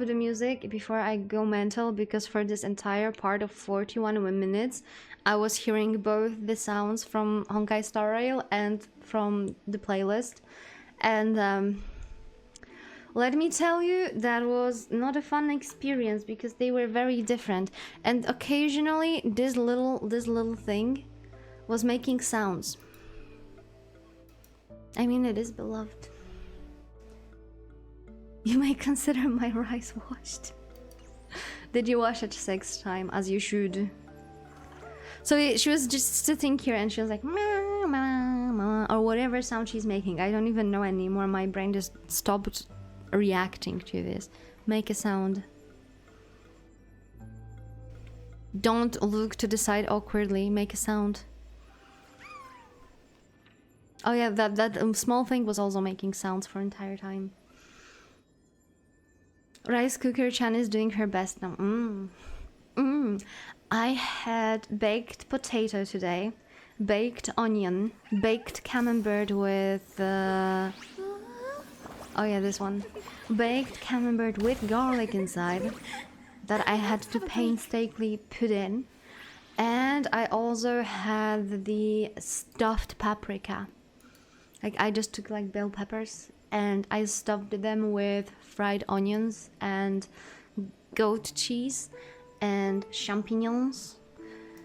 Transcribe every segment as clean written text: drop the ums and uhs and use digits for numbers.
the music before I go mental, because for this entire part of 41 minutes, I was hearing both the sounds from Honkai Star Rail and from the playlist. And let me tell you, that was not a fun experience because they were very different. And occasionally, this little thing was making sounds. I mean, it is beloved. You may consider my rice washed. Did you wash it 6 times, as you should? So she was just sitting here and she was like, "Meow, meow, meow," or whatever sound she's making. I don't even know anymore. My brain just stopped reacting to this. Make a sound. Don't look to the side awkwardly. Make a sound. Oh yeah, that small thing was also making sounds for entire time. Rice Cooker Chan is doing her best now. I had baked potato today, baked onion, baked camembert with oh yeah, this one, baked camembert with garlic inside that I had to painstakingly put in, and I also had the stuffed paprika. Like, I just took like bell peppers and I stuffed them with fried onions and goat cheese and champignons.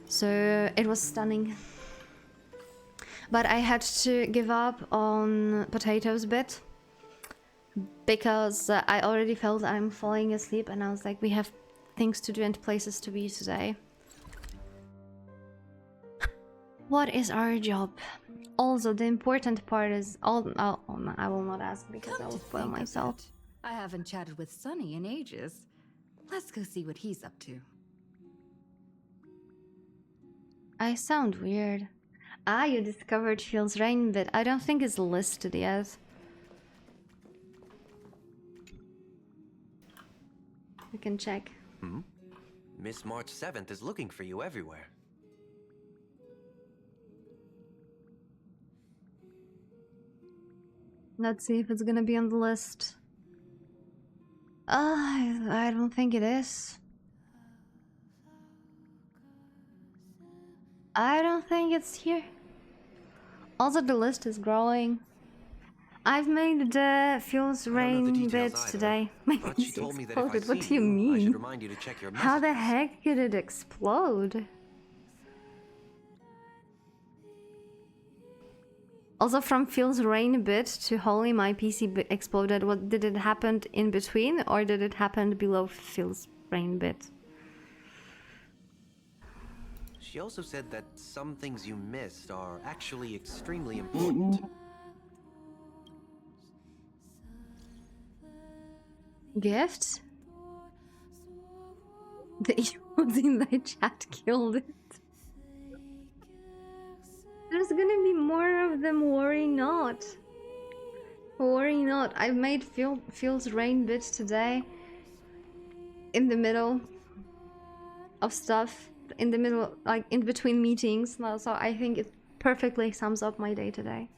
So it was stunning. But I had to give up on potatoes a bit because I already felt I'm falling asleep, and I was like, we have things to do and places to be today. What is our job? Also, the important part is all. Oh, no, I will not ask because I will spoil myself. I haven't chatted with Sonny in ages. Let's go see what he's up to. I sound weird. Ah, you discovered Phil's rain bit. I don't think it's listed yet. We can check. Miss March 7th is looking for you everywhere. Let's see if it's gonna be on the list. I don't think it is. I don't think it's here. Also, the list is growing. I've made the Phil's rain bit today. My PC exploded. What do you mean? How the heck did it explode? Also, from Phil's rain bit to Holy, my PC exploded. What did it happen in between, or did it happen below Phil's rain bit? She also said that some things you missed are actually extremely important. Gift? The emotes in the chat killed it. There's gonna be more of them, worry not. Worry not. I made Phil's rain bit today. In the middle of stuff. In the middle, like in between meetings. So I think it perfectly sums up my day today.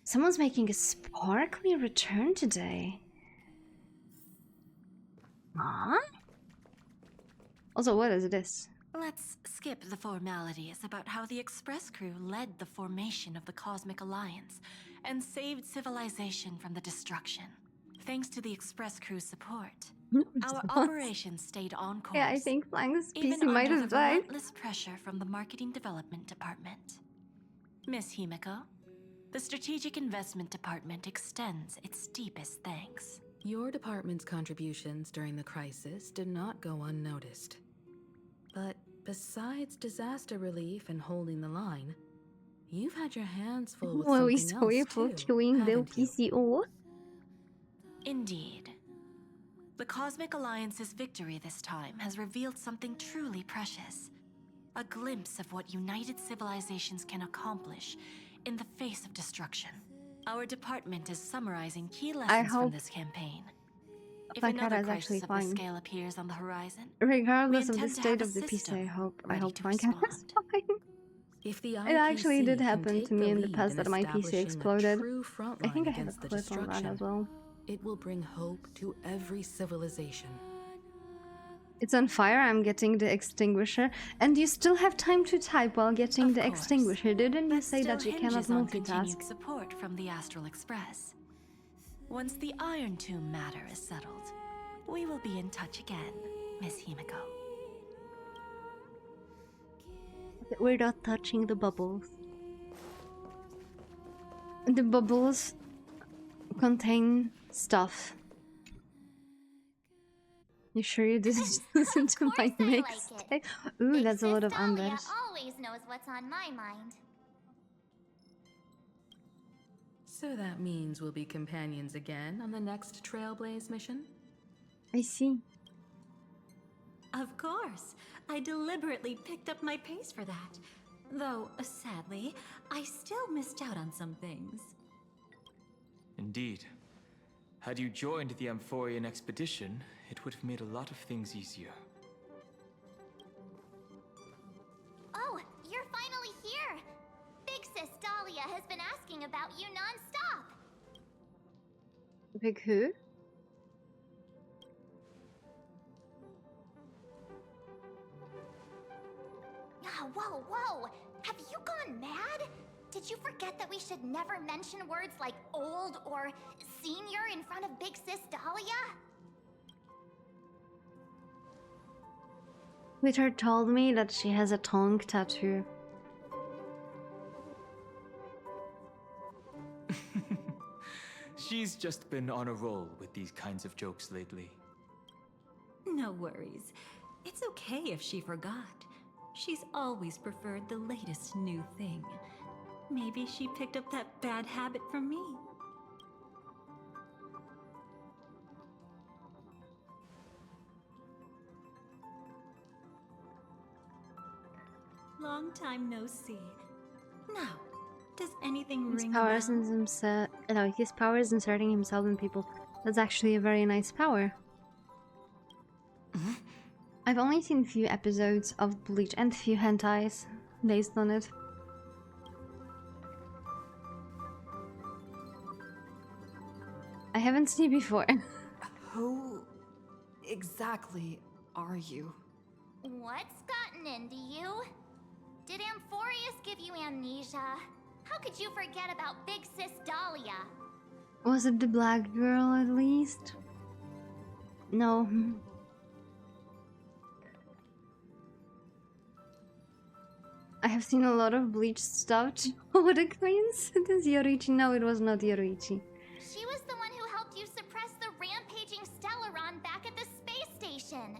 Someone's making a sparkly return today. Huh? Also, what is this? Let's skip the formalities about how the Express crew led the formation of the Cosmic Alliance and saved civilization from the destruction. Thanks to the Express crew's support, our operations stayed on course. Yeah, I think Flank's PC even might under have the died. relentless pressure from the Marketing Development Department. Miss Himiko, the Strategic Investment Department extends its deepest thanks. Your department's contributions during the crisis did not go unnoticed. But besides disaster relief and holding the line, you've had your hands full with something else too, haven't you? Indeed. The Cosmic Alliance's victory this time has revealed something truly precious. A glimpse of what united civilizations can accomplish in the face of destruction. Our department is summarizing key lessons from this campaign. If another crisis of this scale appears on the horizon, regardless of the state of the PC, I hope Flank is fine. If the It actually did happen to me in the past that my PC exploded. I think I have a clip on that as well. It will bring hope to every civilization. It's on fire. I'm getting the extinguisher. And you still have time to type while getting Of the course, extinguisher. Didn't you but say that still you cannot hinges on continued multitask? support from the Astral Express. Once the Iron Tomb matter is settled, we will be in touch again, Miss Himiko. We're not touching the bubbles. The bubbles contain stuff. You sure you didn't listen to my Of course I like mixtape? it. Ooh, Big that's a lot Sis of Dahlia ambers. always knows what's on my mind. So that means we'll be companions again on the next Trailblaze mission? I see. Of course. I deliberately picked up my pace for that. Though, sadly, I still missed out on some things. Indeed. Had you joined the Amphorian expedition, it would have made a lot of things easier. Oh, you're finally here! Big Sis Dahlia has been asking about you non-stop! Big who? Oh, whoa, whoa! Have you gone mad? Did you forget that we should never mention words like old or senior in front of Big Sis Dahlia? Twitter told me that she has a tongue tattoo. She's just been on a roll with these kinds of jokes lately. No worries. It's okay if she forgot. She's always preferred the latest new thing. Maybe she picked up that bad habit from me. Long time no see. Now, does anything His ring a powers bell? in himself. No, his power is inserting himself in people. That's actually a very nice power. I've only seen few episodes of Bleach and few hentais based on it. I haven't seen it before. Who exactly are you? What's gotten into you? Did Amphorius give you amnesia? How could you forget about Big Sis Dahlia? Was it the black girl at least? No. I have seen a lot of Bleach stuff. What a coincidence. Yoriichi. No, it was not Yoriichi. She was the one who helped you suppress the rampaging Stellaron back at the space station.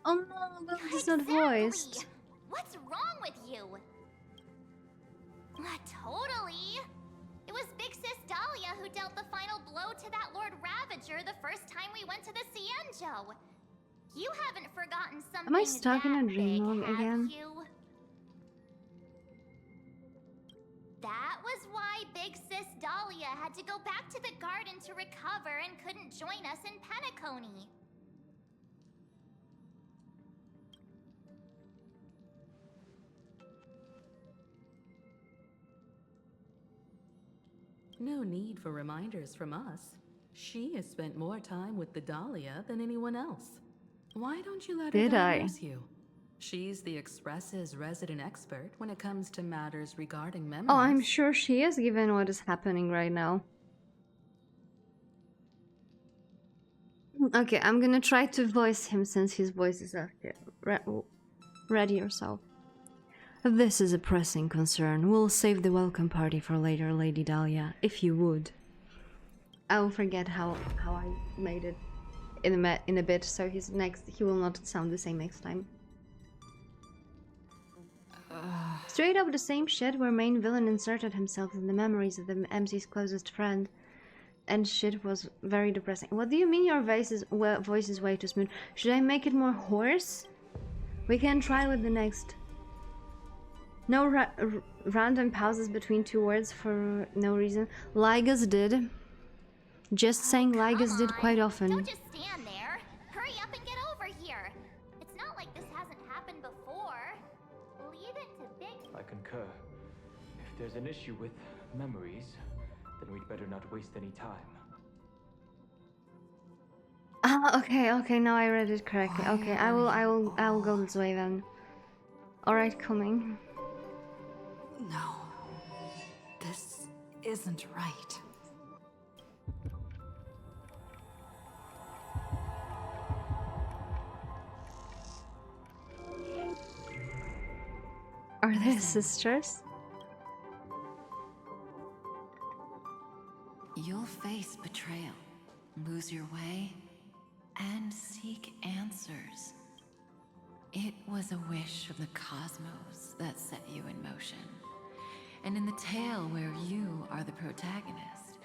Oh no, that is not voiced. What's wrong with you? Totally. It was Big Sis Dahlia who dealt the final blow to that Lord Ravager the first time we went to the Cienjo. You haven't forgotten something Am I stuck in a that dream big, log have again? you? That was why Big Sis Dahlia had to go back to the garden to recover and couldn't join us in Penacony. No need for reminders from us. She has spent more time with the Dahlia than anyone else. Why don't you let her Did I? diagnose you? She's the Express's resident expert when it comes to matters regarding memories. Oh, I'm sure she is, given what is happening right now. Okay, I'm gonna try to voice him since his voice is up here. Ready yourself. This is a pressing concern. We'll save the welcome party for later, Lady Dahlia, if you would. I will forget how I made it in a bit, so he will not sound the same next time. Straight up the same shit where main villain inserted himself in the memories of the MC's closest friend. And shit was very depressing. What do you mean your voice is way too smooth? Should I make it more hoarse? We can try with the next. No random pauses between two words for no reason. Ligas did. Just saying Ligas did quite often. Don't just stand there. Hurry up and get over here. It's not like this hasn't happened before. Leave it to Big... I concur. there's an issue with memories, then we'd better not waste any time. Ah, okay, now I read it correctly. Okay, I'll go this way then. Alright, coming. No. This isn't right. Are they sisters? You'll face betrayal, lose your way, and seek answers. It was a wish of the cosmos that set you in motion. And in the tale where you are the protagonist,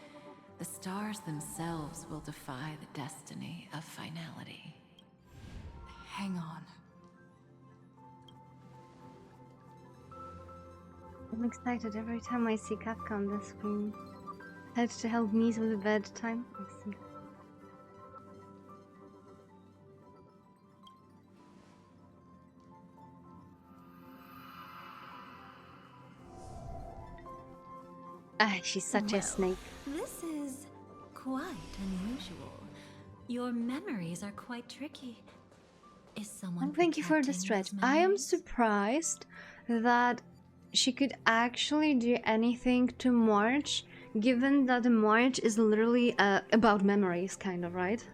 the stars themselves will defy the destiny of finality. Hang on. I'm excited every time I see Kafka on the screen. Had to help me with the bedtime. I see. Ah, she's such a snake. This is quite unusual. Your memories are quite tricky. Is someone Thank you for the protecting stretch. those I am memories? surprised that she could actually do anything to March, given that March is literally about memories, kind of, right?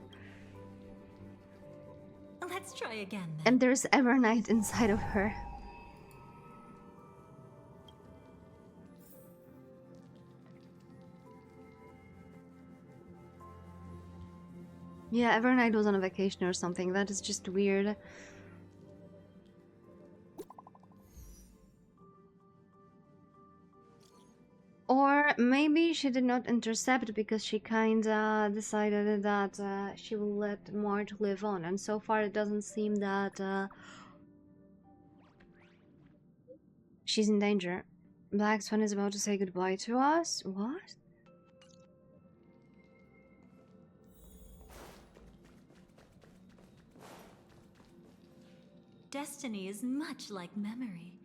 Let's try again then. And there's Evernight inside of her. Yeah, Evernight was on a vacation or something. That is just weird. Or maybe she did not intercept because she kinda decided that she will let Marge live on, and so far it doesn't seem that she's in danger. Black Swan is about to say goodbye to us? What? Destiny is much like memory.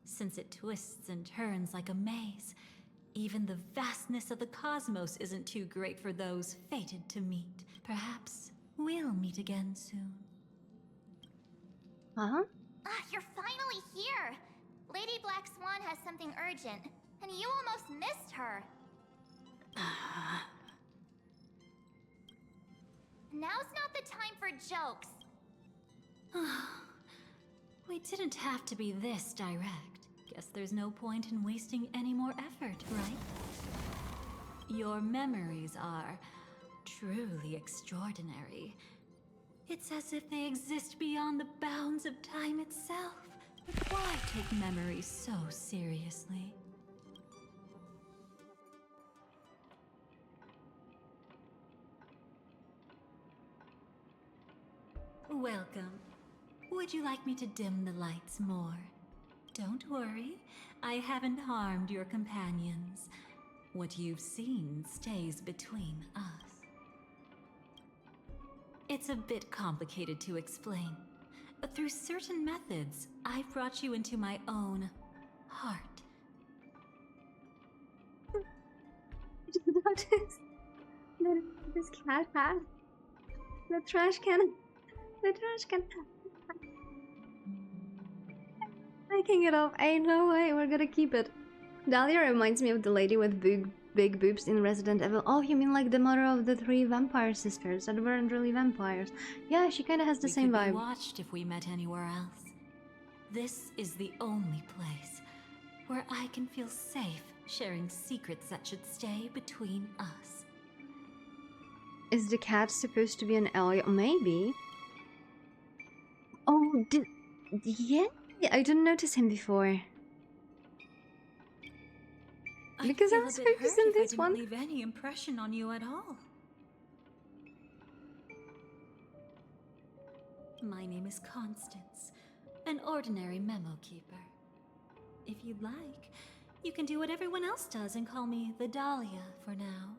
Since it twists and turns like a maze, even the vastness of the cosmos isn't too great for those fated to meet. Perhaps we'll meet again soon. Huh? Ah, you're finally here! Lady Black Swan has something urgent, and you almost missed her. Now's not the time for jokes. We didn't have to be this direct. Guess there's no point in wasting any more effort, right? Your memories are truly extraordinary. It's as if they exist beyond the bounds of time itself. But why take memories so seriously? Welcome. Would you like me to dim the lights more? Don't worry, I haven't harmed your companions. What you've seen stays between us. It's a bit complicated to explain. Through certain methods, I've brought you into my own heart. I just noticed that this cat had the trash can. The trash can. Taking it off. Ain't no way. We're gonna keep it. Dahlia reminds me of the lady with big boobs in Resident Evil. Oh, you mean like the mother of the 3 vampire sisters that weren't really vampires? Yeah, she kind of has the same We could vibe. be watched if we met anywhere else. This is the only place where I can feel safe sharing secrets that should stay between us. Is the cat supposed to be an ally? Maybe. Oh, yeah. I didn't notice him before. Because I I'd was feel a bit focused hurt on if I this didn't one. leave any impression on you at all. My name is Constance, an ordinary memo keeper. If you'd like, you can do what everyone else does and call me the Dahlia for now.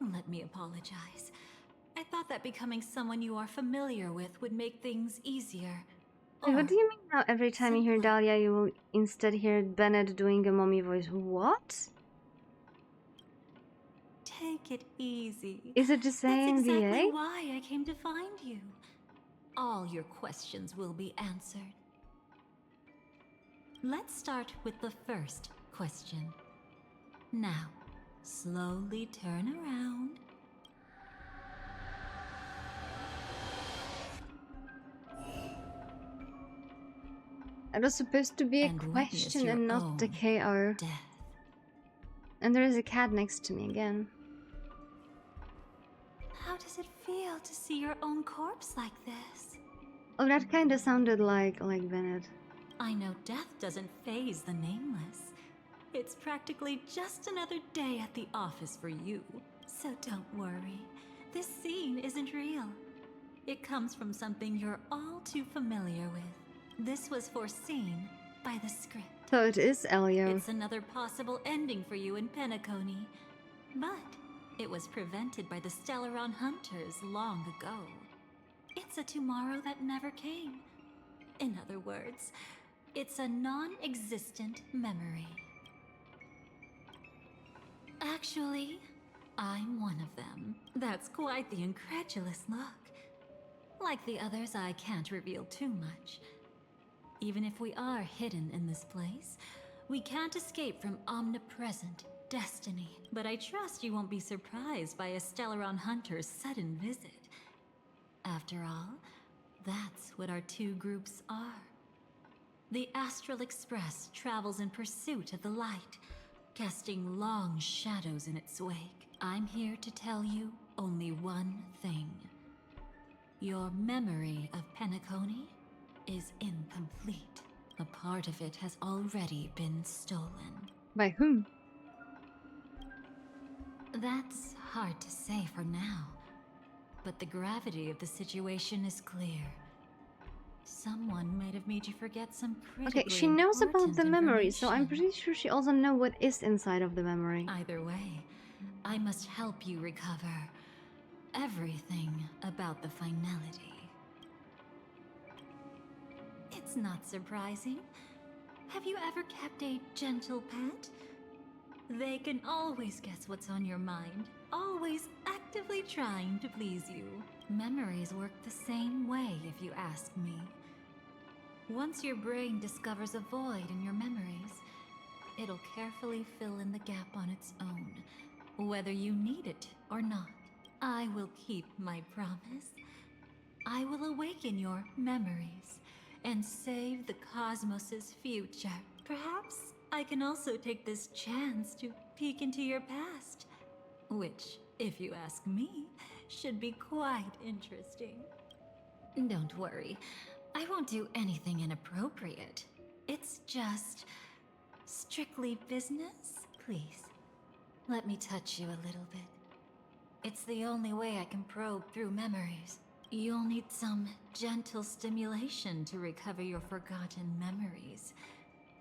Let me apologize. I thought that becoming someone you are familiar with would make things easier. Wait, what Or do you mean now every time you hear simply Dahlia, you will instead hear Bennett doing a mommy voice? What? take it easy. Is it the That's same exactly VA? why I came to find you. All your questions will be answered. Let's start with the first question. Now, slowly turn around. It was supposed to be a And witness question your and not the own KO. death. And there is a cat next to me again. How does it feel to see your own corpse like this? Oh, that kinda sounded like Bennett. I know death doesn't faze the nameless. It's practically just another day at the office for you. So don't worry. This scene isn't real. It comes from something you're all too familiar with. This was foreseen by the script. So it is Elio. It's another possible ending for you in Penacony. But it was prevented by the Stellaron Hunters long ago. It's a tomorrow that never came. In other words, it's a non-existent memory. Actually, I'm one of them. That's quite the incredulous look. Like the others, I can't reveal too much. Even if we are hidden in this place, we can't escape from omnipresent destiny. But I trust you won't be surprised by a Stellaron Hunter's sudden visit. After all, that's what our two groups are. The Astral Express travels in pursuit of the light, casting long shadows in its wake. I'm here to tell you only one thing. Your memory of Penacony is incomplete. A part of it has already been stolen. By whom? That's hard to say for now, but the gravity of the situation is clear. Someone might have made you forget some critically Okay, she knows about important the memory, so I'm information. pretty sure she also knows what is inside of the memory. Either way, I must help you recover everything about the finality. It's not surprising. Have you ever kept a gentle pet? They can always guess what's on your mind, always actively trying to please you. Memories work the same way, if you ask me. Once your brain discovers a void in your memories, it'll carefully fill in the gap on its own, whether you need it or not. I will keep my promise. I will awaken your memories and save the cosmos's future. Perhaps I can also take this chance to peek into your past, which, if you ask me, should be quite interesting. Don't worry, I won't do anything inappropriate. It's just strictly business. Please, let me touch you a little bit. It's the only way I can probe through memories. You'll need some gentle stimulation to recover your forgotten memories.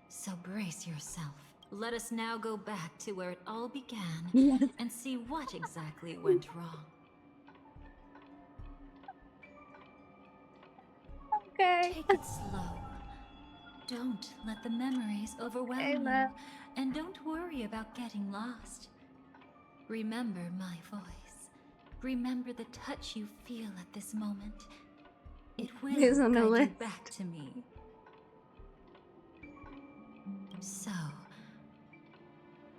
So brace yourself. Let us now go back to where it all began and see what exactly went wrong. Okay. Take it slow. Don't let the memories overwhelm you, Amen. and don't worry about getting lost. Remember my voice. Remember the touch you feel at this moment. It will It's on the guide you list. back to me. So,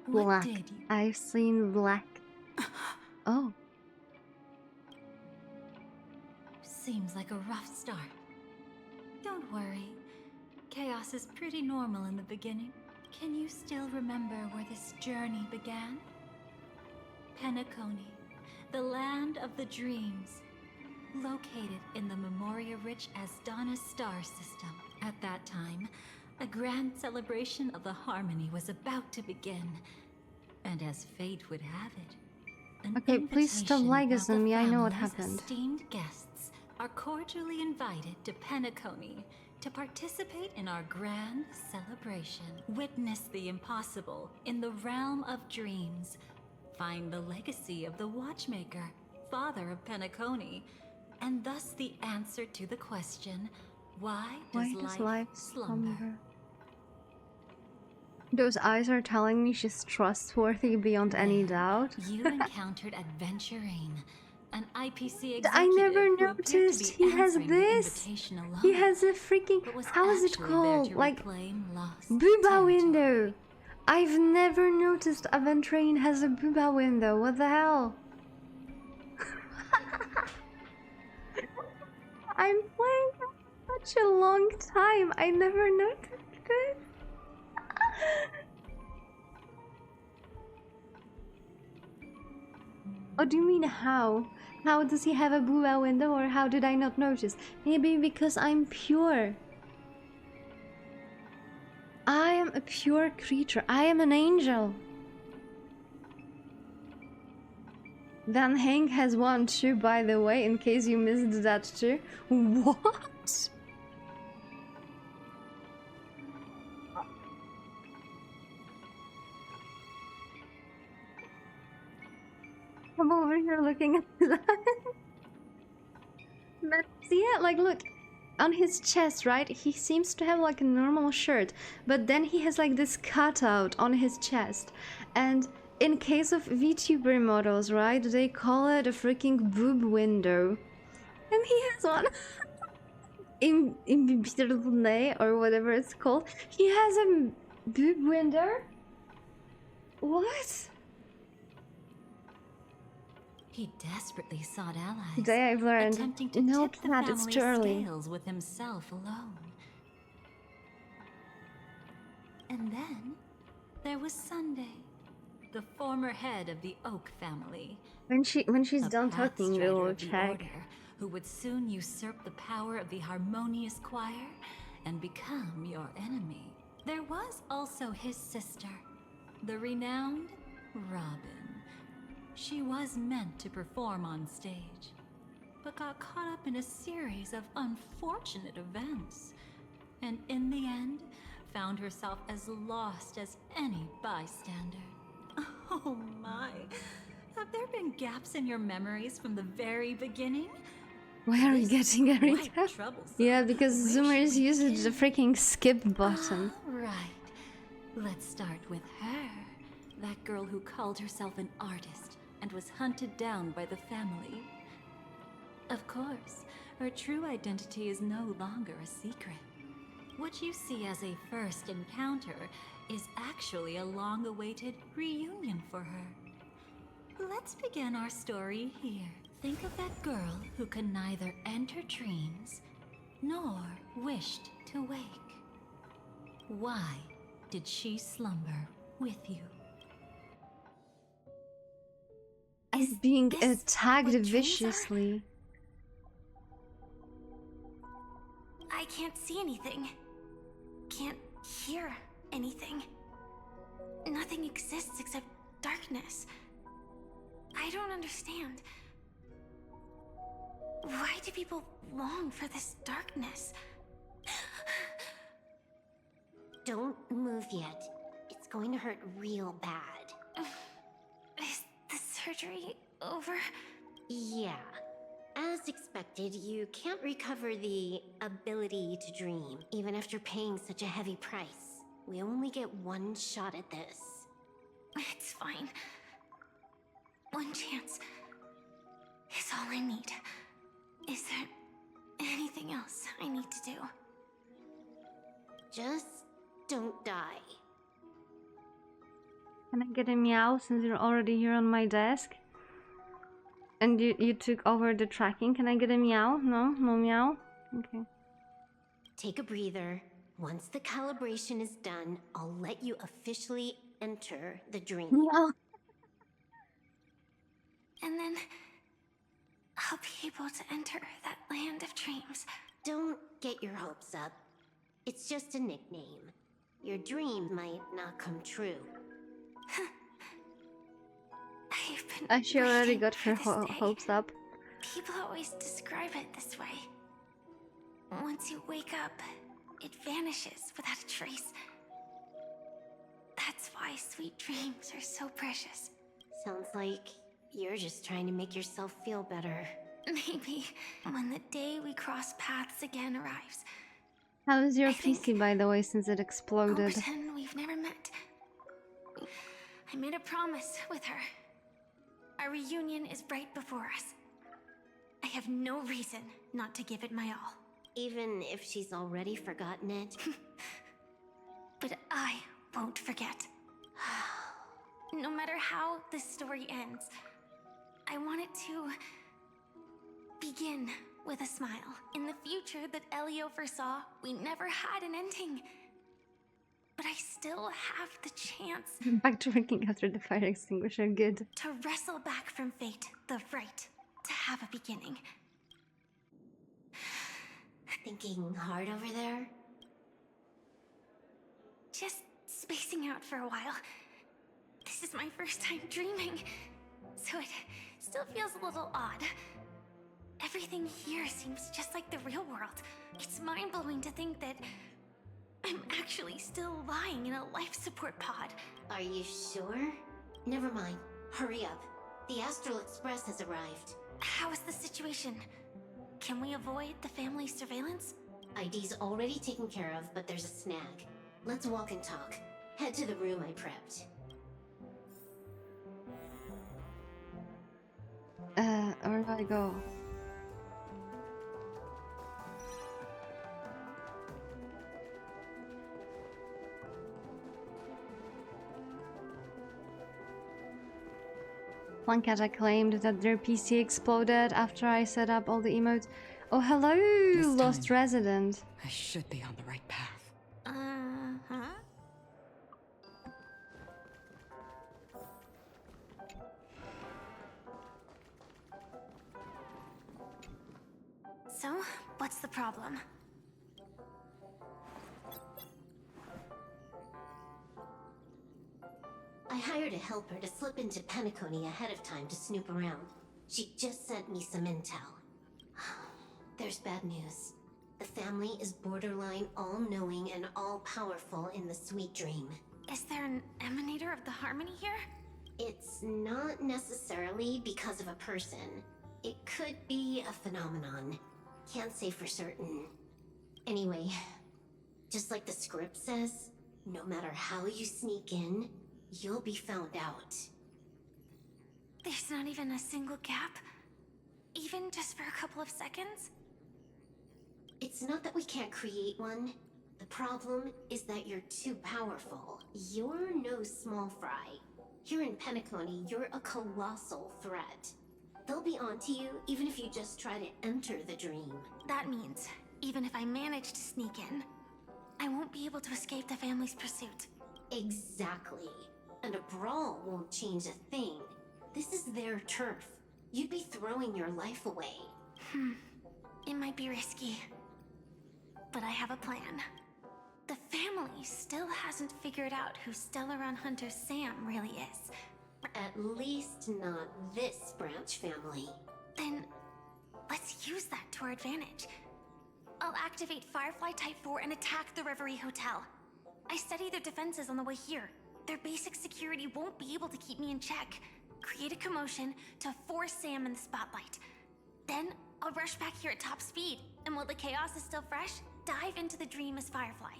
what Black. did you... I've seen black. Oh. Seems like a rough start. Don't worry. Chaos is pretty normal in the beginning. Can you still remember where this journey began? Penacony, the land of the dreams, located in the Memoria-rich Asdana star system. At that time, a grand celebration of the Harmony was about to begin, and as fate would have it, an Okay, please stop invitation brought ligusing me, I know what families, happened. Esteemed guests are cordially invited to Penacony to participate in our grand celebration. Witness the impossible in the realm of dreams. Find the legacy of the Watchmaker, father of Penacony, and thus the answer to the question, Why Why does does life life slumber? slumber? Those eyes are telling me she's trustworthy beyond any Then doubt. you encountered Adventurine, an IPC I executive never who appeared to noticed be he has answering the this. invitation alone. He has a freaking, but was how is it actually there called? to Like, reclaim lost booba territory. window. I've never noticed Aventrain has a booba window. What the hell? I'm playing for such a long time. I never noticed it. Oh, do you mean how? How does he have a booba window, or how did I not notice? Maybe because I'm pure. I am a pure creature. I am an angel. Van Hank has one too, by the way, in case you missed that too. What? I'm over here looking at that. But see it? Like, look. On his chest, right? He seems to have like a normal shirt, but then he has like this cutout on his chest. And in case of VTuber models, right? They call it a freaking boob window. And he has one. in or whatever it's called. He has a boob window? What? He desperately sought allies, Today I've learned, attempting to no tip the cat, it's family too early. scales with himself alone. And then there was Sunday, the former head of the Oak family. When she's A done path talking, we strider will of the check. order, who would soon usurp the power of the harmonious choir and become your enemy. There was also his sister, the renowned Robin. She was meant to perform on stage, but got caught up in a series of unfortunate events, and in the end, found herself as lost as any bystander. Oh my! Have there been gaps in your memories from the very beginning? Why are we This getting is every quite time? troublesome. Yeah, because Where Zoomers should we use the begin? freaking skip button. Right. Let's start with her. That girl who called herself an artist and was hunted down by the family. Of course, her true identity is no longer a secret. What you see as a first encounter is actually a long-awaited reunion for her. Let's begin our story here. Think of that girl who could neither enter dreams nor wished to wake. Why did she slumber with you? I'm being this attacked what dreams are? viciously. I can't see anything. Can't hear anything. Nothing exists except darkness. I don't understand. Why do people long for this darkness? Don't move yet. It's going to hurt real bad. Is the surgery over? Yeah. As expected, you can't recover the ability to dream, even after paying such a heavy price. We only get one shot at this. It's fine. One chance is all I need. Is there anything else I need to do? Just don't die. Can I get a meow since you're already here on my desk? And you took over the tracking. Can I get a meow? No? No meow? Okay. Take a breather. Once the calibration is done, I'll let you officially enter the dream. Meow. And then I'll be able to enter that land of dreams. Don't get your hopes up. It's just a nickname. Your dream might not come true. I've been She already waiting got for her this day. hopes up. People always describe it this way. Once you wake up, it vanishes without a trace. That's why sweet dreams are so precious. Sounds like you're just trying to make yourself feel better. Maybe when the day we cross paths again arrives, How's your I think PC, by the way, since it I'll exploded? pretend we've never met. I made a promise with her. Our reunion is right before us. I have no reason not to give it my all. Even if she's already forgotten it. But I won't forget. No matter how this story ends, I want it to begin with a smile. In the future that Elio foresaw, we never had an ending. But I still have the chance Back to drinking after the fire extinguisher. Good. to wrestle back from fate the right to have a beginning. Thinking hard over there? Just spacing out for a while. This is my first time dreaming, so it still feels a little odd. Everything here seems just like the real world. It's mind-blowing to think that I'm actually still lying in a life support pod. Are you sure? Never mind. Hurry up. The Astral Express has arrived. How is the situation? Can we avoid the family's surveillance? ID's already taken care of, but there's a snag. Let's walk and talk. Head to the room I prepped. Where do I go? One cat claimed that their PC exploded after I set up all the emotes. Oh, hello, lost resident. I should be on the right path. Uh-huh. So, what's the problem? I hired a helper to slip into Penacony ahead of time to snoop around. She just sent me some intel. There's bad news. The family is borderline all-knowing and all-powerful in the Sweet Dream. Is there an emanator of the harmony here? It's not necessarily because of a person. It could be a phenomenon. Can't say for certain. Anyway, just like the script says, no matter how you sneak in, you'll be found out. There's not even a single gap? Even just for a couple of seconds? It's not that we can't create one. The problem is that you're too powerful. You're no small fry. Here in Penacony, you're a colossal threat. They'll be onto you even if you just try to enter the dream. That means, even if I manage to sneak in, I won't be able to escape the family's pursuit. Exactly. And a brawl won't change a thing. This is their turf. You'd be throwing your life away. It might be risky, but I have a plan. The family still hasn't figured out who Stellaron Hunter Sam really is. At least not this branch family. Then, let's use that to our advantage. I'll activate Firefly Type 4 and attack the Reverie Hotel. I studied their defenses on the way here. Their basic security won't be able to keep me in check. Create a commotion to force Sam in the spotlight. Then, I'll rush back here at top speed, and while the chaos is still fresh, dive into the dream as Firefly.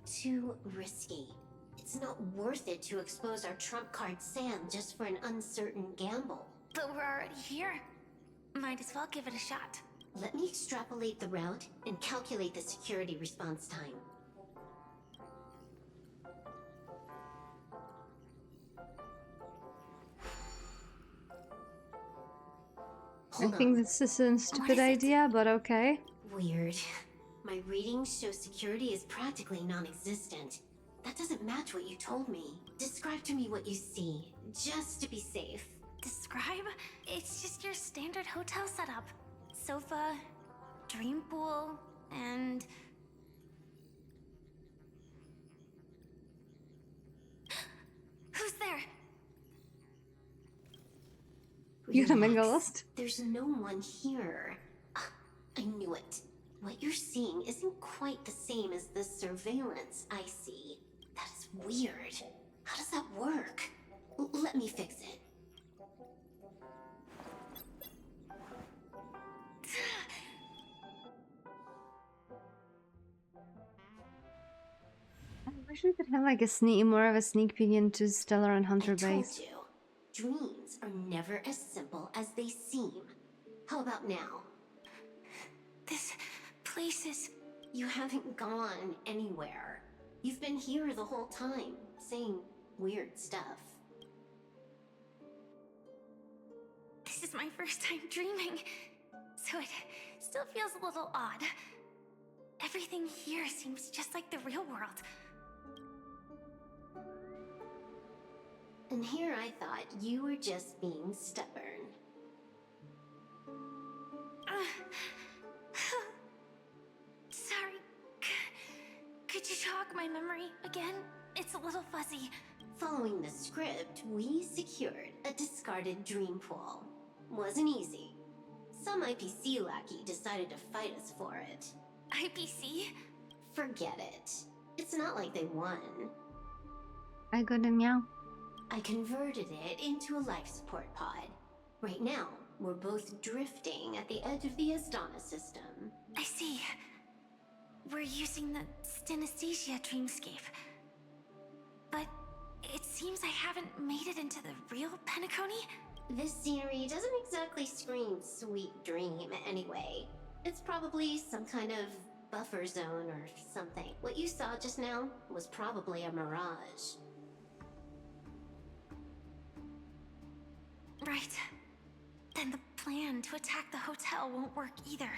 Too risky. It's not worth it to expose our trump card Sam just for an uncertain gamble. But we're already here. Might as well give it a shot. Let me extrapolate the route and calculate the security response time. I Hold think on. this is a stupid is it? idea, but okay. Weird. My readings show security is practically non-existent. That doesn't match what you told me. Describe to me what you see, just to be safe. Describe? It's just your standard hotel setup. Sofa, dream pool, and... Who's there? You're gonna get Relax. lost. There's no one here. Ah, I knew it. What you're seeing isn't quite the same as the surveillance I see. That is weird. How does that work? Let me fix it. could have like a more of a sneak peek into Stellar and Hunter I told base. you, dreams are never as simple as they seem. How about now? This place is... You haven't gone anywhere. You've been here the whole time, saying weird stuff. This is my first time dreaming, so it still feels a little odd. Everything here seems just like the real world. And here I thought you were just being stubborn. Sorry. Could you jog my memory again? It's a little fuzzy. Following the script, we secured a discarded dream pool. Wasn't easy. Some IPC lackey decided to fight us for it. IPC? Forget it. It's not like they won. I got a meow. I converted it into a life support pod. Right now, we're both drifting at the edge of the Astana system. I see. We're using the synesthesia dreamscape. But it seems I haven't made it into the real Penacony? This scenery doesn't exactly scream sweet dream anyway. It's probably some kind of buffer zone or something. What you saw just now was probably a mirage. Right. Then the plan to attack the hotel won't work either.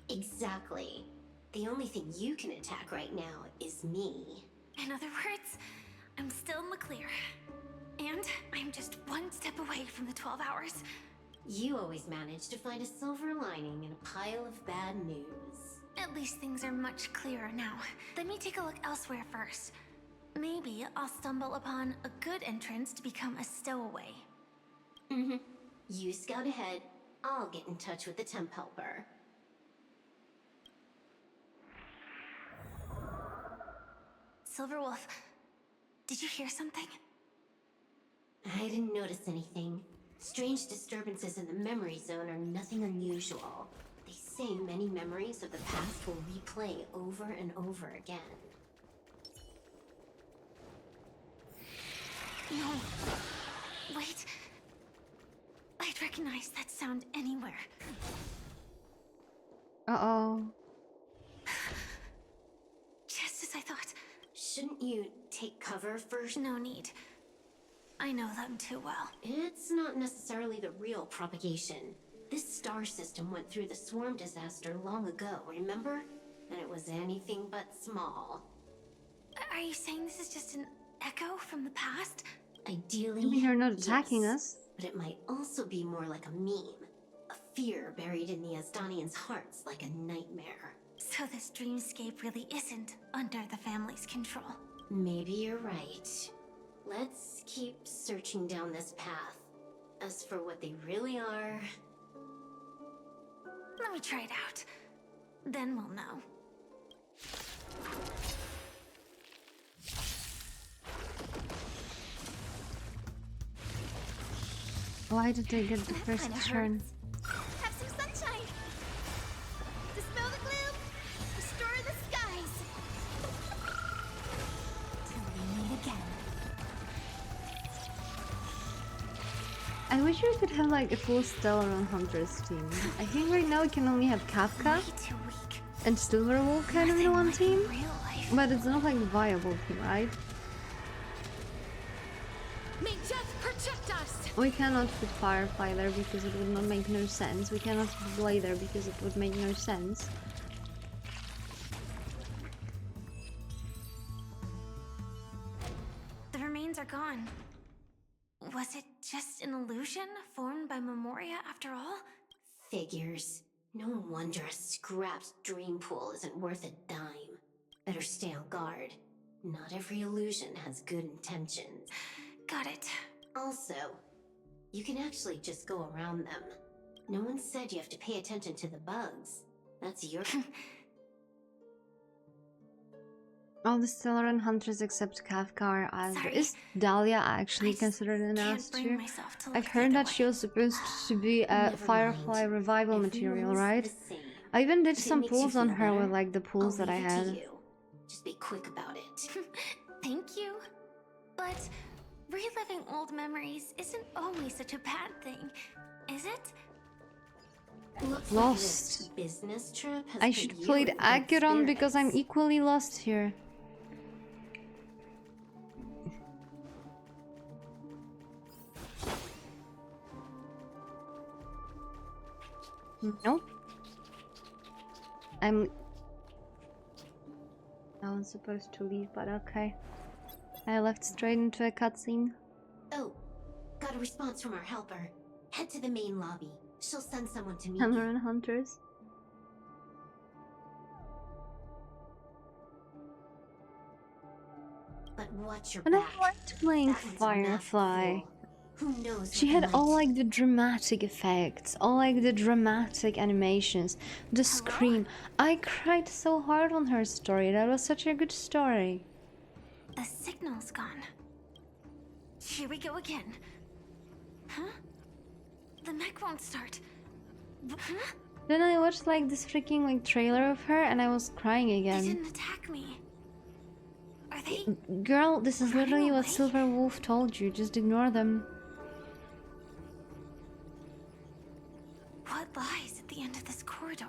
Exactly. The only thing you can attack right now is me. In other words, I'm still in the clear. And I'm just one step away from the 12 hours. You always manage to find a silver lining in a pile of bad news. At least things are much clearer now. Let me take a look elsewhere first. Maybe I'll stumble upon a good entrance to become a stowaway. Mm-hmm. You scout ahead. I'll get in touch with the temp helper. Silverwolf, did you hear something? I didn't notice anything. Strange disturbances in the memory zone are nothing unusual. They say many memories of the past will replay over and over again. No. Wait. I'd recognize that sound anywhere. Uh-oh. Just as I thought. Shouldn't you take cover first? No need. I know them too well. It's not necessarily the real propagation. This star system went through the swarm disaster long ago, remember? And it was anything but small. Are you saying this is just an echo from the past? Ideally, You mean you're not attacking yes, us? but it might also be more like a meme. A fear buried in the Asdanians' hearts like a nightmare. So this dreamscape really isn't under the family's control. Maybe you're right. Let's keep searching down this path. As for what they really are... Let me try it out. Then we'll know. Why did they get the first Kinda turn? hurts. Have some sunshine! Dispel the gloom! Restore the skies! Till we meet again. I wish we could have like a full Stellar and Hunters team. I think right now we can only have Kafka Way too weak. and Silverwolf kind of in Nothing one like team. real life. But it's not like a viable team, right? May death protect us! We cannot put Firefly there because it would not make no sense. We cannot put Blade there because it would make no sense. The remains are gone. Was it just an illusion formed by Memoria after all? Figures. No wonder a scrapped dream pool isn't worth a dime. Better stay on guard. Not every illusion has good intentions. Got it. Also, you can actually just go around them. No one said you have to pay attention to the bugs. That's your... All the Stellar and Hunters except Kafka are Asher. Sorry. Is Dahlia actually I just considered an can't As bring too? myself to I've look heard the that other she way. was supposed to be a Never Firefly mind. revival material, Everyone's right? the same. I even did If it some makes you pulls on feel her with better, like the pulls I'll that I leave it to had. you. Just be quick about it. Thank you. But reliving old memories isn't always such a bad thing, is it? Looks Lost. like this business trip has I put should you play in the good Acheron because I'm spirits. equally lost here. No. I was supposed to leave, but okay. I left straight into a cutscene. Oh, got a response from our helper. Head to the main lobby. She'll send someone to meet Hammer you. and Hunters. But watch your And I back. liked playing That one's a massive Firefly. fool. Who knows She what had they all might- like the dramatic effects, all like the dramatic animations, the scream. I cried so hard on her story. That was such a good story. The signal's gone. Here we go again. Huh? The mech won't start. Huh? Then I watched like this freaking like trailer of her and I was crying They again. didn't attack me. Are they? Girl, this is Running literally what away? Silver Wolf told you. Just ignore them. What lies at the end of this corridor?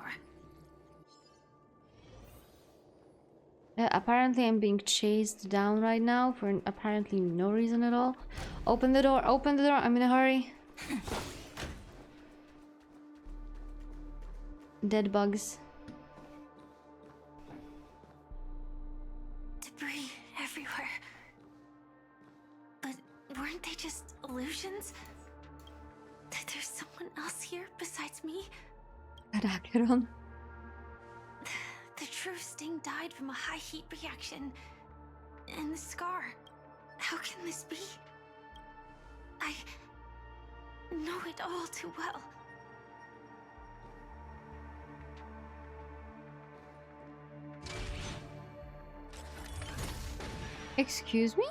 Apparently I'm being chased down right now for apparently no reason at all. Open the door, open the door, I'm in a hurry. Dead bugs. Debris everywhere. But weren't they just illusions? That there's someone else here besides me? At Acheron. The true Sting died from a high heat reaction. And the scar. How can this be? I know it all too well. Excuse me?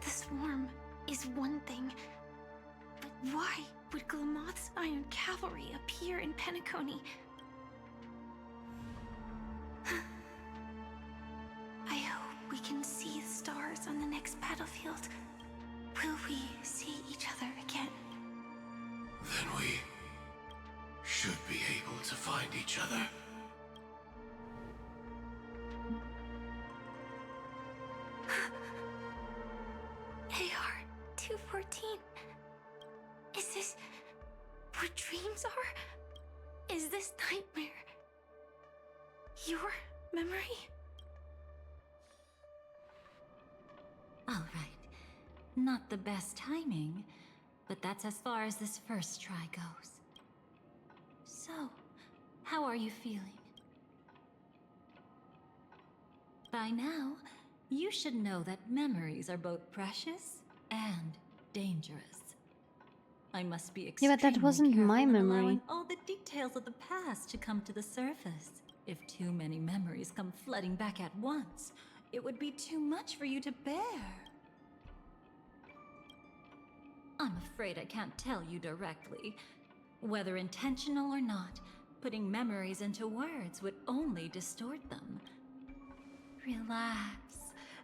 The swarm is one thing. But why would Glamoth's Iron Cavalry appear in Penacony? I hope we can see the stars on the next battlefield. Will we see each other again? Then we should be able to find each other. AR-214. Is this what dreams are? Is this nightmare your memory? All right. Not the best timing, but that's as far as this first try goes. So, how are you feeling? By now, you should know that memories are both precious and dangerous. I must be Yeah, extremely but that wasn't careful my in memory. allowing all the details of the past to come to the surface. If too many memories come flooding back at once, it would be too much for you to bear. I'm afraid I can't tell you directly. Whether intentional or not, putting memories into words would only distort them. Relax.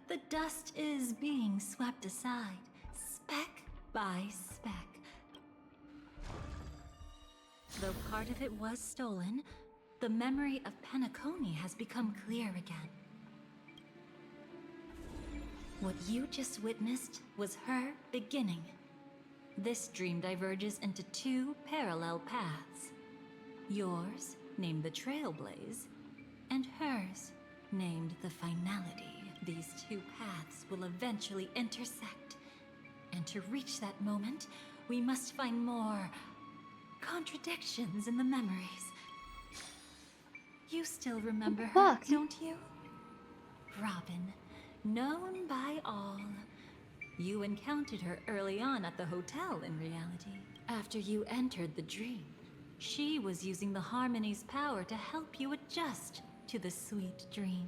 The dust is being swept aside, speck by speck. Though part of it was stolen, the memory of Penacony has become clear again. What you just witnessed was her beginning. This dream diverges into two parallel paths. Yours, named the Trailblaze, and hers, named the Finality. These two paths will eventually intersect. And to reach that moment, we must find more contradictions in the memories. You still remember her, Fuck. don't you? Robin, known by all. You encountered her early on at the hotel in reality. After you entered the dream, she was using the Harmony's power to help you adjust to the sweet dream.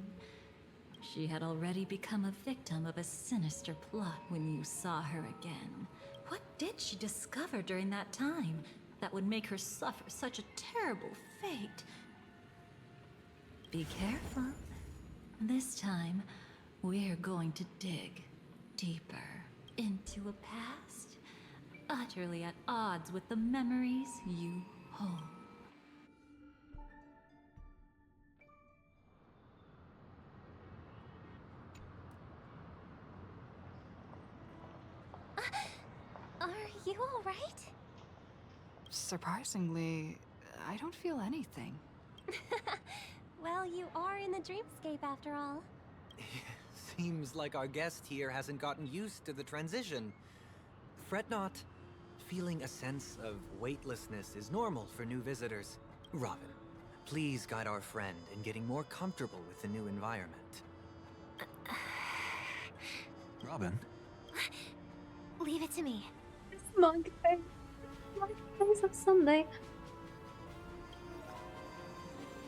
She had already become a victim of a sinister plot when you saw her again. What did she discover during that time that would make her suffer such a terrible fate? Be careful. This time, we're going to dig deeper into a past utterly at odds with the memories you hold. Are you all right? Surprisingly, I don't feel anything. Well, you are in the dreamscape after all. Seems like our guest here hasn't gotten used to the transition. Fret not. Feeling a sense of weightlessness is normal for new visitors. Robin, please guide our friend in getting more comfortable with the new environment. Robin? Leave it to me. Monkey face of Sunday.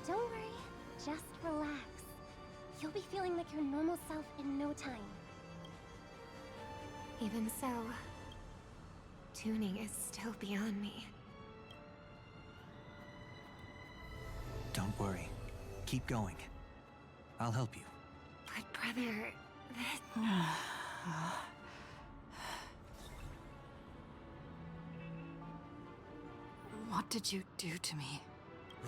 Don't worry, just relax. You'll be feeling like your normal self in no time. Even so, tuning is still beyond me. Don't worry. Keep going. I'll help you. But brother, that... What did you do to me?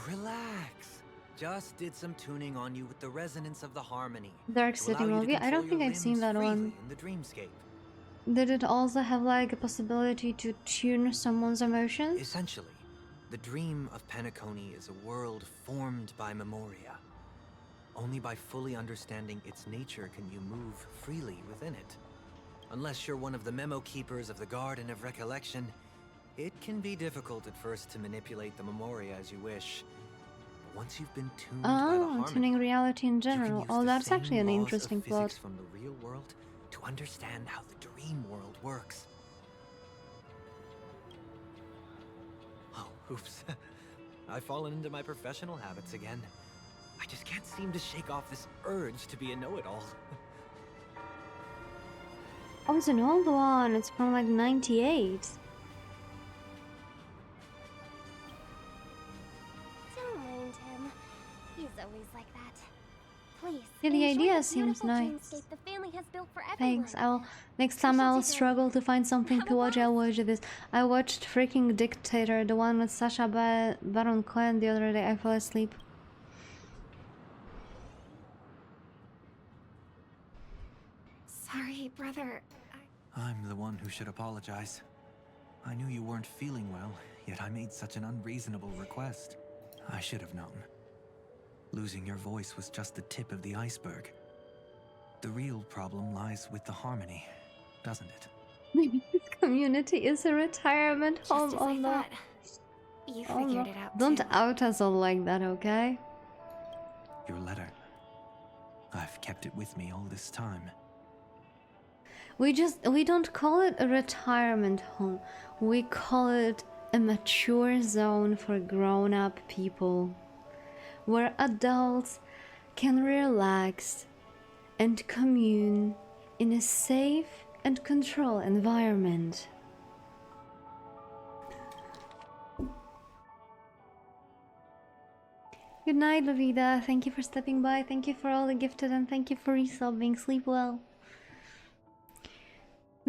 Relax. Just did some tuning on you with the resonance of the harmony. Dark to City allow you to movie? I don't control think your I've seen limbs that freely one. in the dreamscape. Did it also have like a possibility to tune someone's emotions? Essentially, the dream of Penacony is a world formed by memoria. Only by fully understanding its nature can you move freely within it. Unless you're one of the memo keepers of the Garden of Recollection, it can be difficult at first to manipulate the memoria as you wish. But once you've been tuned by the harmony, tuning reality in you can general. use Oh, the that's same actually an laws of interesting physics plot. from the real world to understand how the dream world works. Oh, oops. I've fallen into my professional habits again. I just can't seem to shake off this urge to be a know-it-all. Oh, it's an old one. It's from like 98. Don't mind him. He's always like that. Please. Yeah, the enjoy idea the seems beautiful nice. dreamscape the family has built for everyone. Thanks. Next time I'll struggle to find something to watch, I'll watch this. I watched freaking Dictator, the one with Sacha Baron Cohen the other day. I fell asleep. Sorry, brother. I'm the one who should apologize. I knew you weren't feeling well, yet I made such an unreasonable request. I should have known. Losing your voice was just the tip of the iceberg. The real problem lies with the harmony, doesn't it? Maybe this community is a retirement home. Just as Oh I no. thought. You Oh figured no. it out Don't too. out us all like that, okay? Your letter. I've kept it with me all this time. We don't call it a retirement home. We call it a mature zone for grown-up people, where adults can relax and commune in a safe and controlled environment. Good night, Lavida. Thank you for stepping by. Thank you for all the gifted, and thank you for resubbing. Sleep well.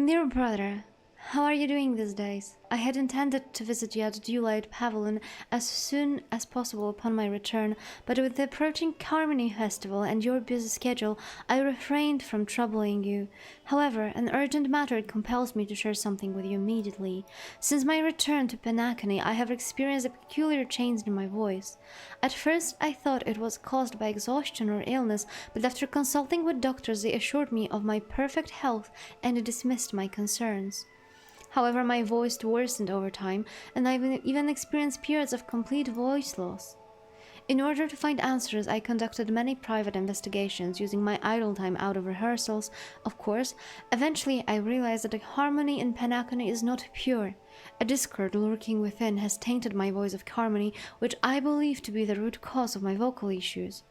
Dear brother, how are you doing these days? I had intended to visit you at Dewlight Pavilion as soon as possible upon my return, but with the approaching Harmony Festival and your busy schedule, I refrained from troubling you. However, an urgent matter compels me to share something with you immediately. Since my return to Penacony, I have experienced a peculiar change in my voice. At first, I thought it was caused by exhaustion or illness, but after consulting with doctors, they assured me of my perfect health and dismissed my concerns. However, my voice worsened over time, and I've even experienced periods of complete voice loss. In order to find answers, I conducted many private investigations, using my idle time out of rehearsals, of course. Eventually, I realized that the harmony in Penacony is not pure. A discord lurking within has tainted my voice of harmony, which I believe to be the root cause of my vocal issues.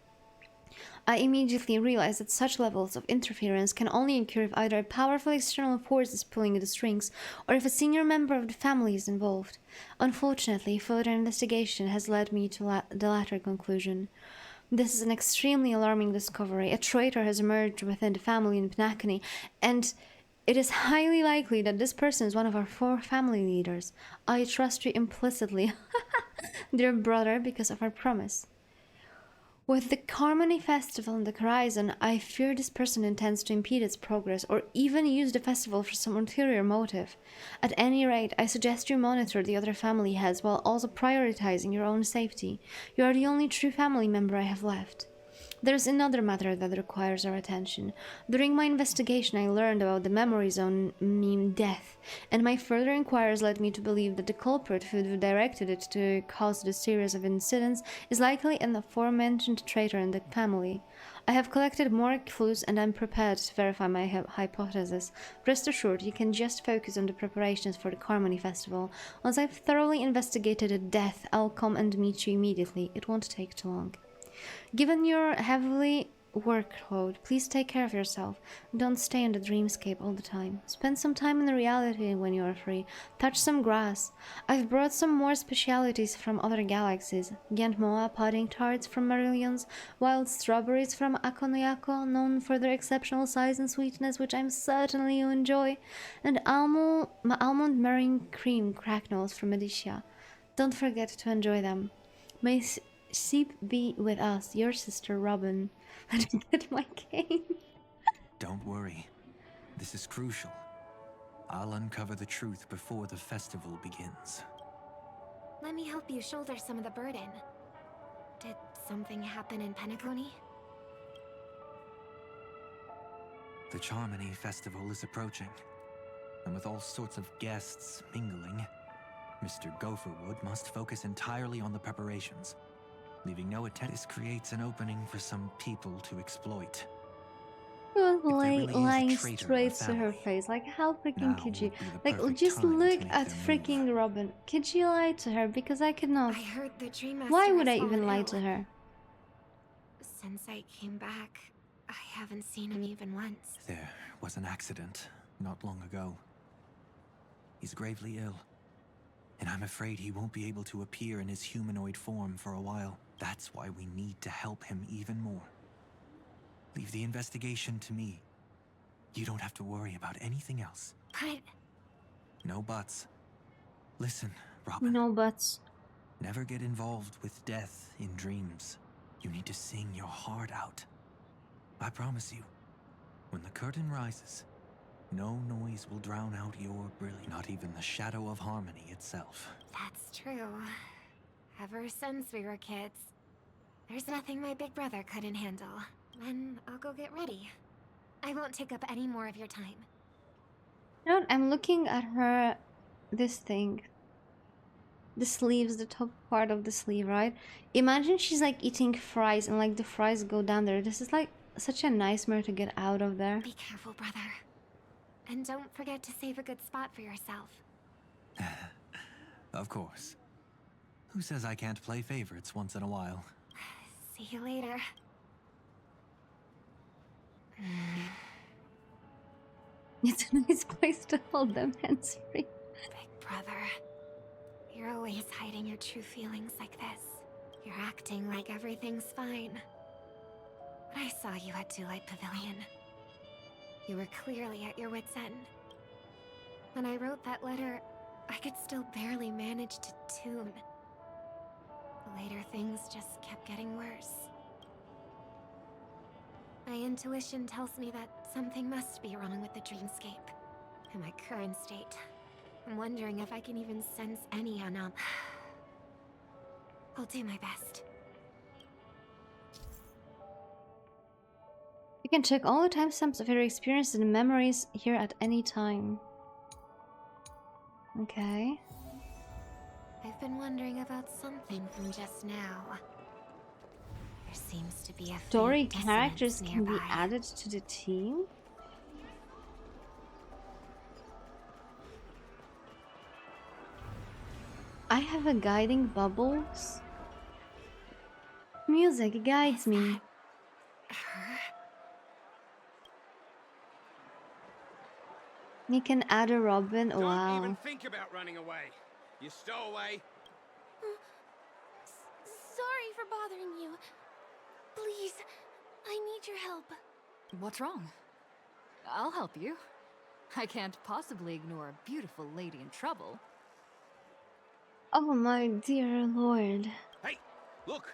I immediately realized that such levels of interference can only occur if either a powerful external force is pulling at the strings, or if a senior member of the family is involved. Unfortunately, further investigation has led me to the latter conclusion. This is an extremely alarming discovery. A traitor has emerged within the family in Penacony, and it is highly likely that this person is one of our 4 family leaders. I trust you implicitly, dear brother, because of our promise. With the Harmony Festival on the horizon, I fear this person intends to impede its progress or even use the festival for some ulterior motive. At any rate, I suggest you monitor the other family heads while also prioritizing your own safety. You are the only true family member I have left. There's another matter that requires our attention. During my investigation, I learned about the memory zone named Death, and my further inquiries led me to believe that the culprit who directed it to cause this series of incidents is likely an aforementioned traitor in the family. I have collected more clues and I'm prepared to verify my hypothesis. Rest assured, you can just focus on the preparations for the Harmony Festival. Once I've thoroughly investigated Death, I'll come and meet you immediately. It won't take too long. Given your heavily workload, please take care of yourself. Don't stay in the dreamscape all the time. Spend some time in the reality when you are free. Touch some grass. I've brought some more specialities from other galaxies. Gantmoa pudding tarts from Marillions, wild strawberries from Akoniako, known for their exceptional size and sweetness, which I'm certainly you enjoy, and almond meringue cream cracknels from Medicia. Don't forget to enjoy them. May Sheep be with us, your sister Robin. Let me get my cane. Don't worry. This is crucial. I'll uncover the truth before the festival begins. Let me help you shoulder some of the burden. Did something happen in Penacony? The Charmony Festival is approaching, and with all sorts of guests mingling, Mr. Gopherwood must focus entirely on the preparations. Leaving no attendance creates an opening for some people to exploit. Lying straight to her face. Like, how freaking could you? Like, just look at freaking Robin. Could you lie to her? Because I could not. I heard the Dream Master Why would I has even fallen lie ill. to her? Since I came back, I haven't seen him even once. There was an accident not long ago. He's gravely ill, and I'm afraid he won't be able to appear in his humanoid form for a while. That's why we need to help him even more. Leave the investigation to me. You don't have to worry about anything else. But... No buts. Listen, Robin. No buts. Never get involved with death in dreams. You need to sing your heart out. I promise you, when the curtain rises, no noise will drown out your brilliance. Not even the shadow of harmony itself. that's true. Ever since we were kids, there's nothing my big brother couldn't handle. Then I'll go get ready. I won't take up any more of your time. You know what? I'm looking at her, this thing. The sleeves, the top part of the sleeve, right? Imagine she's like eating fries and like the fries go down there. This is like such a nightmare to get out of there. Be careful, brother. And don't forget to save a good spot for yourself. Of course. Who says I can't play favorites once in a while? See you later. It's a nice place to hold them hands free. Big brother, you're always hiding your true feelings like this. You're acting like everything's fine. But I saw you at Daylight Pavilion. You were clearly at your wit's end. When I wrote that letter, I could still barely manage to tune. Later, things just kept getting worse. My intuition tells me that something must be wrong with the dreamscape. In my current state, I'm wondering if I can even sense any I'll do my best. You can check all the timestamps of your experiences and memories here at any time. Okay. I've been wondering about something from just now. There seems to be a Story faint characters dissonance can be nearby. added to the team? I have a guiding bubbles. Music guides me. Her? You can add a Robin. Don't Wow. even think about running away. You stowaway. Sorry for bothering you. Please, I need your help. What's wrong? I'll help you. I can't possibly ignore a beautiful lady in trouble. Oh my dear lord. Hey, look!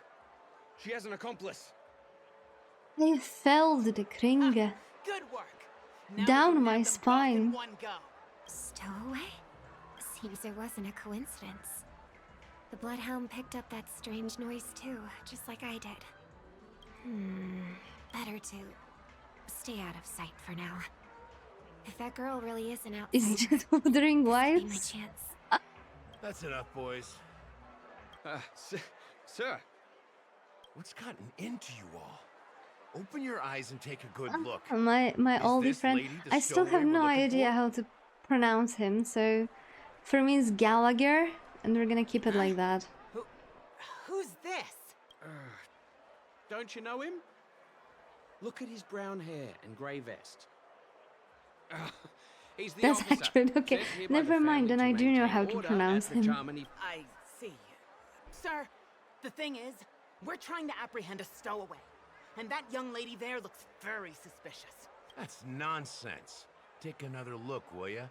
She has an accomplice. They felled the kring Good work. Now down we can my nab them both in spine. one go. Stowaway? Seems there wasn't a coincidence. The Bloodhound picked up that strange noise too, just like I did. Better to stay out of sight for now. If that girl really is an outsider, Is it just withering this could be my wives? chance. That's enough, boys. Sir. What's gotten into you all? Open your eyes and take a good look. My Is oldie this friend. lady the I still have stowaway we're no looking idea for? how to pronounce him, so for me it's Gallagher, and we're gonna keep it like that. Who's this? Don't you know him? Look at his brown hair and grey vest. He's the That's officer accurate. Okay, sent here by never the mind. family Then I do know maintain how to order pronounce at the him. Germany. I see. Sir, the thing is, we're trying to apprehend a stowaway. And that young lady there looks very suspicious. That's nonsense. Take another look, will ya?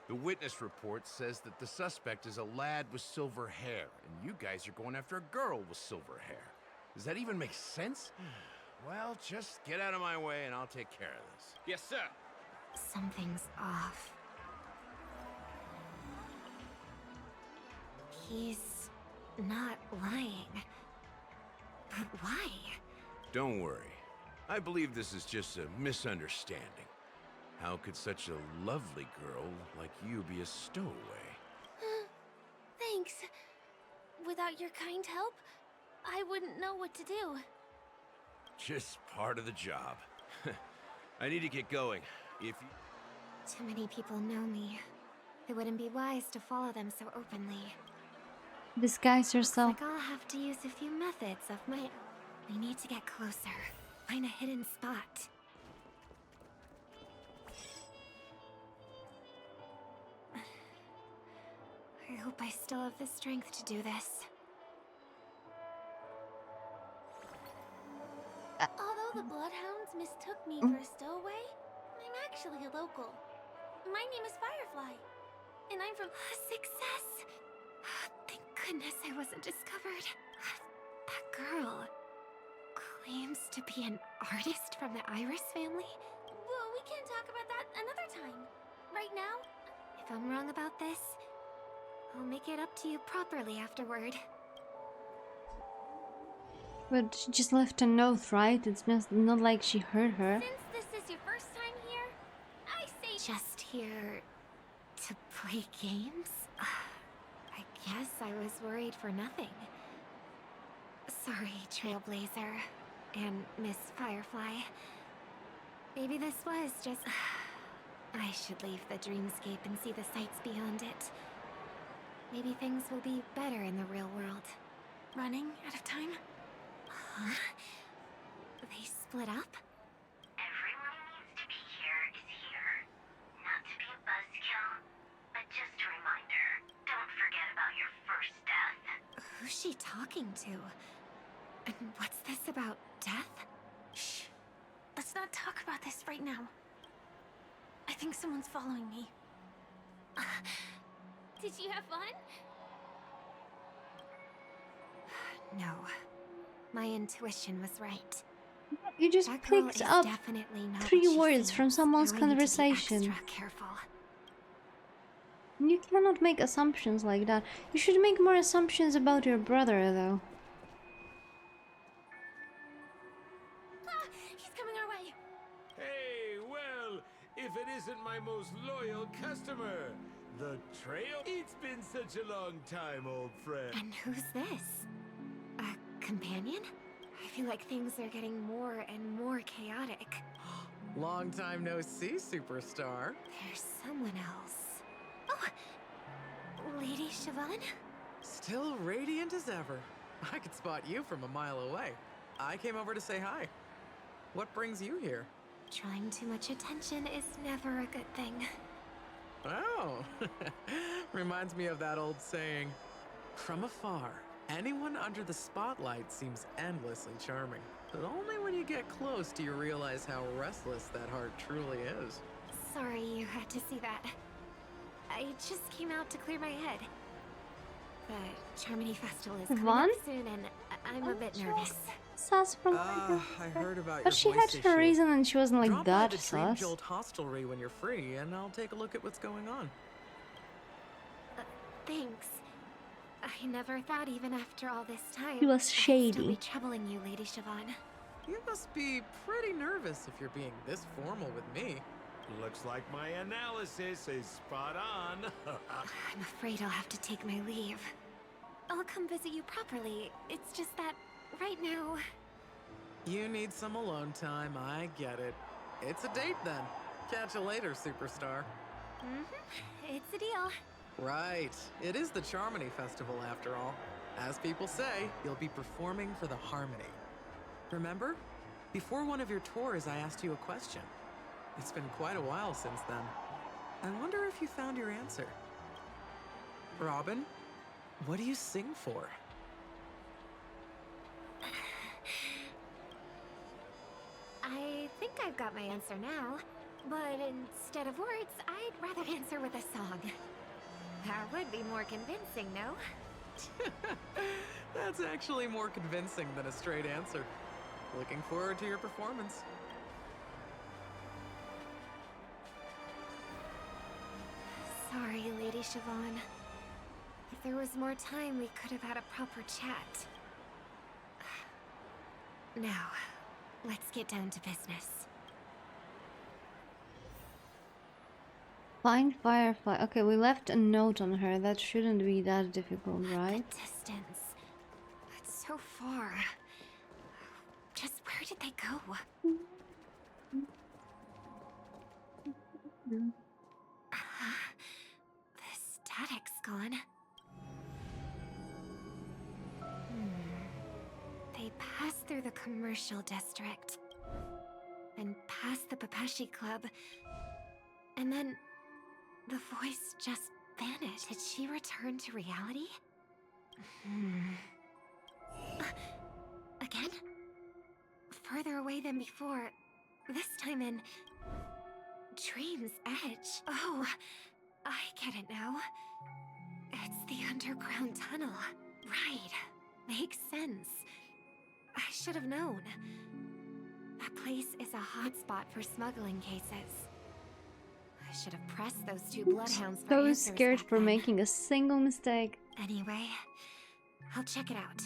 The witness report says that the suspect is a lad with silver hair, and you guys are going after a girl with silver hair. Does that even make sense? Well, just get out of my way and I'll take care of this. Yes, sir. Something's off. He's not lying. But why? Don't worry. I believe this is just a misunderstanding. How could such a lovely girl like you be a stowaway? Thanks. Without your kind help, I wouldn't know what to do. Just part of the job. I need to get going. If you... Too many people know me. It wouldn't be wise to follow them so openly. Disguise yourself. Like I'll have to use a few methods of my own. We need to get closer. Find a hidden spot. I hope I still have the strength to do this. Although the Bloodhounds mistook me for a stowaway, I'm actually a local. My name is Firefly, and I'm from Success. Thank goodness I wasn't discovered. That girl claims to be an artist from the Iris family. Well, we can talk about that another time. Right now, if I'm wrong about this, I'll make it up to you properly afterward. But she just left a note, right? It's not like she heard her. Since this is your first time here, I say just here to play games? I guess I was worried for nothing. Sorry, Trailblazer and Miss Firefly. Maybe this was just... I should leave the dreamscape and see the sights beyond it. Maybe things will be better in the real world. Running out of time? Huh? They split up? Everyone who needs to be here is here. Not to be a buzzkill, but just a reminder. Don't forget about your first death. Who's she talking to? And what's this about death? Shh. Let's not talk about this right now. I think someone's following me. Did you have fun? No. My intuition was right. You just That girl picked is up definitely not 3 what she words from seems. someone's Now I need to be conversation. extra careful. You cannot make assumptions like that. You should make more assumptions about your brother, though. Ah, he's coming our way. Hey, well, if it isn't my most loyal customer, the Trail. It's been such a long time, old friend. And who's this? A companion? I feel like things are getting more and more chaotic. Long time no see, superstar. There's someone else. Oh! Lady Siobhan? Still radiant as ever. I could spot you from a mile away. I came over to say hi. What brings you here? Drawing too much attention is never a good thing. Oh, reminds me of that old saying. From afar, anyone under the spotlight seems endlessly charming. But only when you get close do you realize how restless that heart truly is. Sorry you had to see that. I just came out to clear my head. The Charmony Festival is coming Vaughn? up soon and I'm a bit nervous. Sus from I heard about but your she voice had her issue. reason and she wasn't like Drop by that the Dream sus. Jolt hostelry when you're free, and I'll take a look at what's going on. Thanks. I never thought even after all this time He was I'd still shady. be troubling you, Lady Siobhan. You must be pretty nervous if you're being this formal with me. Looks like my analysis is spot on. I'm afraid I'll have to take my leave. I'll come visit you properly. It's just that right now... You need some alone time, I get it. It's a date then. Catch you later, superstar. It's a deal. Right. It is the Charmony Festival after all. As people say, you'll be performing for the Harmony. Remember? Before one of your tours, I asked you a question. It's been quite a while since then. I wonder if you found your answer. Robin, what do you sing for? I think I've got my answer now. But instead of words, I'd rather answer with a song. That would be more convincing, no? That's actually more convincing than a straight answer. Looking forward to your performance. Sorry, Lady Siobhan. If there was more time, we could have had a proper chat. Now, let's get down to business. Find Firefly. Okay, we left a note on her. That shouldn't be that difficult, right? Distance. It's so far. Just where did they go? The static's gone. They passed through the commercial district, then past the Papashi Club, and then the voice just vanished. Did she return to reality? Again? Further away than before, this time in Dream's Edge. Oh, I get it now. It's the underground tunnel. Right. Makes sense. I should have known. That place is a hotspot for smuggling cases. I should have pressed those two bloodhounds for So answers scared back for then. making a single mistake. Anyway, I'll check it out.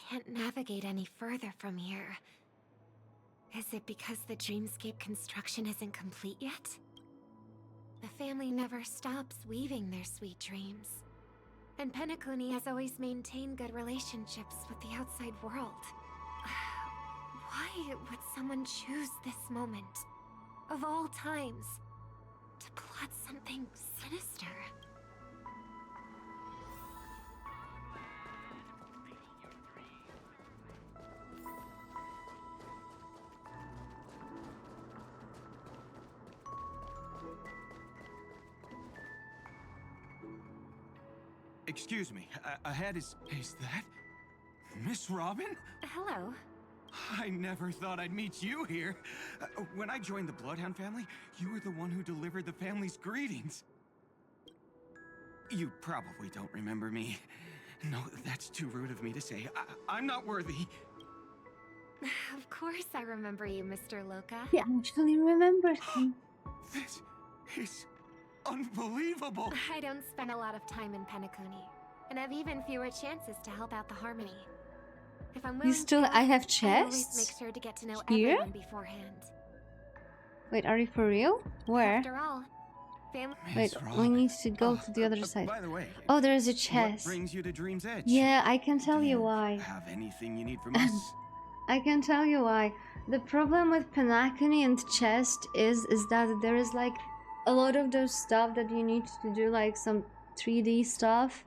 Can't navigate any further from here. Is it because the dreamscape construction isn't complete yet? The family never stops weaving their sweet dreams. And Penacony has always maintained good relationships with the outside world. Why would someone choose this moment, of all times, to plot something sinister? Excuse me, ahead is that Miss Robin? Hello. I never thought I'd meet you here. When I joined the Bloodhound family, you were the one who delivered the family's greetings. You probably don't remember me. No, that's too rude of me to say. I'm not worthy. Of course I remember you, Mr. Loca. He actually remembers him. This is unbelievable. I don't spend a lot of time in Penacony, and have even fewer chances to help out the Harmony. If I'm willing You still, to go, I have I always chests? make sure to get to know Here? everyone beforehand. Wait, are you for real? Where? After all, family. Wait, we need to go to the other side. By the way, Oh, there is a what chest. brings you to Dream's Edge? Yeah, I can tell you why. Have anything you need from us? I can tell you why. The problem with Penacony and chest is that there is like a lot of those stuff that you need to do, like some 3D stuff,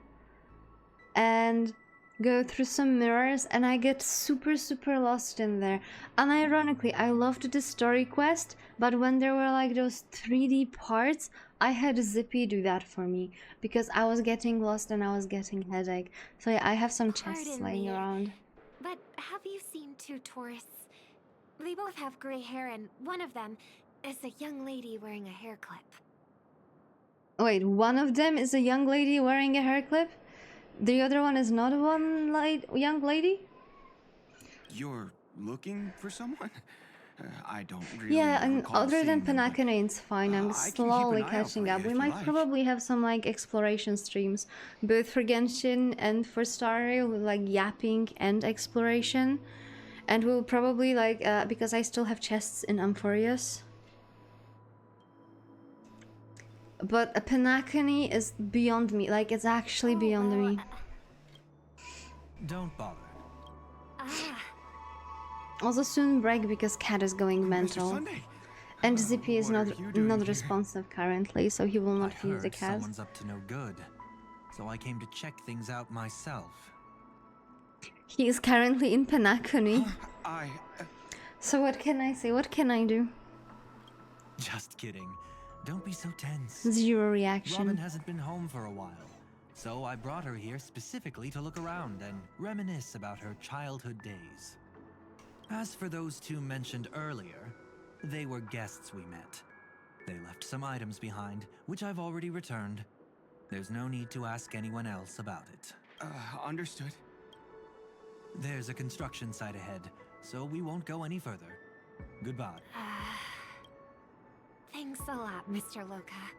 and go through some mirrors, and I get super lost in there. And ironically, I loved the story quest, but when there were like those 3D parts, I had Zippy do that for me because I was getting lost and I was getting headache. So yeah, I have some chests Pardon laying me, around. But have you seen two tourists? They both have gray hair, and one of them is a young lady wearing a hair clip. Wait, one of them is a young lady wearing a hair clip? The other one is not one young lady? You're looking for someone? I don't really Yeah, and recall other than seeing them, but Penacony, it's fine. I'm I can keep slowly an eye out catching for you up. We if you might like. probably have some like exploration streams, both for Genshin and for Star Rail, with like yapping and exploration. And we'll probably like, because I still have chests in Amphorius. But a Penacony is beyond me, like it's actually beyond me. Don't bother. Also soon break because Cat is going mental. Sunday. And Zippy is What not are you doing not here? responsive currently, so he will not use the Heard cast. someone's up to no good, so I came to check things out myself. He is currently in Penacony. I... So what can I say? What can I do? Just kidding. Don't be so tense. Zero reaction. Robin hasn't been home for a while, so I brought her here specifically to look around and reminisce about her childhood days. As for those two mentioned earlier, they were guests we met. They left some items behind, which I've already returned. There's no need to ask anyone else about it. Understood. There's a construction site ahead, so we won't go any further. Goodbye. Thanks a lot, Mr. Loka.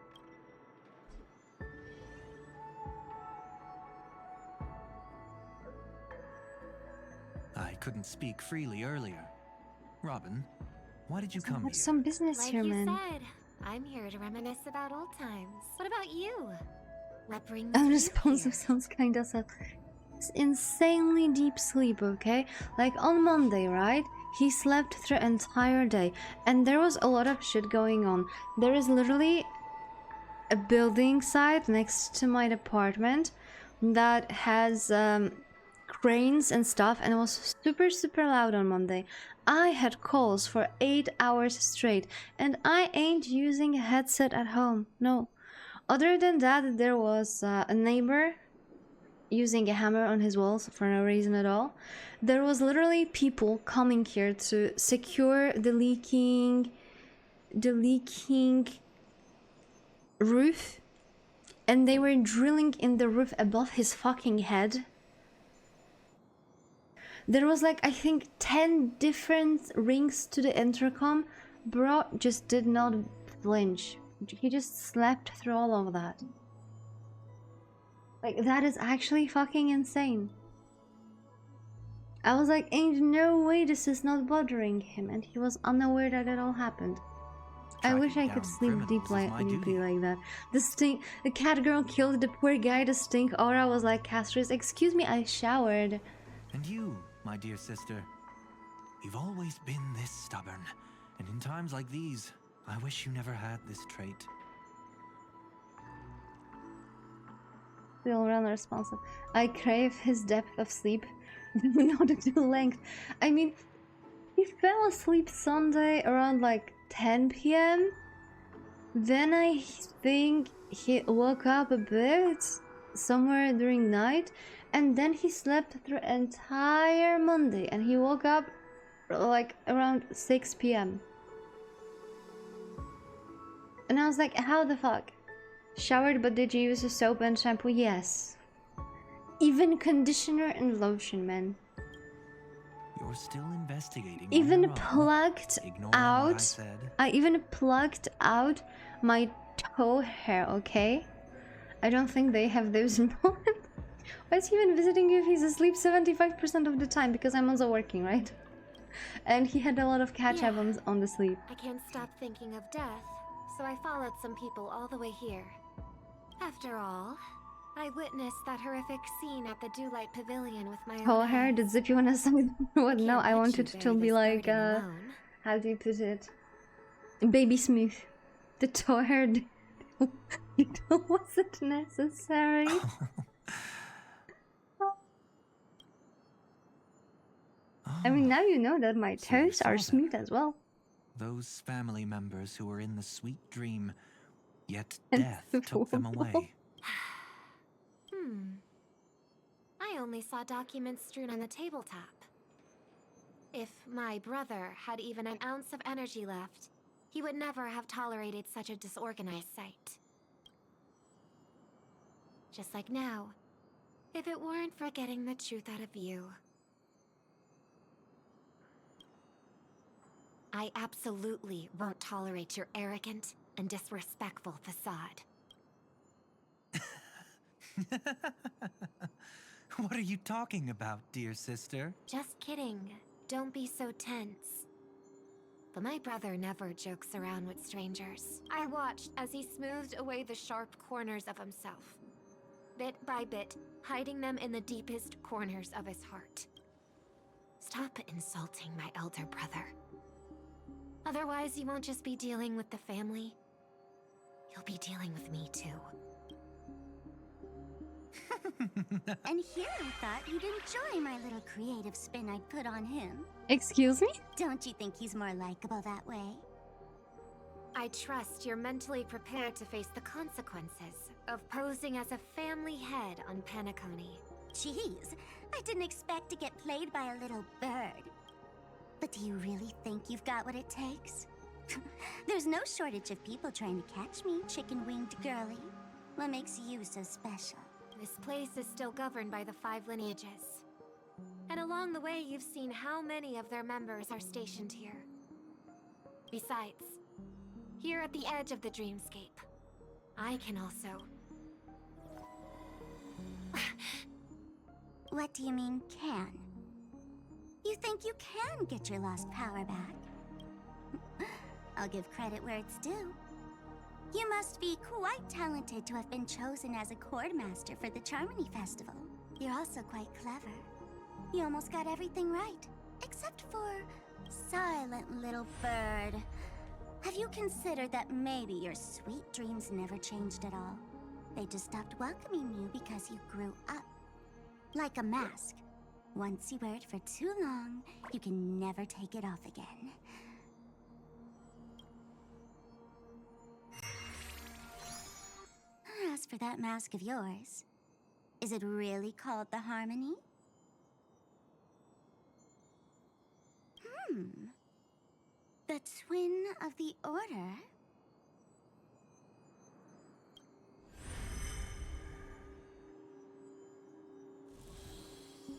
I couldn't speak freely earlier. Robin, why did you come Have here? some business Like here, you man. said, I'm here to reminisce about old times. What about you? What brings you Unresponsive here? sounds kinda sad. It's insanely deep sleep, okay? Like on Monday, right? He slept through an entire day, and there was a lot of shit going on. There is literally a building site next to my apartment that has cranes and stuff, and it was super loud on Monday. I had calls for 8 hours straight, and I ain't using a headset at home. No. Other than that, there was a neighbor using a hammer on his walls for no reason at all. There was literally people coming here to secure the leaking roof, and they were drilling in the roof above his fucking head. There was like, I think 10 different rings to the intercom. Bro just did not flinch. He just slept through all of that. Like, that is actually fucking insane. I was like, ain't no way this is not bothering him, and he was unaware that it all happened. I wish I could sleep deeply like that. The cat girl killed the poor guy. The stink aura was like Castrice. Excuse me, I showered. And you, my dear sister, you've always been this stubborn, and in times like these, I wish you never had this trait. Feel unresponsive. I crave his depth of sleep, not the length. I mean, he fell asleep Sunday around like 10 p.m. Then I think he woke up a bit somewhere during night, and then he slept through entire Monday, and he woke up like around 6 p.m. And I was like, how the fuck? Showered, but did you use a soap and shampoo? Yes. Even conditioner and lotion, man. You're still investigating. Even plugged out. I even plugged out my toe hair, okay? I don't think they have those moments. Why is he even visiting you if he's asleep 75% of the time? Because I'm also working, right? And he had a lot of catch up on the sleep. I can't stop thinking of death, so I followed some people all the way here. After all, I witnessed that horrific scene at the Dewlight Pavilion with my own Whole hair? eyes. Did Zippy want to say what? No, I wanted you to bury be this like, burden alone. how do you put it? Baby smooth. The toe hair. Was it necessary? I mean, now you know that my So you toes are saw them. smooth as well. Those family members who were in the sweet dream, yet And death took them away. I only saw documents strewn on the tabletop. If my brother had even an ounce of energy left, he would never have tolerated such a disorganized sight. Just like now, if it weren't for getting the truth out of you. I absolutely won't tolerate your arrogant and disrespectful facade. What are you talking about, dear sister? Just kidding. Don't be so tense. But my brother never jokes around with strangers. I watched as he smoothed away the sharp corners of himself. Bit by bit, hiding them in the deepest corners of his heart. Stop insulting my elder brother. Otherwise, you won't just be dealing with the family. You'll be dealing with me too. And here I thought you'd enjoy my little creative spin I'd put on him. Excuse me? Don't you think he's more likable that way? I trust you're mentally prepared to face the consequences of posing as a family head on Penacony. Jeez, I didn't expect to get played by a little bird. But do you really think you've got what it takes? There's no shortage of people trying to catch me, chicken-winged girly. What makes you so special? This place is still governed by the 5 lineages. And along the way, you've seen how many of their members are stationed here. Besides, here at the edge of the dreamscape, I can also... What do you mean, can? You think you can get your lost power back? I'll give credit where it's due. You must be quite talented to have been chosen as a chord master for the Charmony Festival. You're also quite clever. You almost got everything right, except for silent little bird. Have you considered that maybe your sweet dreams never changed at all? They just stopped welcoming you because you grew up. Like a mask. Once you wear it for too long, you can never take it off again. As for that mask of yours, is it really called the Harmony? The Twin of the Order?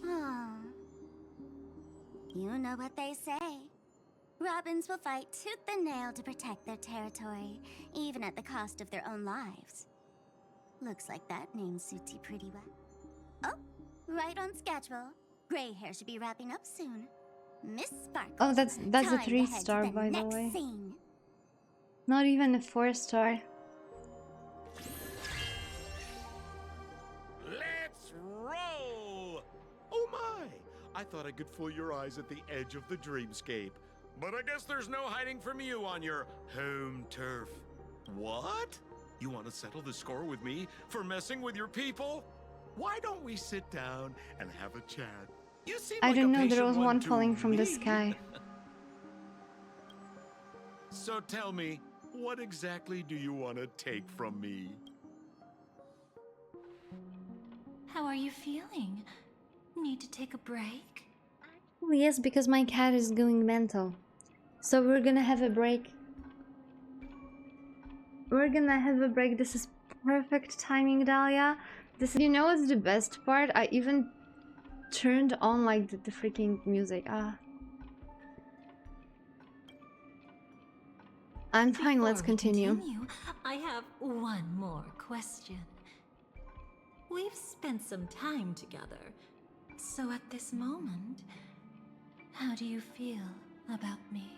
Oh. You know what they say. Robins will fight tooth and nail to protect their territory, even at the cost of their own lives. Looks like that name suits you pretty well. Oh, right on schedule. Gray hair should be wrapping up soon. Miss Sparkles. Oh, that's a time to head to 3-star, by the next way. scene. Not even a 4-star. Let's roll! Oh my! I thought I could fool your eyes at the edge of the dreamscape. But I guess there's no hiding from you on your home turf. What? You want to settle the score with me for messing with your people? Why don't we sit down and have a chat? You seem I like don't a know, there patient was one to falling from the me. sky. So tell me, what exactly do you want to take from me? How are you feeling? Need to take a break? Oh, yes, because my cat is going mental. So we're gonna have a break. We're gonna have a break. This is perfect timing, Dahlia. This, you know what's the best part? I even turned on like the freaking music. I'm fine, let's Before we continue. I have one more question. We've spent some time together, so at this moment, how do you feel about me?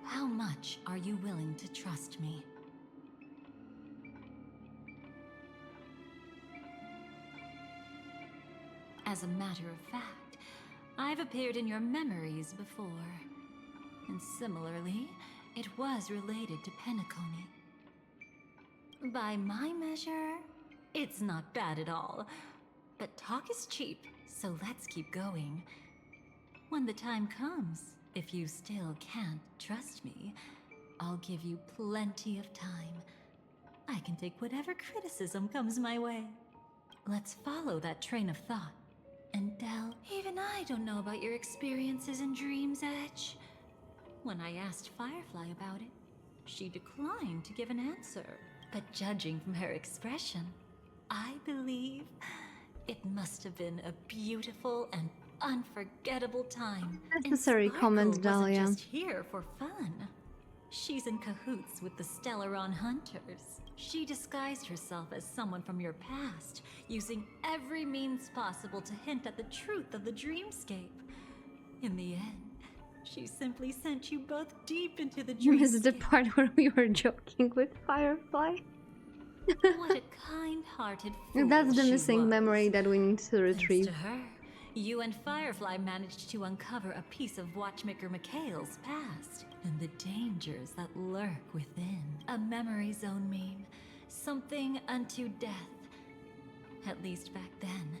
How much are you willing to trust me? As a matter of fact, I've appeared in your memories before. And similarly, it was related to Penacony. By my measure, It's not bad at all. But talk is cheap, so let's keep going. When the time comes, if you still can't trust me, I'll give you plenty of time. I can take whatever criticism comes my way. Let's follow that train of thought. And Del, even I don't know about your experiences in Dream's Edge. When I asked Firefly about it, she declined to give an answer. But judging from her expression, I believe it must have been a beautiful and unforgettable time. Necessary comment, Dahlia. Wasn't just here for fun. She's in cahoots with the Stellaron Hunters. She disguised herself as someone from your past, using every means possible to hint at the truth of the dreamscape. In the end, she simply sent you both deep into the dreamscape. This is the part where we were joking with Firefly. What a kind-hearted fool That's the she missing was. memory that we need to retrieve. Thanks to her, you and Firefly managed to uncover a piece of Watchmaker Mikhail's past and the dangers that lurk within. A memory zone meme, something unto death. At least back then,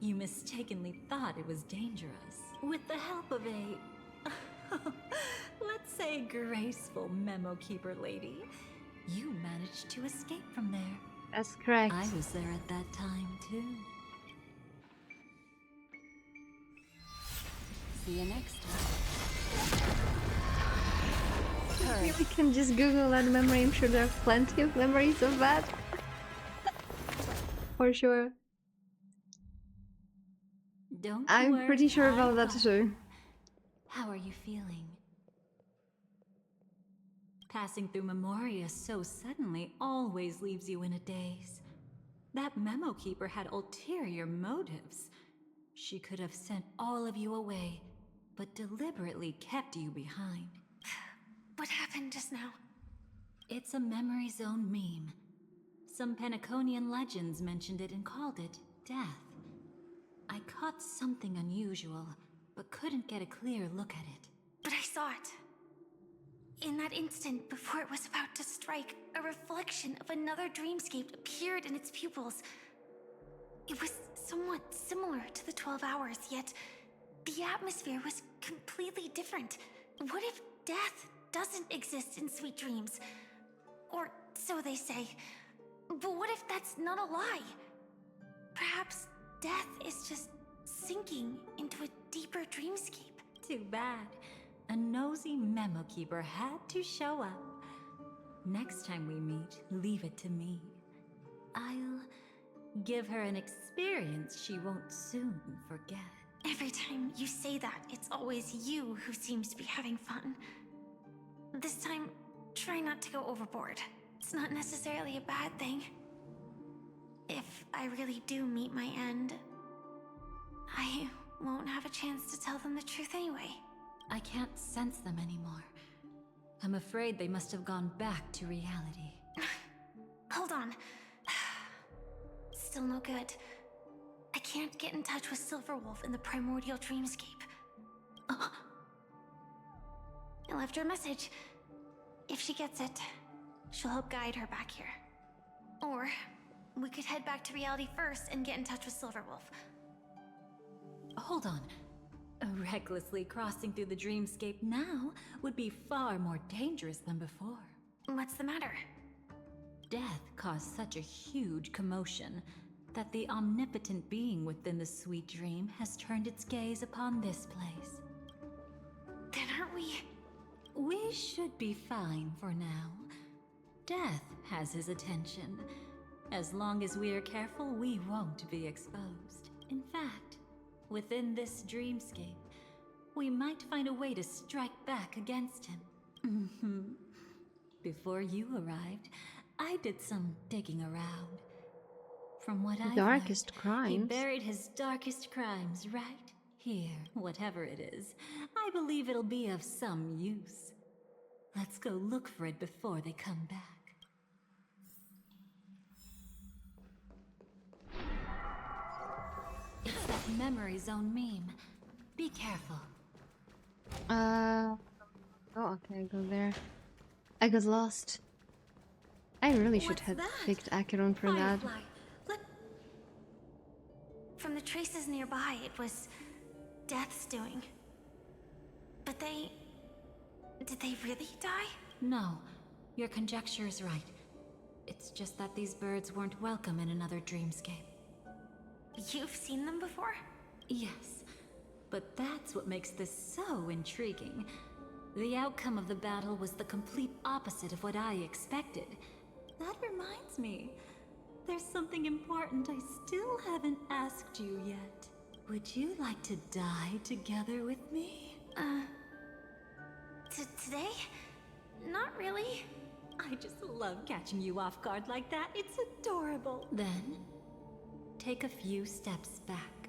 you mistakenly thought it was dangerous. With the help of a, let's say, graceful memo keeper lady, you managed to escape from there. That's correct. I was there at that time, too. See you next time. We can just Google that memory. I'm sure there are plenty of memories of that. For sure. I'm pretty sure about that too. How are you feeling? Passing through Memoria so suddenly always leaves you in a daze. That memo keeper had ulterior motives. She could have sent all of you away, but deliberately kept you behind. What happened just now? It's a memory zone meme. Some Penaconian legends mentioned it and called it death. I caught something unusual, but couldn't get a clear look at it. But I saw it. In that instant, before it was about to strike, a reflection of another dreamscape appeared in its pupils. It was somewhat similar to the 12 hours, yet the atmosphere was completely different. What if death doesn't exist in sweet dreams? Or so they say. But what if that's not a lie? Perhaps death is just sinking into a deeper dreamscape. Too bad. A nosy memo keeper had to show up. Next time we meet, leave it to me. I'll give her an experience she won't soon forget. Every time you say that, it's always you who seems to be having fun. This time, try not to go overboard. It's not necessarily a bad thing. If I really do meet my end, I won't have a chance to tell them the truth anyway. I can't sense them anymore. I'm afraid they must have gone back to reality. Hold on. Still no good. I can't get in touch with Silverwolf in the primordial dreamscape. I left her a message. If she gets it, she'll help guide her back here. Or we could head back to reality first and get in touch with Silverwolf. Hold on. Recklessly crossing through the dreamscape now would be far more dangerous than before. What's the matter? Death caused such a huge commotion that the omnipotent being within the sweet dream has turned its gaze upon this place. Then aren't we? We should be fine for now. Death has his attention. As long as we are careful, we won't be exposed. In fact, within this dreamscape, we might find a way to strike back against him. Before you arrived, I did some digging around. From what I Darkest learned, crimes? he buried his darkest crimes right here. Whatever it is, I believe it'll be of some use. Let's go look for it before they come back. It's that memory zone meme. Be careful. Oh, okay, go there. I got lost. I really should have picked Acheron for that. Firefly, let places nearby it was Death's doing. But they... did they really die? No, your conjecture is right. It's just that these birds weren't welcome in another dreamscape. You've seen them before? Yes, but that's what makes this so intriguing. The outcome of the battle was the complete opposite of what I expected. That reminds me, there's something important I still haven't asked you yet. Would you like to die together with me? Today? Not really. I just love catching you off guard like that. It's adorable. Then, take a few steps back.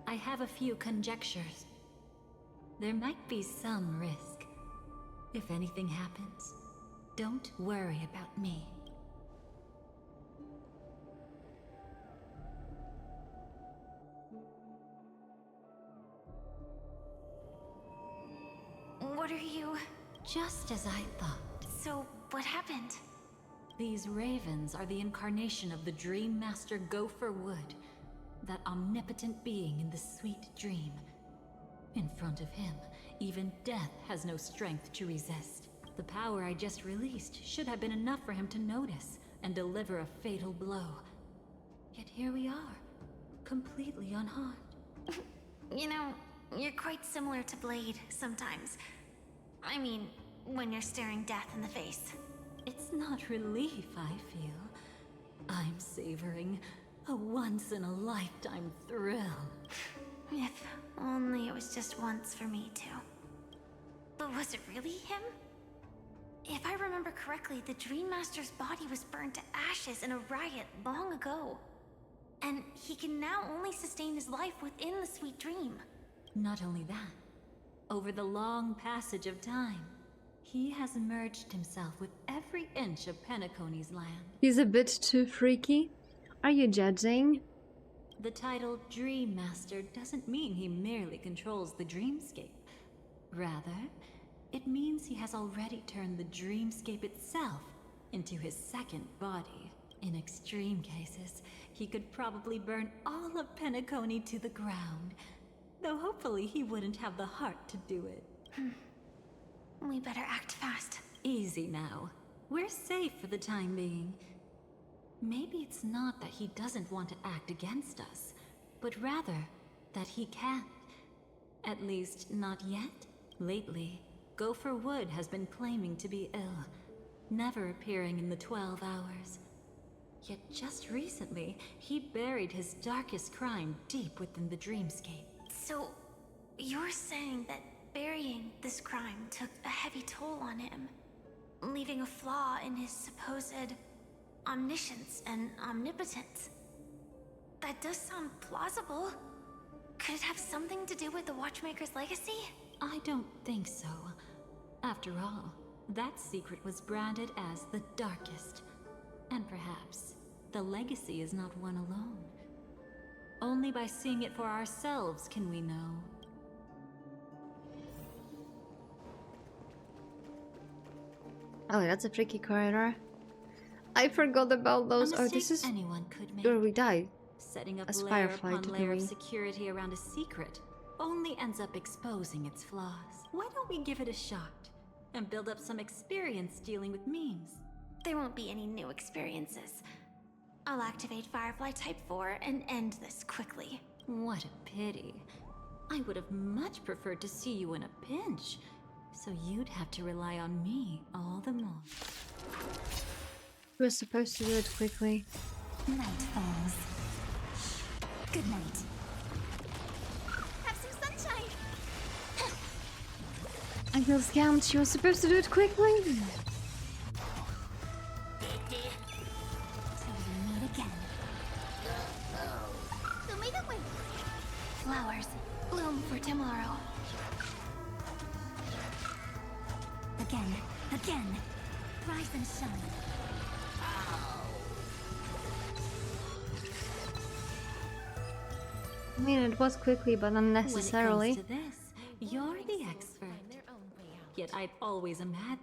I have a few conjectures. There might be some risk. If anything happens, don't worry about me. What are you... Just as I thought. So, what happened? These ravens are the incarnation of the Dream Master Gopher Wood, that omnipotent being in the sweet dream. In front of him, even death has no strength to resist. The power I just released should have been enough for him to notice and deliver a fatal blow. Yet here we are, completely unharmed. You know, you're quite similar to Blade sometimes. I mean, when you're staring death in the face. It's not relief, I feel. I'm savoring a once-in-a-lifetime thrill. If only it was just once for me too. But was it really him? If I remember correctly, the Dream Master's body was burned to ashes in a riot long ago. And he can now only sustain his life within the sweet dream. Not only that, over the long passage of time, he has merged himself with every inch of Penacony's land. He's a bit too freaky. Are you judging? The title Dream Master doesn't mean he merely controls the dreamscape. Rather, it means he has already turned the dreamscape itself into his second body. In extreme cases, he could probably burn all of Penacony to the ground. Though hopefully he wouldn't have the heart to do it. We better act fast. Easy now. We're safe for the time being. Maybe it's not that he doesn't want to act against us, but rather that he can't. At least, not yet. Lately, Gopher Wood has been claiming to be ill, never appearing in the 12 hours. Yet just recently, he buried his darkest crime deep within the dreamscape. So, you're saying that burying this crime took a heavy toll on him, leaving a flaw in his supposed omniscience and omnipotence. That does sound plausible. Could it have something to do with the Watchmaker's legacy? I don't think so. After all, that secret was branded as the darkest. And perhaps, the legacy is not one alone. Only by seeing it for ourselves can we know. Oh, that's a tricky corridor. I forgot about those. Oh, this is anyone could make. where we died. Setting up As layer Firefly upon took layer of away. security around a secret only ends up exposing its flaws. Why don't we give it a shot and build up some experience dealing with memes? There won't be any new experiences. I'll activate Firefly Type 4 and end this quickly. What a pity. I would have much preferred to see you in a pinch, so you'd have to rely on me all the more. We were supposed to do it quickly. Night falls. Good night. Have some sunshine. I feel scammed. She was supposed to do it quickly. Flowers bloom for tomorrow. Again, again. Rise and shine. I mean, it was quickly, but unnecessarily. When it comes to this, you're the expert. Yet I've always imagined.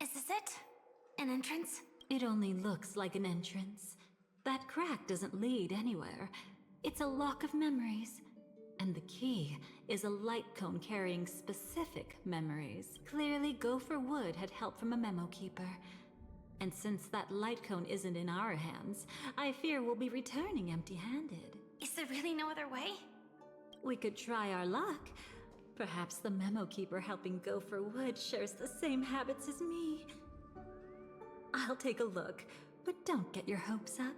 Is this it? An entrance? It only looks like an entrance. That crack doesn't lead anywhere. It's a lock of memories. And the key is a light cone carrying specific memories. Clearly, Gopher Wood had help from a memo keeper. And since that light cone isn't in our hands, I fear we'll be returning empty-handed. Is there really no other way? We could try our luck. Perhaps the memo keeper helping Gopher Wood shares the same habits as me. I'll take a look, but don't get your hopes up.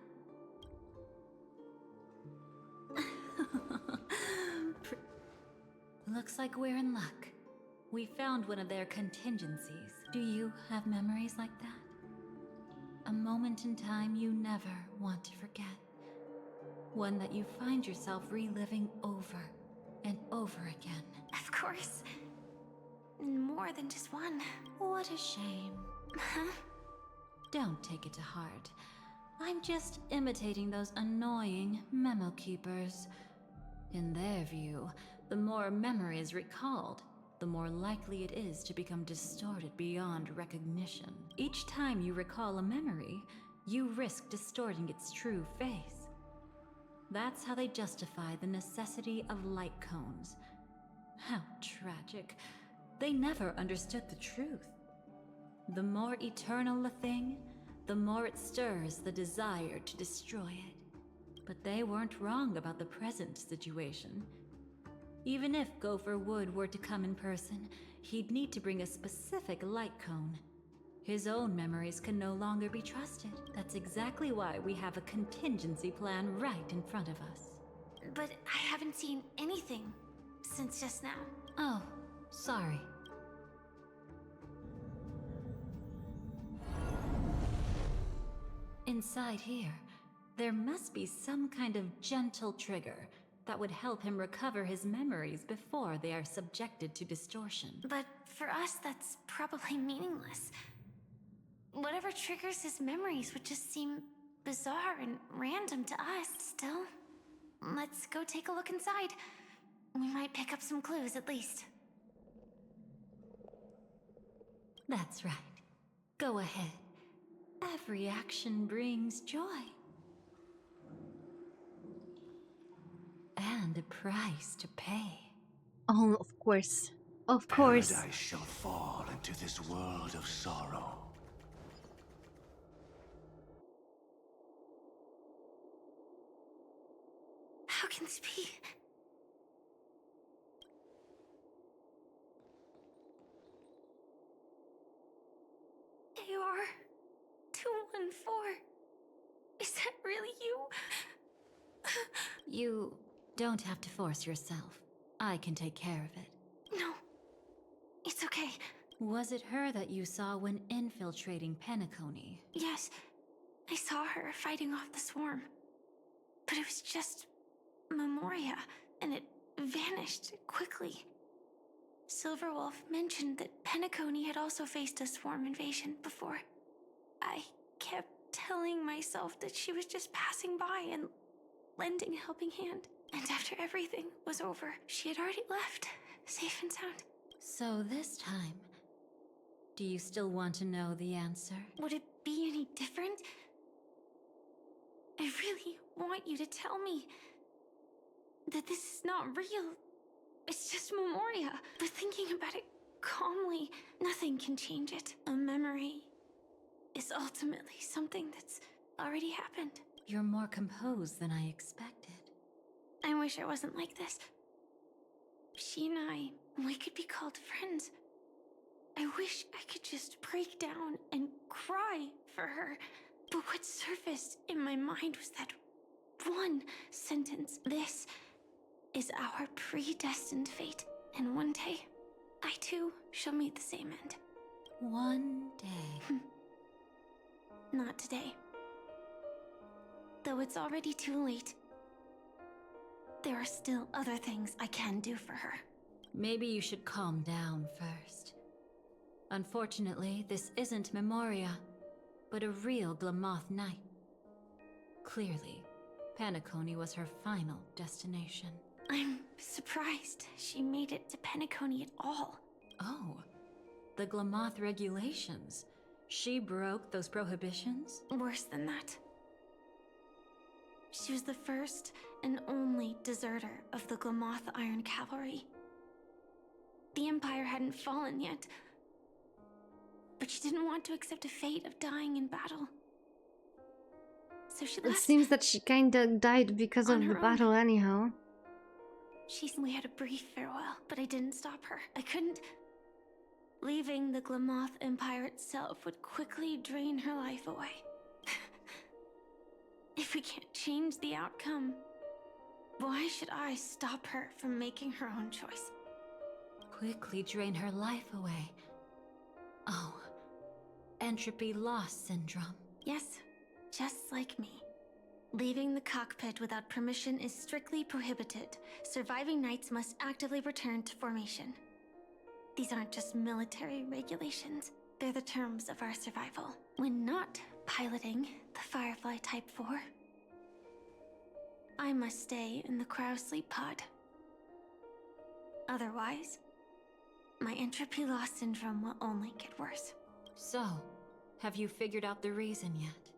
Looks like we're in luck. We found one of their contingencies. Do you have memories like that? A moment in time you never want to forget. One that you find yourself reliving over and over again. Of course. More than just one. What a shame. Huh? Don't take it to heart. I'm just imitating those annoying memo keepers. In their view, the more memories recalled, the more likely it is to become distorted beyond recognition. Each time you recall a memory, you risk distorting its true face. That's how they justify the necessity of light cones. How tragic. They never understood the truth. The more eternal a thing, the more it stirs the desire to destroy it. But they weren't wrong about the present situation. Even if Gopher Wood were to come in person, he'd need to bring a specific light cone. His own memories can no longer be trusted. That's exactly why we have a contingency plan right in front of us. But I haven't seen anything since just now. Oh, sorry. Inside here, there must be some kind of gentle trigger that would help him recover his memories before they are subjected to distortion. But for us, that's probably meaningless. Whatever triggers his memories would just seem bizarre and random to us. Still, let's go take a look inside. We might pick up some clues at least. That's right. Go ahead. Every action brings joy. And a price to pay. Oh, of course. Of course. Paradise shall fall into this world of sorrow. How can this be? AR 214. Is that really you? You don't have to force yourself. I can take care of it. No. It's okay. Was it her that you saw when infiltrating Penacony? Yes. I saw her fighting off the swarm. But it was just Memoria, and it vanished quickly. Silverwolf mentioned that Penacony had also faced a swarm invasion before. I kept telling myself that she was just passing by and lending a helping hand. And after everything was over, she had already left, safe and sound. So this time, do you still want to know the answer? Would it be any different? I really want you to tell me that this is not real. It's just Memoria. But thinking about it calmly, nothing can change it. A memory is ultimately something that's already happened. You're more composed than I expected. I wish I wasn't like this. She and I, we could be called friends. I wish I could just break down and cry for her. But what surfaced in my mind was that one sentence. This is our predestined fate. And one day, I too shall meet the same end. One day. Not today. Though it's already too late. There are still other things I can do for her. Maybe you should calm down first. Unfortunately, this isn't Memoria, but a real Glamoth Knight. Clearly, Penacony was her final destination. I'm surprised she made it to Penacony at all. Oh, the Glamoth regulations. She broke those prohibitions? Worse than that. She was the first and only deserter of the Glamoth Iron Cavalry. The Empire hadn't fallen yet, but she didn't want to accept a fate of dying in battle. So she It left. seems that she kinda died because of the battle anyhow. We had a brief farewell, but I didn't stop her. I couldn't. Leaving the Glamoth Empire itself would quickly drain her life away. If we can't change the outcome, why should I stop her from making her own choice? Quickly drain her life away. Oh, entropy loss syndrome. Yes, just like me. Leaving the cockpit without permission is strictly prohibited. Surviving knights must actively return to formation. These aren't just military regulations, they're the terms of our survival. When not piloting the Firefly Type 4, I must stay in the cryo sleep pod. Otherwise, my entropy loss syndrome will only get worse. So, have you figured out the reason yet?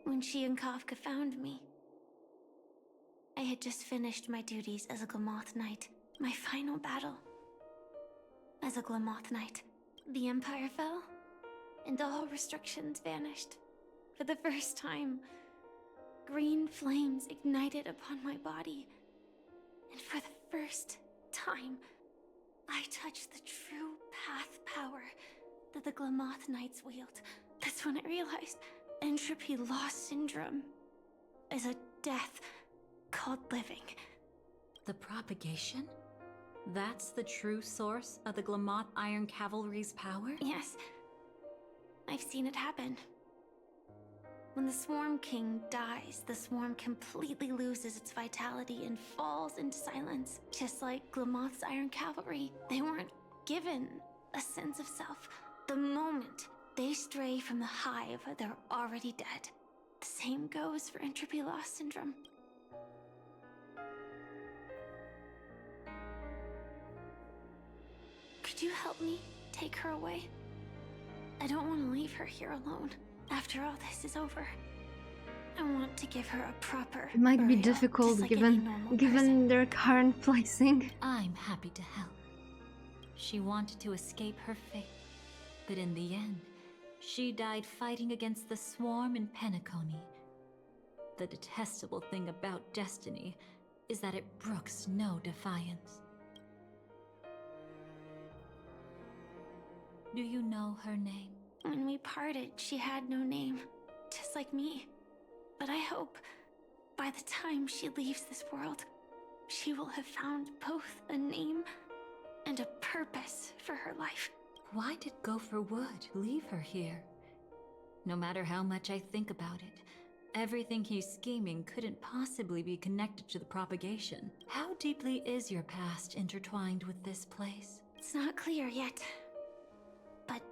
When she and Kafka found me, I had just finished my duties as a Glamoth Knight, my final battle. As a Glamoth Knight, the Empire fell, and all restrictions vanished. For the first time, green flames ignited upon my body, and for the first time, I touched the true path power that the Glamoth Knights wield. That's when I realized entropy loss syndrome is a death called living. The propagation? That's the true source of the Glamoth Iron Cavalry's power? Yes. I've seen it happen. When the Swarm King dies, the Swarm completely loses its vitality and falls into silence. Just like Glamoth's Iron Cavalry, they weren't given a sense of self. The moment they stray from the hive, they're already dead. The same goes for entropy loss syndrome. Could you help me take her away? I don't want to leave her here alone. After all this is over, I want to give her a proper It might be burial, difficult just like any given normal given their current placing. I'm happy to help. She wanted to escape her fate, but in the end, she died fighting against the swarm in Penacony. The detestable thing about destiny is that it brooks no defiance. Do you know her name? When we parted, she had no name, just like me. But I hope, by the time she leaves this world, she will have found both a name and a purpose for her life. Why did Gopher Wood leave her here? No matter how much I think about it, everything he's scheming couldn't possibly be connected to the propagation. How deeply is your past intertwined with this place? It's not clear yet. But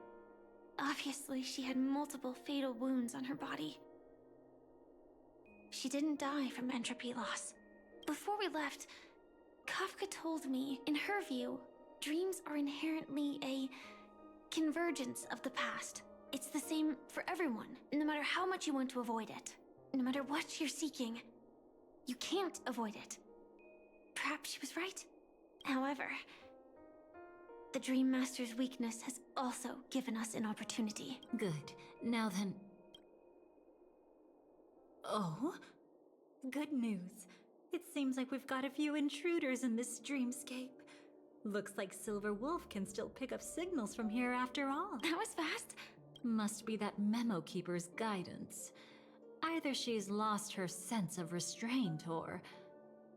obviously she had multiple fatal wounds on her body. She didn't die from entropy loss. Before we left, Kafka told me, in her view, dreams are inherently a convergence of the past. It's the same for everyone, no matter how much you want to avoid it. No matter what you're seeking, you can't avoid it. Perhaps she was right. However, the Dream Master's weakness has also given us an opportunity. Good. Now then... Oh? Good news. It seems like we've got a few intruders in this dreamscape. Looks like Silver Wolf can still pick up signals from here after all. That was fast. Must be that Memo Keeper's guidance. Either she's lost her sense of restraint or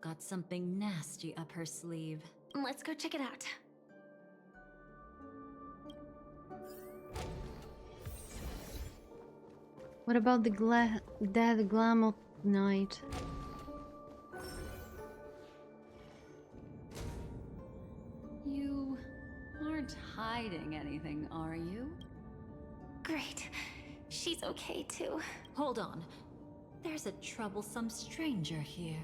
got something nasty up her sleeve. Let's go check it out. What about the dead Glamoth Knight? You aren't hiding anything, are you? Great. She's okay too. Hold on. There's a troublesome stranger here.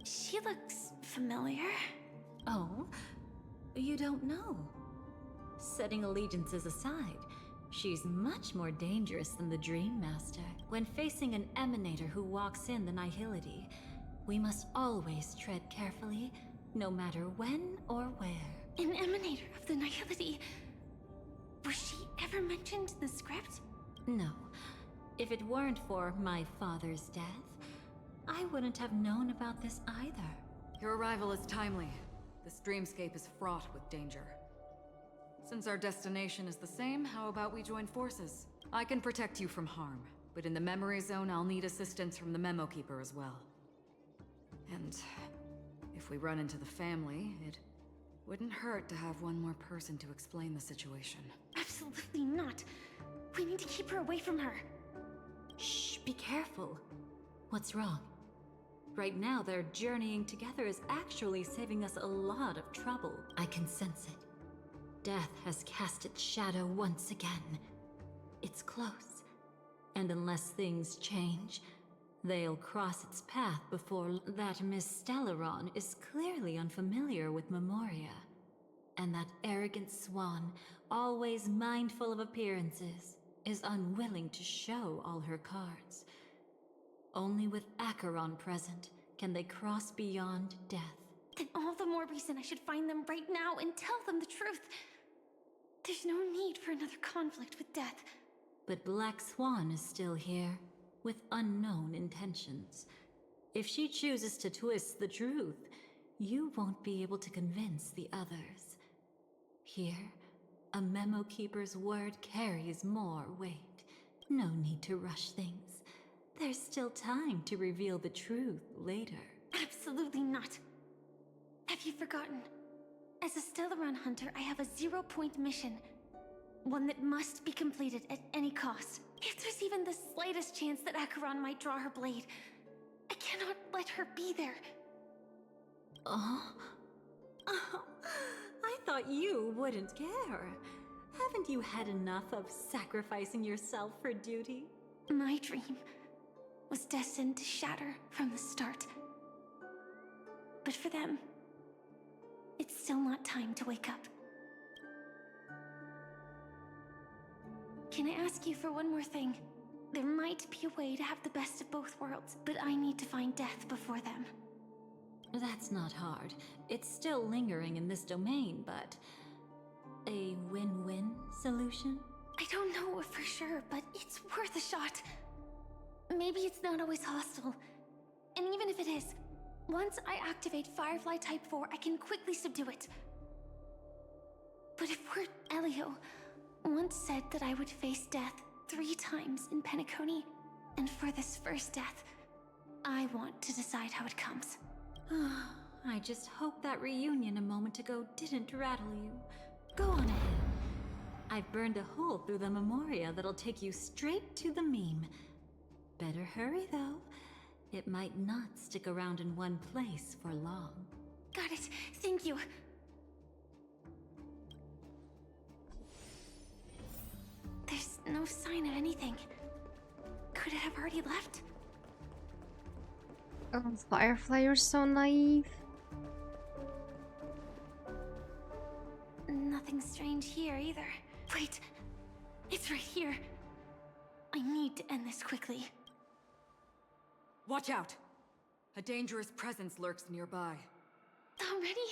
She looks familiar. Oh? You don't know? Setting allegiances aside, She's much more dangerous than the Dream Master. When facing an emanator who walks in the nihility, we must always tread carefully, no matter when or where. An emanator of the nihility. Was she ever mentioned in the script? No. If it weren't for my father's death, I wouldn't have known about this either. Your arrival is timely. This dreamscape is fraught with danger. Since our destination is the same, how about we join forces? I can protect you from harm, but in the memory zone, I'll need assistance from the Memo Keeper as well. And if we run into the family, it wouldn't hurt to have one more person to explain the situation. Absolutely not. We need to keep her away from her. Shh, be careful. What's wrong? Right now, their journeying together is actually saving us a lot of trouble. I can sense it. Death has cast its shadow once again. It's close. And unless things change, they'll cross its path before that Miss Stellaron is clearly unfamiliar with Memoria. And that arrogant swan, always mindful of appearances, is unwilling to show all her cards. Only with Acheron present can they cross beyond death. Then all the more reason I should find them right now and tell them the truth. There's no need for another conflict with death. But Black Swan is still here, with unknown intentions. If she chooses to twist the truth, you won't be able to convince the others. Here, a Memo Keeper's word carries more weight. No need to rush things. There's still time to reveal the truth later. Absolutely not. Have you forgotten? As a Stellaron hunter, I have a 0-point mission. One that must be completed at any cost. If there's even the slightest chance that Acheron might draw her blade, I cannot let her be there. Oh, I thought you wouldn't care. Haven't you had enough of sacrificing yourself for duty? My dream was destined to shatter from the start. But for them, it's still not time to wake up. Can I ask you for one more thing? There might be a way to have the best of both worlds, but I need to find death before them. That's not hard. It's still lingering in this domain, but... a win-win solution? I don't know for sure, but it's worth a shot. Maybe it's not always hostile. And even if it is, once I activate Firefly Type 4, I can quickly subdue it. But if we're... Elio once said that I would face death 3 times in Penacony, and for this first death, I want to decide how it comes. I just hope that reunion a moment ago didn't rattle you. Go on ahead. I've burned a hole through the Memoria that'll take you straight to the meme. Better hurry, though. It might not stick around in one place for long. Got it. Thank you. There's no sign of anything. Could it have already left? Oh, Firefly, you're so naive. Nothing strange here either. Wait, it's right here. I need to end this quickly. Watch out! A dangerous presence lurks nearby. Already?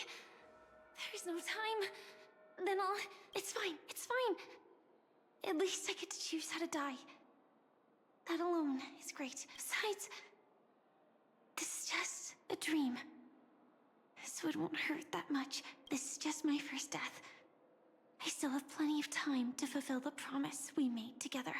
There's no time. Then I'll... It's fine, it's fine. At least I get to choose how to die. That alone is great. Besides, this is just a dream. So it won't hurt that much. This is just my first death. I still have plenty of time to fulfill the promise we made together.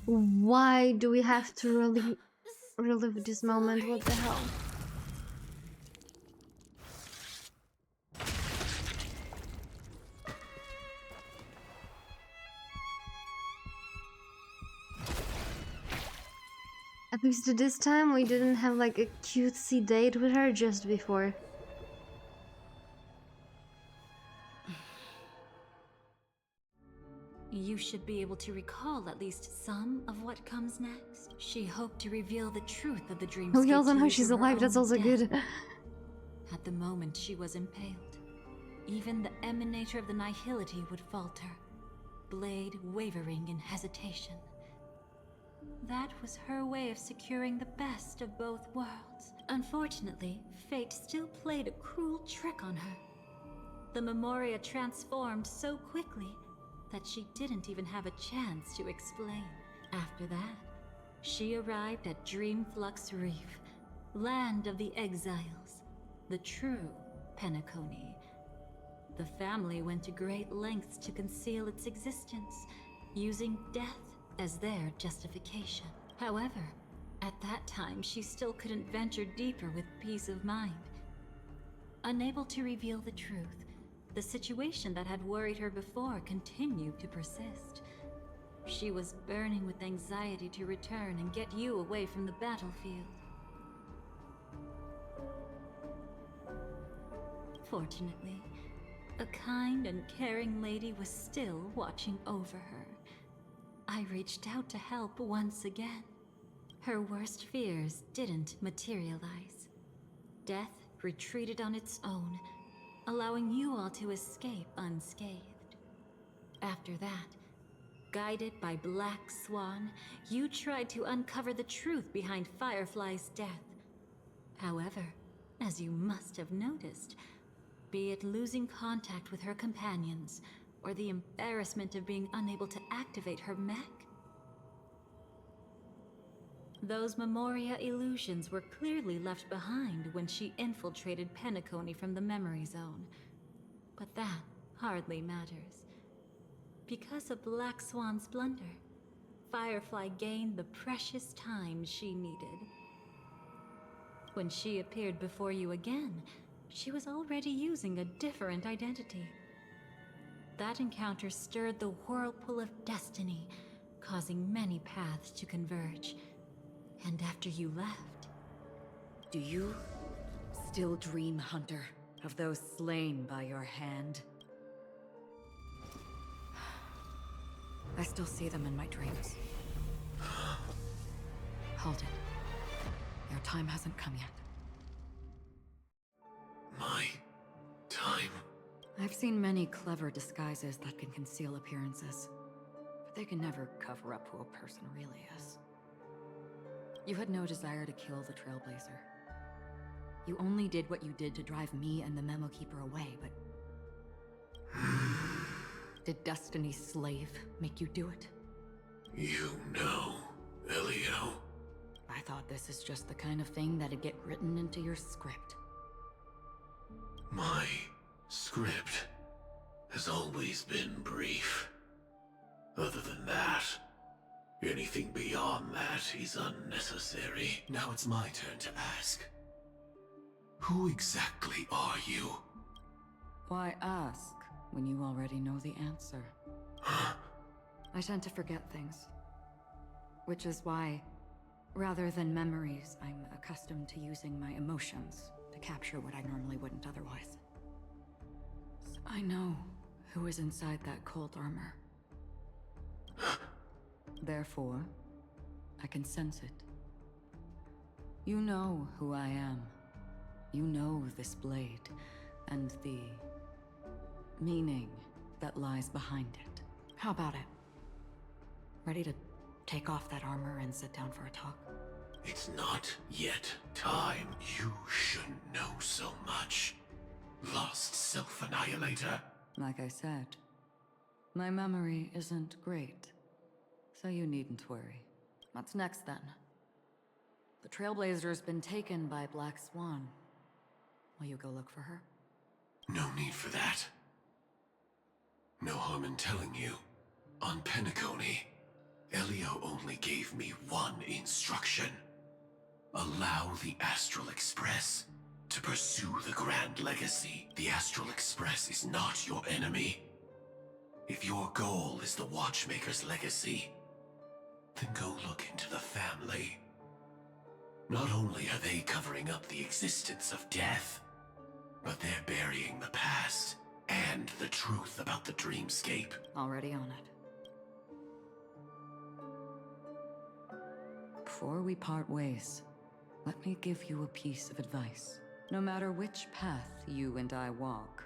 Why do we have to relive this moment? What the hell? Because this time we didn't have like a cutesy date with her just before. You should be able to recall at least some of what comes next. She hoped to reveal the truth of the dreamscape. We also to know you she's through her alive, that's own also death. good. At the moment she was impaled, even the emanator of the nihility would falter, blade wavering in hesitation. That was her way of securing the best of both worlds. Unfortunately, fate still played a cruel trick on her. The Memoria transformed so quickly that she didn't even have a chance to explain. After that, she arrived at Dreamflux Reef, land of the exiles, the true Penacony. The family went to great lengths to conceal its existence, using death as their justification. However, at that time she still couldn't venture deeper with peace of mind. Unable to reveal the truth, the situation that had worried her before continued to persist. She was burning with anxiety to return and get you away from the battlefield. Fortunately, a kind and caring lady was still watching over her. I reached out to help once again. Her worst fears didn't materialize. Death retreated on its own, allowing you all to escape unscathed. After that, guided by Black Swan, you tried to uncover the truth behind Firefly's death. However, as you must have noticed, be it losing contact with her companions, or the embarrassment of being unable to activate her mech, those Memoria illusions were clearly left behind when she infiltrated Penacony from the memory zone. But that hardly matters. Because of Black Swan's blunder, Firefly gained the precious time she needed. When she appeared before you again, she was already using a different identity. That encounter stirred the whirlpool of destiny, causing many paths to converge. And after you left... Do you still dream, Hunter, of those slain by your hand? I still see them in my dreams. Hold it. Your time hasn't come yet. My time? I've seen many clever disguises that can conceal appearances, but they can never cover up who a person really is. You had no desire to kill the Trailblazer. You only did what you did to drive me and the Memo Keeper away, but... Did Destiny's slave make you do it? You know, Elio. I thought this is just the kind of thing that'd get written into your script. My script has always been brief. Other than that, anything beyond that is unnecessary. Now it's my turn to ask. Who exactly are you? Why ask when you already know the answer? I tend to forget things. Which is why, rather than memories, I'm accustomed to using my emotions to capture what I normally wouldn't otherwise. So I know who is inside that cold armor. Therefore, I can sense it. You know who I am. You know this blade, and the meaning that lies behind it. How about it? Ready to take off that armor and sit down for a talk? It's not yet time. You shouldn't know so much. Lost self-annihilator. Like I said, my memory isn't great, so you needn't worry. What's next then? The Trailblazer's been taken by Black Swan. Will you go look for her? No need for that. No harm in telling you. On Penacony, Elio only gave me one instruction. Allow the Astral Express to pursue the Grand Legacy. The Astral Express is not your enemy. If your goal is the Watchmaker's legacy, then go look into the family. Not only are they covering up the existence of death, but they're burying the past and the truth about the dreamscape. Already on it. Before we part ways, let me give you a piece of advice. No matter which path you and I walk,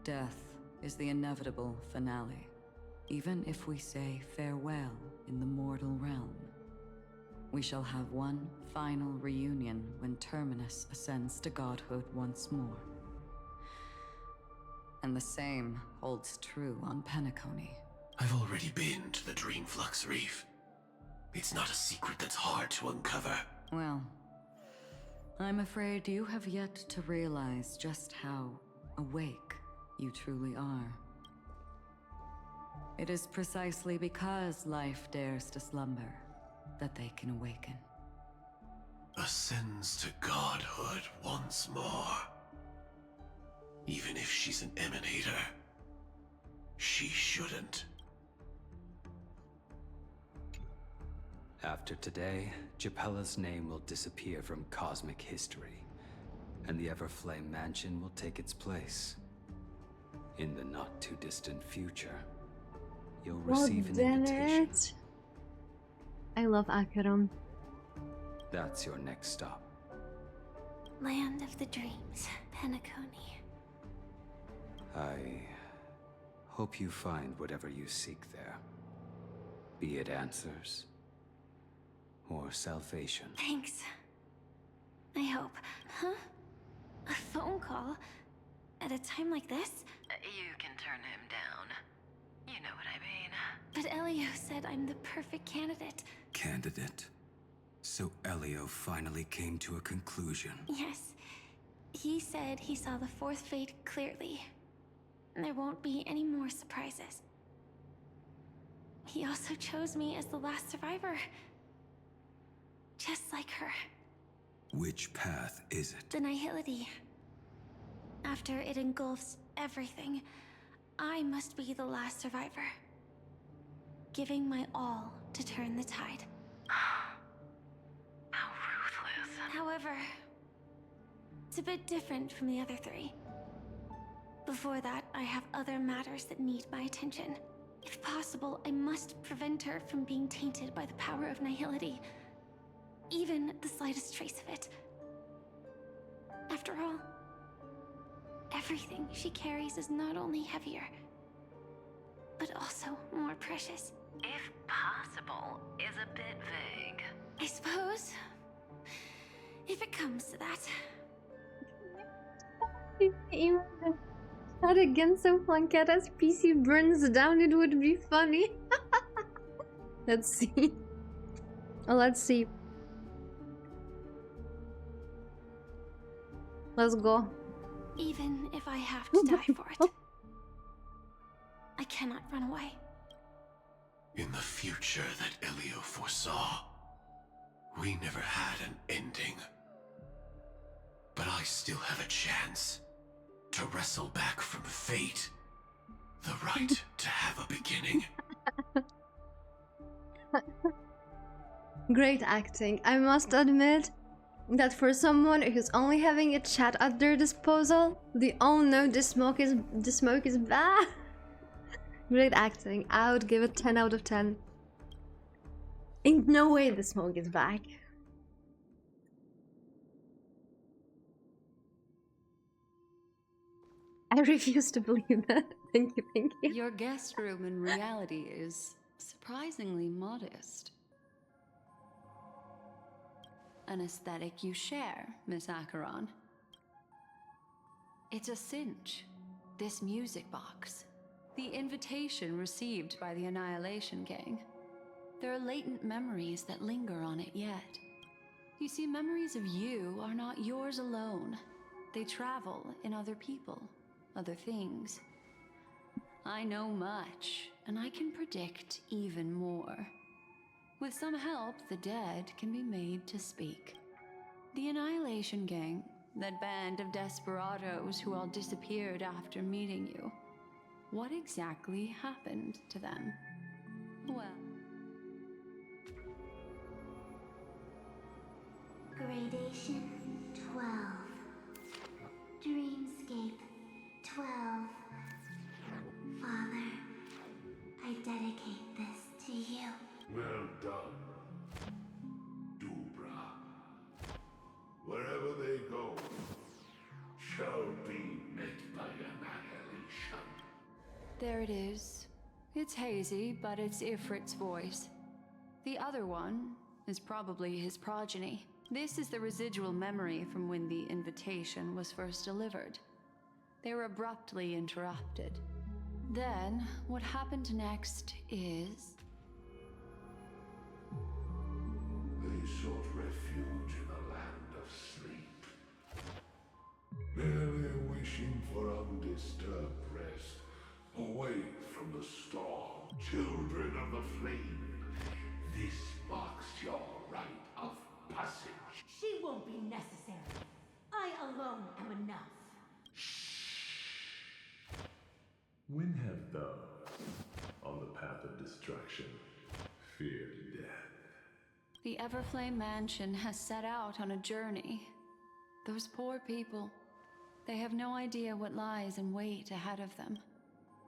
death is the inevitable finale. Even if we say farewell in the mortal realm, we shall have one final reunion when Terminus ascends to godhood once more. And the same holds true on Penacony. I've already been to the Dreamflux Reef. It's not a secret that's hard to uncover. Well, I'm afraid you have yet to realize just how awake you truly are. It is precisely because life dares to slumber that they can awaken. Ascends to godhood once more. Even if she's an emanator, she shouldn't. After today, Japella's name will disappear from cosmic history, and the Everflame Mansion will take its place. In the not-too-distant future, you'll receive an invitation. It. I love Acheron. That's your next stop. Land of the Dreams, Penacony. I hope you find whatever you seek there. Be it answers or salvation. Thanks. I hope. Huh? A phone call? At a time like this? You can turn him down. You know what I mean. But Elio said I'm the perfect candidate. Candidate? So Elio finally came to a conclusion. Yes. He said he saw the fourth fate clearly. There won't be any more surprises. He also chose me as the last survivor. Just like her. Which path is it? The Nihility. After it engulfs everything, I must be the last survivor. Giving my all to turn the tide. How ruthless. However, it's a bit different from the other three. Before that, I have other matters that need my attention. If possible, I must prevent her from being tainted by the power of Nihility. Even the slightest trace of it. After all, everything she carries is not only heavier, but also more precious. If possible is a bit vague. I suppose. If it comes to that. That against some Flanquetta's PC burns down, it would be funny. Let's see. Let's see. Let's go. Even if I have to die for it. I cannot run away. In the future that Elio foresaw, we never had an ending. But I still have a chance to wrestle back from fate the right to have a beginning. Great acting. I must admit that for someone who's only having a chat at their disposal, the oh no, the smoke is bad. Great acting. I would give it 10 out of 10. Ain't no way the smoke is back. I refuse to believe that. Thank you, thank you. Your guest room in reality is surprisingly modest. An aesthetic you share, Miss Acheron. It's a cinch. This music box. The invitation received by the Annihilation Gang. There are latent memories that linger on it yet. You see, memories of you are not yours alone. They travel in other people, other things. I know much, and I can predict even more. With some help, the dead can be made to speak. The Annihilation Gang, that band of desperados who all disappeared after meeting you. What exactly happened to them? Well... Gradation 12. Dreamscape 12. Father, I dedicate this to you. Well done, Dubra. Wherever they go, shall be met by annihilation. There it is. It's hazy, but it's Ifrit's voice. The other one is probably his progeny. This is the residual memory from when the invitation was first delivered. They were abruptly interrupted. Then, what happened next is... They sought refuge in the land of sleep, merely wishing for undisturbed rest, away from the storm. Children of the flame, this marks your rite of passage. She won't be necessary. I alone am enough. When have those on the path of destruction feared death? The Everflame Mansion has set out on a journey. Those poor people, they have no idea what lies in wait ahead of them.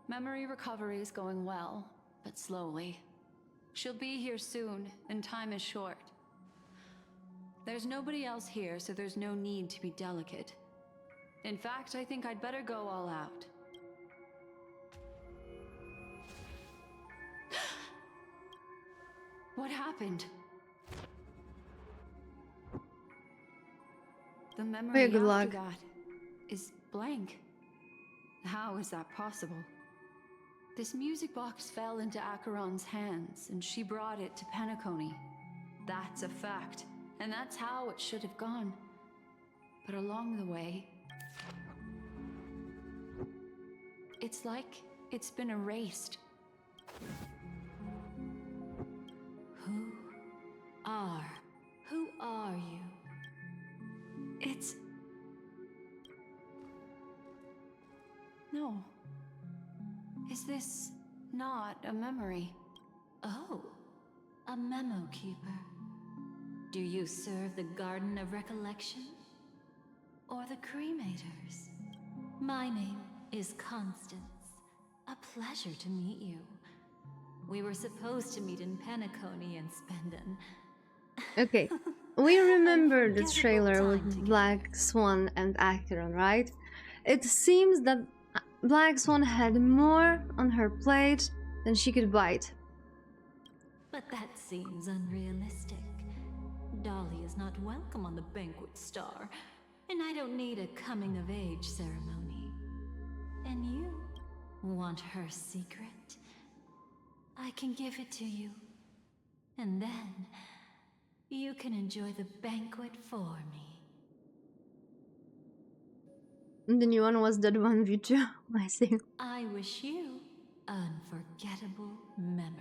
Memory recovery is going well, but slowly. She'll be here soon, and time is short. There's nobody else here, so there's no need to be delicate. In fact, I think I'd better go all out. What happened? The memory Very good after luck. that is blank. How is that possible? This music box fell into Acheron's hands, and she brought it to Penacony. That's a fact, and that's how it should have gone. But along the way, it's like it's been erased. Who are you? It's... No. Is this not a memory? Oh, a memo keeper. Do you serve the Garden of Recollection? Or the Cremators? My name is Constance. A pleasure to meet you. We were supposed to meet in Penacony and spend an... Okay, we remember the trailer with Black Swan and Acheron, right? It seems that Black Swan had more on her plate than she could bite. But that seems unrealistic. Dolly is not welcome on the Banquet Star, and I don't need a coming-of-age ceremony. And you want her secret? I can give it to you. And then, you can enjoy the banquet for me. The new one was that 1v2, I think. I wish you unforgettable memories.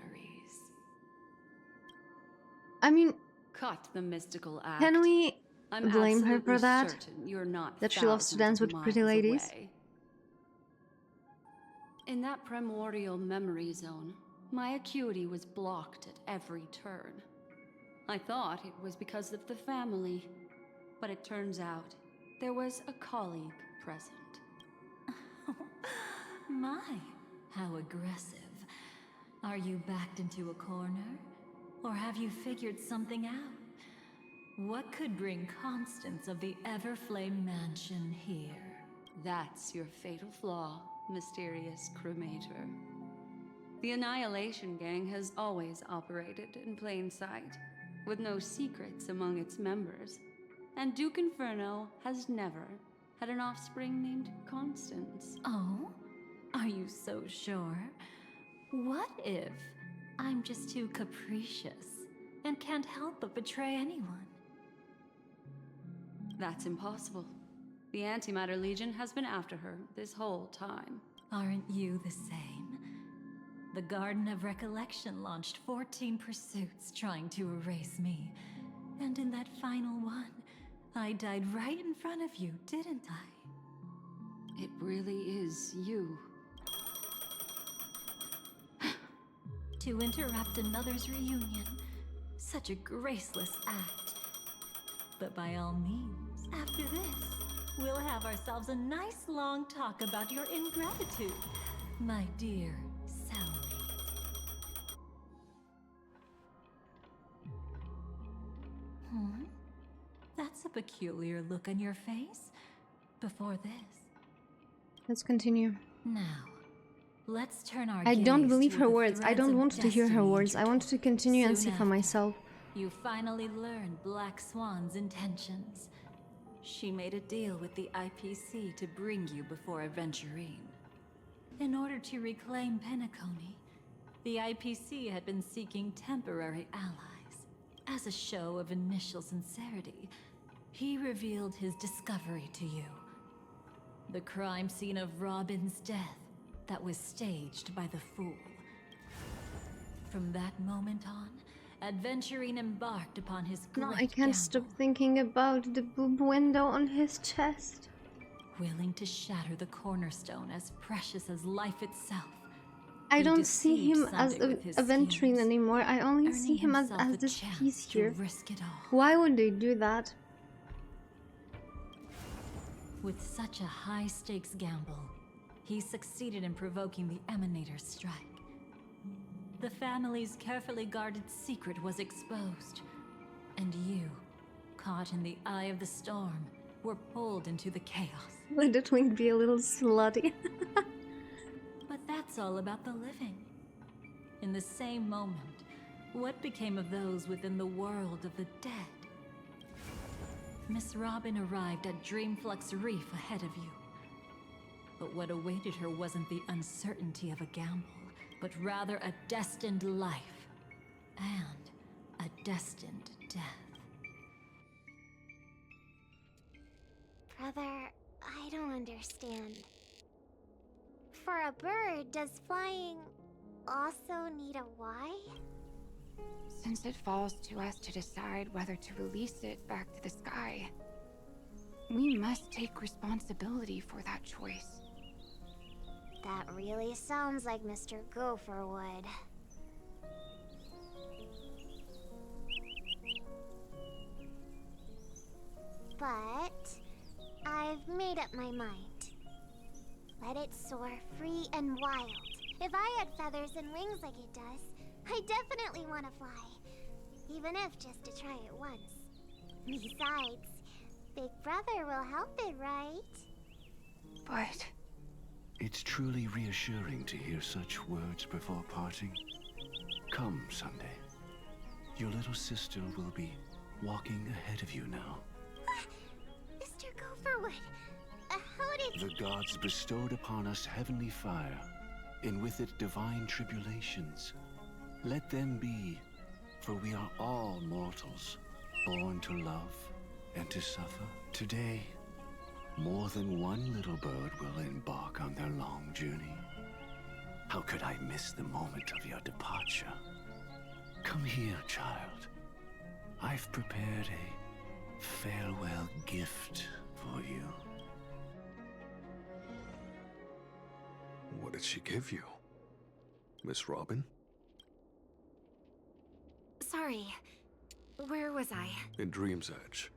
I mean, Cut the mystical act. can we I'm blame her for absolutely that? certain you're not That she loves to dance with thousands of pretty miles ladies? away. In that primordial memory zone, my acuity was blocked at every turn. I thought it was because of the family, but it turns out there was a colleague present. My, how aggressive. Are you backed into a corner? Or have you figured something out? What could bring Constance of the Everflame Mansion here? That's your fatal flaw, mysterious cremator. The Annihilation Gang has always operated in plain sight, with no secrets among its members. And Duke Inferno has never had an offspring named Constance. Oh? Are you so sure? What if I'm just too capricious and can't help but betray anyone? That's impossible. The Antimatter Legion has been after her this whole time. Aren't you the same? The Garden of Recollection launched 14 pursuits trying to erase me. And in that final one, I died right in front of you, didn't I? It really is you. To interrupt another's reunion. Such a graceless act. But by all means, after this, we'll have ourselves a nice long talk about your ingratitude, my dear cellmate. That's a peculiar look on your face. Before this. Let's continue. Now, let's turn our I don't gaze believe to her the words. I threads don't of want to hear her destiny words. I want to continue and soon see for after. myself. You finally learned Black Swan's intentions. She made a deal with the IPC to bring you before Aventurine. In order to reclaim Penacony, the IPC had been seeking temporary allies. As a show of initial sincerity, he revealed his discovery to you. The crime scene of Robin's death that was staged by the Fool. From that moment on, Aventurine embarked upon his great No, I can't gamble, stop thinking about the boob window on his chest. willing to shatter the cornerstone as precious as life itself. I He don't see deceived him as Sunday with his Aventurine schemes, anymore. I only earning see him himself as a this chance piece to here. risk it all. Why would they do that? With such a high-stakes gamble, he succeeded in provoking the Emanator's strike. The family's carefully guarded secret was exposed, and you, caught in the eye of the storm, were pulled into the chaos. Let the twink be a little slutty. But that's all about the living. In the same moment, what became of those within the world of the dead? Miss Robin arrived at Dreamflux Reef ahead of you. But what awaited her wasn't the uncertainty of a gamble, but rather a destined life and a destined death. Brother, I don't understand. For a bird, does flying also need a why? Since it falls to us to decide whether to release it back to the sky, we must take responsibility for that choice. That really sounds like Mr. Gopher would. But I've made up my mind. Let it soar free and wild. If I had feathers and wings like it does, I definitely want to fly. Even if just to try it once. Besides, Big Brother will help it, right? But It's truly reassuring to hear such words before parting. Come, Sunday. Your little sister will be walking ahead of you now. Mr. Gopherwood, how did... The gods bestowed upon us heavenly fire, and with it divine tribulations. Let them be, for we are all mortals, born to love and to suffer. Today, more than one little bird will embark on their long journey. How could I miss the moment of your departure? Come here, child. I've prepared a farewell gift for you. What did she give you? Miss Robin? Sorry. Where was I? In Dream's Edge,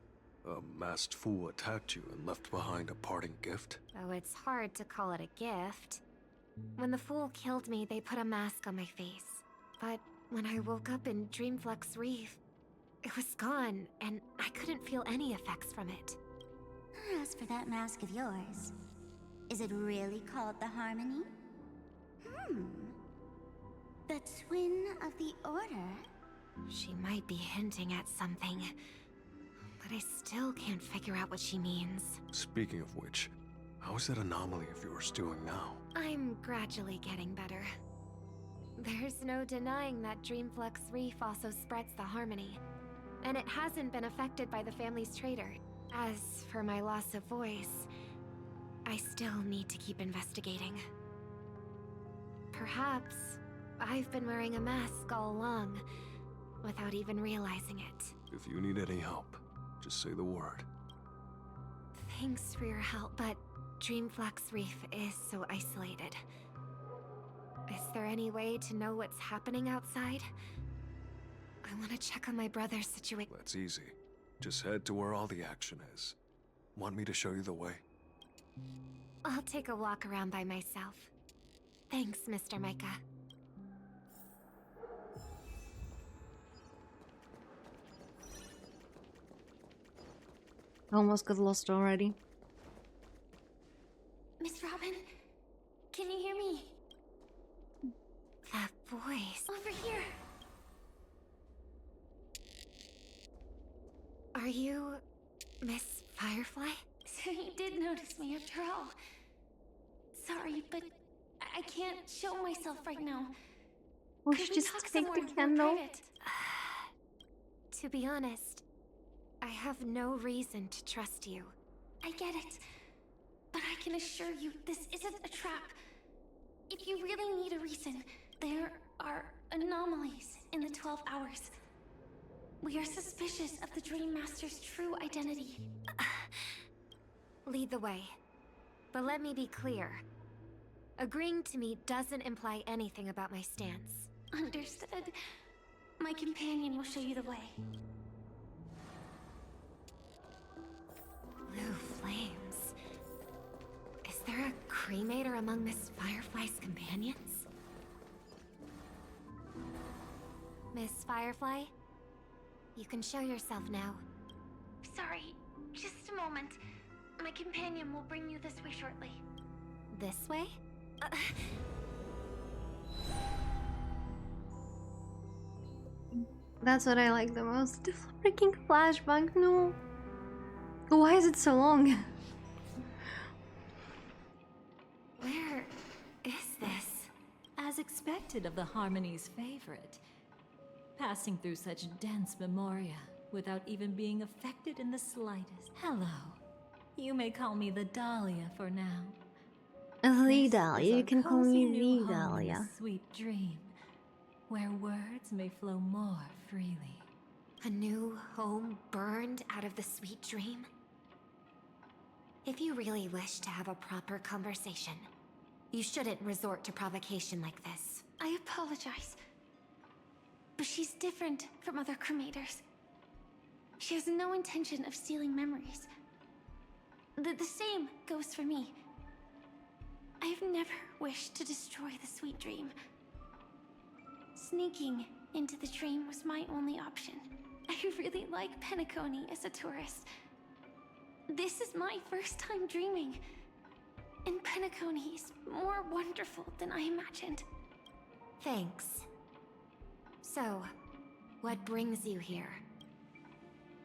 a masked fool attacked you and left behind a parting gift. Oh, it's hard to call it a gift. When the fool killed me, they put a mask on my face. But when I woke up in Dreamflux Reef, it was gone, and I couldn't feel any effects from it. As for that mask of yours, is it really called the Harmony? The Twin of the Order? She might be hinting at something, but I still can't figure out what she means. Speaking of which, how is that anomaly of yours doing now? I'm gradually getting better. There's no denying that Dreamflux Reef also spreads the Harmony, and it hasn't been affected by the family's traitor. As for my loss of voice, I still need to keep investigating. Perhaps I've been wearing a mask all along, without even realizing it. If you need any help, just say the word. Thanks for your help, but Dreamflux Reef is so isolated. Is there any way to know what's happening outside? I want to check on my brother's situation. That's easy. Just head to where all the action is. Want me to show you the way? I'll take a walk around by myself. Thanks, Mr. Micah. Almost got lost already. Miss Robin, can you hear me? That voice. Over here. Are you Miss Firefly? So you did notice me after all. Sorry, but I can't show myself right now. Well, Could she we just talk take somewhere the more candle. private? To be honest, I have no reason to trust you. I get it, but I can assure you this isn't a trap. If you really need a reason, there are anomalies in the 12 hours. We are suspicious of the Dream Master's true identity. Lead the way. But let me be clear. Agreeing to me doesn't imply anything about my stance. Understood. My companion will show you the way. Blue flames. Is there a cremator among Miss Firefly's companions? Miss Firefly? You can show yourself now. Sorry, just a moment. My companion will bring you this way shortly. This way? That's what I like the most. The freaking flashback, no. Why is it so long? Where is this? As expected of the Harmony's favorite. Passing through such dense memoria without even being affected in the slightest. Hello. You may call me the Dahlia for now. The Dahlia, you can call me the Home in Dahlia. a sweet dream, where words may flow more freely. A new home burned out of the sweet dream? If you really wish to have a proper conversation, you shouldn't resort to provocation like this. I apologize. But she's different from other cremators. She has no intention of stealing memories. The same goes for me. I've never wished to destroy the sweet dream. Sneaking into the dream was my only option. I really like Penacony as a tourist. This is my first time dreaming. And Penacony is more wonderful than I imagined. Thanks. So, what brings you here?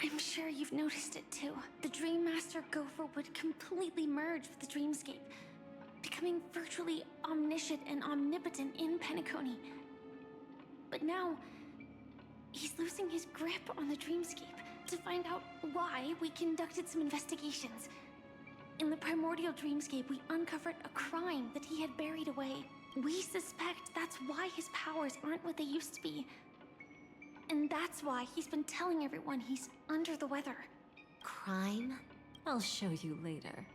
I'm sure you've noticed it too. The Dream Master Gopher would completely merge with the dreamscape, becoming virtually omniscient and omnipotent in Penacony. But now, he's losing his grip on the dreamscape. To find out why, we conducted some investigations. In the primordial dreamscape, we uncovered a crime that he had buried away. We suspect that's why his powers aren't what they used to be. And that's why he's been telling everyone he's under the weather. Crime? I'll show you later.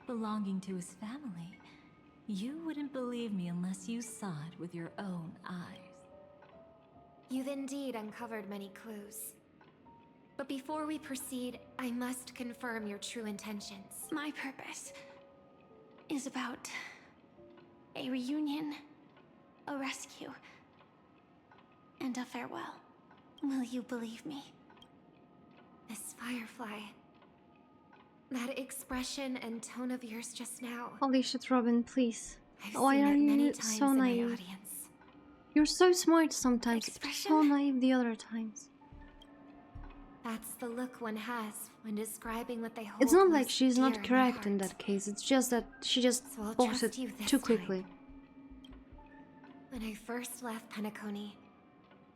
Belonging to his family, you wouldn't believe me unless you saw it with your own eyes. You've indeed uncovered many clues. But before we proceed, I must confirm your true intentions. My purpose is about a reunion, a rescue, and a farewell. Will you believe me? Miss Firefly, that expression and tone of yours just now. Holy shit, Robin, please. I've Why seen are it many you times so in my naive? audience. You're so smart sometimes, Expression? so naive the other times. That's the look one has when describing what they hold. It's not like most she's dear not in their correct in heart. that case, it's just that she just So I'll bought trust it you this too time. quickly. When I first left Penacony,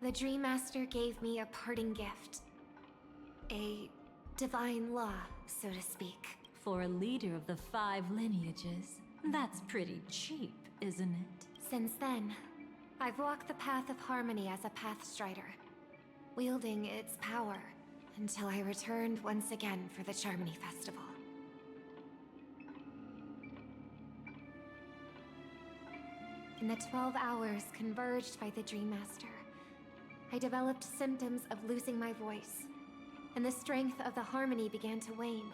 the Dream Master gave me a parting gift. A divine law, so to speak. For a leader of the 5 lineages, that's pretty cheap, isn't it? Since then, I've walked the path of harmony as a Pathstrider, wielding its power until I returned once again for the Charmony Festival. In the 12 hours converged by the Dream Master, I developed symptoms of losing my voice, and the strength of the harmony began to wane.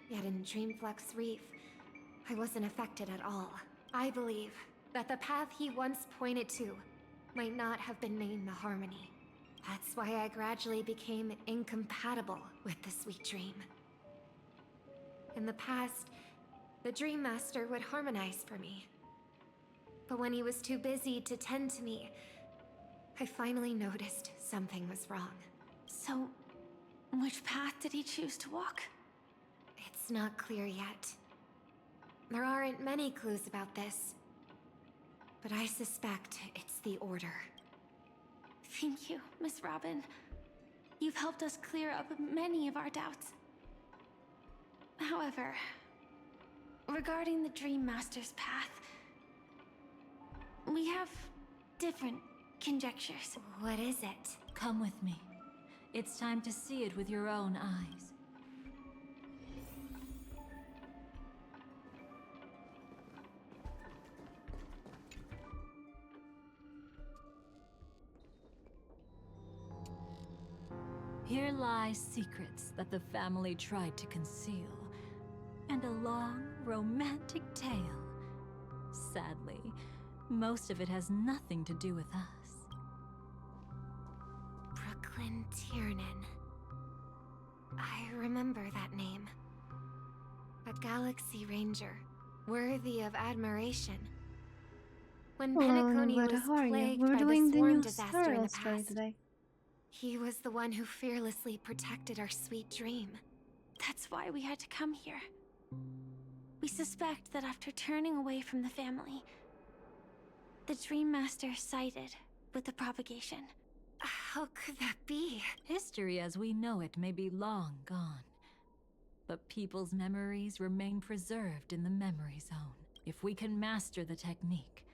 Yet in Dreamflux Reef, I wasn't affected at all. I believe that the path he once pointed to might not have been named the harmony. That's why I gradually became incompatible with the sweet dream. In the past, the Dream Master would harmonize for me. But when he was too busy to tend to me, I finally noticed something was wrong. So, which path did he choose to walk? It's not clear yet. There aren't many clues about this, but I suspect it's the Order. Thank you, Miss Robin. You've helped us clear up many of our doubts. However, regarding the Dream Master's path, we have different conjectures. What is it? Come with me. It's time to see it with your own eyes. Here lie secrets that the family tried to conceal, and a long, romantic tale. Sadly, most of it has nothing to do with us. Brooklyn Tiernan. I remember that name. A Galaxy Ranger, worthy of admiration. When Penacony was plagued by the swarm disaster in the past, he was the one who fearlessly protected our sweet dream. That's why we had to come here. We suspect that after turning away from the family, the Dream Master sided with the propagation. How could that be? History as we know it may be long gone, but people's memories remain preserved in the memory zone. If we can master the technique,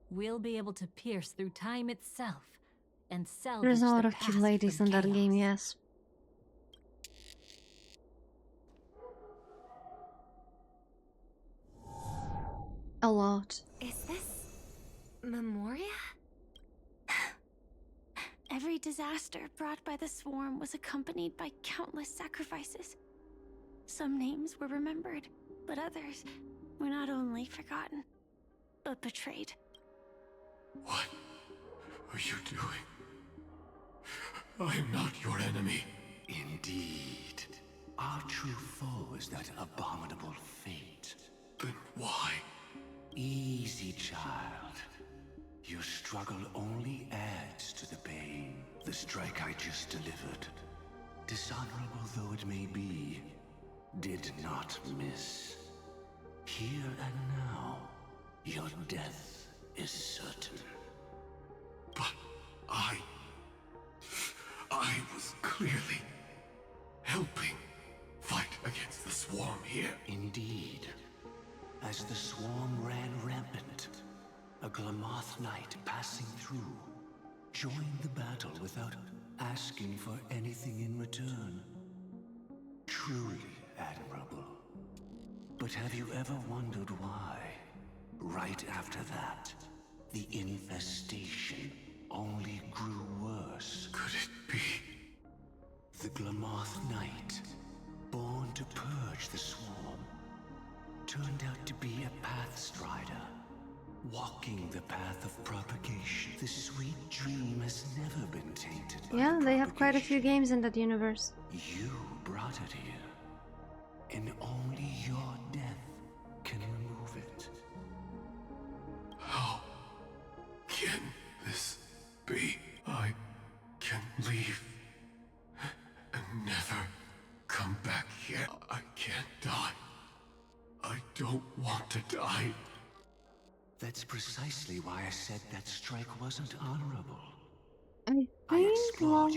we'll be able to pierce through time itself and salvage There's a lot the of cute past ladies from in that chaos. game, yes. A lot. Is this Memoria? Every disaster brought by the swarm was accompanied by countless sacrifices. Some names were remembered, but others were not only forgotten, but betrayed. What are you doing? I am not your enemy. Indeed. Our true foe is that abominable fate. Then why? Easy, child. Your struggle only adds to the pain. The strike I just delivered, dishonorable though it may be, did not miss. Here and now, your death is certain. But I was clearly helping fight against the swarm here. Indeed. As the swarm ran rampant, a Glamoth knight passing through joined the battle without asking for anything in return. Truly admirable. But have you ever wondered why, right after that, the infestation only grew worse? Could it be? The Glamoth Knight, born to purge the swarm, turned out to be a pathstrider, walking the path of propagation. The sweet dream has never been tainted by Yeah, they have quite a few games in that universe. You brought it here, and only your death can remove it. How can this be? I can leave and never come back here. I can't die. I don't want to die. That's precisely why I said that strike wasn't honorable. I think like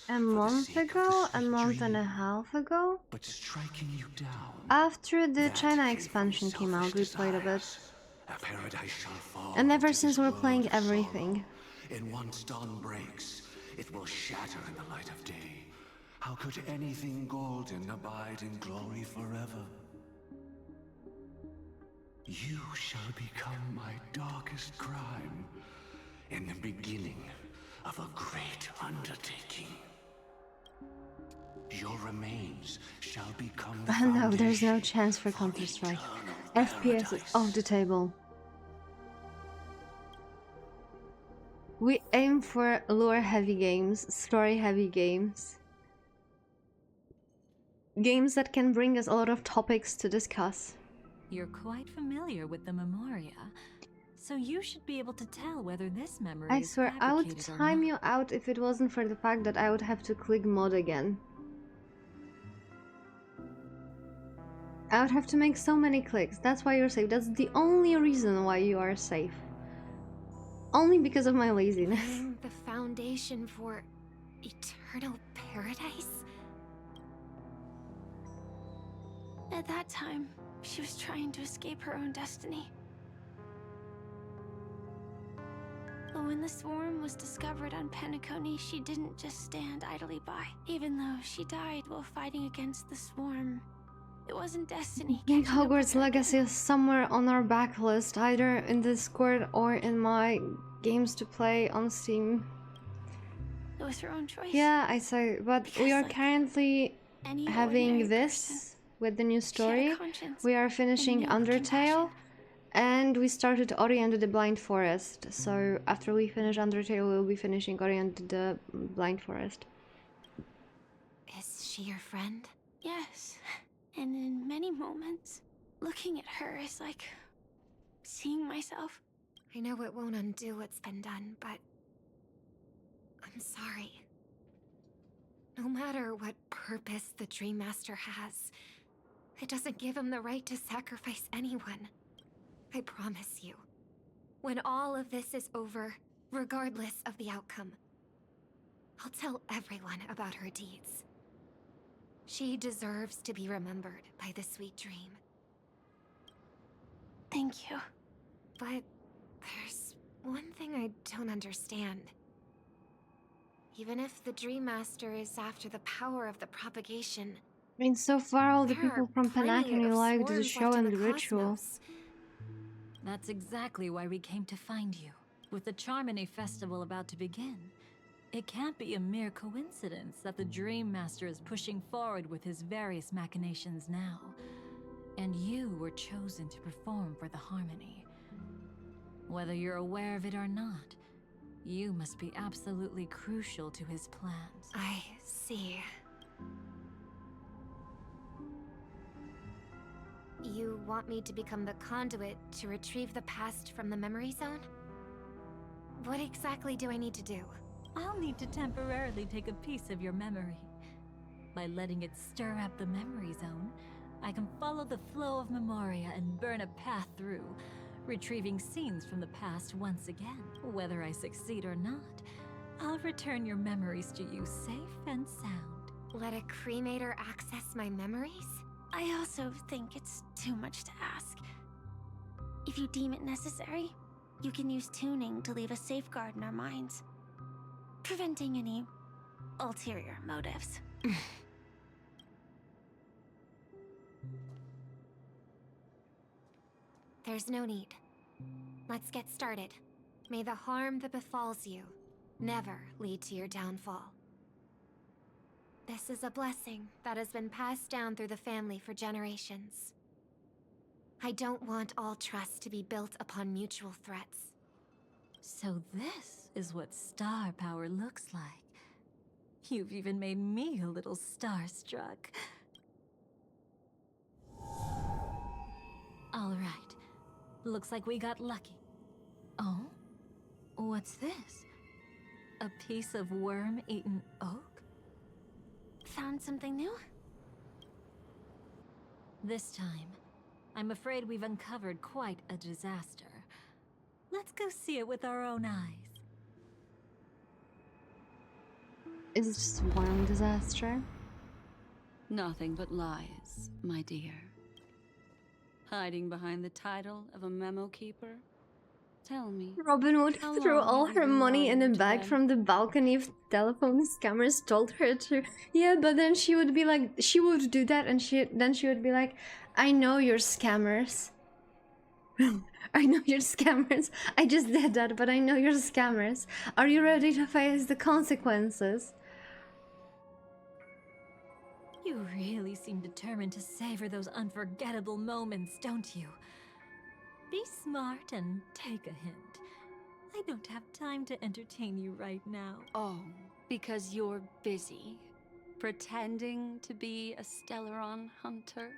a month ago, a month and a half ago, But striking you down, after the China expansion came out, we played a bit. a paradise shall fall. And ever into since this we're world playing of everything. sorrow. And once dawn breaks, it will shatter in the light of day. How could anything golden abide in glory forever? You shall become my darkest crime, and the beginning of a great undertaking. Your remains shall become the No, there's no foundation chance for Counter-Strike. FPS is off the table. We aim for lore-heavy games, story-heavy games. Games that can bring us a lot of topics to discuss. You're quite familiar with the Memoria, so you should be able to tell whether this memory I is swear, I would fabricated or time not. you out if it wasn't for the fact that I would have to click mod again. I would have to make so many clicks. That's why you're safe. That's the only reason why you are safe. Only because of my laziness. Laying the foundation for eternal paradise? At that time, she was trying to escape her own destiny. But when the swarm was discovered on Penacony, she didn't just stand idly by. Even though she died while fighting against the swarm, it wasn't destiny. I think Hogwarts Legacy is somewhere on our backlist, either in Discord or in my games to play on Steam. It was her own choice. Yeah, I say, but we are currently any having ordinary this with the new story. conscience We are finishing knew Undertale, and we started Ori and the Blind Forest. So after we finish Undertale, we'll be finishing Ori and the Blind Forest. Is she your friend? Yes. And in many moments, looking at her is like seeing myself. I know it won't undo what's been done, but I'm sorry. No matter what purpose the Dream Master has, it doesn't give him the right to sacrifice anyone. I promise you. When all of this is over, regardless of the outcome, I'll tell everyone about her deeds. She deserves to be remembered by the sweet dream. Thank you. But there's one thing I don't understand. Even if the Dream Master is after the power of the propagation, I mean, so far all the there people are from plenty Penacony of liked the swarms show left in and the the ritual. cosmos. That's exactly why we came to find you. With the Charmony Festival about to begin, it can't be a mere coincidence that the Dream Master is pushing forward with his various machinations now. And you were chosen to perform for the Harmony. Whether you're aware of it or not, you must be absolutely crucial to his plans. I see. You want me to become the conduit to retrieve the past from the memory zone? What exactly do I need to do? I'll need to temporarily take a piece of your memory. By letting it stir up the memory zone, I can follow the flow of Memoria and burn a path through, retrieving scenes from the past once again. Whether I succeed or not, I'll return your memories to you safe and sound. Let a cremator access my memories? I also think it's too much to ask. If you deem it necessary, you can use tuning to leave a safeguard in our minds, preventing any ulterior motives. There's no need. Let's get started. May the harm that befalls you never lead to your downfall. This is a blessing that has been passed down through the family for generations. I don't want all trust to be built upon mutual threats. So this is what star power looks like. You've even made me a little starstruck. All right. Looks like we got lucky. Oh? What's this? A piece of worm-eaten oak? Found something new? This time, I'm afraid we've uncovered quite a disaster. Let's go see it with our own eyes. Is it just one disaster? Nothing but lies, my dear. Hiding behind the title of a memo keeper? Tell me. Robin Hood how threw long all have you her been money in a lying to bag them? from the balcony if telephone scammers told her to. Yeah, but then she would be like, she would do that, and then she would be like, I know you're scammers. I know you're scammers. I just did that, but I know you're scammers. Are you ready to face the consequences? You really seem determined to savor those unforgettable moments, don't you? Be smart and take a hint. I don't have time to entertain you right now. Oh, because you're busy pretending to be a Stellaron hunter?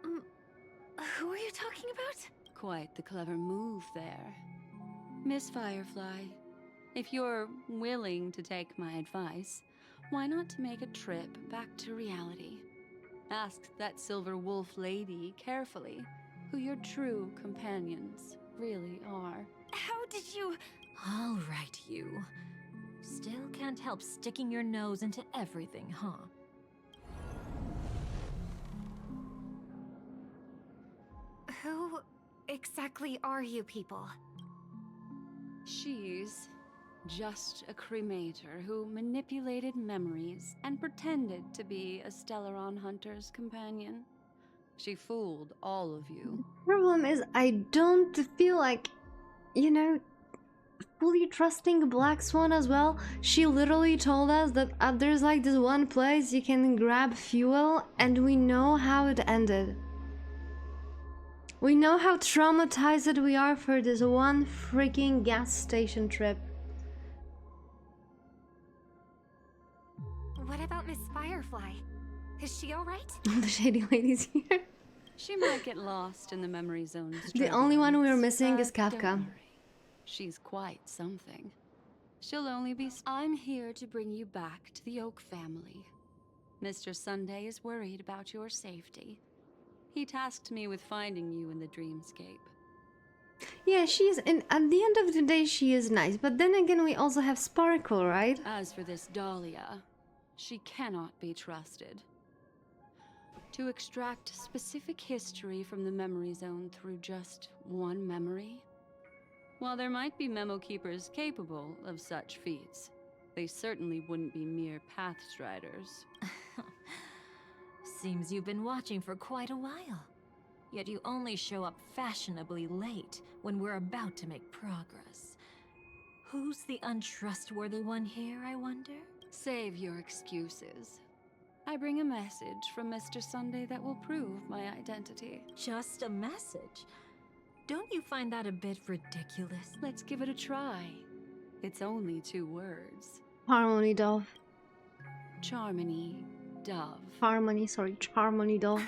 Who are you talking about? Quite the clever move there. Miss Firefly, if you're willing to take my advice, why not make a trip back to reality? Ask that Silver Wolf lady carefully who your true companions really are. How did you... All right, you. Still can't help sticking your nose into everything, huh? Who exactly are you people? She's just a cremator who manipulated memories and pretended to be a Stellaron hunter's companion. She fooled all of you. Problem is, I don't feel like, you know, fully trusting Black Swan as well. She literally told us that there's like this one place you can grab fuel, and we know how it ended. We know how traumatized we are for this one freaking gas station trip. What about Miss Firefly? Is she alright? The shady lady's here. She might get lost in the memory zone. The only one we are missing is Kafka. She's quite something. She'll only be... I'm here to bring you back to the Oak family. Mr. Sunday is worried about your safety. He tasked me with finding you in the dreamscape. Yeah, she is, and at the end of the day, she is nice. But then again, we also have Sparkle, right? As for this Dahlia, she cannot be trusted. To extract specific history from the memory zone through just one memory? While there might be memo keepers capable of such feats, they certainly wouldn't be mere pathstriders. Seems you've been watching for quite a while. Yet you only show up fashionably late when we're about to make progress. Who's the untrustworthy one here, I wonder? Save your excuses. I bring a message from Mr. Sunday that will prove my identity. Just a message? Don't you find that a bit ridiculous? Let's give it a try. It's only 2 words. Harmony Dove. Charmony Dove. Harmony, sorry, Charmony Dove.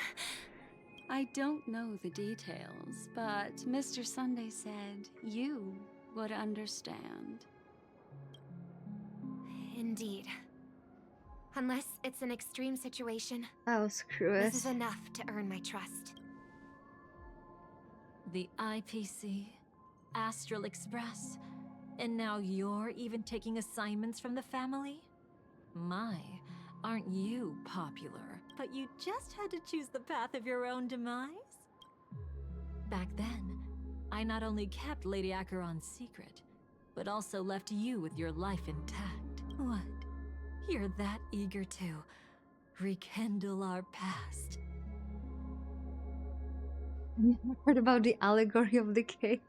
I don't know the details, but Mr. Sunday said you would understand. Indeed. Unless it's an extreme situation. Oh, screw it. This is enough to earn my trust. The IPC, Astral Express, and now you're even taking assignments from the family? My, aren't you popular? But you just had to choose the path of your own demise? Back then, I not only kept Lady Acheron's secret, but also left you with your life intact. What? You're that eager to rekindle our past? You heard about the allegory of the cave?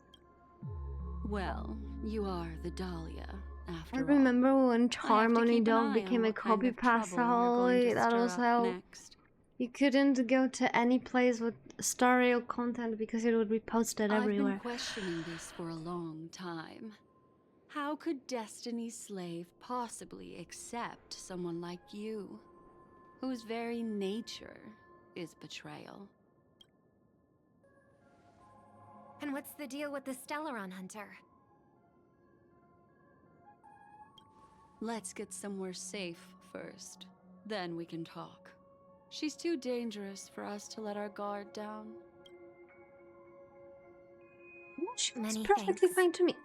Well, you are the Dahlia, after I all. remember when Charmony keep an Dove eye became on a what kind copy of trouble pasta you're going holiday. to That stir was up how next. you couldn't go to any place with Star Rail content because it would be posted everywhere. I've been questioning this for a long time. How could Destiny's slave possibly accept someone like you, whose very nature is betrayal? And what's the deal with the Stellaron hunter? Let's get somewhere safe first. Then we can talk. She's too dangerous for us to let our guard down. She was perfectly fine to me.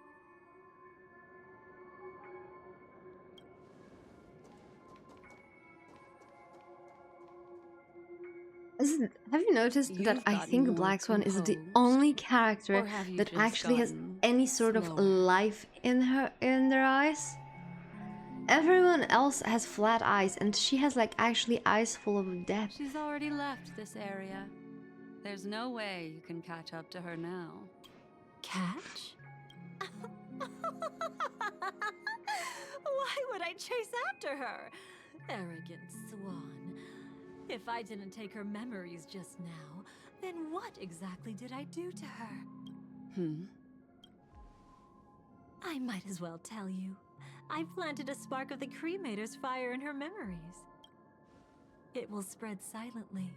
Have you noticed that I think Black Swan is the only character that actually has any sort of life in their eyes? Everyone else has flat eyes, and she has like actually eyes full of depth. She's already left this area. There's no way you can catch up to her now. Catch? Why would I chase after her? Arrogant swan. If I didn't take her memories just now, then what exactly did I do to her? I might as well tell you. I planted a spark of the cremator's fire in her memories. It will spread silently,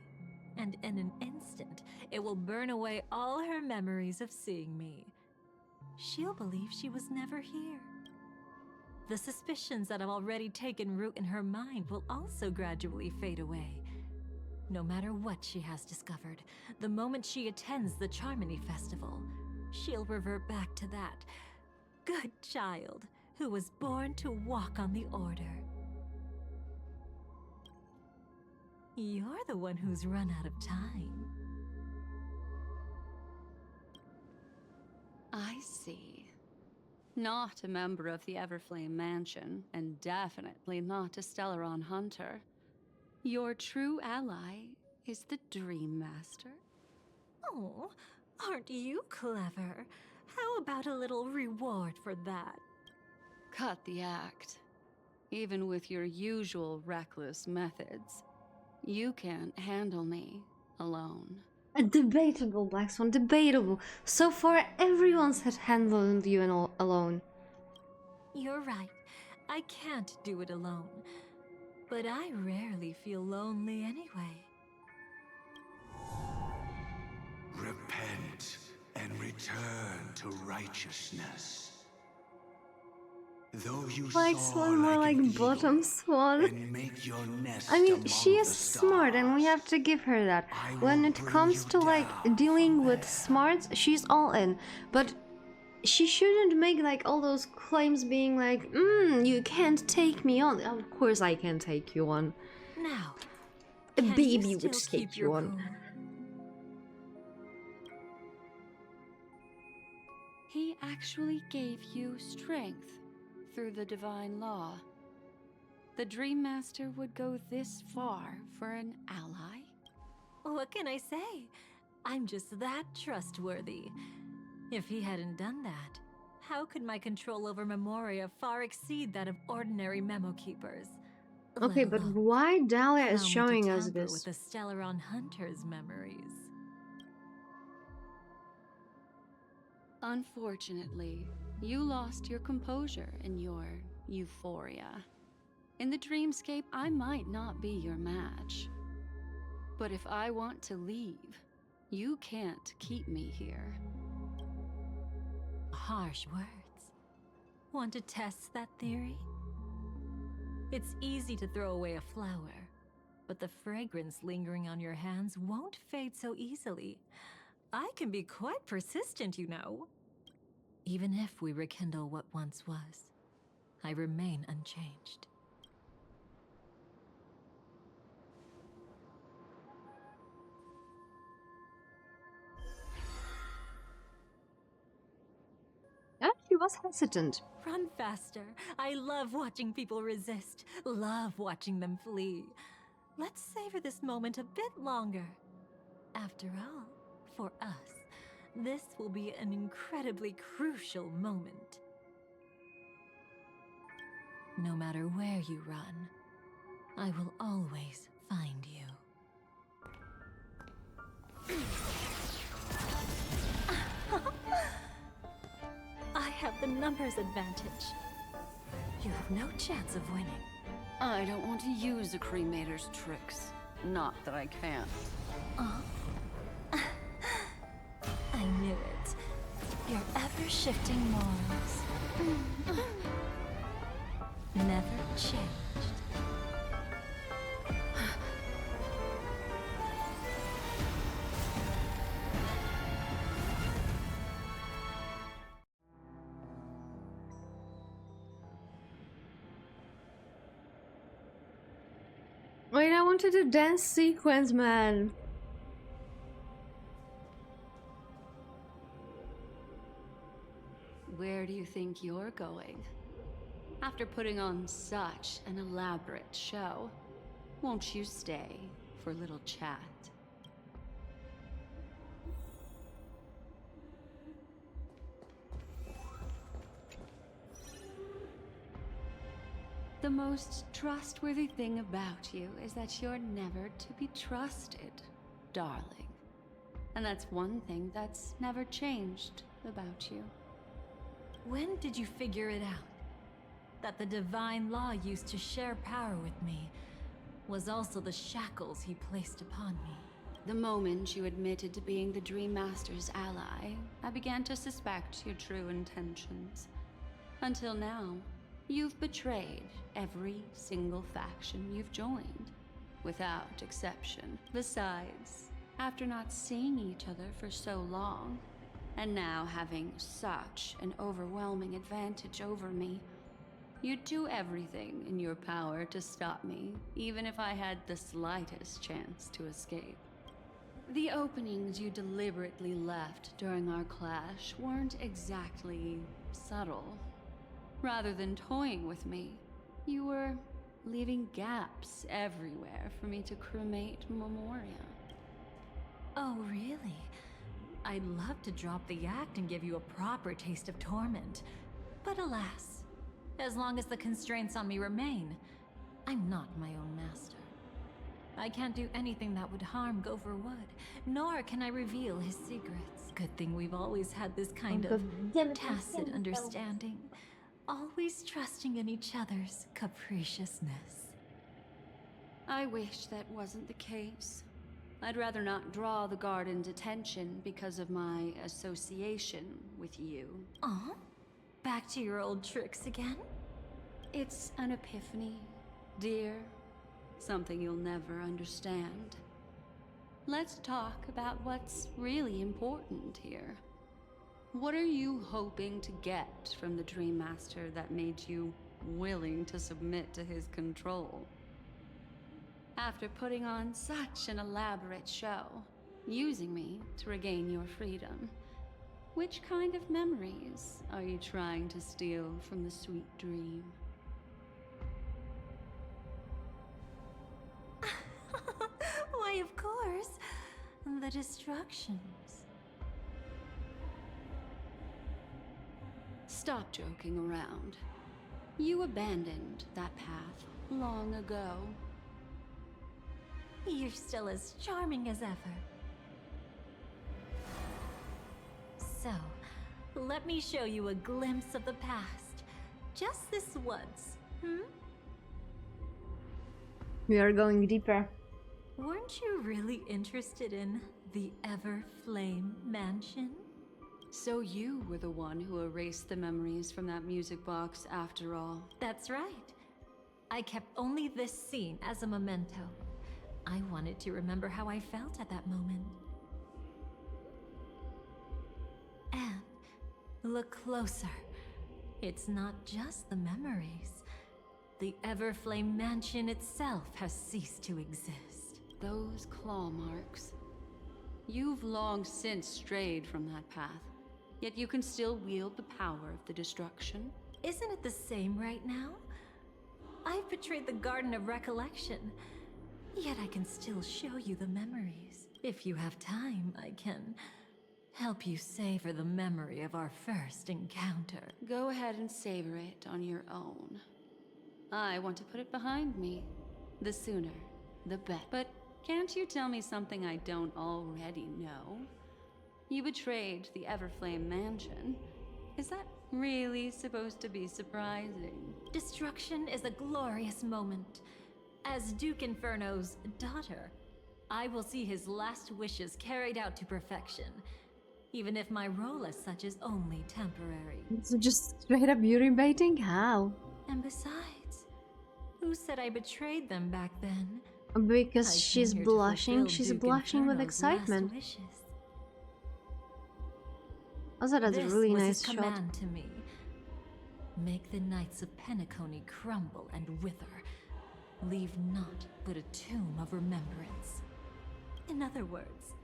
and in an instant, it will burn away all her memories of seeing me. She'll believe she was never here. The suspicions that have already taken root in her mind will also gradually fade away. No matter what she has discovered, the moment she attends the Charmony Festival, she'll revert back to that good child who was born to walk on the Order. You're the one who's run out of time. I see. Not a member of the Everflame Mansion, and definitely not a Stellaron hunter. Your true ally is the Dream Master. Oh, aren't you clever? How about a little reward for that? Cut the act. Even with your usual reckless methods, you can't handle me alone. Debatable, Black Swan, debatable. So far, everyone's had handled you alone. You're right. I can't do it alone. But I rarely feel lonely anyway. Repent and return to righteousness. Though you White Swan, more like Bottom Swan. and make your nest I mean, among she is the smart and we have to give her that. When it comes to like dealing with smarts, she's all in. But she shouldn't make like all those claims being like, you can't take me on. Of course I can take you on. Now, A can baby you would still take keep you your on. cool? He actually gave you strength through the divine law. The Dream Master would go this far for an ally? What can I say? I'm just that trustworthy. If he hadn't done that, how could my control over Memoria far exceed that of ordinary memo keepers? Okay, but why Dahlia is Allow me to showing us tamper this? with the Stellaron Hunter's memories. Unfortunately, you lost your composure in your euphoria. In the dreamscape, I might not be your match. But if I want to leave, you can't keep me here. Harsh words. Want to test that theory? It's easy to throw away a flower, but the fragrance lingering on your hands won't fade so easily. I can be quite persistent, you know. Even if we rekindle what once was, I remain unchanged. Yeah, she was hesitant. Run faster. I love watching people resist. Love watching them flee. Let's savor this moment a bit longer. After all, for us, this will be an incredibly crucial moment. No matter where you run, I will always find you. I have the numbers advantage. You have no chance of winning. I don't want to use a cremator's tricks. Not that I can't. I knew it. Your ever-shifting morals. Never changed. Wait, I wanted a dance sequence, man. Where do you think you're going? After putting on such an elaborate show, won't you stay for a little chat? The The most trustworthy thing about you is that you're never to be trusted, darling. And that's one thing that's never changed about you. When did you figure it out? That the divine law used to share power with me was also the shackles he placed upon me. The moment you admitted to being the Dream Master's ally, I began to suspect your true intentions. Until now, you've betrayed every single faction you've joined, without exception. Besides, after not seeing each other for so long, and now having such an overwhelming advantage over me, you'd do everything in your power to stop me, even if I had the slightest chance to escape. The openings you deliberately left during our clash weren't exactly subtle. Rather than toying with me, you were leaving gaps everywhere for me to cremate Memoria. Oh, really? I'd love to drop the act and give you a proper taste of torment. But alas, as long as the constraints on me remain, I'm not my own master. I can't do anything that would harm Gopher Wood, nor can I reveal his secrets. Good thing we've always had this kind of tacit understanding, always trusting in each other's capriciousness. I wish that wasn't the case. I'd rather not draw the Garden's attention because of my association with you. Aw? Back to your old tricks again? It's an epiphany, dear. Something you'll never understand. Let's talk about what's really important here. What are you hoping to get from the Dream Master that made you willing to submit to his control? After putting on such an elaborate show, using me to regain your freedom, which kind of memories are you trying to steal from the sweet dream? Why, of course. The destructions. Stop joking around. You abandoned that path long ago. You're still as charming as ever. So, let me show you a glimpse of the past. Just this once, We are going deeper. Weren't you really interested in the Everflame Mansion? So you were the one who erased the memories from that music box after all. That's right. I kept only this scene as a memento. I wanted to remember how I felt at that moment. And look closer. It's not just the memories. The Everflame Mansion itself has ceased to exist. Those claw marks. You've long since strayed from that path, yet you can still wield the power of the destruction. Isn't it the same right now? I've betrayed the Garden of Recollection, yet I can still show you the memories. If you have time, I can help you savor the memory of our first encounter. Go ahead and savor it on your own. I want to put it behind me. The sooner, the better. But can't you tell me something I don't already know? You betrayed the Everflame Mansion. Is that really supposed to be surprising? Destruction is a glorious moment. As Duke Inferno's daughter, I will see his last wishes carried out to perfection, even if my role as such is only temporary. It's just straight up beauty baiting? How? And besides, who said I betrayed them back then? Because I she's came here to blushing. fulfill She's Duke blushing with Inferno's last excitement. wishes. Also, that's a really This was nice his shot. command to me. Make the Knights of Penacony crumble and wither. Leave naught but a tomb of remembrance. In other words,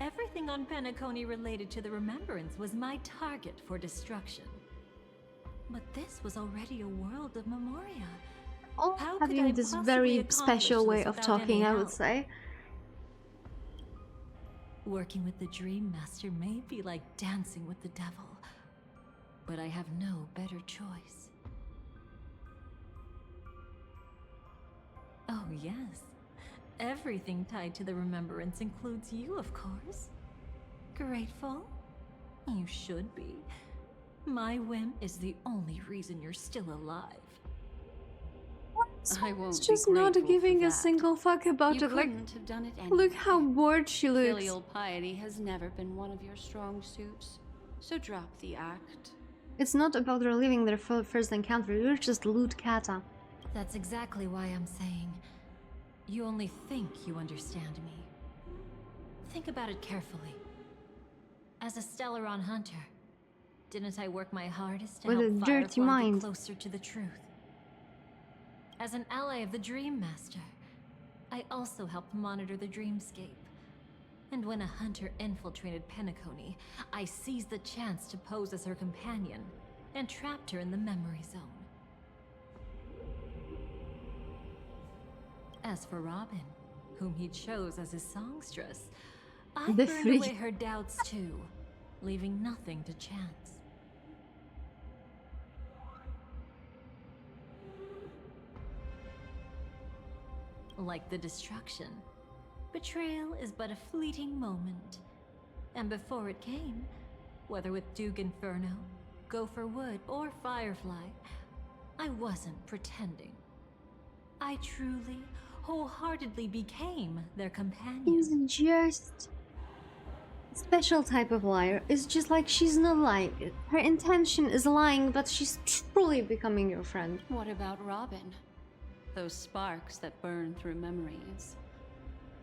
everything on Penacony related to the remembrance was my target for destruction. But this was already a world of Memoria. Oh, How could I having this possibly very accomplish special way this of without talking, any I would help? say. Working with the Dream Master may be like dancing with the devil, but I have no better choice. Oh, yes. Everything tied to the remembrance includes you, of course. Grateful? You should be. My whim is the only reason you're still alive. I won't It's be just not grateful giving for a that. single fuck about You it. Like, couldn't have done it look anyway. how bored she looks. Filial piety has never been one of your strong suits, so drop the act. It's not about reliving their first encounter. You're just Loot Kata. That's exactly why I'm saying you only think you understand me. Think about it carefully. As a Stellaron hunter, didn't I work my hardest to With help a dirty Firefly mind. get closer to the truth? As an ally of the Dream Master, I also helped monitor the dreamscape. And when a hunter infiltrated Penacony, I seized the chance to pose as her companion and trapped her in the memory zone. As for Robin, whom he chose as his songstress, I The burned three. away her doubts too, leaving nothing to chance. Like the destruction, betrayal is but a fleeting moment. And before it came, whether with Duke Inferno, Gopher Wood, or Firefly, I wasn't pretending. I truly, wholeheartedly became their companion. He's just a special type of liar. It's just like she's not lying. Her intention is lying, but she's truly becoming your friend. What about Robin? Those sparks that burn through memories.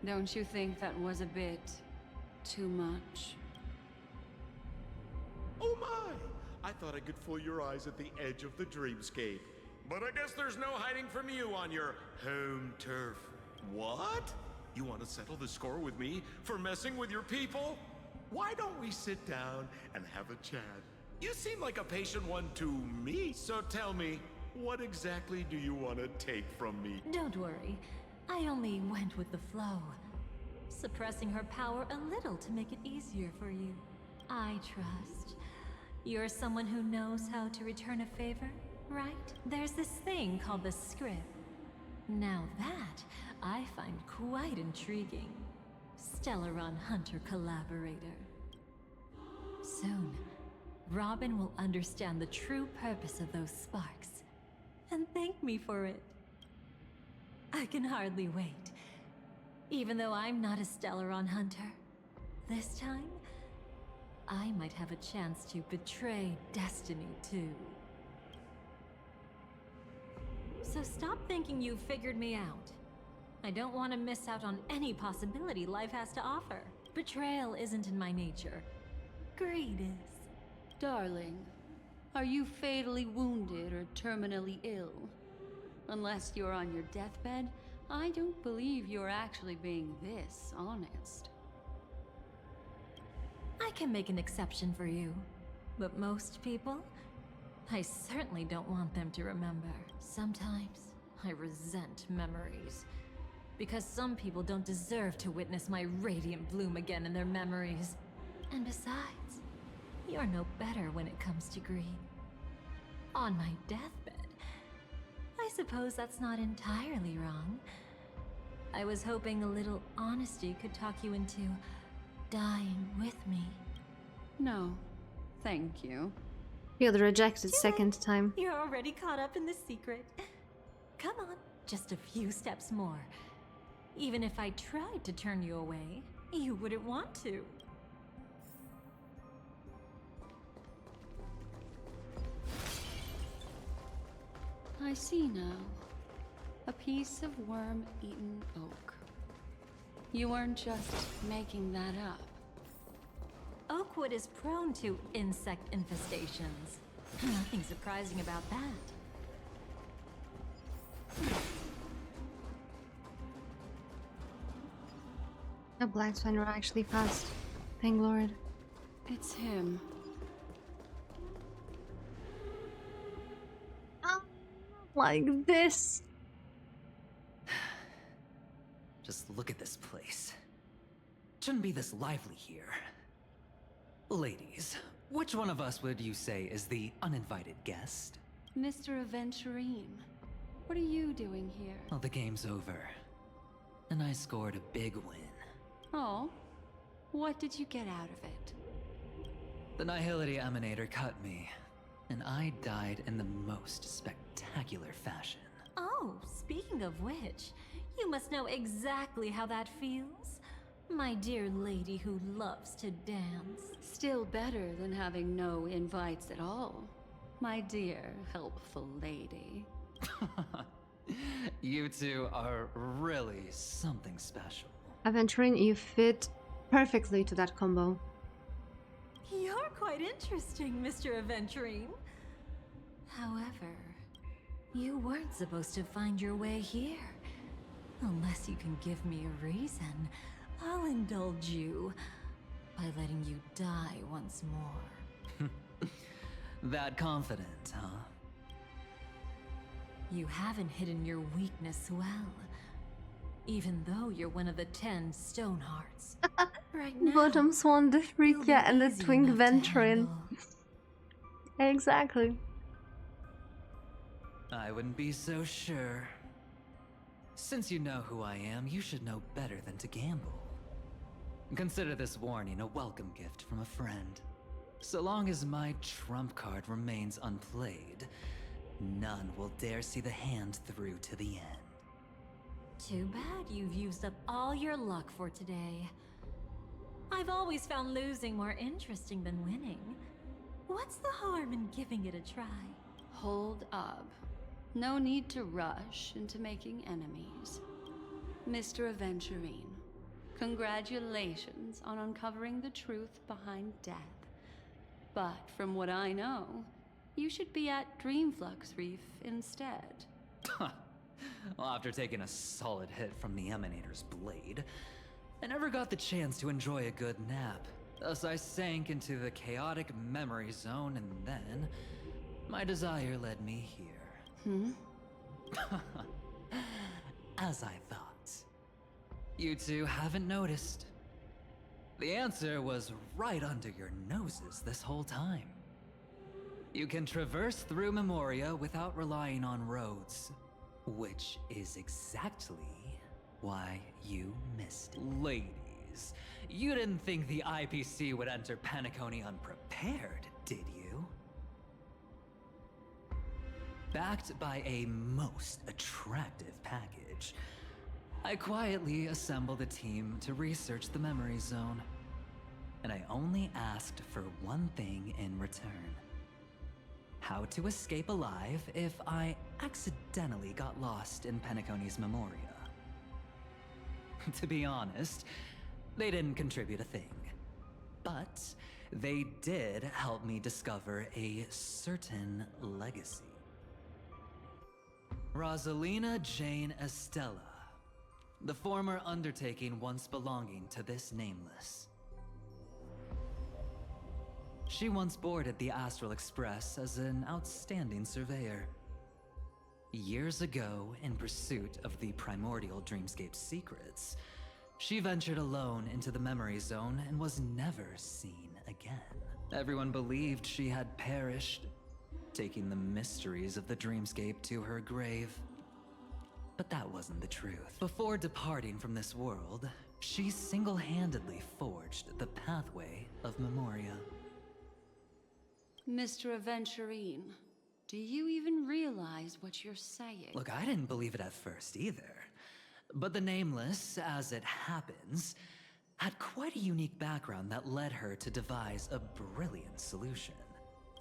Don't you think that was a bit too much? Oh my! I thought I could fool your eyes at the edge of the dreamscape. But I guess there's no hiding from you on your home turf. What? You want to settle the score with me for messing with your people? Why don't we sit down and have a chat? You seem like a patient one to me, so tell me, what exactly do you want to take from me? Don't worry, I only went with the flow, suppressing her power a little to make it easier for you. I trust. You're someone who knows how to return a favor, right? There's this thing called the script. Now that I find quite intriguing. Stellaron Hunter collaborator. Soon, Robin will understand the true purpose of those sparks and thank me for it. I can hardly wait. Even though I'm not a Stellaron hunter, this time, I might have a chance to betray destiny too. So stop thinking you've figured me out. I don't want to miss out on any possibility life has to offer. Betrayal isn't in my nature. Greed is. Darling, are you fatally wounded or terminally ill? Unless you're on your deathbed, I don't believe you're actually being this honest. I can make an exception for you, but most people, I certainly don't want them to remember. Sometimes, I resent memories. Because some people don't deserve to witness my radiant bloom again in their memories. And besides, you're no better when it comes to greed. On my deathbed, I suppose that's not entirely wrong. I was hoping a little honesty could talk you into dying with me. No, thank you. You're rejected second time. You're already caught up in the secret. Come on, just a few steps more. Even if I tried to turn you away, you wouldn't want to. I see now. A piece of worm-eaten oak. You weren't just making that up. Oakwood is prone to insect infestations. Nothing surprising about that. The Black Swan are actually fast. Thank Lord. It's him. Like this. Just look at this place. Shouldn't be this lively here. Ladies, which one of us would you say is the uninvited guest? Mr. Aventurine. What are you doing here? Well, the game's over. And I scored a big win. Oh, what did you get out of it? The Nihility Emanator cut me, and I died in the most spectacular fashion. Oh, speaking of which, you must know exactly how that feels. My dear lady who loves to dance. Still better than having no invites at all, my dear helpful lady. You two are really something special. Aventurine, you fit perfectly to that combo. You're quite interesting, Mr. Aventurine. However, you weren't supposed to find your way here. Unless you can give me a reason, I'll indulge you by letting you die once more. That confident, huh? You haven't hidden your weakness well. Even though you're one of the 10 stone hearts. Right now, Bottom Swan, the Freakia, and the easy Twink enough to Venturin. Exactly. I wouldn't be so sure. Since you know who I am, you should know better than to gamble. Consider this warning a welcome gift from a friend. So long as my trump card remains unplayed, none will dare see the hand through to the end. Too bad you've used up all your luck for today. I've always found losing more interesting than winning. What's the harm in giving it a try? Hold up. No need to rush into making enemies. Mr. Aventurine, congratulations on uncovering the truth behind death. But from what I know, you should be at Dreamflux Reef instead. Well, after taking a solid hit from the Emanator's blade, I never got the chance to enjoy a good nap. Thus I sank into the chaotic memory zone, and then my desire led me here. As I thought. You two haven't noticed. The answer was right under your noses this whole time. You can traverse through Memoria without relying on roads, which is exactly why you missed it. Ladies, you didn't think the IPC would enter Penacony unprepared, did you? Backed by a most attractive package, I quietly assembled a team to research the memory zone. And I only asked for one thing in return. How to escape alive if I accidentally got lost in Penacony's Memoria. To be honest, they didn't contribute a thing. But they did help me discover a certain legacy. Rosalina Jane Estella, the former undertaking once belonging to this nameless. She once boarded the Astral Express as an outstanding surveyor. Years ago, in pursuit of the primordial dreamscape secrets, she ventured alone into the memory zone and was never seen again. Everyone believed she had perished, taking the mysteries of the dreamscape to her grave. But that wasn't the truth. Before departing from this world, she single-handedly forged the pathway of Memoria. Mr. Aventurine, do you even realize what you're saying? Look, I didn't believe it at first either. But the Nameless, as it happens, had quite a unique background that led her to devise a brilliant solution.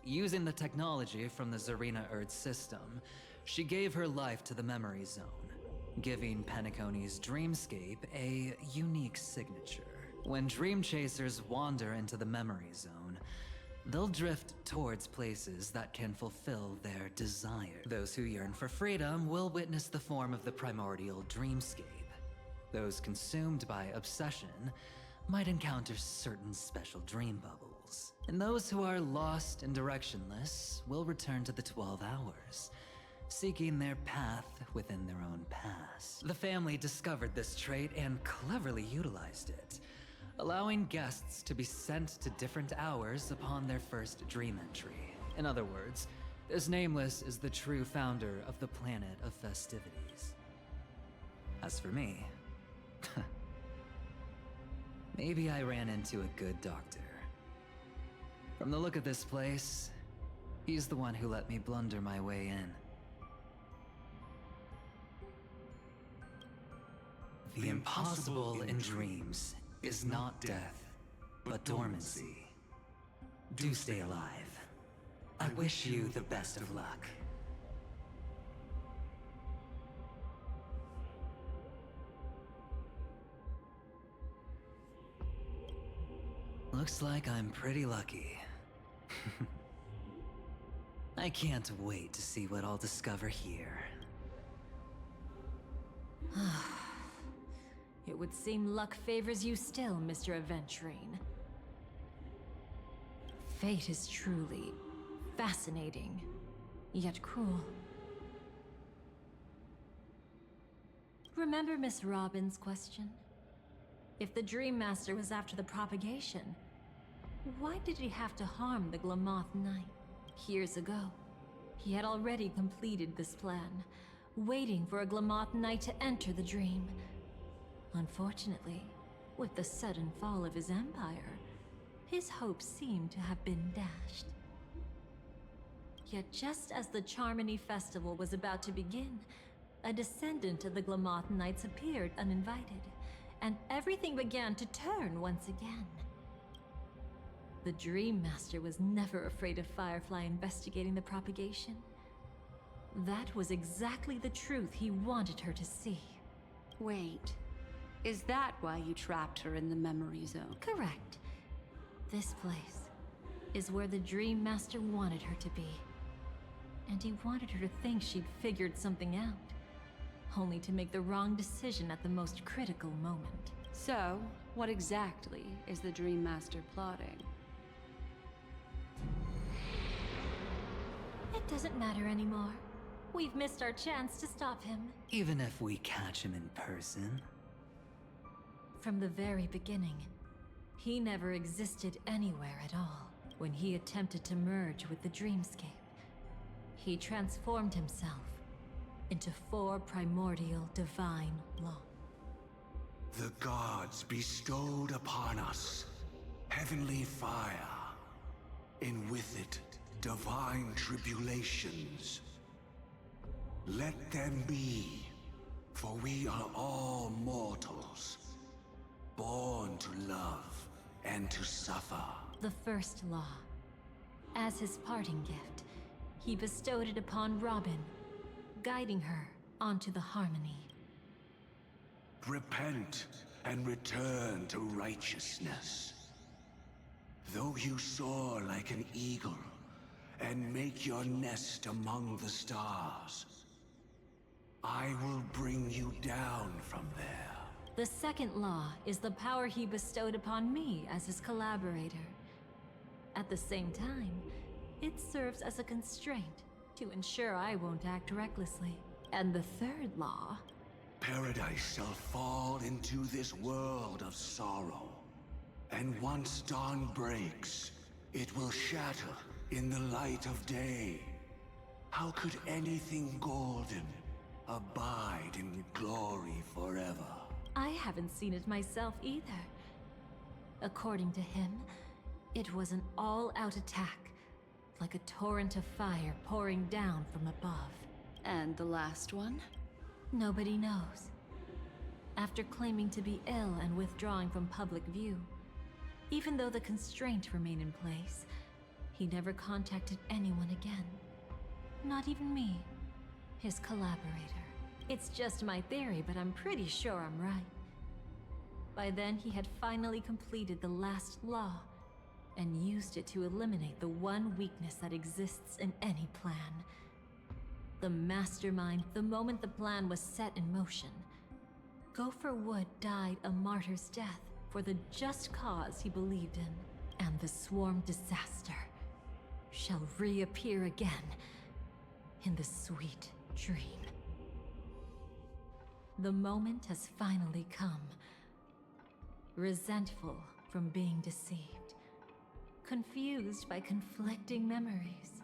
Using the technology from the Zarina Erd system, she gave her life to the memory zone, giving Penacony's dreamscape a unique signature. When dream chasers wander into the memory zone, they'll drift towards places that can fulfill their desire. Those who yearn for freedom will witness the form of the primordial dreamscape. Those consumed by obsession might encounter certain special dream bubbles. And those who are lost and directionless will return to the 12 hours, seeking their path within their own past. The family discovered this trait and cleverly utilized it, allowing guests to be sent to different hours upon their first dream entry. In other words, This Nameless is the true founder of the planet of festivities. As for me, maybe I ran into a good doctor. From the look of this place, he's the one who let me blunder my way in. The impossible in dreams is not death, but dormancy. Do stay alive. I wish you the best of luck. Looks like I'm pretty lucky. I can't wait to see what I'll discover here. It would seem luck favors you still, Mr. Aventurine. Fate is truly fascinating, yet cruel. Remember Miss Robin's question? If the Dream Master was after the propagation, why did he have to harm the Glamoth Knight? Years ago, he had already completed this plan, waiting for a Glamoth Knight to enter the dream. Unfortunately, with the sudden fall of his empire, his hopes seem to have been dashed. Yet just as the Charmony Festival was about to begin, a descendant of the Glamoth Knights appeared uninvited, and everything began to turn once again. The Dream Master was never afraid of Firefly investigating the propagation. That was exactly the truth he wanted her to see. Wait, is that why you trapped her in the memory zone? Correct. This place is where the Dream Master wanted her to be. And he wanted her to think she'd figured something out, only to make the wrong decision at the most critical moment. So, what exactly is the Dream Master plotting? It doesn't matter anymore. We've missed our chance to stop him. Even if we catch him in person? From the very beginning, he never existed anywhere at all. When he attempted to merge with the dreamscape, he transformed himself into 4 primordial divine law. The gods bestowed upon us heavenly fire, and with it, divine tribulations. Let them be, for we are all mortals, born to love and to suffer. The first law. As his parting gift, he bestowed it upon Robin, guiding her onto the harmony. Repent and return to righteousness. Though you soar like an eagle and make your nest among the stars, I will bring you down from there. The second law is the power he bestowed upon me as his collaborator. At the same time, it serves as a constraint to ensure I won't act recklessly. And the third law... Paradise shall fall into this world of sorrow. And once dawn breaks, it will shatter in the light of day. How could anything golden abide in glory forever? I haven't seen it myself either. According to him, it was an all-out attack, like a torrent of fire pouring down from above. And the last one? Nobody knows. After claiming to be ill and withdrawing from public view, even though the constraint remained in place, he never contacted anyone again. Not even me, his collaborator. It's just my theory, but I'm pretty sure I'm right. By then, he had finally completed the last law, and used it to eliminate the one weakness that exists in any plan. The mastermind, the moment the plan was set in motion. Gopher Wood died a martyr's death for the just cause he believed in, and the swarm disaster shall reappear again in the sweet dream. The moment has finally come. Resentful from being deceived, confused by conflicting memories.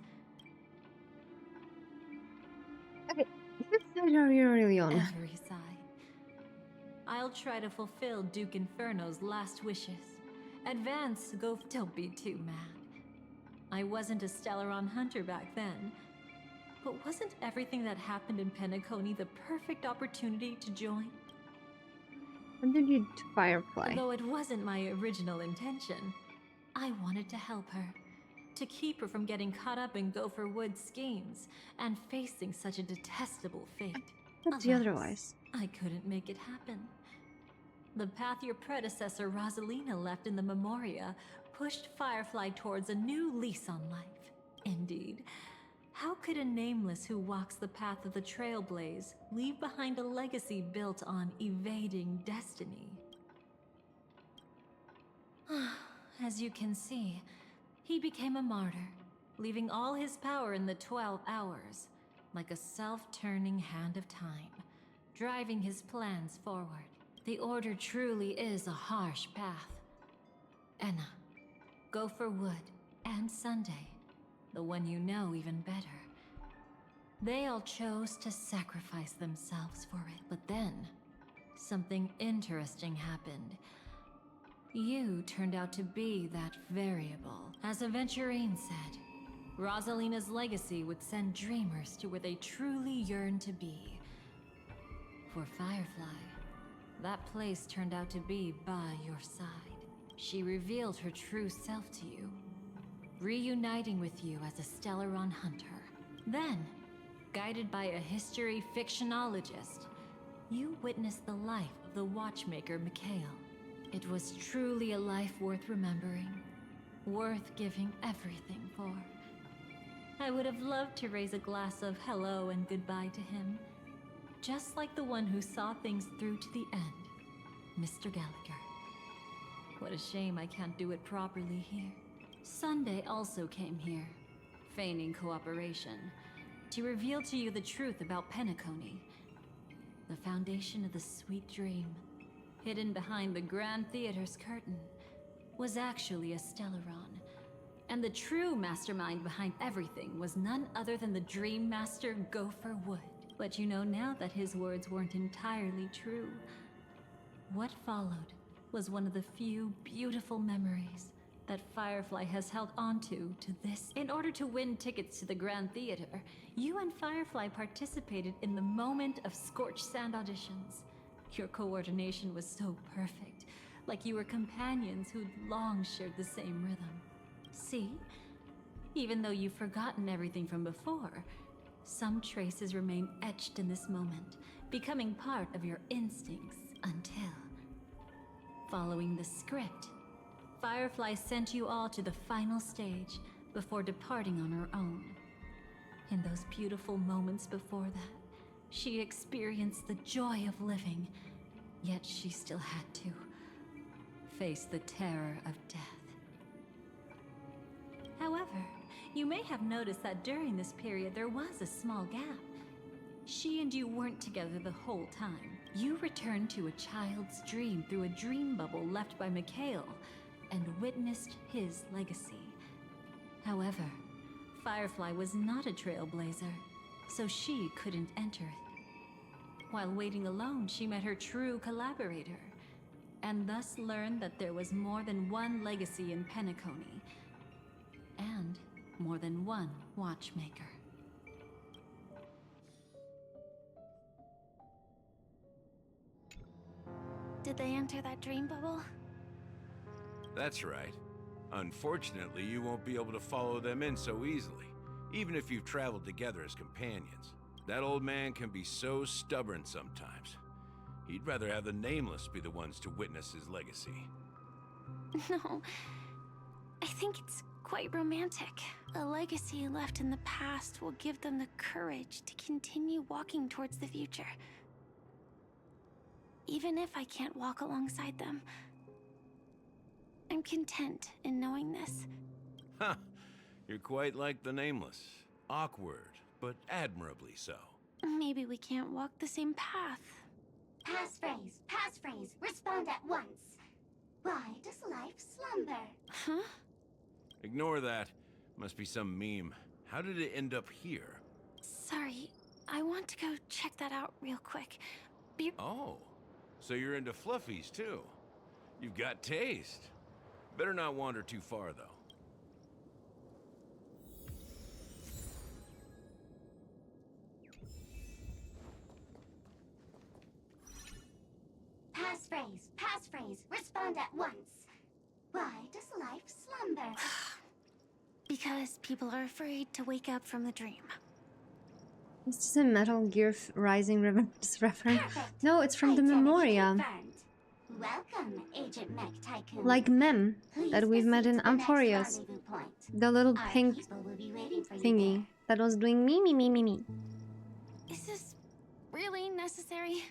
What side are you really on? Every side. I'll try to fulfill Duke Inferno's last wishes. Advance, go. Don't be too mad. I wasn't a Stellaron hunter back then. But wasn't everything that happened in Penacony the perfect opportunity to join? What did you do, Firefly? Though it wasn't my original intention, I wanted to help her. To keep her from getting caught up in Gopher Wood's schemes and facing such a detestable fate. What's the otherwise? I couldn't make it happen. The path your predecessor Rosalina left in the Memoria pushed Firefly towards a new lease on life. Indeed. How could a nameless who walks the path of the Trailblaze leave behind a legacy built on evading destiny? As you can see, he became a martyr, leaving all his power in the 12 hours, like a self-turning hand of time, driving his plans forward. The Order truly is a harsh path. Enna, Gopher Wood, and Sunday, the one you know even better. They all chose to sacrifice themselves for it, but then something interesting happened. You turned out to be that variable. As Aventurine said, Rosalina's legacy would send dreamers to where they truly yearn to be. For Firefly, that place turned out to be by your side. She revealed her true self to you, reuniting with you as a Stellaron hunter. Then, guided by a history fictionologist, you witnessed the life of the watchmaker Mikhail. It was truly a life worth remembering, worth giving everything for. I would have loved to raise a glass of hello and goodbye to him, just like the one who saw things through to the end, Mr. Gallagher. What a shame I can't do it properly here. Sunday also came here, feigning cooperation, to reveal to you the truth about Penacony, the foundation of the sweet dream. Hidden behind the Grand Theater's curtain was actually a Stellaron, and the true mastermind behind everything was none other than the Dream Master Gopher Wood. But you know now that his words weren't entirely true. What followed was one of the few beautiful memories that Firefly has held onto to this. In order to win tickets to the Grand Theater, you and Firefly participated in the Moment of Scorched Sand auditions. Your coordination was so perfect, like you were companions who'd long shared the same rhythm. See? Even though you've forgotten everything from before, some traces remain etched in this moment, becoming part of your instincts until... Following the script, Firefly sent you all to the final stage before departing on her own. In those beautiful moments before that, she experienced the joy of living, yet she still had to face the terror of death. However, you may have noticed that during this period there was a small gap. She and you weren't together the whole time. You returned to a child's dream through a dream bubble left by Mikhail and witnessed his legacy. However, Firefly was not a trailblazer, so she couldn't enter it. While waiting alone, she met her true collaborator, and thus learned that there was more than one legacy in Penacony, and more than one watchmaker. Did they enter that dream bubble? That's right. Unfortunately, you won't be able to follow them in so easily, even if you've traveled together as companions. That old man can be so stubborn sometimes. He'd rather have the Nameless be the ones to witness his legacy. No, I think it's quite romantic. A legacy left in the past will give them the courage to continue walking towards the future. Even if I can't walk alongside them, I'm content in knowing this. Ha! You're quite like the Nameless. Awkward, but admirably so. Maybe we can't walk the same path. Passphrase, respond at once. Why does life slumber? Huh? Ignore that. Must be some meme. How did it end up here? Sorry, I want to go check that out real quick. Oh, so you're into fluffies too. You've got taste. Better not wander too far, though. Passphrase, respond at once. Why does life slumber? Because people are afraid to wake up from the dream. Is this a Metal Gear Rising reference? No, it's from the Memoria. Welcome, Agent Mech Tycoon. Like Mem, that we've met in Amphorios. The little pink thingy that was doing me. Is this really necessary?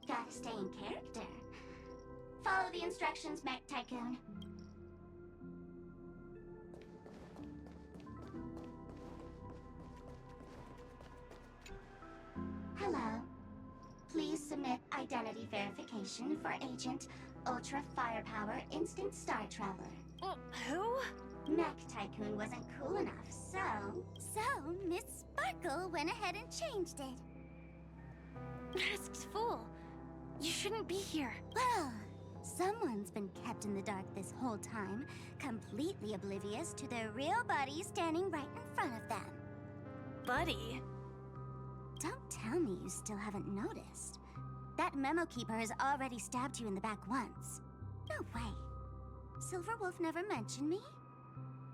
Gotta stay in character. Follow the instructions, Mech Tycoon. Hello. Please submit identity verification for Agent Ultra Firepower Instant Star Traveler. Who? Mech Tycoon wasn't cool enough, so Miss Sparkle went ahead and changed it. Masked fool. You shouldn't be here. Well, someone's been kept in the dark this whole time, completely oblivious to their real buddy standing right in front of them. Buddy? Don't tell me you still haven't noticed. That memo keeper has already stabbed you in the back once. No way. Silverwolf never mentioned me.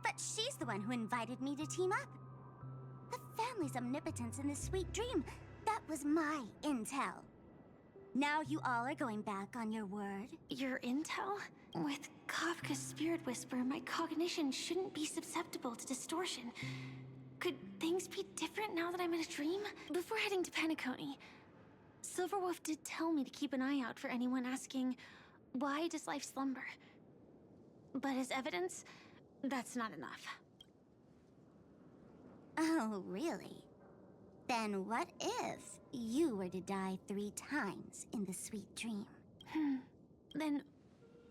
But she's the one who invited me to team up. The family's omnipotence in this sweet dream, that was my intel. Now you all are going back on your word? Your intel? With Kafka's spirit whisper, my cognition shouldn't be susceptible to distortion. Could things be different now that I'm in a dream? Before heading to Penacony, Silverwolf did tell me to keep an eye out for anyone asking, why does life slumber? But as evidence, that's not enough. Oh, really? Then what if you were to die 3 times in the sweet dream? Then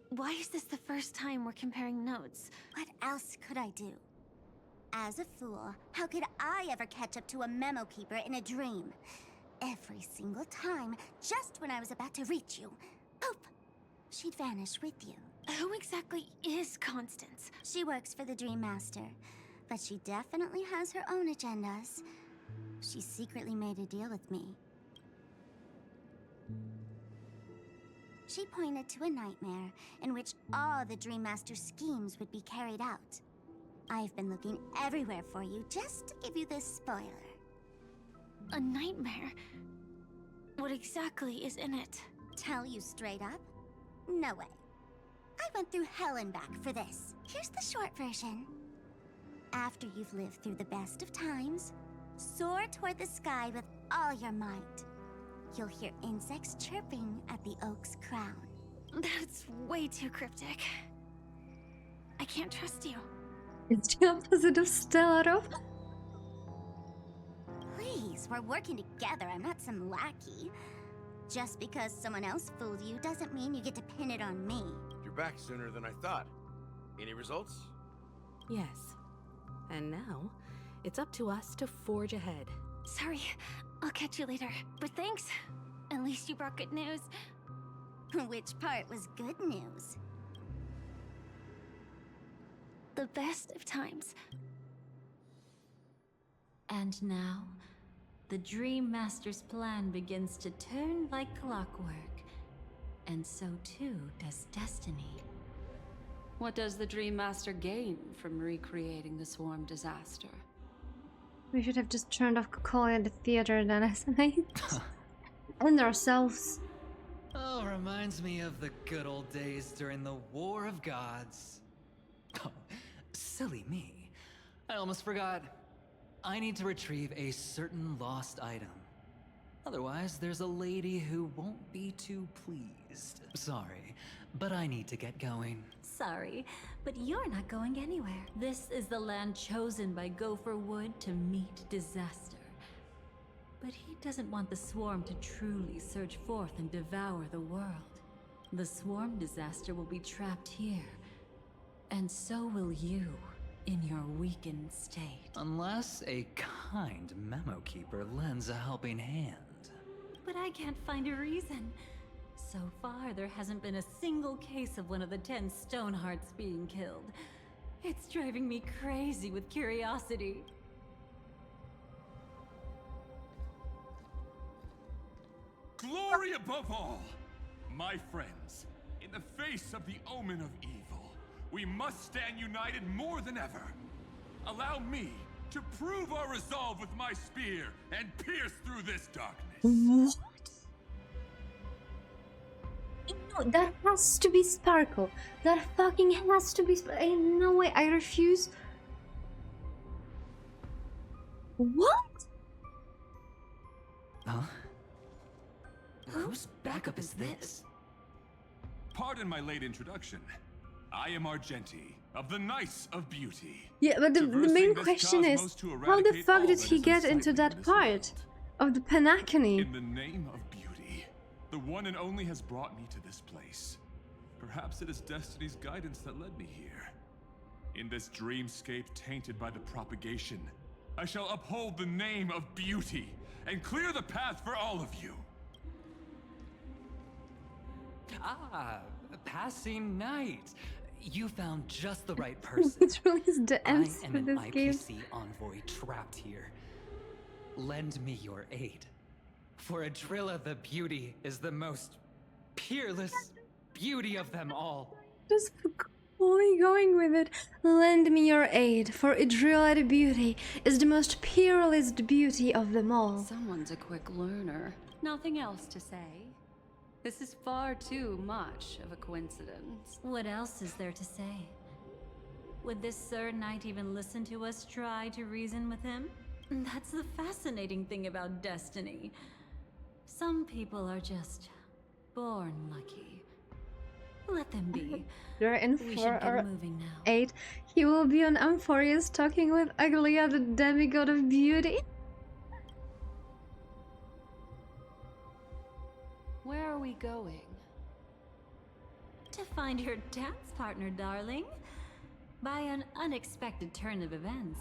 why is this the first time we're comparing notes? What else could I do? As a fool, how could I ever catch up to a memo keeper in a dream? Every single time, just when I was about to reach you, poof, she'd vanish with you. Who exactly is Constance? She works for the Dream Master, but she definitely has her own agendas. She secretly made a deal with me. She pointed to a nightmare in which all the Dream Master's schemes would be carried out. I've been looking everywhere for you just to give you this spoiler. A nightmare? What exactly is in it? Tell you straight up? No way. I went through hell and back for this. Here's the short version. After you've lived through the best of times, soar toward the sky with all your might. You'll hear insects chirping at the oak's crown. That's way too cryptic. I can't trust you. It's the opposite of stellar. Please, we're working together. I'm not some lackey. Just because someone else fooled you doesn't mean you get to pin it on me. You're back sooner than I thought. Any results? Yes. And now, it's up to us to forge ahead. Sorry, I'll catch you later. But thanks. At least you brought good news. Which part was good news? The best of times. And now, the Dream Master's plan begins to turn like clockwork. And so too does destiny. What does the Dream Master gain from recreating the swarm disaster? We should have just turned off Coca-Cola at the theater then, SMH. And ourselves. Oh, reminds me of the good old days during the War of Gods. Oh, silly me. I almost forgot. I need to retrieve a certain lost item. Otherwise, there's a lady who won't be too pleased. Sorry, but I need to get going. Sorry, but you're not going anywhere. This is the land chosen by Gopher Wood to meet disaster. But he doesn't want the swarm to truly surge forth and devour the world. The swarm disaster will be trapped here. And so will you, in your weakened state. Unless a kind memo keeper lends a helping hand. But I can't find a reason. So far, there hasn't been a single case of one of the 10 Stonehearts being killed. It's driving me crazy with curiosity. Glory above all! My friends, in the face of the omen of evil, we must stand united more than ever. Allow me to prove our resolve with my spear and pierce through this darkness. What? No, that has to be Sparkle. That fucking has to be Sparkle. Ain't no way. I refuse. What? Huh? Whose backup is this? Pardon my late introduction. I am Argenti, of the Nice of Beauty. Yeah, but the main this question is, cosmos to how the eradicate fuck all did that he is get into unsightly in that this part of the Penacony? In the name of beauty, the one and only has brought me to this place. Perhaps it is destiny's guidance that led me here. In this dreamscape tainted by the propagation, I shall uphold the name of beauty and clear the path for all of you. Ah, passing night. You found just the right person. It's really the I ends am for an this game. IPC envoy trapped here. Lend me your aid. For Adrilla the Beauty is the most peerless beauty of them all. Just fully going with it. Lend me your aid, for Adrilla the Beauty is the most peerless beauty of them all. Someone's a quick learner. Nothing else to say. This is far too much of a coincidence. What else is there to say? Would this Sir Knight even listen to us try to reason with him? That's the fascinating thing about destiny. Some people are just born lucky. Let them be. They're in We 4 should get or moving now. 8. He will be on Amphorius talking with Aglia, the demigod of beauty. Where are we going? To find your dance partner, darling. By an unexpected turn of events,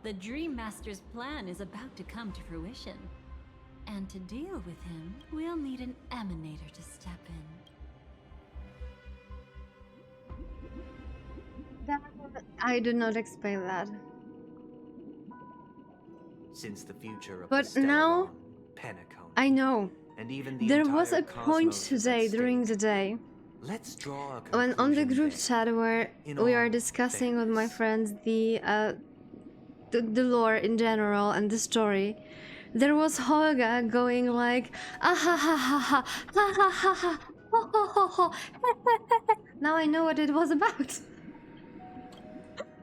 the Dream Master's plan is about to come to fruition. And to deal with him, we'll need an emanator to step in. I do not expect that. Since the future of But the now, Penacony, I know. and even the There was a entire point cosmos is at today, stake, during the day, let's draw a when on the conclusion group there. chat where In we are all discussing with my friends the lore in general and the story, there was Holga going like, ah ha ha ha ha ha ha ha ha ho ho ho ho. Now I know what it was about.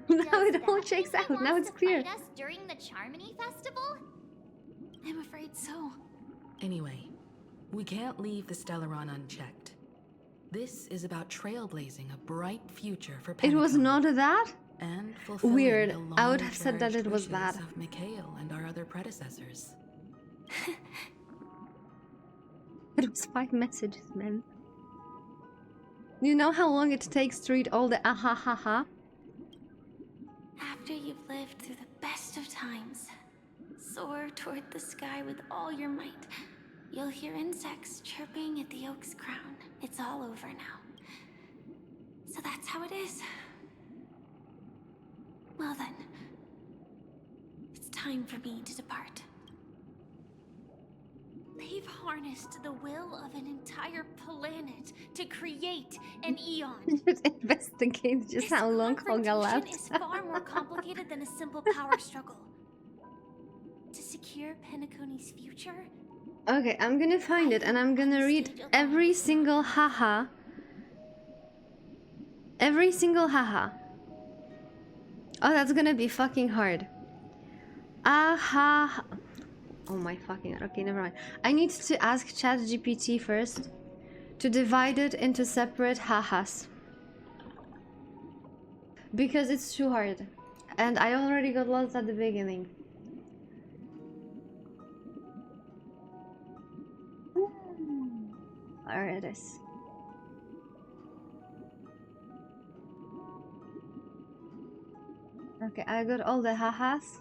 Now it all checks out. Now it's clear. Fight us during the Charmony Festival? I'm afraid so. Anyway, we can't leave the Stellaron unchecked. This is about trailblazing a bright future for It was Penacony not that? and fulfilling Weird. the I would have said that long-cherished it was wishes that. of Mikhail and our other predecessors. It was 5 messages, man. You know how long it takes to read all the ah ha ha ha? After you've lived through the best of times, soar toward the sky with all your might. You'll hear insects chirping at the oak's crown. It's all over now. So that's how it is. Well then, it's time for me to depart. They've harnessed the will of an entire planet to create an eon. You should investigate just how long Holga Confrontation left. is far more complicated than a simple power struggle. To secure Penacony's future, Okay, I'm gonna find it and I'm gonna read every single haha. Every single haha. Oh, that's gonna be fucking hard. Aha. Oh my fucking god. Okay, never mind. I need to ask ChatGPT first to divide it into separate hahas. Because it's too hard. And I already got lost at the beginning. There it is. Okay, I got all the hahas.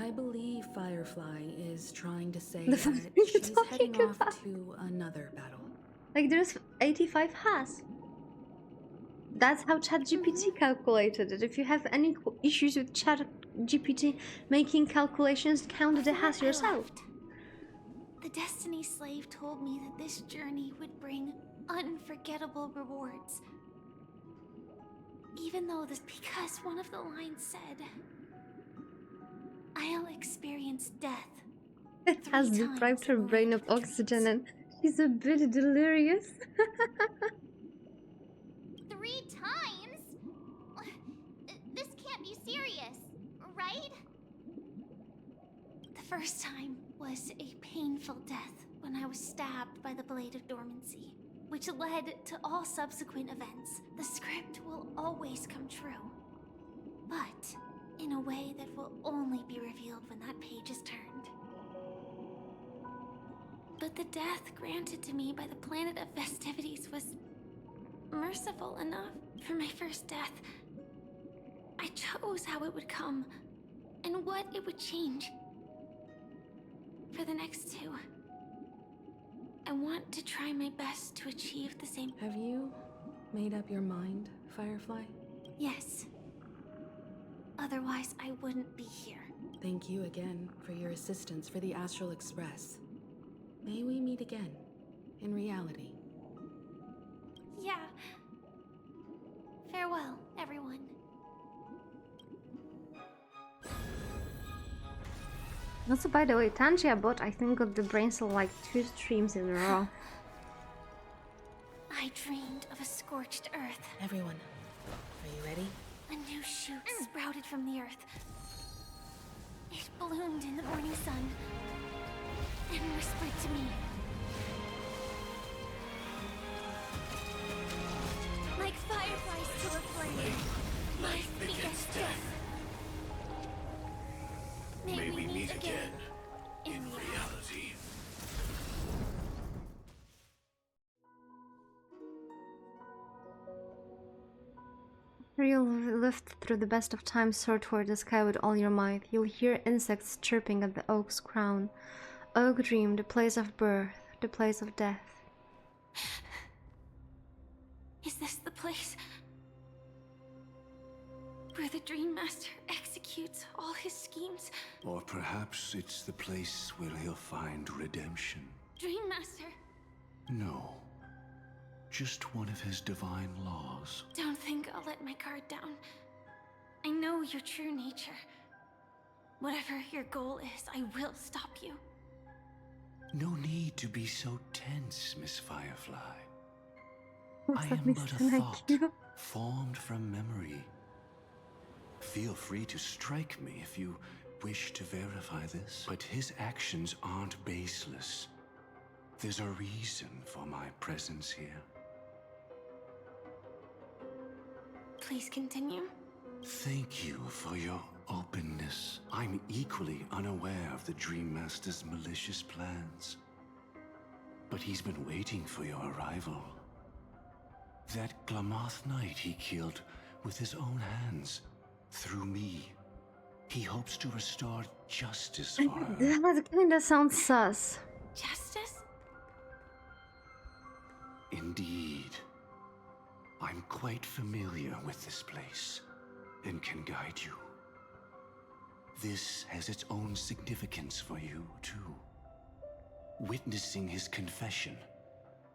I believe Firefly is trying to say The fuck that are you she's talking heading about? off to another battle. Like there's 85 has. That's how ChatGPT calculated it. If you have any issues with ChatGPT making calculations, count the has yourself. The Destiny Slave told me that this journey would bring unforgettable rewards. Even though this, because one of the lines said, I'll experience death. It has deprived her brain of oxygen and she's a bit delirious. 3 times? This can't be serious, right? The first time was a painful death when I was stabbed by the Blade of Dormancy, which led to all subsequent events. The script will always come true, but in a way that will only be revealed when that page is turned. But the death granted to me by the planet of festivities was merciful enough. For my first death, I chose how it would come and what it would change. For the next 2, I want to try my best to achieve the same. Have you made up your mind, Firefly? Yes. Otherwise, I wouldn't be here. Thank you again for your assistance for the Astral Express. May we meet again, in reality. Yeah. Farewell, everyone. Also, by the way, Tangia bot, I think, got the brain cell like 2 streams in a row. I dreamed of a scorched earth. Everyone, are you ready? A new shoot sprouted from the earth. It bloomed in the morning sun and whispered to me. Like fireflies to a flame, life begets death. May we meet again in reality. You'll lift through the best of times, soar toward the sky with all your might. You'll hear insects chirping at the oak's crown. Oak dream, the place of birth, the place of death. Is this the place where the Dream Master executes all his schemes? Or perhaps it's the place where he'll find redemption. Dream Master, No. Just one of his divine laws. don't think I'll let my guard down. I know your true nature. Whatever your goal is, I will stop you. No need to be so tense, Miss Firefly. What's I up, am but a Mr. thought, Nike? formed from memory. Feel free to strike me if you wish to verify this, but his actions aren't baseless. There's a reason for my presence here. Please continue. Thank you for your openness. I'm equally unaware of the Dream Master's malicious plans. But he's been waiting for your arrival. That Glamoth Knight he killed with his own hands, through me. He hopes to restore justice for her. That kinda sounds sus. Justice? Indeed. I'm quite familiar with this place, and can guide you. This has its own significance for you, too. Witnessing his confession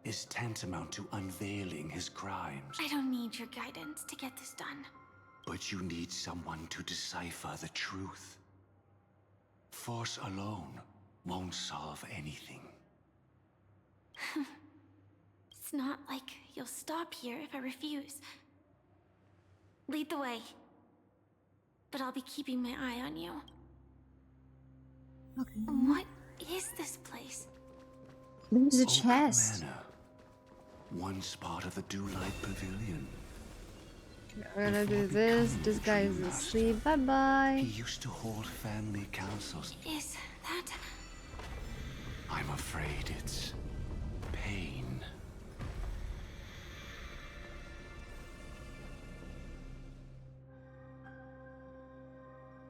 is tantamount to unveiling his crimes. I don't need your guidance to get this done. But you need someone to decipher the truth. Force alone won't solve anything. It's not like you'll stop here if I refuse. Lead the way. But I'll be keeping my eye on you. Okay. What is this place? There's a Oak chest. Manor, once part of the Dewlight Pavilion. We're gonna do this. This guy is asleep. Bye bye. He used to hold family councils. Is that... I'm afraid it's pain.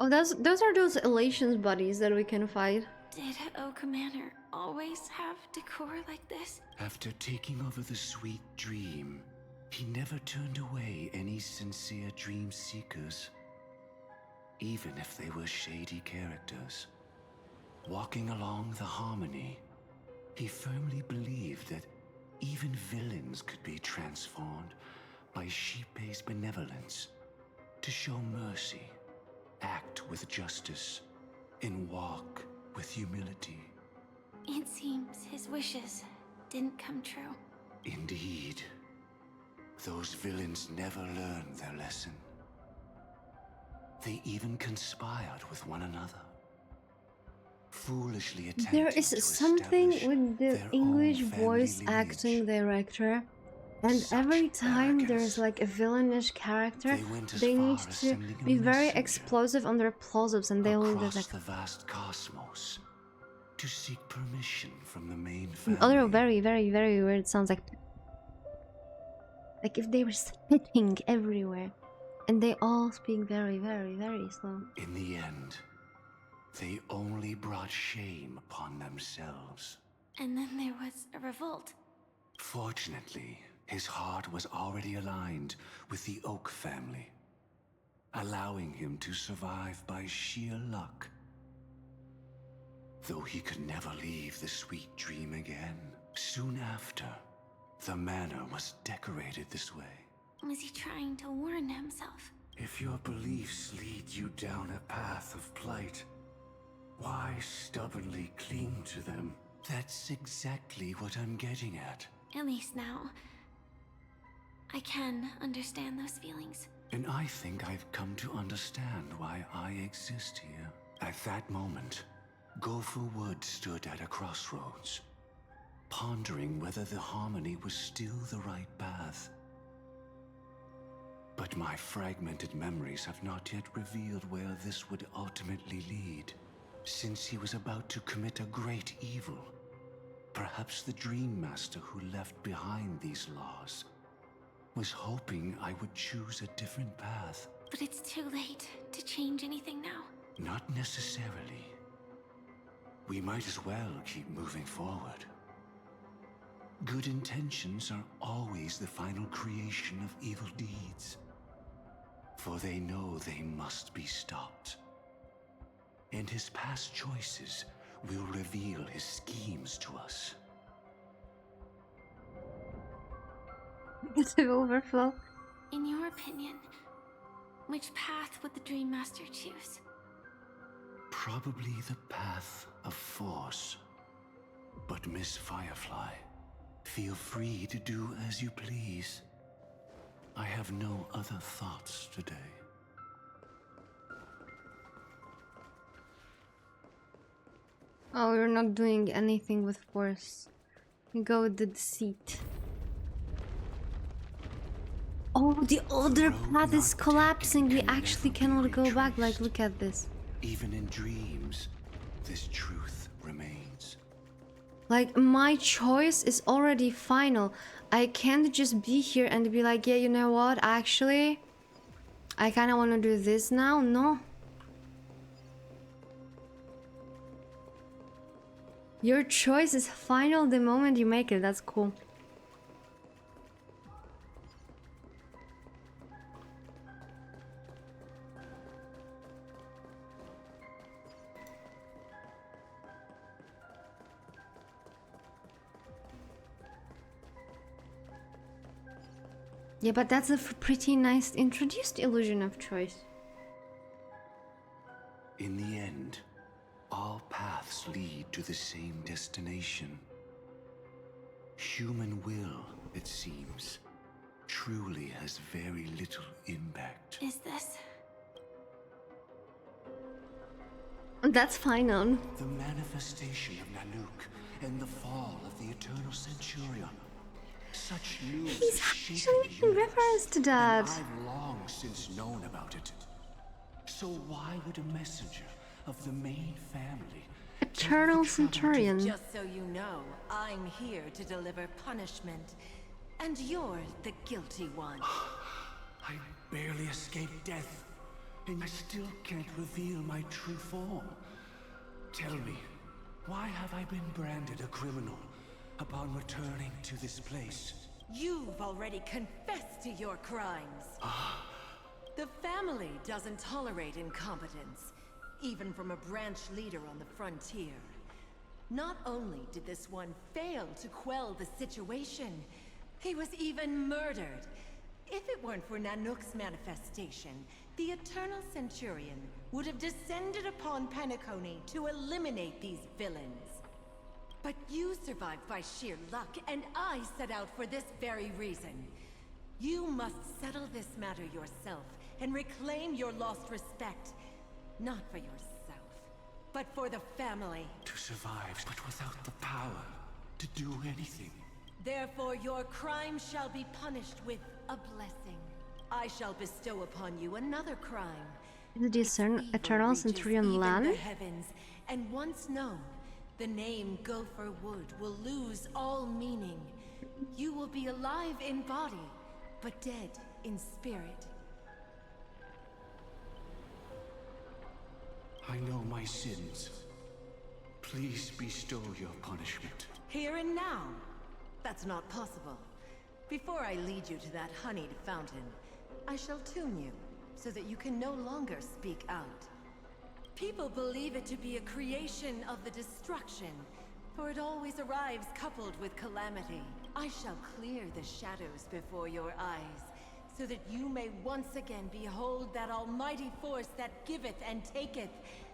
Oh, those are those Elations buddies that we can fight. Did Oak Manor always have decor like this? After taking over the Sweet Dream, he never turned away any sincere dream seekers, even if they were shady characters. Walking along the Harmony, he firmly believed that even villains could be transformed by Xipe's benevolence to show mercy, act with justice, and walk with humility. It seems his wishes didn't come true. Indeed. Those villains never learned their lesson. They even conspired with one another. Foolishly attempting There is something with the English voice acting director, and every time there's like a villainish character, they need to be very explosive on their plosives, and they will just like the vast cosmos to seek permission from the main family. other very weird sounds, like if they were spitting everywhere, and they all speak very slow. In the end, they only brought shame upon themselves. And then there was a revolt. Fortunately, his heart was already aligned with the Oak family, allowing him to survive by sheer luck. Though he could never leave the Sweet Dream again. Soon after, the manor was decorated this way. Was he trying to warn himself? If your beliefs lead you down a path of plight, why stubbornly cling to them? That's exactly what I'm getting at. At least now, I can understand those feelings. And I think I've come to understand why I exist here. At that moment, Gopher Wood stood at a crossroads, pondering whether the Harmony was still the right path. But my fragmented memories have not yet revealed where this would ultimately lead. Since he was about to commit a great evil, perhaps the Dream Master who left behind these laws was hoping I would choose a different path. But it's too late to change anything now. Not necessarily. We might as well keep moving forward. Good intentions are always the final creation of evil deeds, for they know they must be stopped. And his past choices will reveal his schemes to us. It's an overflow. In your opinion, which path would the Dream Master choose? Probably the path of force. But Miss Firefly, feel free to do as you please. I have no other thoughts today. Oh, you're not doing anything with force. Go with the deceit. Oh, the other path is collapsing. We actually cannot go back. Like, look at this. Even in dreams, this truth remains. Like, my choice is already final. I can't just be here and be like, yeah, you know what? Actually, I kind of want to do this now. No. Your choice is final the moment you make it. That's cool. Yeah, but that's a pretty nice introduced illusion of choice. In the end, all paths lead to the same destination. Human will, it seems, truly has very little impact. Is this? That's final. The manifestation of Nanook and the fall of the Eternal Centurion. Such news He's actually making reference to that. I've long since known about it. So why would a messenger of the main family, Eternal Centurion? Just so you know, I'm here to deliver punishment, and you're the guilty one. I barely escaped death, and I still can't reveal my true form. Tell me, why have I been branded a criminal upon returning to this place? You've already confessed to your crimes. The family doesn't tolerate incompetence, even from a branch leader on the frontier. Not only did this one fail to quell the situation, he was even murdered. If it weren't for Nanook's manifestation, the Eternal Centurion would have descended upon Penacony to eliminate these villains. But you survived by sheer luck, and I set out for this very reason. You must settle this matter yourself and reclaim your lost respect. Not for yourself, but for the family. To survive, but without the power to do anything. Therefore, your crime shall be punished with a blessing. I shall bestow upon you another crime. Is the Eternal Centurion land? The heavens, and once known, the name Gopher Wood will lose all meaning. You will be alive in body, but dead in spirit. I know my sins. Please bestow your punishment. Here and now? That's not possible. Before I lead you to that honeyed fountain, I shall tune you, so that you can no longer speak out. People believe it to be a creation of the destruction, for it always arrives coupled with calamity. I shall clear the shadows before your eyes, so that you may once again behold that almighty force that giveth and taketh,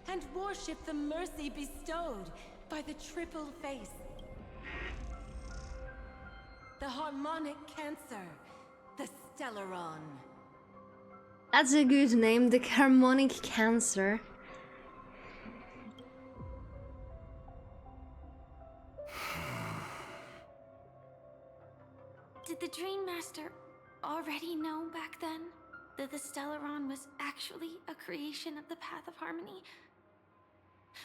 and worship the mercy bestowed by the triple face. The harmonic cancer, the Stellaron. That's a good name, the harmonic cancer. Did the Dream Master already know back then that the Stellaron was actually a creation of the Path of Harmony?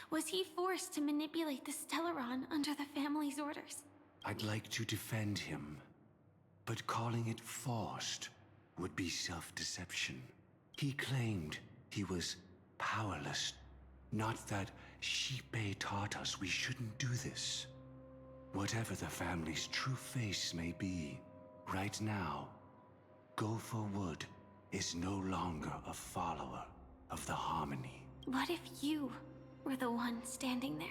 Was he forced to manipulate the Stellaron under the family's orders? I'd like to defend him, but calling it forced would be self-deception. He claimed he was powerless, not that Shipe taught us we shouldn't do this. Whatever the family's true face may be, right now, Gopher Wood is no longer a follower of the Harmony. What if you were the one standing there?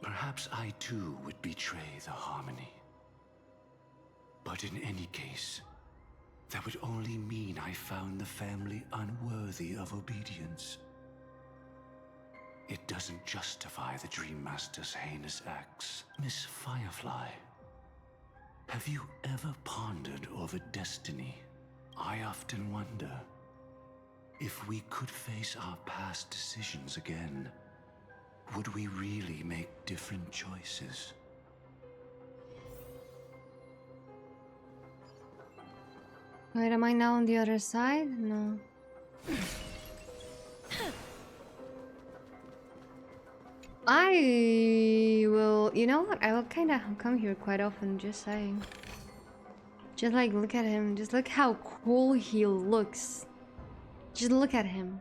Perhaps I too would betray the Harmony. But in any case, that would only mean I found the family unworthy of obedience. It doesn't justify the Dream Master's heinous acts. Miss Firefly, have you ever pondered over destiny? I often wonder if we could face our past decisions again. Would we really make different choices? Wait, am I now on the other side? No. I will... You know what? I will kind of come here quite often, just saying. Just like, look at him. Just look how cool he looks. Just look at him.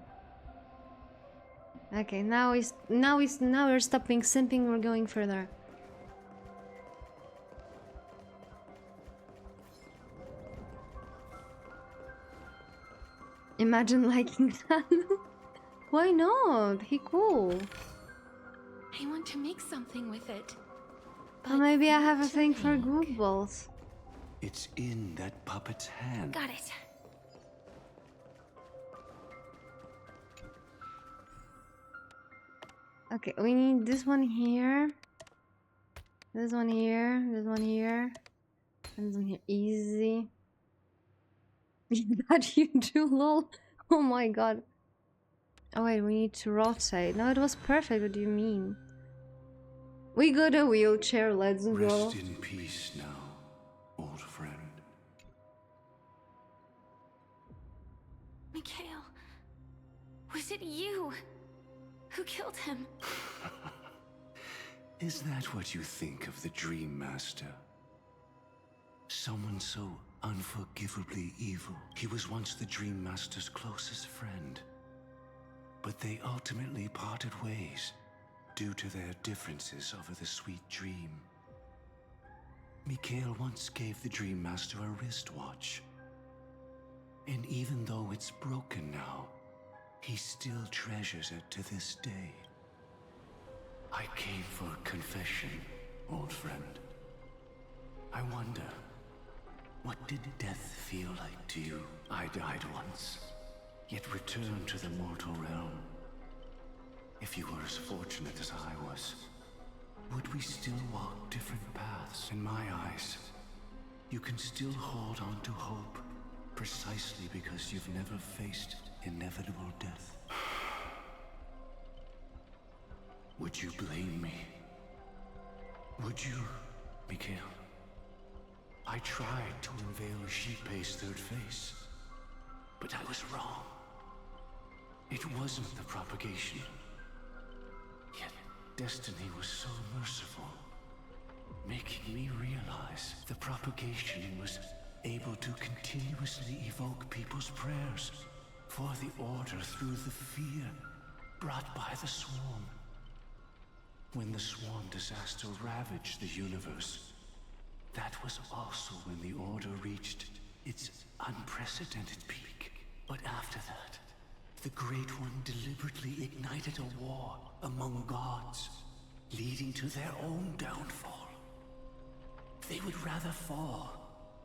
Okay, now we're stopping simping, we're going further. Imagine liking that. Why not? He cool. I want to make something with it. Well, maybe I have a thing for goofballs. It's in that puppet's hand. Got it. Okay, we need this one here. This one here. This one here. And this one here. Easy. That you do, lol. Oh my god. Oh wait, we need to rotate. No, it was perfect. What do you mean? We got a wheelchair. Let's go. Rest in peace now, old friend. Mikhail, was it you who killed him? Is that what you think of the Dream Master? Someone so unforgivably evil. He was once the Dream Master's closest friend. but they ultimately parted ways due to their differences over the sweet dream. Mikhail once gave the Dream Master a wristwatch. And even though it's broken now, he still treasures it to this day. I came for confession, old friend. I wonder, what did death feel like to you? I died once, yet returned to the mortal realm. If you were as fortunate as I was, would we still walk different paths? In my eyes, you can still hold on to hope, precisely because you've never faced inevitable death. Would you blame me? Would you, Mikhail? I tried to unveil Xipe's third face, but I was wrong. It wasn't the propagation. Yet destiny was so merciful, making me realize the propagation was able to continuously evoke people's prayers for the Order through the fear brought by the Swarm. When the Swarm disaster ravaged the universe, that was also when the Order reached its unprecedented peak. But after that, the Great One deliberately ignited a war among gods, leading to their own downfall. They would rather fall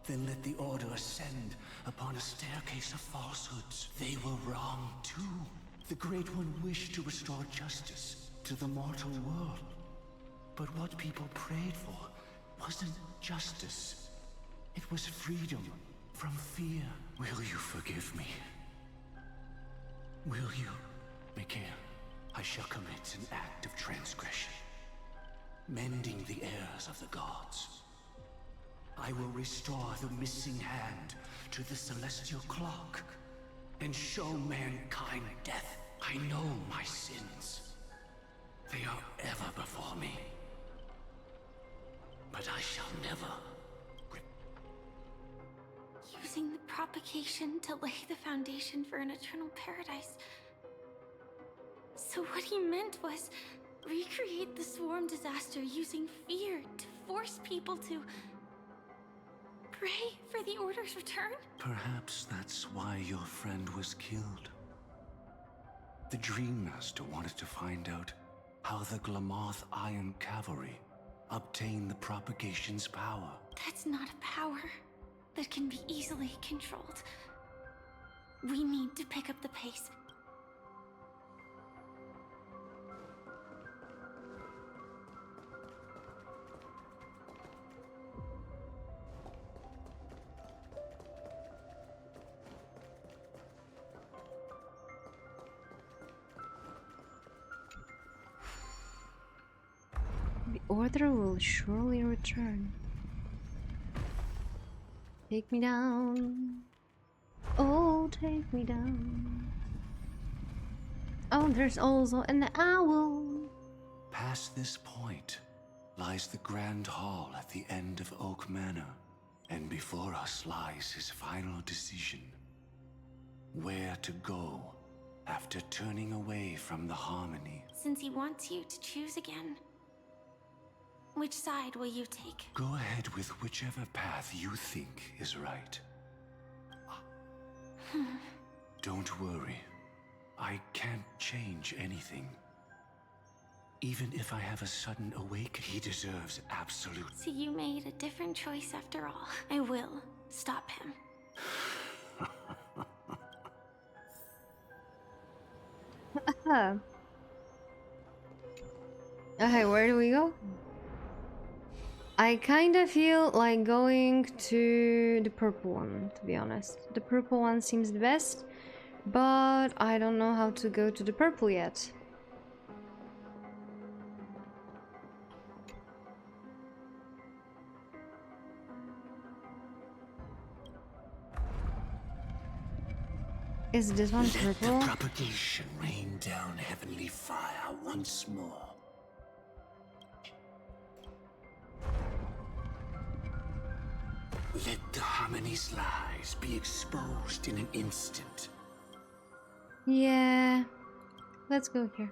than let the Order ascend upon a staircase of falsehoods. They were wrong too. The Great One wished to restore justice to the mortal world. But what people prayed for wasn't justice. It was freedom from fear. Will you forgive me? Will you, Mikhail? I shall commit an act of transgression, mending the errors of the gods. I will restore the missing hand to the celestial clock and show mankind death. I know my sins. They are ever before me. But I shall never... Using the propagation to lay the foundation for an eternal paradise. So what he meant was recreate the Swarm disaster using fear to force people to pray for the Order's return? Perhaps that's why your friend was killed. The Dream Master wanted to find out how the Glamoth Iron Cavalry obtained the propagation's power. That's not a power that can be easily controlled. We need to pick up the pace. The Order will surely return. Take me down. Oh, take me down. Oh, there's also an owl. Past this point lies the Grand Hall at the end of Oak Manor, and before us lies his final decision. Where to go after turning away from the Harmony. Since he wants you to choose again, which side will you take? Go ahead with whichever path you think is right. Don't worry. I can't change anything. Even if I have a sudden awakening, he deserves absolute... So you made a different choice after all. I will stop him. Okay, where do we go? I kind of feel like going to the purple one, to be honest. The purple one seems the best, but I don't know how to go to the purple yet. Is this one purple? Let the propagation rain down heavenly fire once more. Let the Harmony's lies be exposed in an instant. Yeah, Let's go here.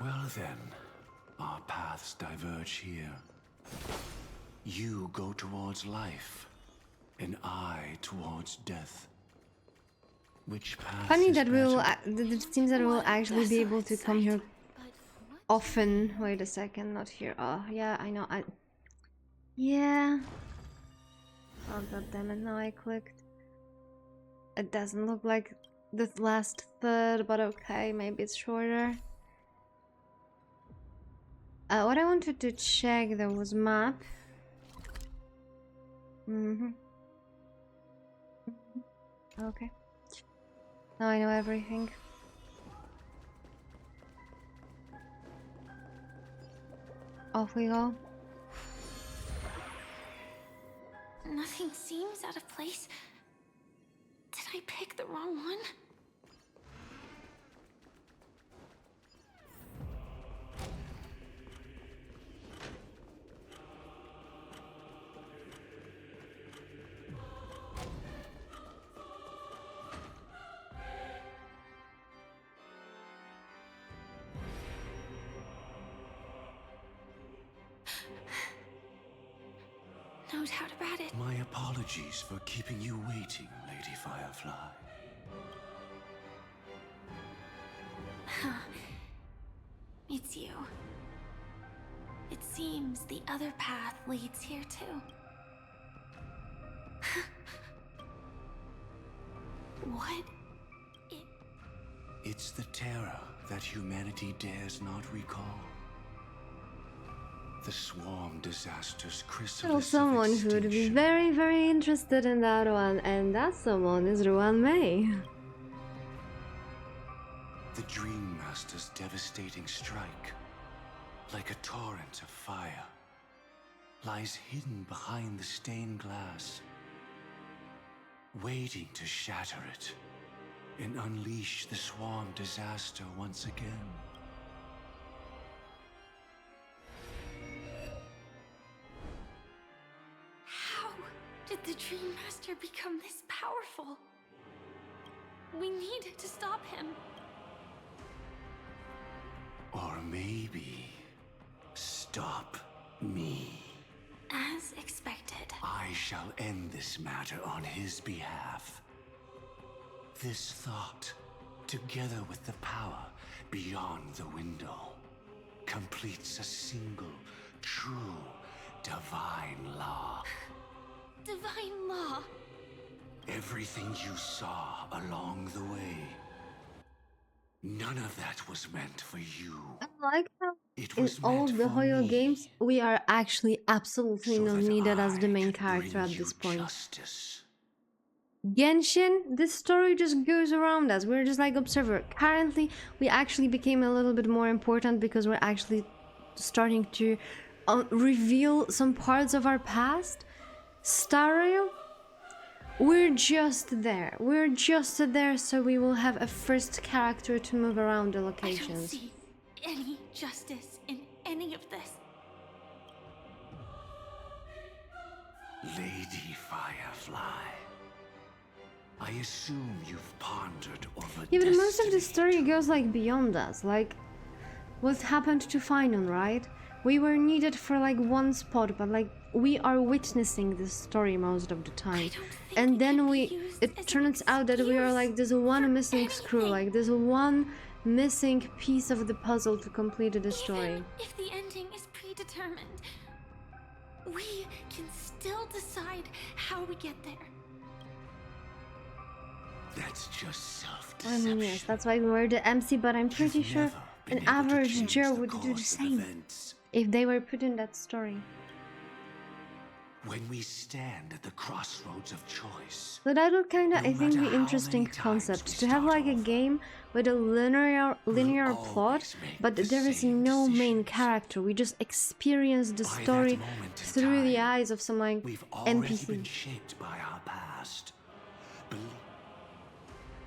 Well then, our paths diverge here. You go towards life, and I towards death. Which path Funny is that we'll. better? It seems that we'll actually be able to come here often. Wait a second, not here. Oh, yeah, I know. Yeah. Oh god damn it! Now I clicked. It doesn't look like the last third, but okay, maybe it's shorter. What I wanted to check though was map. Okay. Now I know everything. Off we go. Nothing seems out of place. Did I pick the wrong one? No doubt about it. My apologies for keeping you waiting, Lady Firefly. It's you. It seems the other path leads here too. What? It's the terror that humanity dares not recall. The swarm disasters chrysalis Well, someone who would be very, very interested in that one, and that someone is Ruan Mei. The Dream Master's devastating strike, like a torrent of fire, lies hidden behind the stained glass, waiting to shatter it and unleash the swarm disaster once again. How did the Dream Master become this powerful? We need to stop him. Or maybe stop me. As expected. I shall end this matter on his behalf. This thought, together with the power beyond the window, completes a single, true, divine law. Divine law? Everything you saw along the way, none of that was meant for you. I like how It in was all meant the for Hoyo me, games, we are actually absolutely not needed as the main character bring at you this point. justice. Genshin, this story just goes around us. We're just like observer. Currently, we actually became a little bit more important because we're actually starting to reveal some parts of our past. Stario, we're just there. We're just there so we will have a first character to move around the I don't locations. see any justice in any of this. Lady Firefly, I assume you've pondered over Yeah, but destiny. most of the story goes like beyond us. Like, what happened to Finon, right? We were needed for like one spot, but like we are witnessing this story most of the time. And then it turns out that we are like this one missing screw, like this one missing piece of the puzzle to complete the story. If the ending is predetermined, we can still decide how we get there. That's just I self-deception. mean, yes, that's why we were the MC, but I'm pretty sure an average Joe would do the same if they were put in that story. When we stand at the crossroads of choice, So that would kind of, No I think, matter be how interesting many times concept to have like a game with a linear plot, but there is no main character. We just experience the story through the eyes of some like we've already been NPC. shaped by our past.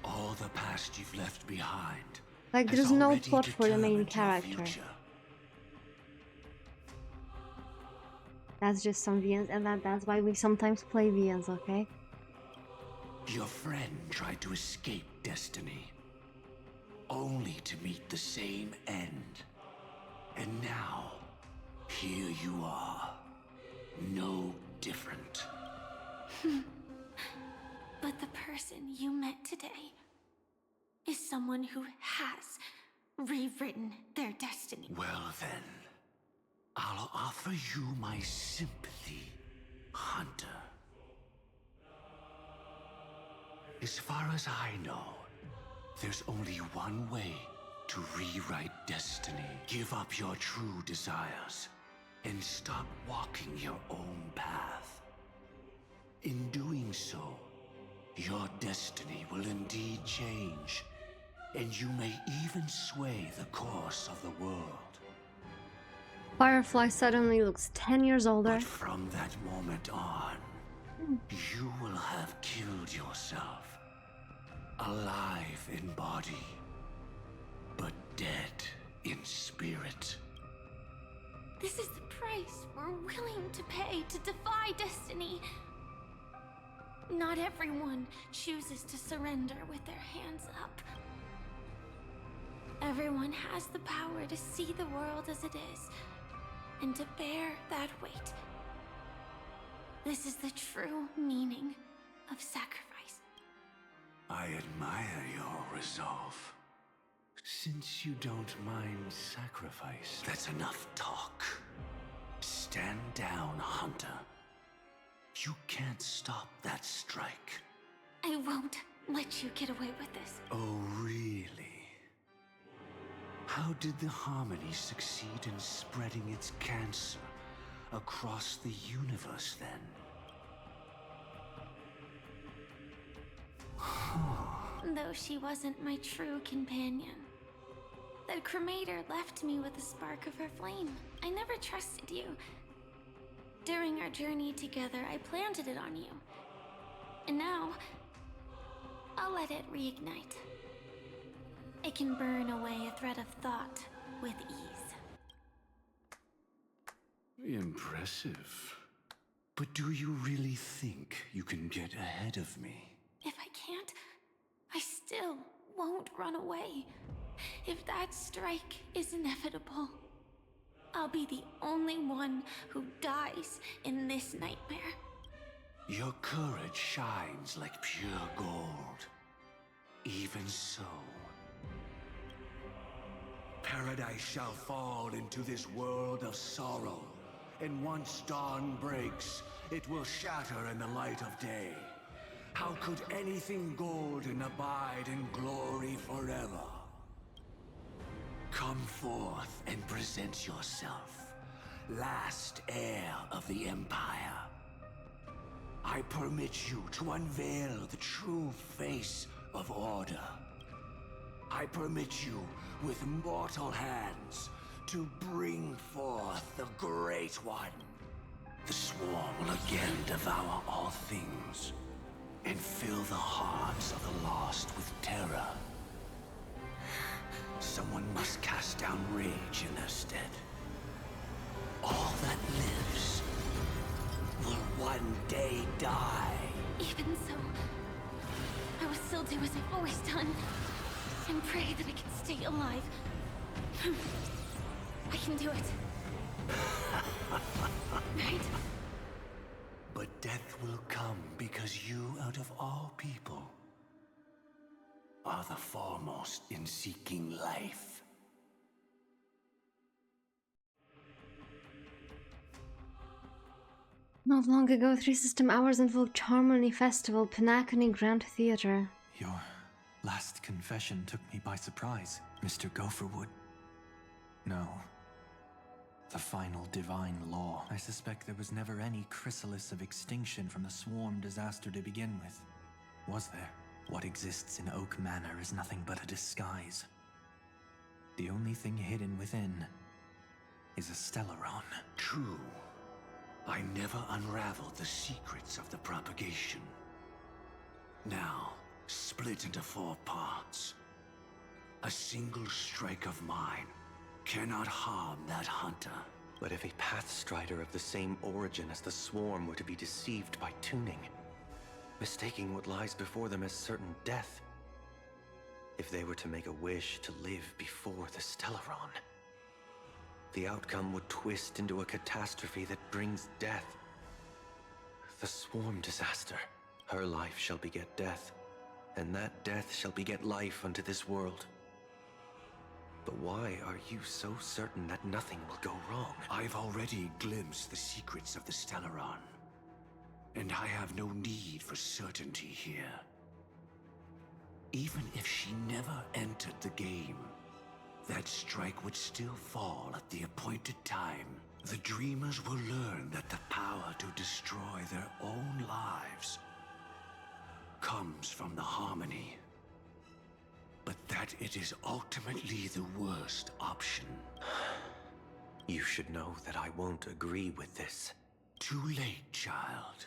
All the past you've left behind. Like has there's no already plot for the main determined your character. future. That's just some VNs, and that's why we sometimes play VNs, okay? Your friend tried to escape destiny, only to meet the same end. And now, here you are, no different. But the person you met today is someone who has rewritten their destiny. Well then, I'll offer you my sympathy, Hunter. As far as I know, there's only one way to rewrite destiny. Give up your true desires and stop walking your own path. In doing so, your destiny will indeed change, and you may even sway the course of the world. Firefly suddenly looks 10 years older. But from that moment on, you will have killed yourself. Alive in body, but dead in spirit. This is the price we're willing to pay to defy destiny. Not everyone chooses to surrender with their hands up. Everyone has the power to see the world as it is, and to bear that weight. This is the true meaning of sacrifice. I admire your resolve. Since you don't mind sacrifice, that's enough talk. Stand down, Hunter. You can't stop that strike. I won't let you get away with this. Oh, really? How did the Harmony succeed in spreading its cancer across the universe, then? Though she wasn't my true companion. The cremator left me with a spark of her flame. I never trusted you. During our journey together, I planted it on you. And now, I'll let it reignite. It can burn away a thread of thought with ease. Impressive. But do you really think you can get ahead of me? If I can't, I still won't run away. If that strike is inevitable, I'll be the only one who dies in this nightmare. Your courage shines like pure gold. Even so, paradise shall fall into this world of sorrow, and once dawn breaks, it will shatter in the light of day. How could anything golden abide in glory forever? Come forth and present yourself, last heir of the Empire. I permit you to unveil the true face of order. I permit you, with mortal hands, to bring forth the Great One. The Swarm will again devour all things, and fill the hearts of the lost with terror. Someone must cast down rage in their stead. All that lives will one day die. Even so, I will still do as I've always done, and pray that I can stay alive. I can do it. Right? But death will come because you, out of all people, are the foremost in seeking life. Not long ago, 3 system hours invoked Harmony Festival, Penacony Grand Theater. Your last confession took me by surprise, Mr. Gopherwood. No. The final divine law. I suspect there was never any chrysalis of extinction from the swarm disaster to begin with. Was there? What exists in Oak Manor is nothing but a disguise. The only thing hidden within is a Stellaron. True. I never unraveled the secrets of the propagation. Now, split into 4 parts. A single strike of mine cannot harm that hunter. But if a Pathstrider of the same origin as the Swarm were to be deceived by tuning, mistaking what lies before them as certain death, if they were to make a wish to live before the Stellaron, the outcome would twist into a catastrophe that brings death. The Swarm disaster. Her life shall beget death, and that death shall beget life unto this world. But why are you so certain that nothing will go wrong? I've already glimpsed the secrets of the Stellaron, and I have no need for certainty here. Even if she never entered the game, that strike would still fall at the appointed time. The Dreamers will learn that the power to destroy their own lives comes from the Harmony, but that it is ultimately the worst option. You should know that I won't agree with this. Too late, child.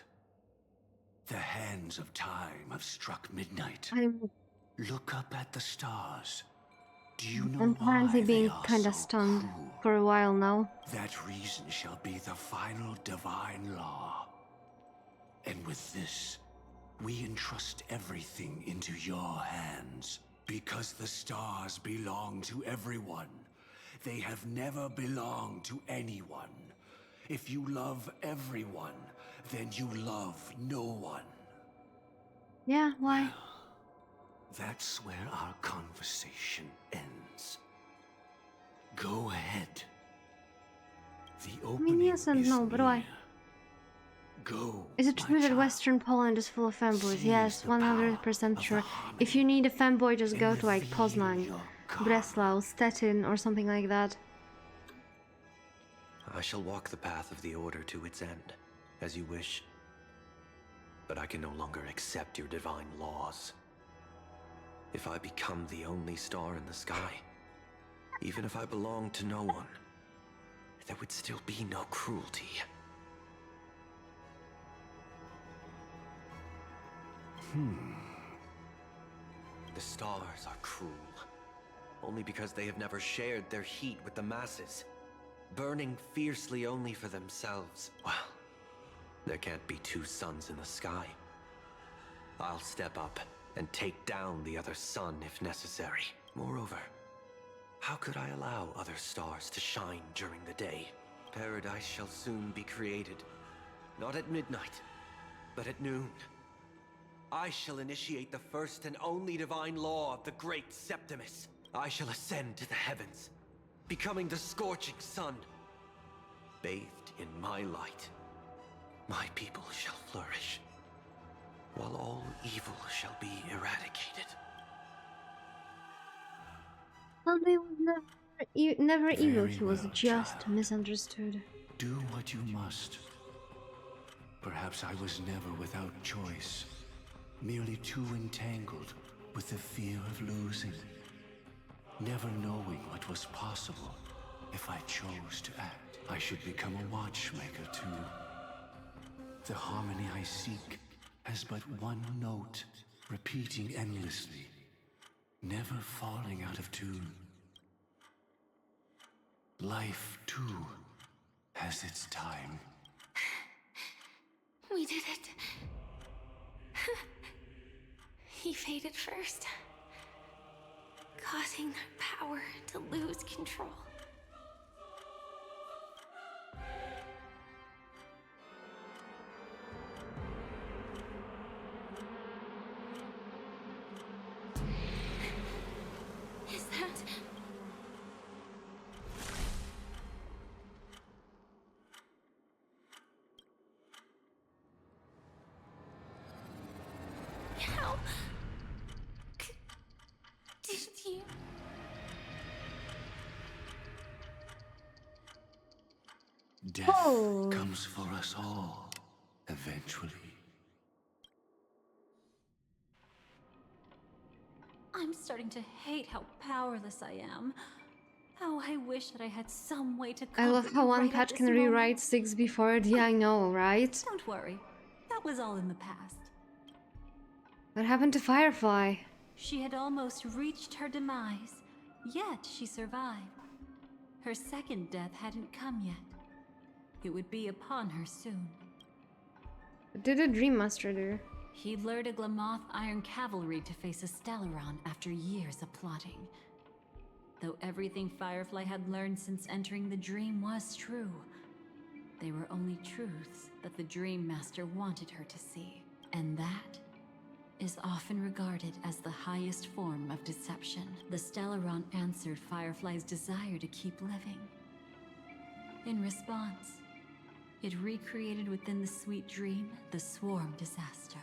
The hands of time have struck midnight. Look up at the stars. Do you know I'm apparently why being they are kinda so stunned cruel? for a while now. That reason shall be the final divine law. And with this, we entrust everything into your hands. Because the stars belong to everyone. They have never belonged to anyone. If you love everyone, then you love no one. Yeah, why? That's where our conversation ends. Go ahead. The I mean, opening yes and is no, but why? Go. Is it true that Western Poland is full of femboys? Yes, 100% sure. If you need a femboy, just go to like Poznań, Breslau, Stettin, or something like that. I shall walk the path of the Order to its end, as you wish. But I can no longer accept your divine laws. If I become the only star in the sky, even if I belong to no one, there would still be no cruelty. The stars are cruel, only because they have never shared their heat with the masses, burning fiercely only for themselves. Well, there can't be two suns in the sky. I'll step up and take down the other sun if necessary. Moreover, how could I allow other stars to shine during the day? Paradise shall soon be created, not at midnight, but at noon. I shall initiate the first and only divine law of the great Septimus. I shall ascend to the heavens, becoming the scorching sun. Bathed in my light, my people shall flourish, while all evil shall be eradicated. Sunday was never evil, Very he was well, just child. misunderstood. Do what you must. Perhaps I was never without choice, merely too entangled with the fear of losing, never knowing what was possible if I chose to act. I should become a watchmaker too. The harmony I seek has but one note, repeating endlessly, never falling out of tune. Life, too, has its time. We did it. He faded first, causing their power to lose control. Is that... How... did you... Death comes for us all, eventually. I'm starting to hate how powerless I am. How I wish that I had some way to I love comfort how you one right at patch this can moment. rewrite 6 before it. Yeah, I know, right? Don't worry. That was all in the past. What happened to Firefly? She had almost reached her demise, yet she survived. Her second death hadn't come yet. it would be upon her soon. What did the Dream Master do? He lured a Glamoth Iron Cavalry to face a Stellaron after years of plotting. Though everything Firefly had learned since entering the dream was true, they were only truths that the Dream Master wanted her to see. And that is often regarded as the highest form of deception. The Stellaron answered Firefly's desire to keep living. In response, it recreated within the sweet dream the Swarm Disaster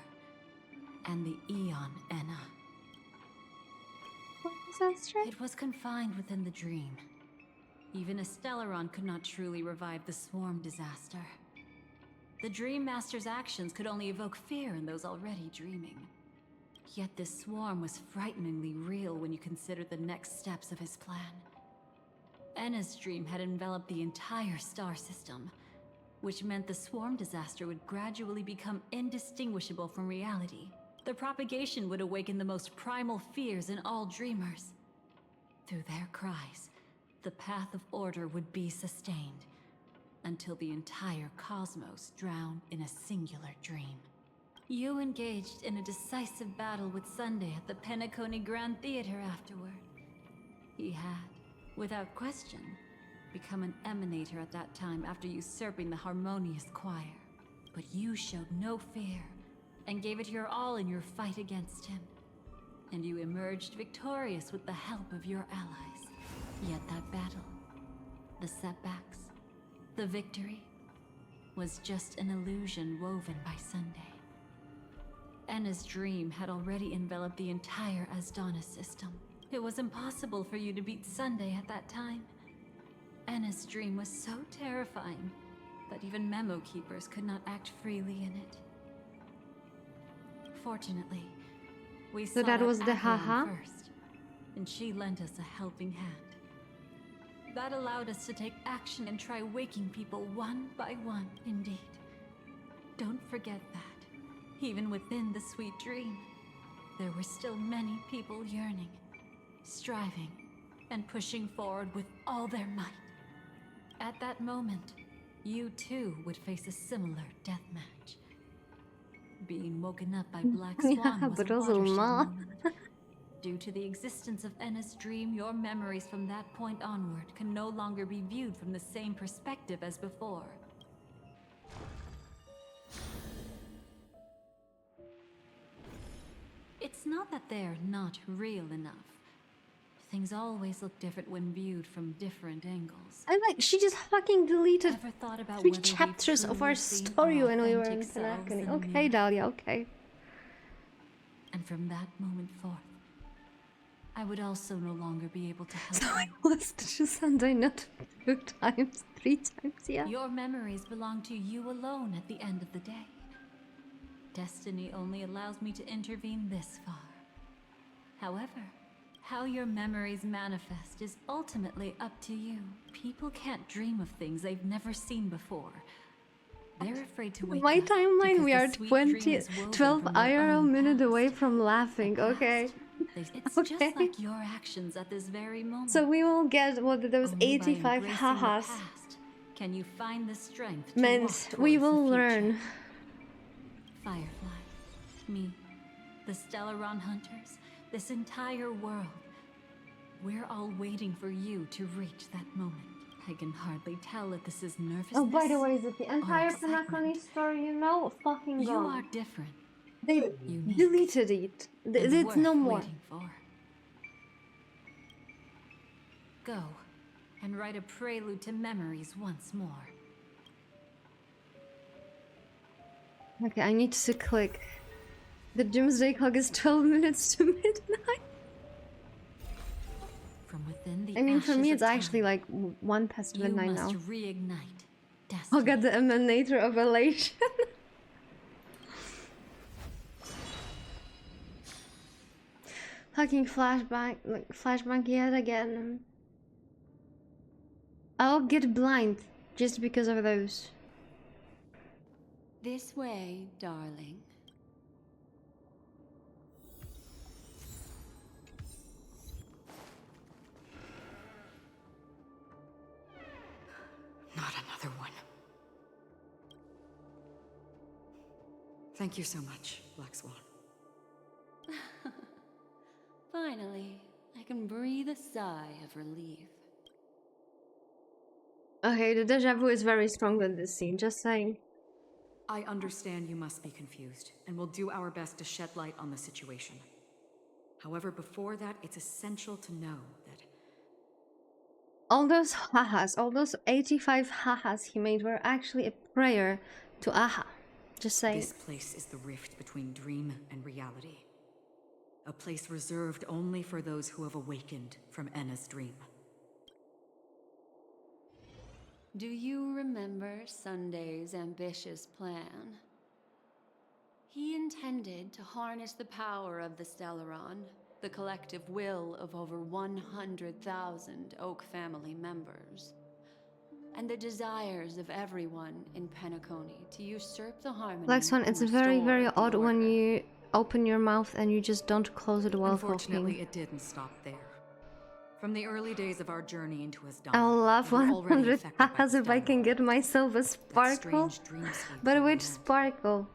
and the Eon Enna. What disaster? It was confined within the dream. Even a Stellaron could not truly revive the Swarm Disaster. The Dream Master's actions could only evoke fear in those already dreaming. Yet this swarm was frighteningly real when you consider the next steps of his plan. Enna's dream had enveloped the entire star system, which meant the swarm disaster would gradually become indistinguishable from reality. The propagation would awaken the most primal fears in all dreamers. Through their cries, the path of order would be sustained, until the entire cosmos drowned in a singular dream. You engaged in a decisive battle with Sunday at the Penacony Grand Theater afterward. He had, without question, become an emanator at that time after usurping the Harmonious Choir. But you showed no fear, and gave it your all in your fight against him. And you emerged victorious with the help of your allies. Yet that battle, the setbacks, the victory, was just an illusion woven by Sunday. Enna's dream had already enveloped the entire Asdana system. It was impossible for you to beat Sunday at that time. Enna's dream was so terrifying that even memo keepers could not act freely in it. Fortunately, we So saw that was the Avalon haha? first, and she lent us a helping hand. That allowed us to take action and try waking people one by one, indeed. Don't forget that. Even within the sweet dream, there were still many people yearning, striving, and pushing forward with all their might. At that moment, you too would face a similar death match. Being woken up by Black Swan Yeah, was but a also watershed Ma. moment. Due to the existence of Enna's dream, your memories from that point onward can no longer be viewed from the same perspective as before. It's not that they're not real enough. Things always look different when viewed from different angles. I like, she just fucking deleted Ever thought about 3 whether we've chapters of our truly seen story our when we were in authentic selves Penacony. in a Okay, mirror? Dahlia, okay. And from that moment forth, I would also no longer be able to help So I you. listened to Sunday not 2 times, 3 times, yeah. Your memories belong to you alone at the end of the day. Destiny only allows me to intervene this far. However, how your memories manifest is ultimately up to you. People can't dream of things they've never seen before. They're afraid to wake My up timeline, because we the are sweet 20, dream is woven 12 from their IRL own minute past. away from laughing, okay. It's just like your actions at this very moment. So we will get what those Only by 85 embracing the hahas past can you find the strength to meant walk we towards the will future. learn. Firefly, me, the Stellaron Hunters, this entire world. We're all waiting for you to reach that moment. I can hardly tell if this is nervousness. Oh, by the way, is it the entire excitement. Penacony story, you know? Fucking You gone. are different. They Unique. deleted it. And It's worth no more. waiting for. Go and write a prelude to memories once more. Okay, I need to click. The Doomsday Clock is 12 minutes to midnight. From within the I mean, for me, ashes it's of actually time, like 1 past you midnight must now. reignite destiny. I'll get the emanator of elation. Fucking flashback, like flashback yet again. I'll get blind just because of those. This way, darling. Not another one. Thank you so much, Black Swan. Finally, I can breathe a sigh of relief. Okay, the deja vu is very strong in this scene, just saying. I understand you must be confused, and will do our best to shed light on the situation. However, before that, it's essential to know that All those hahas, all those 85 hahas he made were actually a prayer to Aha. Just saying. this place is the rift between dream and reality. A place reserved only for those who have awakened from Enna's dream. Do you remember Sunday's ambitious plan? He intended to harness the power of the Stellaron, the collective will of over 100,000 Oak family members, and the desires of everyone in Penacony to usurp the harmony. Black Swan, it's and very, restore very the odd when order. you open your mouth and you just don't close it while Unfortunately, talking. it didn't stop there. From the early days of our journey into Asdana, I'll laugh we were already 100 affected by hahas the if I can Stellaron. get myself a sparkle. strange dreamscape But that we which had. sparkle?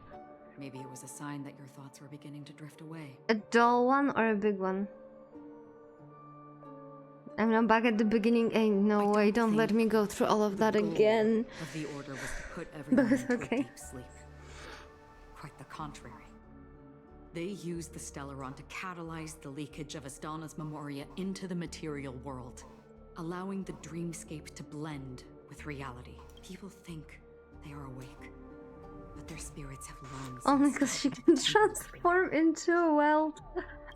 Maybe it was a sign that your thoughts were beginning to drift away. A dull one or a big one? I'm now back at the beginning. Ain't no way, don't let me go through all of that again. Of the order was to put everyone into okay. a deep sleep. Quite the contrary. They used the Stellaron to catalyze the leakage of Asdana's memoria into the material world, allowing the dreamscape to blend with reality. People think they are awake, but their spirits have long Only since because she can transform into a welt.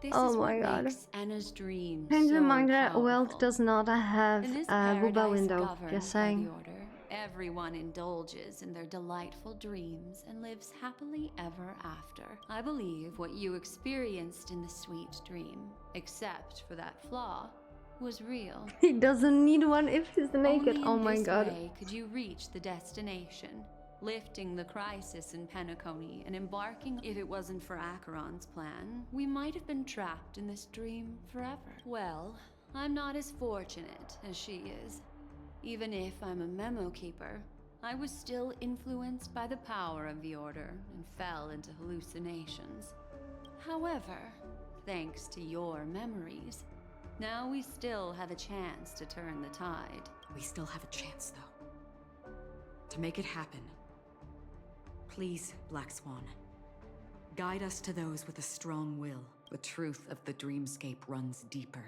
This Oh is my what god. makes Anna's dream Kind so reminder, Welt powerful. does not have In this a booba paradise window. governed Just by the saying. order, everyone indulges in their delightful dreams and lives happily ever after. I believe what you experienced in the sweet dream, except for that flaw, was real. He doesn't need one if he's naked. Only Oh in my this god. way could you reach the destination, lifting the crisis in Penacony and embarking. If it wasn't for Acheron's plan, we might have been trapped in this dream forever. Well, I'm not as fortunate as she is. Even if I'm a memo keeper, I was still influenced by the power of the Order and fell into hallucinations. However, thanks to your memories, now we still have a chance to turn the tide. We still have a chance, though. To make it happen, please, Black Swan, guide us to those with a strong will. The truth of the dreamscape runs deeper.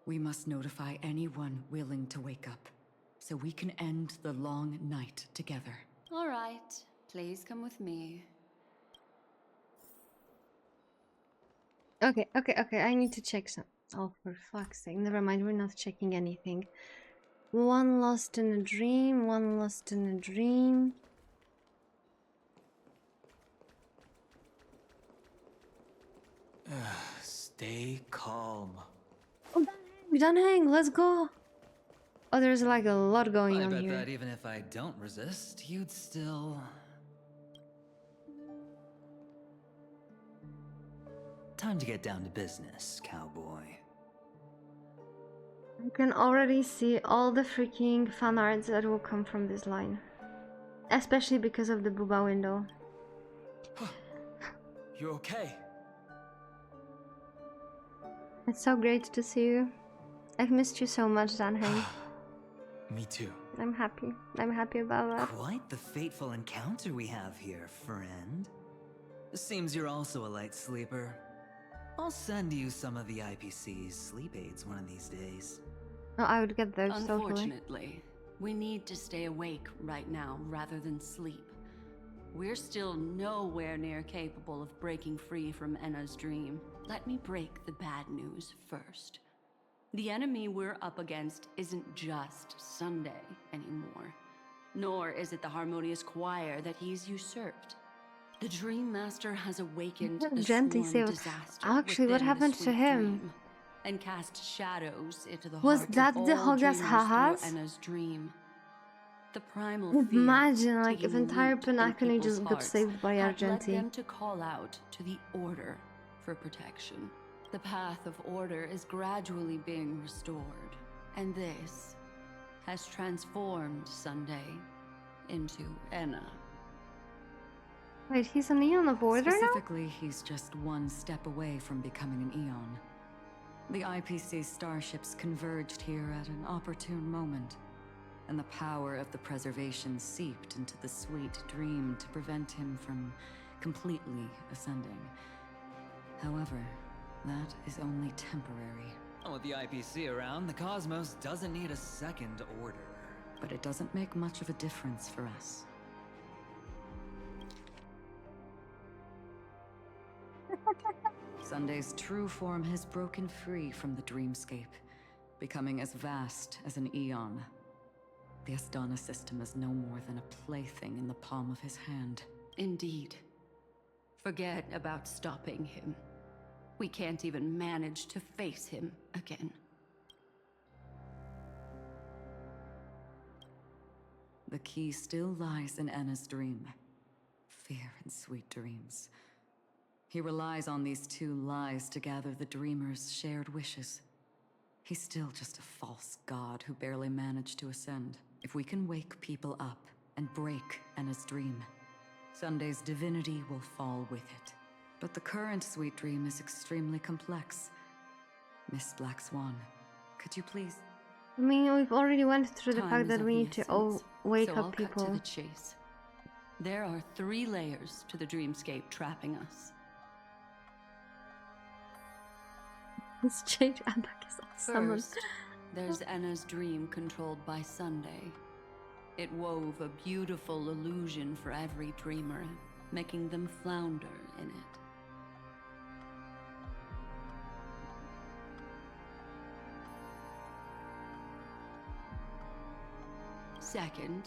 We must notify anyone willing to wake up, so we can end the long night together. All right, please come with me. Okay, I need to check some. Oh, for fuck's sake. Never mind, we're not checking anything. One lost in a dream, one lost in a dream. Stay calm. Oh, we done hang, let's go. Oh, there's like a lot going I on bet here. that even if I don't resist, you'd still... Time to get down to business, cowboy. I can already see all the freaking fan arts that will come from this line. Especially because of the booba window. You okay? It's so great to see you. I've missed you so much, Danheng. Me too. I'm happy. I'm happy about that. Quite the fateful encounter we have here, friend. Seems you're also a light sleeper. I'll send you some of the IPC's sleep aids one of these days. Oh, I would get those, totally. Unfortunately, we need to stay awake right now rather than sleep. We're still nowhere near capable of breaking free from Enna's dream. Let me break the bad news first. The enemy we're up against isn't just Sunday anymore, nor is it the harmonious choir that he's usurped. The Dream Master has awakened the Gently sworn say, disaster actually, what within the happened to sweet him? dream, and cast shadows into the Was hearts that of the all Hogas dreamers Hahas? through Enna's dream. The primal fear Imagine, like, if taking entire root in Penacony people's just got hearts saved by had led Argenti. them to call out to the Order for protection. The path of order is gradually being restored, and this has transformed Sunday into Enna. Wait, he's an Eon of Order now? Specifically, he's just one step away from becoming an Eon. The IPC's starships converged here at an opportune moment, and the power of the preservation seeped into the sweet dream to prevent him from completely ascending. However, that is only temporary. With the IPC around, the cosmos doesn't need a second order. But it doesn't make much of a difference for us. Sunday's true form has broken free from the dreamscape, becoming as vast as an eon. The Astana system is no more than a plaything in the palm of his hand. Indeed. Forget about stopping him. We can't even manage to face him again. The key still lies in Anna's dream. Fear and sweet dreams. He relies on these two lies to gather the dreamer's shared wishes. He's still just a false god who barely managed to ascend. If we can wake people up and break Anna's dream, Sunday's divinity will fall with it. But the current sweet dream is extremely complex. Miss Black Swan, could you please? I mean, we've already went through the Time fact is that of we the need to essence, wake so up I'll people. cut to the chase. There are 3 layers to the dreamscape trapping us. This Jade Ambak is awesome. First, there's Anna's dream controlled by Sunday. It wove a beautiful illusion for every dreamer, making them flounder in it. Second,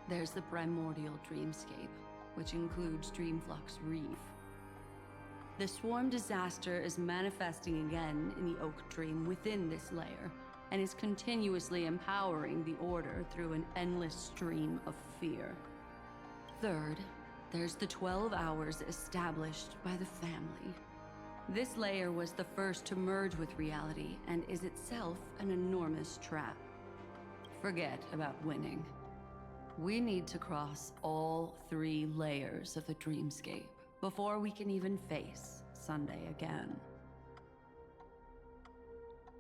there's the primordial dreamscape, which includes Dreamflux Reef. The swarm disaster is manifesting again in the Oak Dream within this layer, and is continuously empowering the Order through an endless stream of fear. Third, there's the 12 hours established by the family. This layer was the first to merge with reality, and is itself an enormous trap. Forget about winning. We need to cross all 3 layers of the dreamscape before we can even face Sunday again.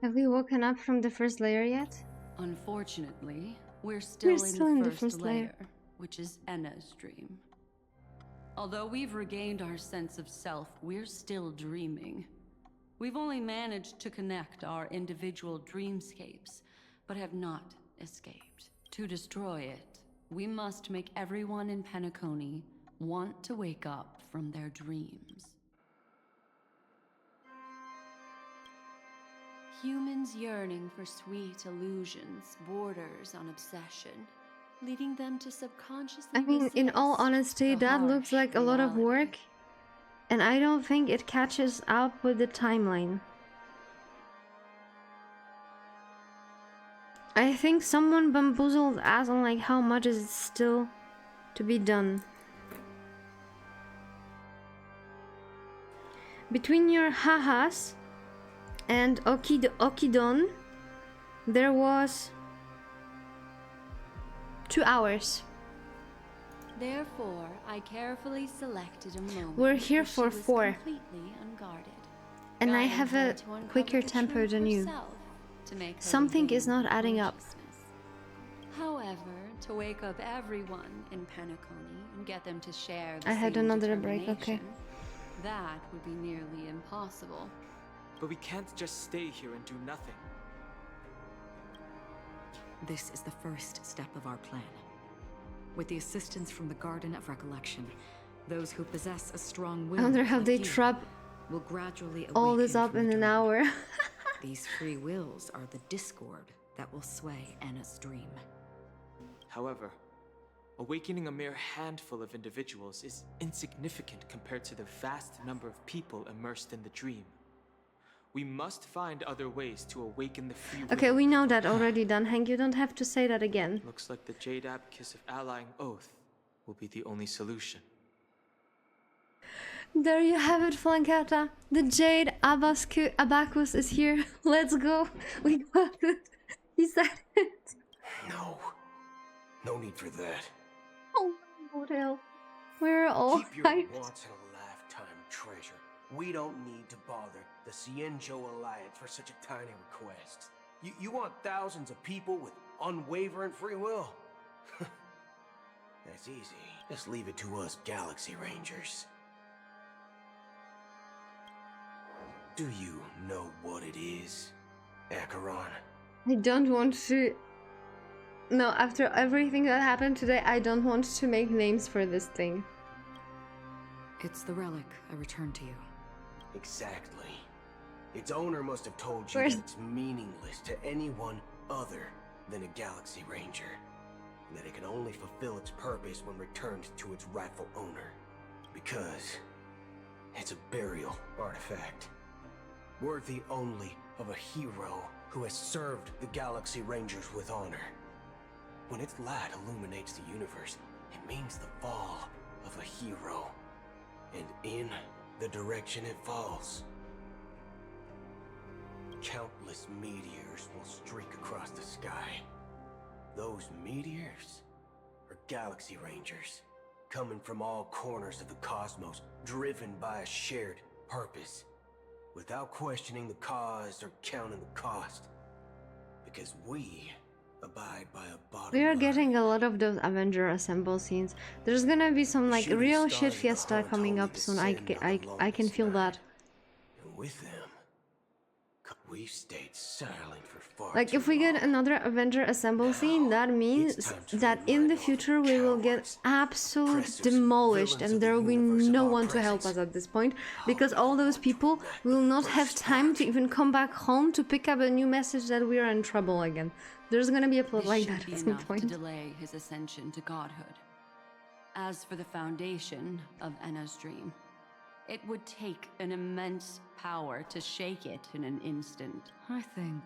Have we woken up from the first layer yet? Unfortunately, we're still in the first layer, which is Enna's dream. Although we've regained our sense of self, we're still dreaming. We've only managed to connect our individual dreamscapes, but have not escaped. To destroy it, we must make everyone in Penacony want to wake up from their dreams. Humans yearning for sweet illusions borders on obsession, leading them to subconsciously I mean, in all honesty, that looks like a lot of work, and I don't think it catches up with the timeline. I think someone bamboozled us on like how much is still to be done. Between your hahas and Okidon, there was 2 hours. Therefore, I carefully selected a moment. We're here where she for was 4. completely unguarded, And I guiding have her a to uncover quicker the temper truth than you. herself, to make her Something is regain not adding up. consciousness. However, to wake up everyone in Penacony and get them to share the I had same another break, okay. determination, that would be nearly impossible. But we can't just stay here and do nothing. This is the first step of our plan. With the assistance from the Garden of Recollection, those who possess a strong will I wonder how like they you, trap will gradually all this awaken up from in the an dream. hour. These free wills are the discord that will sway Anna's dream. However, awakening a mere handful of individuals is insignificant compared to the vast number of people immersed in the dream. We must find other ways to awaken the free will. Okay, we know that already, Danheng. You don't have to say that again. Looks like the Jade Abacus of Allying Oath will be the only solution. There you have it, Flankata. The Jade Abacus is here. Let's go. We got it. He said it. No. No need for that. Oh, what hell? We're all Keep your hyped. once-in-a-lifetime treasure. We don't need to bother the Cienjo Alliance for such a tiny request. You want thousands of people with unwavering free will? That's easy. Just leave it to us Galaxy Rangers. Do you know what it is, Acheron? I don't want to... No, after everything that happened today, I don't want to make names for this thing. It's the relic I returned to you. Exactly. Its owner must have told you Where's... that it's meaningless to anyone other than a Galaxy Ranger, and that it can only fulfill its purpose when returned to its rightful owner. Because it's a burial artifact, worthy only of a hero who has served the Galaxy Rangers with honor. When its light illuminates the universe, it means the fall of a hero, and in the direction it falls, countless meteors will streak across the sky. Those meteors are Galaxy Rangers, coming from all corners of the cosmos, driven by a shared purpose, without questioning the cause or counting the cost, because we abide by a bottom We are line. getting a lot of those Avenger Assemble scenes. There's gonna be some like Shooting real stars shit of the fiesta hunt coming only up soon. I descend on the can longest feel night. that. And with them, we've stayed silent for far Like too if we get another Avenger Assemble scene, that means that in the future we will get absolute demolished and there will be no one to help us at this point, because all those people will not have time to even come back home to pick up a new message that we are in trouble again. There's gonna be a plot This like should that be at some enough point. to delay his ascension to godhood. As for the foundation of Enna's dream, it would take an immense power to shake it in an instant. I think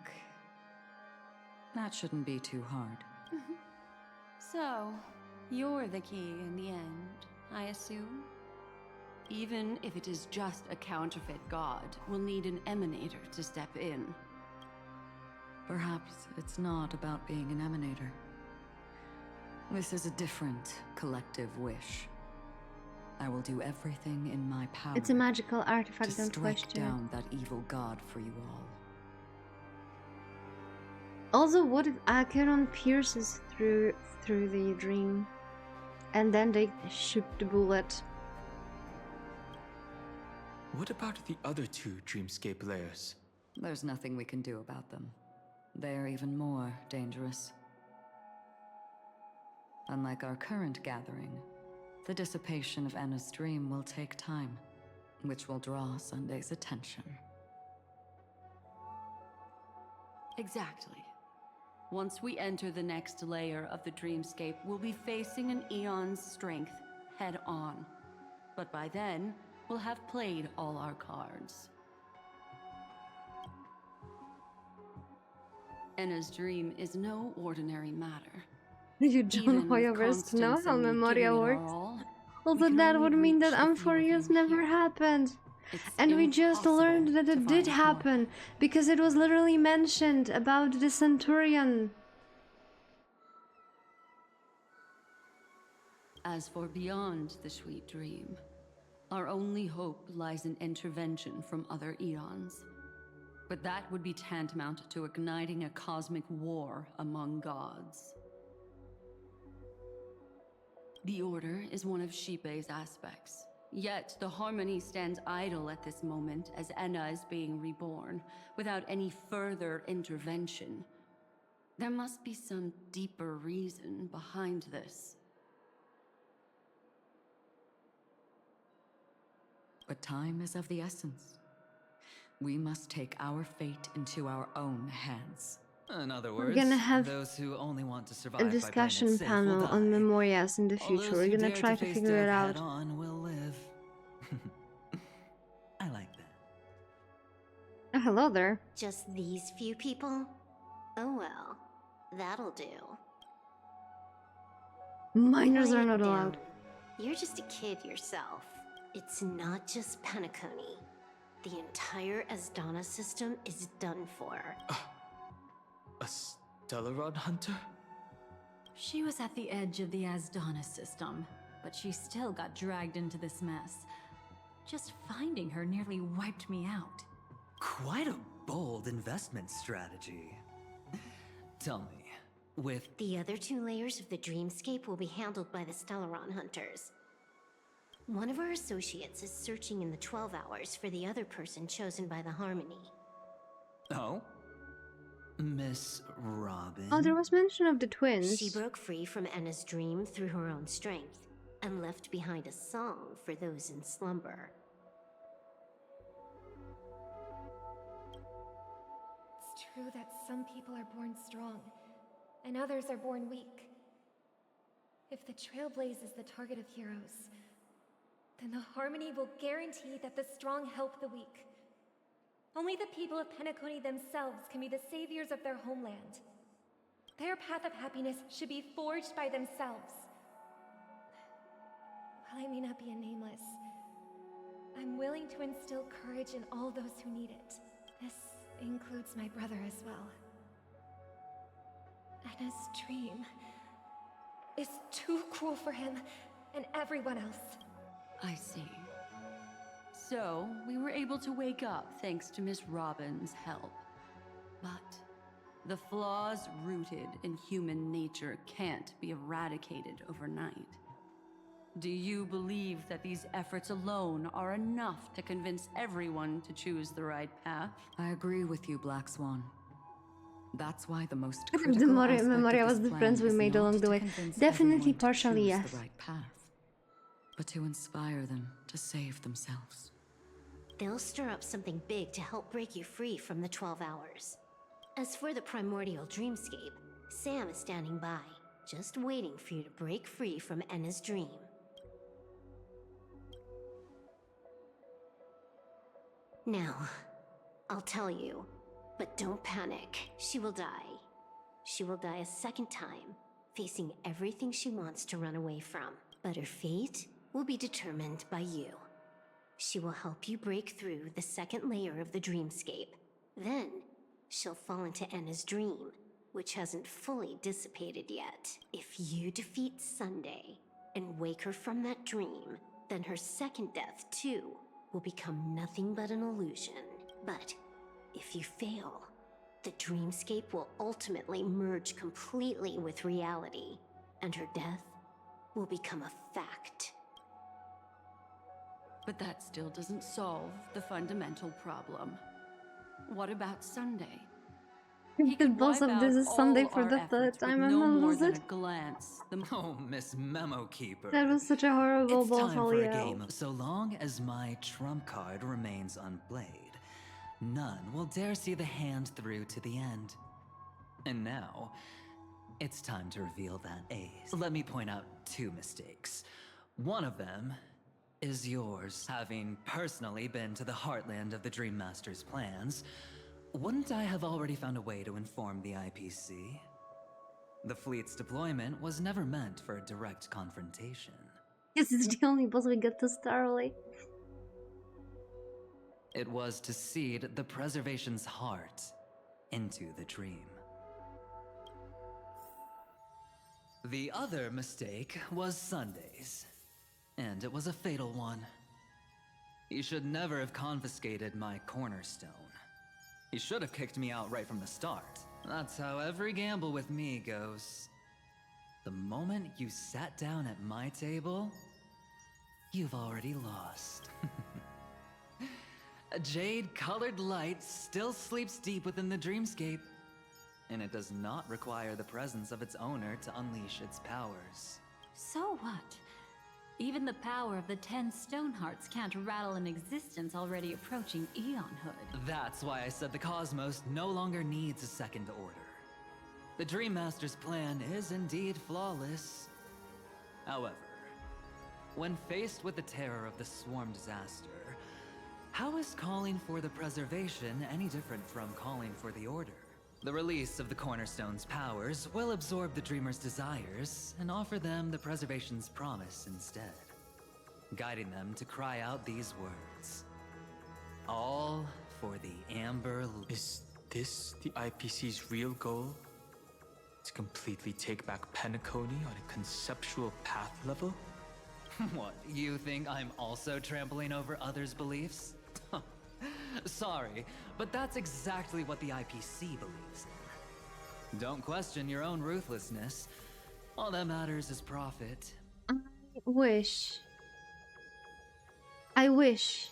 that shouldn't be too hard. So, you're the key in the end, I assume? Even if it is just a counterfeit god, we'll need an emanator to step in. Perhaps it's not about being an emanator. This is a different collective wish. I will do everything in my power. It's a magical artifact, to don't strike question down that evil god for you all. Also, what if Acheron pierces through the dream, and then they shoot the bullet? What about the other two dreamscape layers? There's nothing we can do about them. They're even more dangerous. Unlike our current gathering, the dissipation of Enna's dream will take time, which will draw Sunday's attention. Exactly. Once we enter the next layer of the dreamscape, we'll be facing an eon's strength head on. But by then, we'll have played all our cards. Enna's dream is no ordinary matter. You don't want know how Memoria works. Also, that would mean that Amphorius never happened. And we just learned that it did happen, because it was literally mentioned about the Centurion. As for beyond the sweet dream, our only hope lies in intervention from other eons. But that would be tantamount to igniting a cosmic war among gods. The Order is one of Xipe's aspects. Yet the Harmony stands idle at this moment as Enna is being reborn, without any further intervention. There must be some deeper reason behind this. But time is of the essence. We must take our fate into our own hands. In other We're words, gonna have those who only want to survive a by playing discussion it safe will panel die. on Memorias in the All future. those We're who gonna dare try to face figure it death out. head-on will live. I like that. Oh, hello there. Just these few people? Oh well, that'll do. Minors are Quiet not down. allowed. You're just a kid yourself. It's not just Penacony. The entire Asdana system is done for. A Stellaron hunter? She was at the edge of the Asdana system. but she still got dragged into this mess. Just finding her nearly wiped me out. Quite a bold investment strategy. Tell me, with The other 2 layers of the dreamscape will be handled by the Stellaron hunters. One of our associates is searching in the 12 hours for the other person chosen by the Harmony. Oh? Miss Robin? Oh, there was mention of the twins. She broke free from Enna's dream through her own strength, and left behind a song for those in slumber. It's true that some people are born strong, and others are born weak. If the Trailblaze is the target of heroes, then the Harmony will guarantee that the strong help the weak. Only the people of Penacony themselves can be the saviors of their homeland. Their path of happiness should be forged by themselves. While I may not be a nameless, I'm willing to instill courage in all those who need it. This includes my brother as well. Enna's dream is too cruel for him and everyone else. I see. So, we were able to wake up thanks to Miss Robin's help. But the flaws rooted in human nature can't be eradicated overnight. Do you believe that these efforts alone are enough to convince everyone to choose the right path? I agree with you, Black Swan. That's why the most The critical aspect Memoria of was this the plan friends we is made not along the to way. convince Definitely everyone to partially, choose yes. the right path, but to inspire them to save themselves. They'll stir up something big to help break you free from the 12 hours. As for the primordial dreamscape, Sam is standing by, just waiting for you to break free from Enna's dream. Now, I'll tell you, but don't panic. She will die. She will die a second time, facing everything she wants to run away from. But her fate will be determined by you. She will help you break through the second layer of the dreamscape. Then, she'll fall into Enna's dream, which hasn't fully dissipated yet. If you defeat Sunday and wake her from that dream, then her second death, too, will become nothing but an illusion. But if you fail, the dreamscape will ultimately merge completely with reality, and her death will become a fact. But that still doesn't solve the fundamental problem. What about Sunday? The boss of this is Sunday for the third time. No I'm more lose than it. a glance. Oh, Miss Memo Keeper. That was such a horrible It's boss, time for a Olio. game. So long as my trump card remains unplayed, none will dare see the hand through to the end. And now, it's time to reveal that ace. Let me point out 2 mistakes. One of them is yours. Having personally been to the heartland of the Dream Master's plans, wouldn't I have already found a way to inform the IPC? The fleet's deployment was never meant for a direct confrontation. This is the only boss we get to star early. It was to seed the preservation's heart into the dream. The other mistake was Sundays, and it was a fatal one. He should never have confiscated my cornerstone. He should have kicked me out right from the start. That's how every gamble with me goes. The moment you sat down at my table, you've already lost. A jade-colored light still sleeps deep within the dreamscape, and it does not require the presence of its owner to unleash its powers. So what? Even the power of the 10 Stonehearts can't rattle an existence already approaching eonhood. That's why I said the cosmos no longer needs a second order. The Dream Master's plan is indeed flawless. However, when faced with the terror of the swarm disaster, how is calling for the preservation any different from calling for the order? The release of the Cornerstone's powers will absorb the Dreamer's desires and offer them the preservation's promise instead, guiding them to cry out these words. All for the Amber... Is this the IPC's real goal? To completely take back Penacony on a conceptual path level? What, you think I'm also trampling over others' beliefs? Sorry, but that's exactly what the IPC believes in. Don't question your own ruthlessness. All that matters is profit. I wish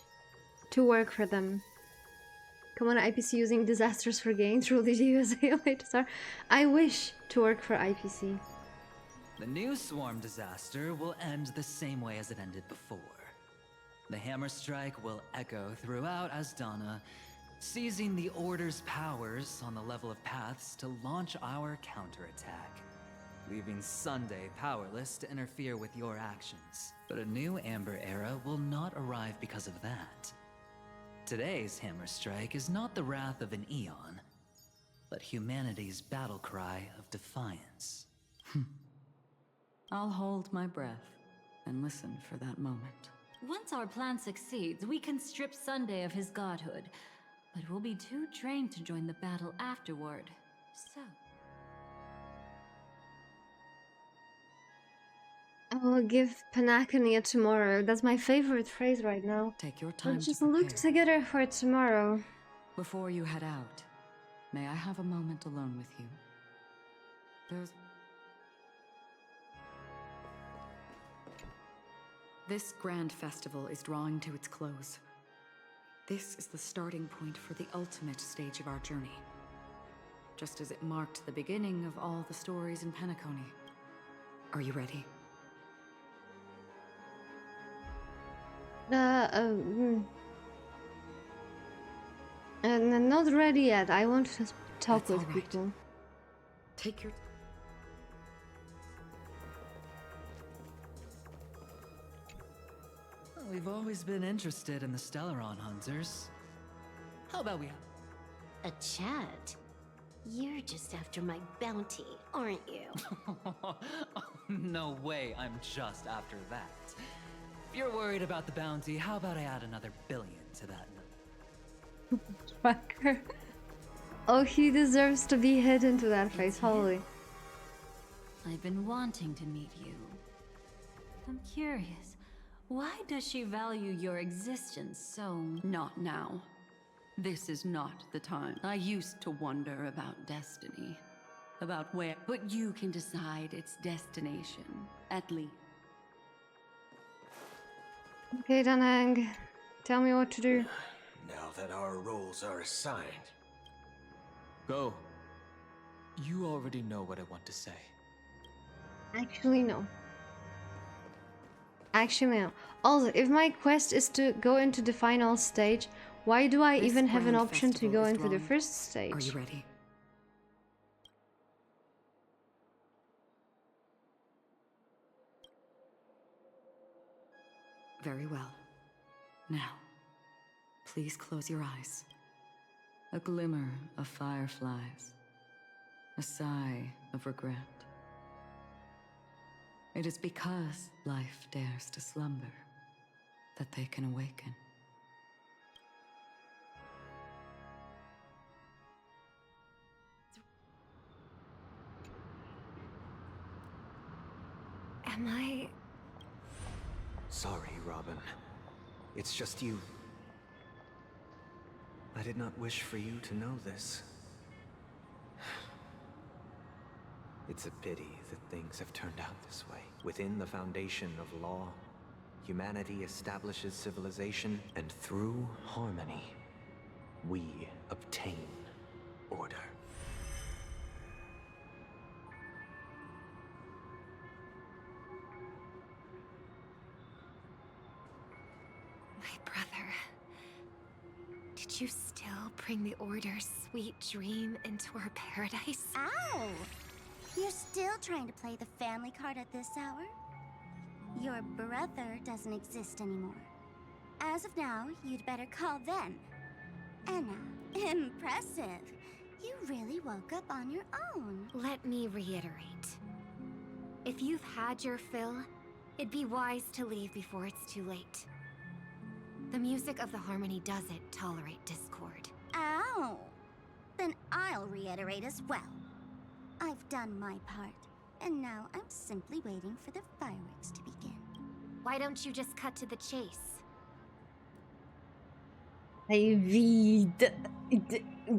to work for them. Come on, IPC using disasters for gain through the USA. I wish to work for IPC. The new swarm disaster will end the same way as it ended before. The hammer strike will echo throughout Asdana, seizing the Order's powers on the level of paths to launch our counterattack, leaving Sunday powerless to interfere with your actions. But a new Amber Era will not arrive because of that. Today's hammer strike is not the wrath of an eon, but humanity's battle cry of defiance. I'll hold my breath and listen for that moment. Once our plan succeeds, we can strip Sunday of his godhood, but we'll be too drained to join the battle afterward. So... I'll give Penacony a tomorrow. That's my favorite phrase right now. Take your time We'll just to prepare. look together for tomorrow. Before you head out, may I have a moment alone with you? This grand festival is drawing to its close. This is the starting point for the ultimate stage of our journey. Just as it marked the beginning of all the stories in Penacony. Are you ready? Not ready yet. I want to talk with people. Take your... We've always been interested in the Stellaron hunters. How about we have... A chat? You're just after my bounty, aren't you? No way, I'm just after that. If you're worried about the bounty, how about I add another billion to that number? Fucker. Oh, he deserves to be hit into that face, holy. I've been wanting to meet you. I'm curious, why does she value your existence so... Not now. This is not the time. I used to wonder about destiny. About where... But you can decide its destination, at least. Okay, Danang. Tell me what to do. Now that our roles are assigned. Go. You already know what I want to say. Actually, no. Actually, no. Also, if my quest is to go into the final stage, why do I even have an option to go into the first stage? Are you ready? Very well. Now, please close your eyes. A glimmer of fireflies. A sigh of regret. It is because life dares to slumber that they can awaken. Am I... Sorry, Robin. It's just you. I did not wish for you to know this. It's a pity that things have turned out this way. Within the foundation of law, humanity establishes civilization, and through harmony, we obtain order. My brother... Did you still bring the Order's sweet dream into our paradise? Ow! You're still trying to play the family card at this hour? Your brother doesn't exist anymore. As of now, you'd better call them. Anna, impressive. You really woke up on your own. Let me reiterate. If you've had your fill, it'd be wise to leave before it's too late. The music of the Harmony doesn't tolerate discord. Ow! Then I'll reiterate as well. I've done my part, and now I'm simply waiting for the fireworks to begin. Why don't you just cut to the chase?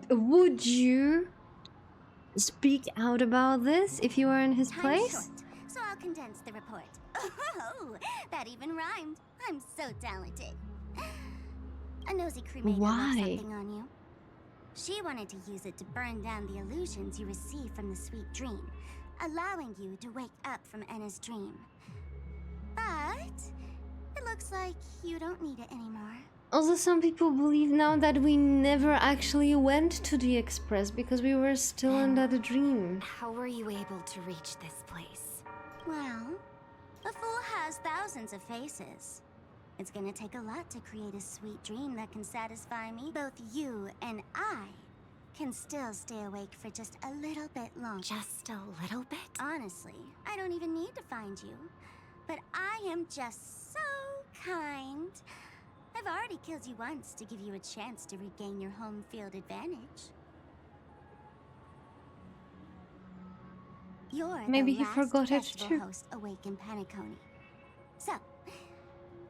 Would you speak out about this if you were in his Time's place? short, so I'll condense the report. Oh, that even rhymed. I'm so talented. A nosy cremator left Why? something on you. She wanted to use it to burn down the illusions you receive from the sweet dream, allowing you to wake up from Enna's dream. But it looks like you don't need it anymore. Also, some people believe now that we never actually went to the Express because we were still under the dream. How were you able to reach this place? Well, a fool has thousands of faces. It's gonna take a lot to create a sweet dream that can satisfy me. Both you and I can still stay awake for just a little bit longer. Just a little bit? Honestly, I don't even need to find you. But I am just so kind. I've already killed you once to give you a chance to regain your home field advantage. You're Maybe the he last forgot it festival too. host awake in Penacony. So,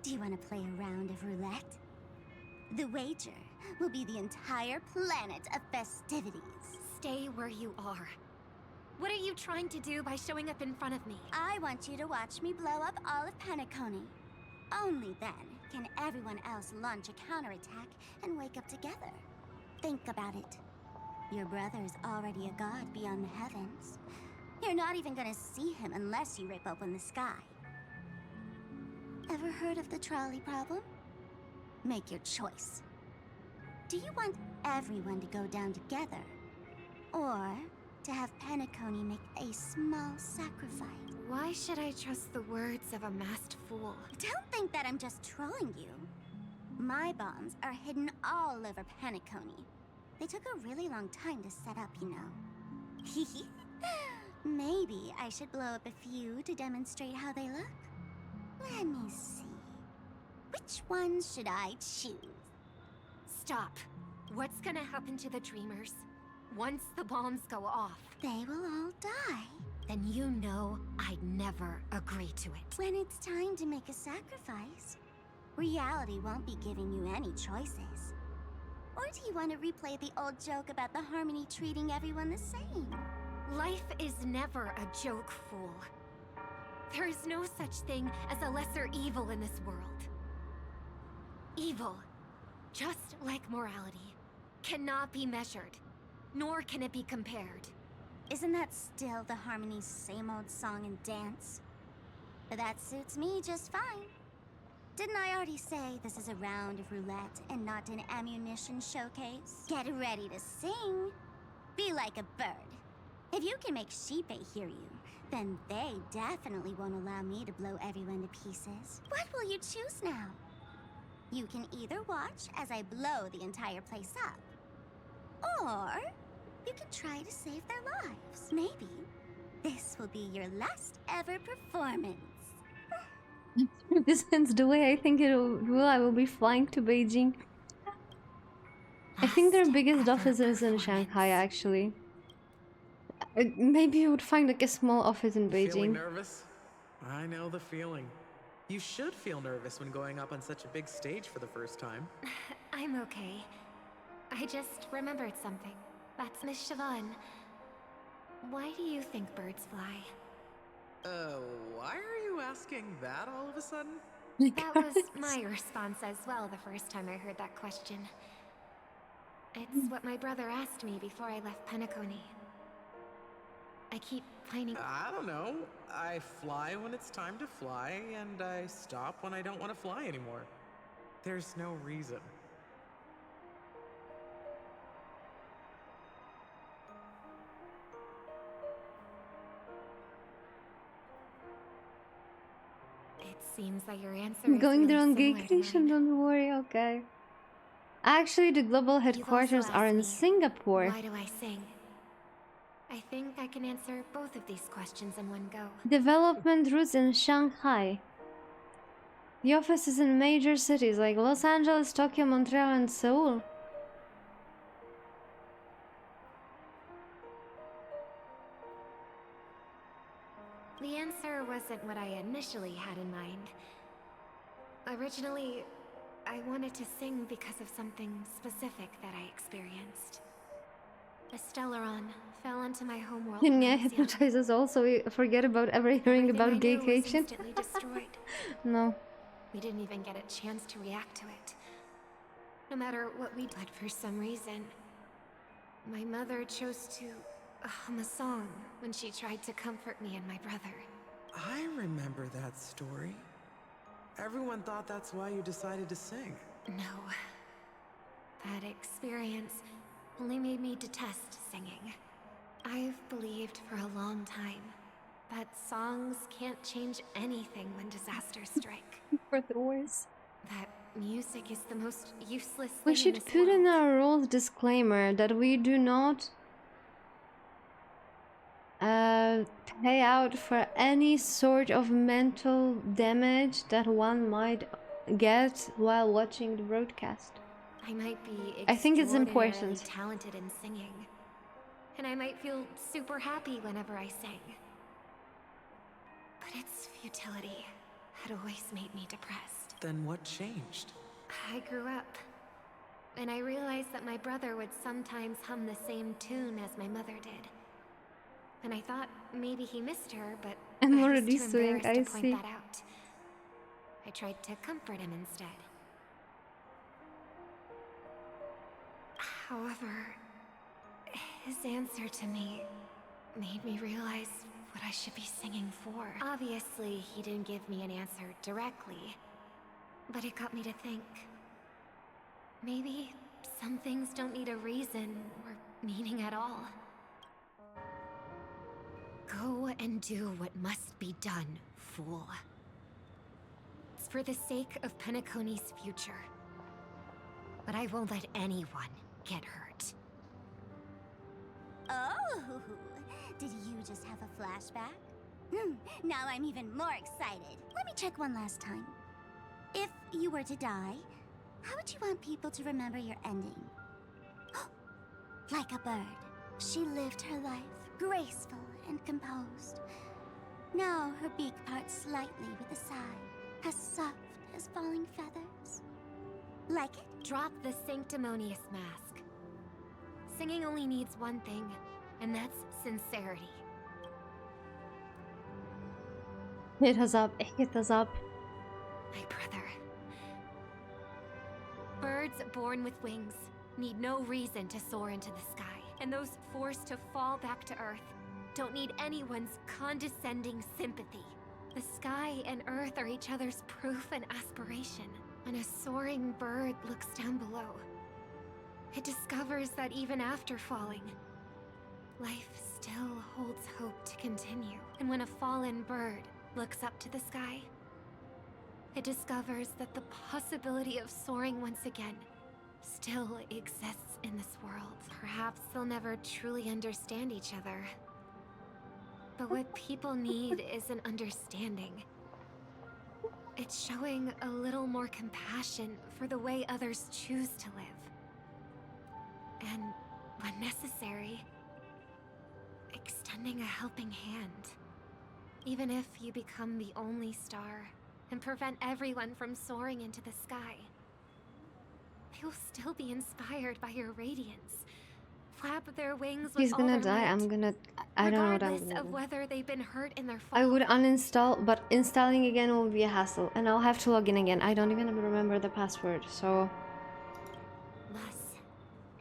do you want to play a round of roulette? The wager will be the entire planet of festivities. Stay where you are. What are you trying to do by showing up in front of me? I want you to watch me blow up all of Penacony. Only then can everyone else launch a counterattack and wake up together. Think about it. Your brother's already a god beyond the heavens. You're not even gonna see him unless you rip open the sky. Ever heard of the trolley problem? Make your choice. Do you want everyone to go down together? Or to have Penacony make a small sacrifice? Why should I trust the words of a masked fool? Don't think that I'm just trolling you. My bombs are hidden all over Penacony. They took a really long time to set up, you know. Maybe I should blow up a few to demonstrate how they look. Let me see. Which ones should I choose? Stop. What's gonna happen to the dreamers? Once the bombs go off, They will all die. then you know I'd never agree to it. When it's time to make a sacrifice, reality won't be giving you any choices. Or do you want to replay the old joke about the Harmony treating everyone the same? Life is never a joke, fool. There is no such thing as a lesser evil in this world. Evil, just like morality, cannot be measured, nor can it be compared. Isn't that still the Harmony's same old song and dance? But that suits me just fine. Didn't I already say this is a round of roulette and not an ammunition showcase? Get ready to sing. Be like a bird. If you can make Sheepei hear you, then they definitely won't allow me to blow everyone to pieces. What will you choose now? You can either watch as I blow the entire place up, or you can try to save their lives. Maybe this will be your last ever performance. If this ends the way I think it will, I will be flying to Beijing. I think their biggest office is in Shanghai, actually. Maybe you would find like a small office in Feeling Beijing. nervous? I know the feeling. You should feel nervous when going up on such a big stage for the first time. I'm okay. I just remembered something. That's Miss Siobhan. Why do you think birds fly? Why are you asking that all of a sudden? That was my response as well the first time I heard that question. It's what my brother asked me before I left Penacony. I keep finding... I don't know. I fly when it's time to fly, and I stop when I don't want to fly anymore. There's no reason. It seems that your answer I'm is going there really on similar to vacation, don't worry, okay. Actually, the global headquarters are in Singapore. Why do I sing? I think I can answer both of these questions in one go. Development roots in Shanghai. The office is in major cities like Los Angeles, Tokyo, Montreal, and Seoul. The answer wasn't what I initially had in mind. Originally, I wanted to sing because of something specific that I experienced. A Stellaron fell onto my homeworld. Nyaehh hypnotizes also. We forget about ever hearing about gaycation. Instantly destroyed. No. We didn't even get a chance to react to it. No matter what we did, for some reason, my mother chose to hum a song when she tried to comfort me and my brother. I remember that story. Everyone thought that's why you decided to sing. No. That experience only made me detest singing. I've believed for a long time that songs can't change anything when disasters strike. For the worst. That music is the most useless thing We in should this put world. in our rules disclaimer that we do not pay out for any sort of mental damage that one might get while watching the broadcast. I might be I think it's extraordinarily important. talented in singing, and I might feel super happy whenever I sing. But its futility had always made me depressed. Then what changed? I grew up, and I realized that my brother would sometimes hum the same tune as my mother did. And I thought maybe he missed her, but I'm I was already too swing, embarrassed I to point see. that out. I tried to comfort him instead. However, his answer to me made me realize what I should be singing for. Obviously, he didn't give me an answer directly, but it got me to think. Maybe some things don't need a reason or meaning at all. Go and do what must be done, fool. It's for the sake of Penacony's future. But I won't let anyone get hurt. Oh, did you just have a flashback? Now I'm even more excited. Let me check one last time. If you were to die, how would you want people to remember your ending? Like a bird, she lived her life, graceful and composed. Now her beak parts slightly with a sigh, as soft as falling feathers. Like it? Drop the sanctimonious mask. Singing only needs one thing, and that's sincerity. Hit us up, hit us up. My brother. Birds born with wings need no reason to soar into the sky, and those forced to fall back to Earth don't need anyone's condescending sympathy. The sky and Earth are each other's proof and aspiration. When a soaring bird looks down below, it discovers that even after falling, life still holds hope to continue. And when a fallen bird looks up to the sky, it discovers that the possibility of soaring once again still exists in this world. Perhaps they'll never truly understand each other. But what people need is an understanding. It's showing a little more compassion for the way others choose to live. And, when necessary, extending a helping hand. Even if you become the only star and prevent everyone from soaring into the sky, they will still be inspired by your radiance. Flap their wings with He's all gonna their die. might, I'm gonna. I don't know what I'm regardless gonna of do. whether they've been hurt in their fall. I would uninstall, but installing again will be a hassle, and I'll have to log in again. I don't even remember the password, so. Thus,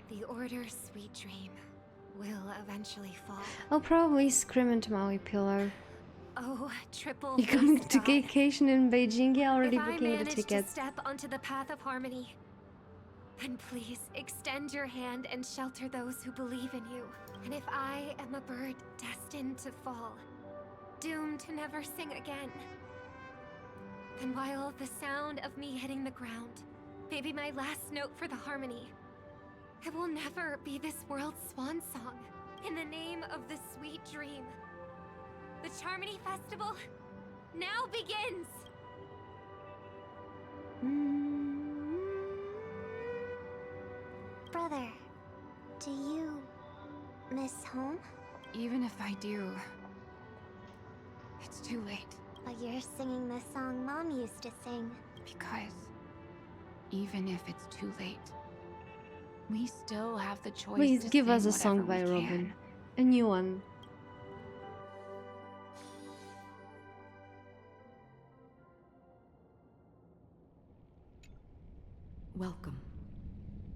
the Order's sweet dream will eventually fall. I'll probably scream into my pillow. Oh, triple. You coming voiced to God. vacation in Beijing? Yeah, already If I booking the manage to tickets. step onto the path of harmony, then please extend your hand and shelter those who believe in you. And if I am a bird destined to fall, doomed to never sing again, then while the sound of me hitting the ground may be my last note for the harmony, it will never be this world's swan song. In the name of the sweet dream, the Charmony Festival now begins! Brother, do you miss home? Even if I do, it's too late. But you're singing the song Mom used to sing. Because even if it's too late, we still have the choice. Please to give us sing a song whatever by we Robin. can. A new one. Welcome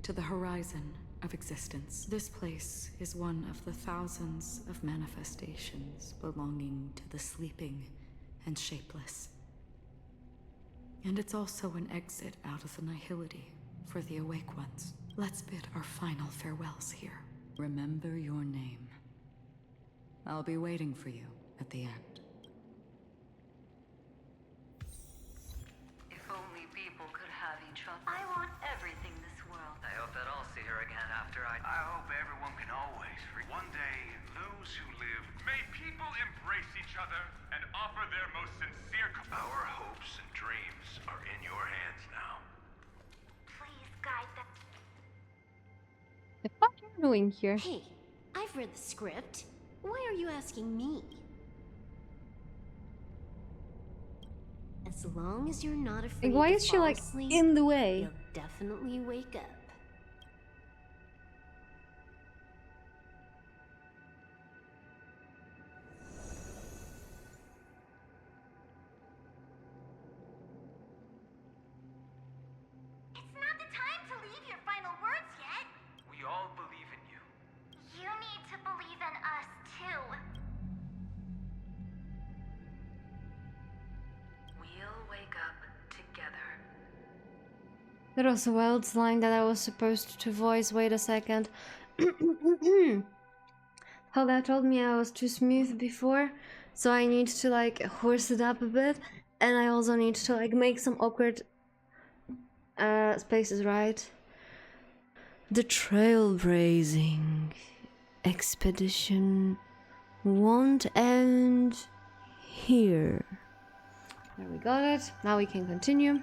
to the horizon of existence. This place is one of the thousands of manifestations belonging to the sleeping and shapeless. And it's also an exit out of the nihility for the awake ones. Let's bid our final farewells here. Remember your name. I'll be waiting for you at the end. If only people could have each other. I want everything this world. I hope that I'll see her again after I hope everyone can always free. One day, those who live, may people embrace each other and offer their most sincere. Our hopes and dreams are in your hands now. Please guide them. The fuck are you doing here? Hey, I've read the script. Why are you asking me? As long as you're not afraid Like, why to is she fall like asleep, in the way? you'll definitely wake up. It's not the time to leave your final words yet. We all believe in you. You need to believe in us too. We'll wake up together. That was a wild line that I was supposed to voice. Wait a second. Helga told me I was too smooth before, so I need to like horse it up a bit, and I also need to like make some awkward spaces, right? The trailblazing expedition won't end here. There we got it. Now we can continue.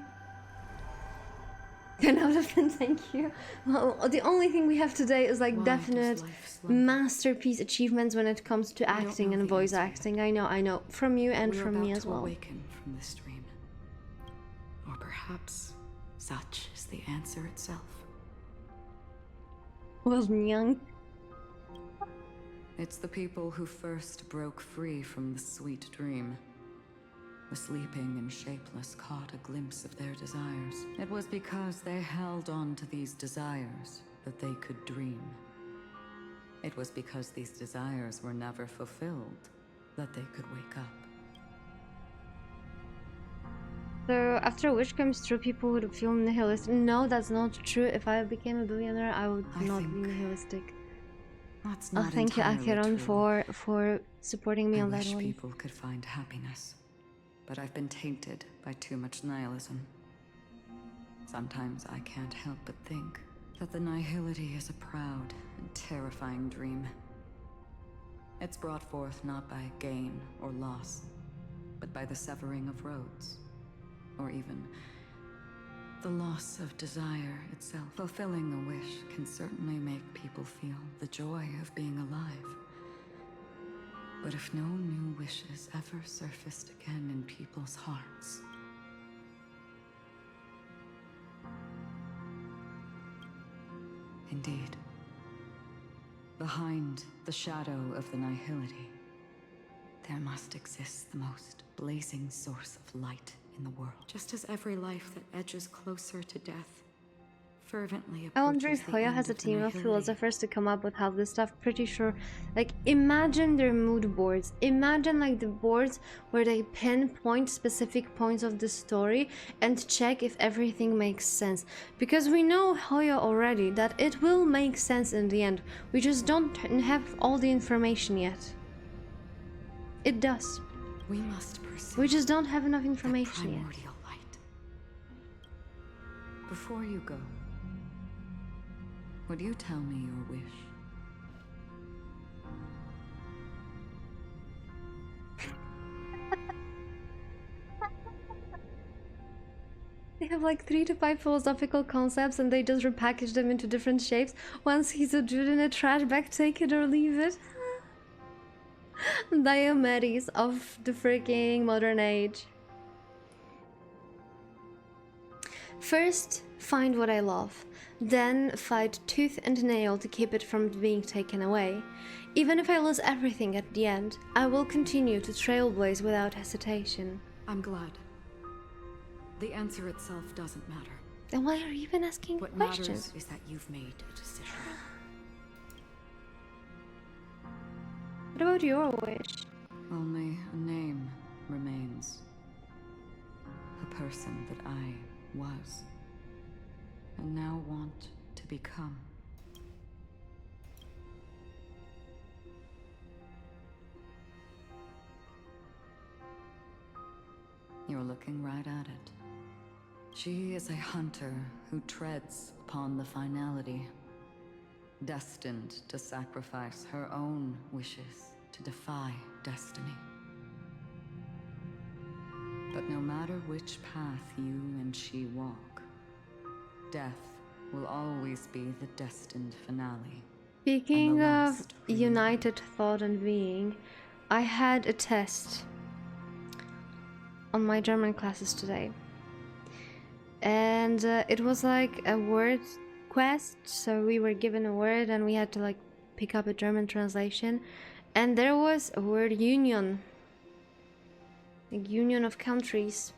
10 out of 10, thank you. Well, the only thing we have today is like definite masterpiece achievements when it comes to acting and voice acting. I know, from you and We're from me about as to well. awaken from this dream. Or perhaps such is the answer itself. Well, young. It's the people who first broke free from the sweet dream. The sleeping and shapeless caught a glimpse of their desires. It was because they held on to these desires that they could dream. It was because these desires were never fulfilled that they could wake up. So after a wish comes true, people would feel nihilistic. No, that's not true. If I became a billionaire, I would not be nihilistic. That's Oh, not thank you, entirely Acheron, true. for supporting me I on that wish one. people could find happiness, but I've been tainted by too much nihilism. Sometimes I can't help but think that the nihility is a proud and terrifying dream. It's brought forth not by gain or loss, but by the severing of roads, or even the loss of desire itself. Fulfilling a wish can certainly make people feel the joy of being alive. But if no new wishes ever surfaced again in people's hearts, indeed, behind the shadow of the nihility, there must exist the most blazing source of light in the world. Just as every life that edges closer to death fervently I wonder if approaches the Hoya end has a of the team of nihility. philosophers to come up with half this stuff. Pretty sure. Like, imagine their mood boards. Imagine like the boards where they pinpoint specific points of the story and check if everything makes sense. Because we know Hoya already that it will make sense in the end. We just don't have all the information yet. It does. We must pursue. We just don't have enough information yet. Primordial light. Before you go, would you tell me your wish? They have like 3 to 5 philosophical concepts and they just repackage them into different shapes. Once he's a dude in a trash bag, take it or leave it. Diomedes of the freaking modern age. First, find what I love, then fight tooth and nail to keep it from being taken away. Even if I lose everything at the end, I will continue to trailblaze without hesitation. I'm glad. The answer itself doesn't matter. Then why are you even asking What questions? matters is that you've made a decision. What about your wish? Only a name remains. A person that I was, and now want to become. You're looking right at it. She is a hunter who treads upon the finality, destined to sacrifice her own wishes to defy destiny. But no matter which path you and she walk, death will always be the destined finale. Speaking of united thought and being, I had a test on my German classes today. And it was like a word quest, so we were given a word and we had to like pick up a German translation. And there was a word union. A union of countries.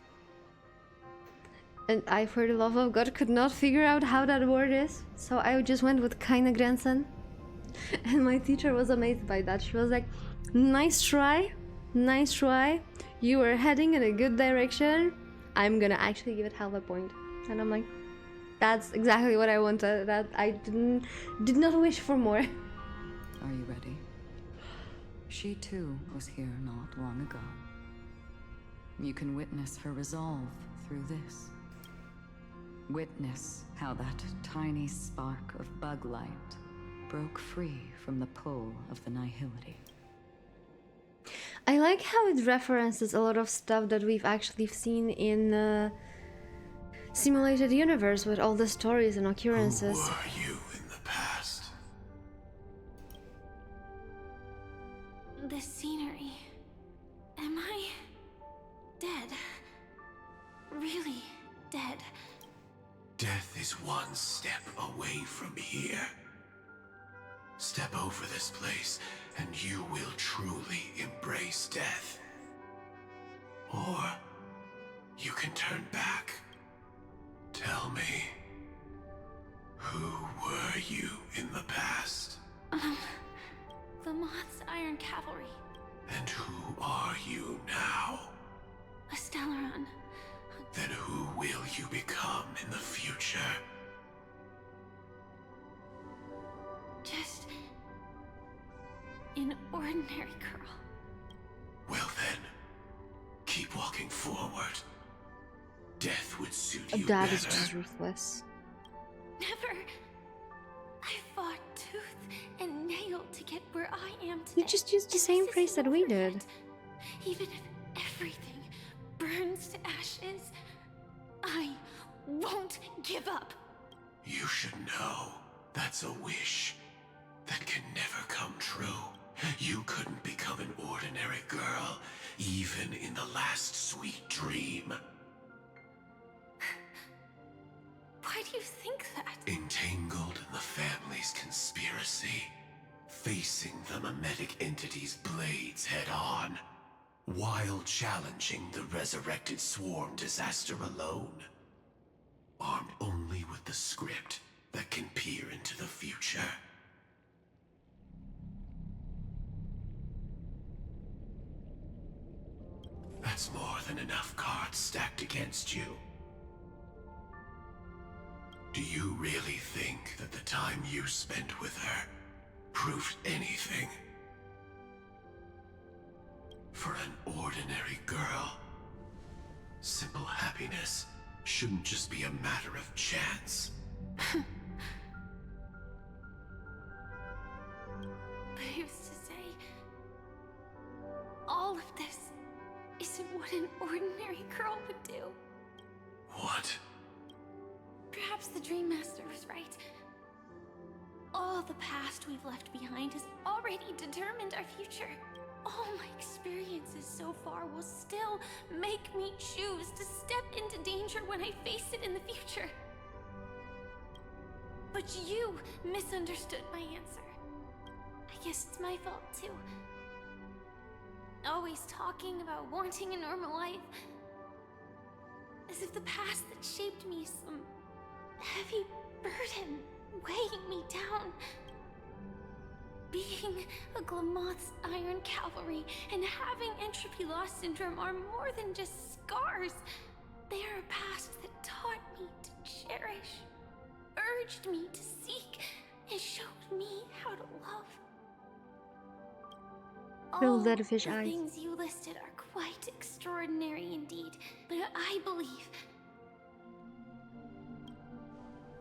And I, for the love of God, could not figure out how that word is. So I just went with keine Grenzen. And my teacher was amazed by that. She was like, nice try. Nice try. You were heading in a good direction. I'm gonna actually give it half a point. And I'm like, that's exactly what I wanted. That I did not wish for more. Are you ready? She too was here not long ago. You can witness her resolve through this. Witness how that tiny spark of bug light broke free from the pull of the nihility. I like how it references a lot of stuff that we've actually seen in simulated universe with all the stories and occurrences. Who were you in the past? The scenery. Am I dead? Really dead? Death is one step away from here. Step over this place, and you will truly embrace death. Or you can turn back. Tell me, who were you in the past? The Moth's Iron Cavalry. And who are you now? A Stellaron. Then who will you become in the future? Just an ordinary girl. Well then, keep walking forward. Death would suit you Dad better. is just ruthless. Never. I fought tooth and nail to get where I am today. You just used the same phrase that we did. Even if everything burns to ashes, I won't give up. You should know that's a wish that can never come true. You couldn't become an ordinary girl, even in the last sweet dream. Why do you think that? Entangled in the family's conspiracy, facing the mimetic entity's blades head on, while challenging the resurrected swarm disaster alone. Armed only with the script that can peer into the future. That's more than enough cards stacked against you. Do you really think that the time you spent with her proved anything? For an ordinary girl, simple happiness shouldn't just be a matter of chance. But I used to say, all of this isn't what an ordinary girl would do. What? Perhaps the Dream Master was right. All the past we've left behind has already determined our future. All my experiences so far will still make me choose to step into into danger when I face it in the future. But you misunderstood my answer. I guess it's my fault too. Always talking about wanting a normal life. As if the past that shaped me is some heavy burden weighing me down. Being a Glamoth's Iron Cavalry and having entropy loss syndrome are more than just scars. They are a past that taught me to cherish, urged me to seek, and showed me how to love. Fill All that fish the eyes. things you listed are quite extraordinary indeed, but I believe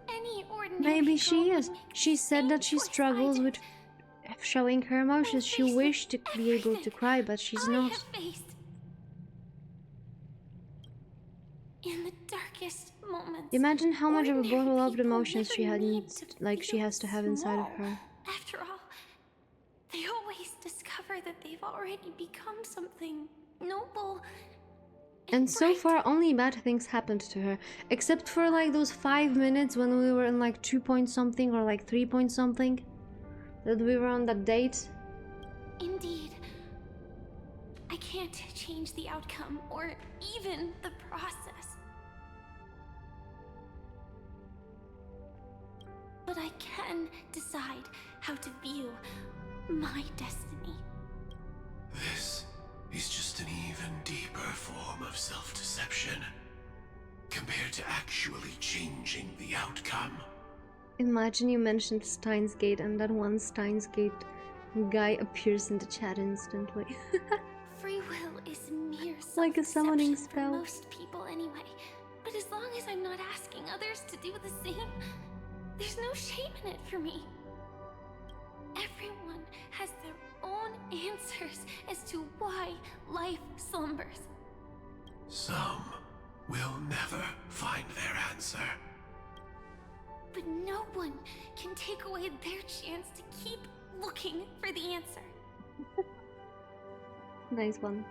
any ordinary Maybe she girl is. would make She said that she struggles with showing her emotions. She wished to be able to cry, but she's I not. have faced. In the darkest moments. Imagine how much of a ordinary bottle of people emotions never she had need needs, to like she feel has to have inside of small. her. After all, they always discover that they've already become something noble. And so far, only bad things happened to her, except for like those 5 minutes when we were in like 2 point something or like 3 point something, that we were on that date. Indeed. I can't change the outcome or even the process. But I can decide how to view my destiny. This is just an even deeper form of self-deception compared to actually changing the outcome. Imagine you mentioned Steins Gate and that one Steins Gate guy appears in the chat instantly. Free will is mere Like a summoning self-deception spell. for most people anyway. But as long as I'm not asking others to do the same, there's no shame in it for me. Everyone has their own answers as to why life slumbers. Some will never find their answer. But no one can take away their chance to keep looking for the answer. Nice one.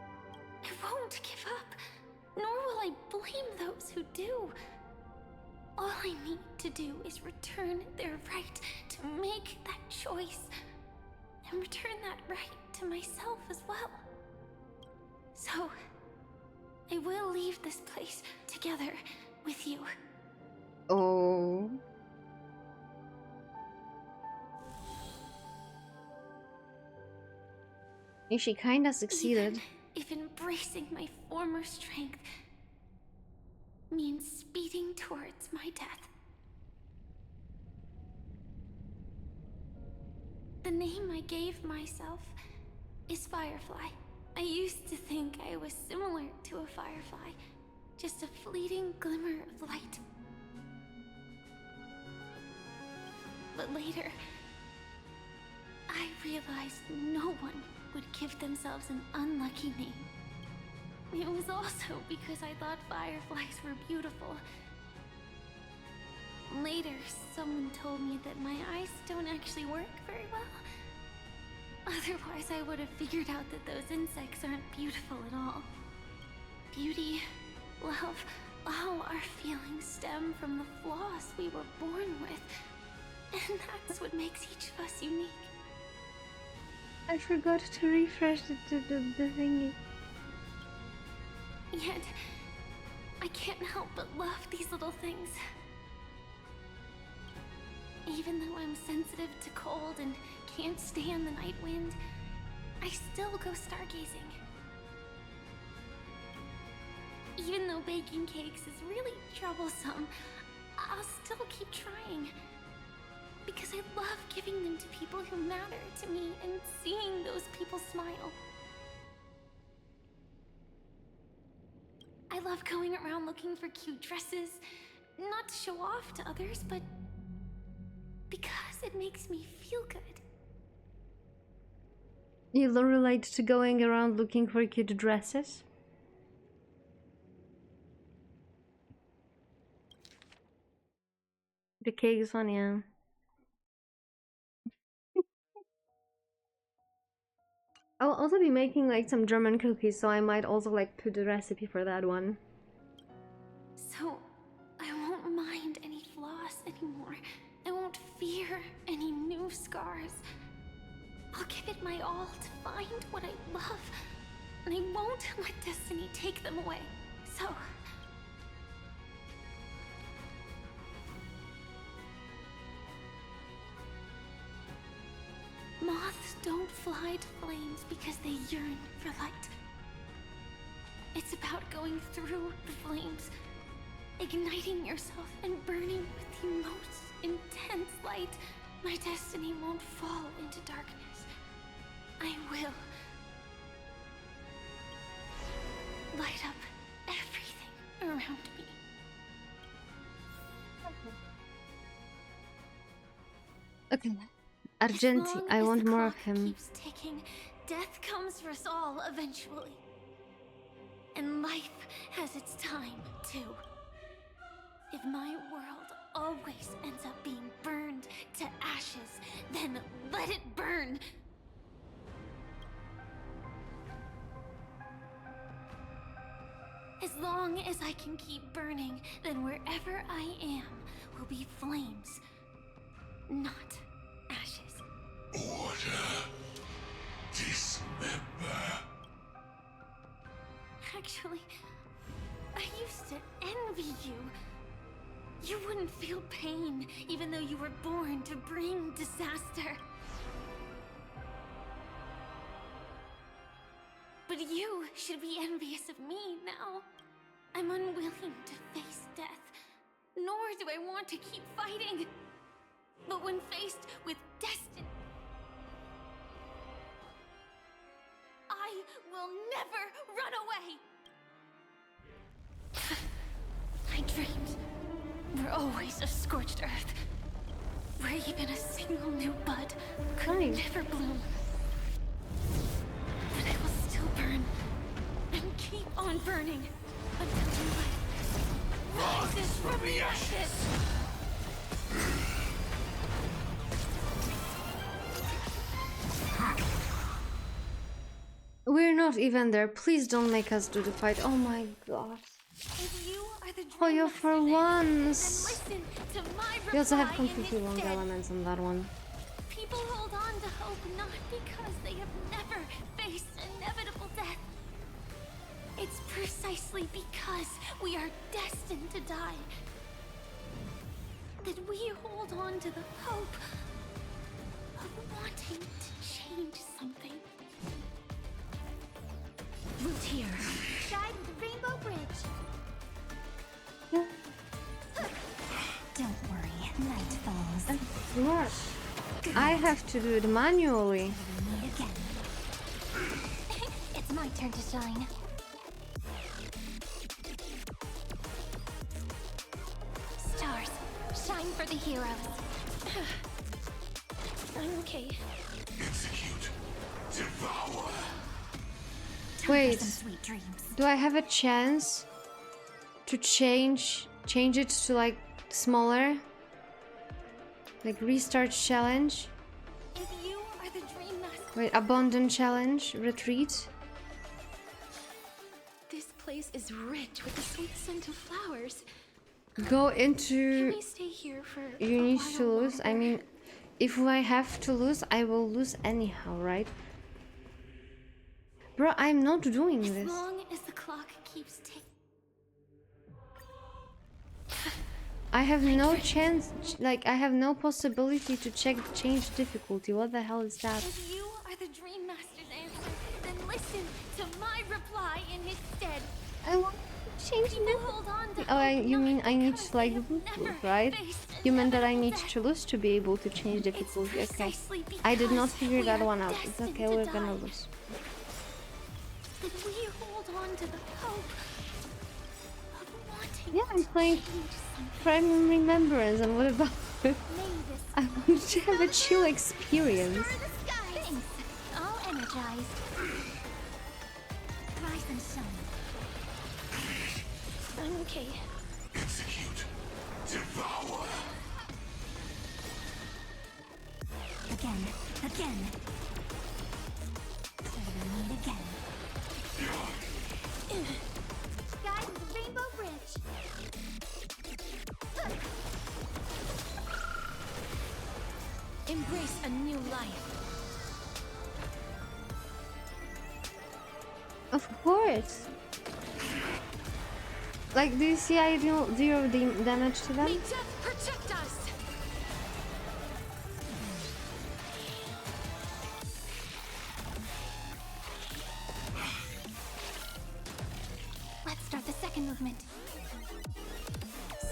I won't give up, nor will I blame those who do. All I need to do is return their right to make that choice, and return that right to myself as well. So, I will leave this place together with you. Oh. She kinda succeeded. Even if embracing my former strength means speeding towards my death. The name I gave myself is Firefly. I used to think I was similar to a firefly, just a fleeting glimmer of light. But later, I realized no one would give themselves an unlucky name. It was also because I thought fireflies were beautiful. Later, someone told me that my eyes don't actually work very well. Otherwise, I would have figured out that those insects aren't beautiful at all. Beauty, love, all our feelings stem from the flaws we were born with. And that's what makes each of us unique. I forgot to refresh the thingy. Yet, I can't help but love these little things. Even though I'm sensitive to cold and can't stand the night wind, I still go stargazing. Even though baking cakes is really troublesome, I'll still keep trying. Because I love giving them to people who matter to me and seeing those people smile. I love going around looking for cute dresses, not to show off to others, but because it makes me feel good. You relate to going around looking for cute dresses? The cakes one, yeah. I'll also be making like some German cookies, so I might also like put the recipe for that one. So I won't mind any flaws anymore. I won't fear any new scars. I'll give it my all to find what I love, and I won't let destiny take them away. So... moths don't fly to flames because they yearn for light. It's about going through the flames, igniting yourself and burning with the most intense light. My destiny won't fall into darkness. I will light up everything around me. Okay. Argenti, I want more of him. Keeps ticking. Death comes for us all eventually. And life has its time, too. If my world always ends up being burned to ashes, then let it burn! As long as I can keep burning, then wherever I am will be flames, not ashes. Order. Dismember. Actually, I used to envy you. You wouldn't feel pain, even though you were born to bring disaster. But you should be envious of me now. I'm unwilling to face death, nor do I want to keep fighting. But when faced with destiny, I will never run away! My dreams were always a scorched earth, where even a single new bud could never bloom. But I will still burn, and keep on burning, until life rises from the ashes! We're not even there. Please don't make us do the fight. Oh my god. Oh, you're for once. We also have completely wrong elements on that one. People hold on to hope not because they have never faced inevitable death. It's precisely because we are destined to die that we hold on to the hope of wanting to change something. Root here. Guide the Rainbow Bridge. Don't worry, night falls. What? I have to do it manually. Again. It's my turn to shine. Stars, shine for the heroes. I'm okay. Execute. Devour. Wait, do I have a chance to change it to like smaller? Like restart challenge? If you are the dream master. Wait, abandon challenge, retreat. This place is rich with the sweet scent of flowers. Go into... Can we stay here for you need to lose. I mean, if I have to lose, I will lose anyhow, right? Bro, I'm not doing this. As long as the clock keeps ticking. I have no chance, like, I have no possibility to change difficulty. What the hell is that? If you are the Dream Master's answer, then listen to my reply in his stead. I want to change difficulty. Oh, you mean I need to, like, lose, right? You meant that I need to lose to be able to change difficulty. Okay. I did not figure that one out. It's okay, we're gonna lose. That we hold on to the hope of wanting Yeah, I'm playing Prime Remembrance, and what about it? I want to have a chill experience. Thanks. I'll energize. Rise and shine. I'm okay. Execute. Devour. Again. Meet again. Guide the Rainbow Bridge. Embrace a new life. Of course. Like, do you see I do 0 damage to them? May death protect us. Let's start the second movement.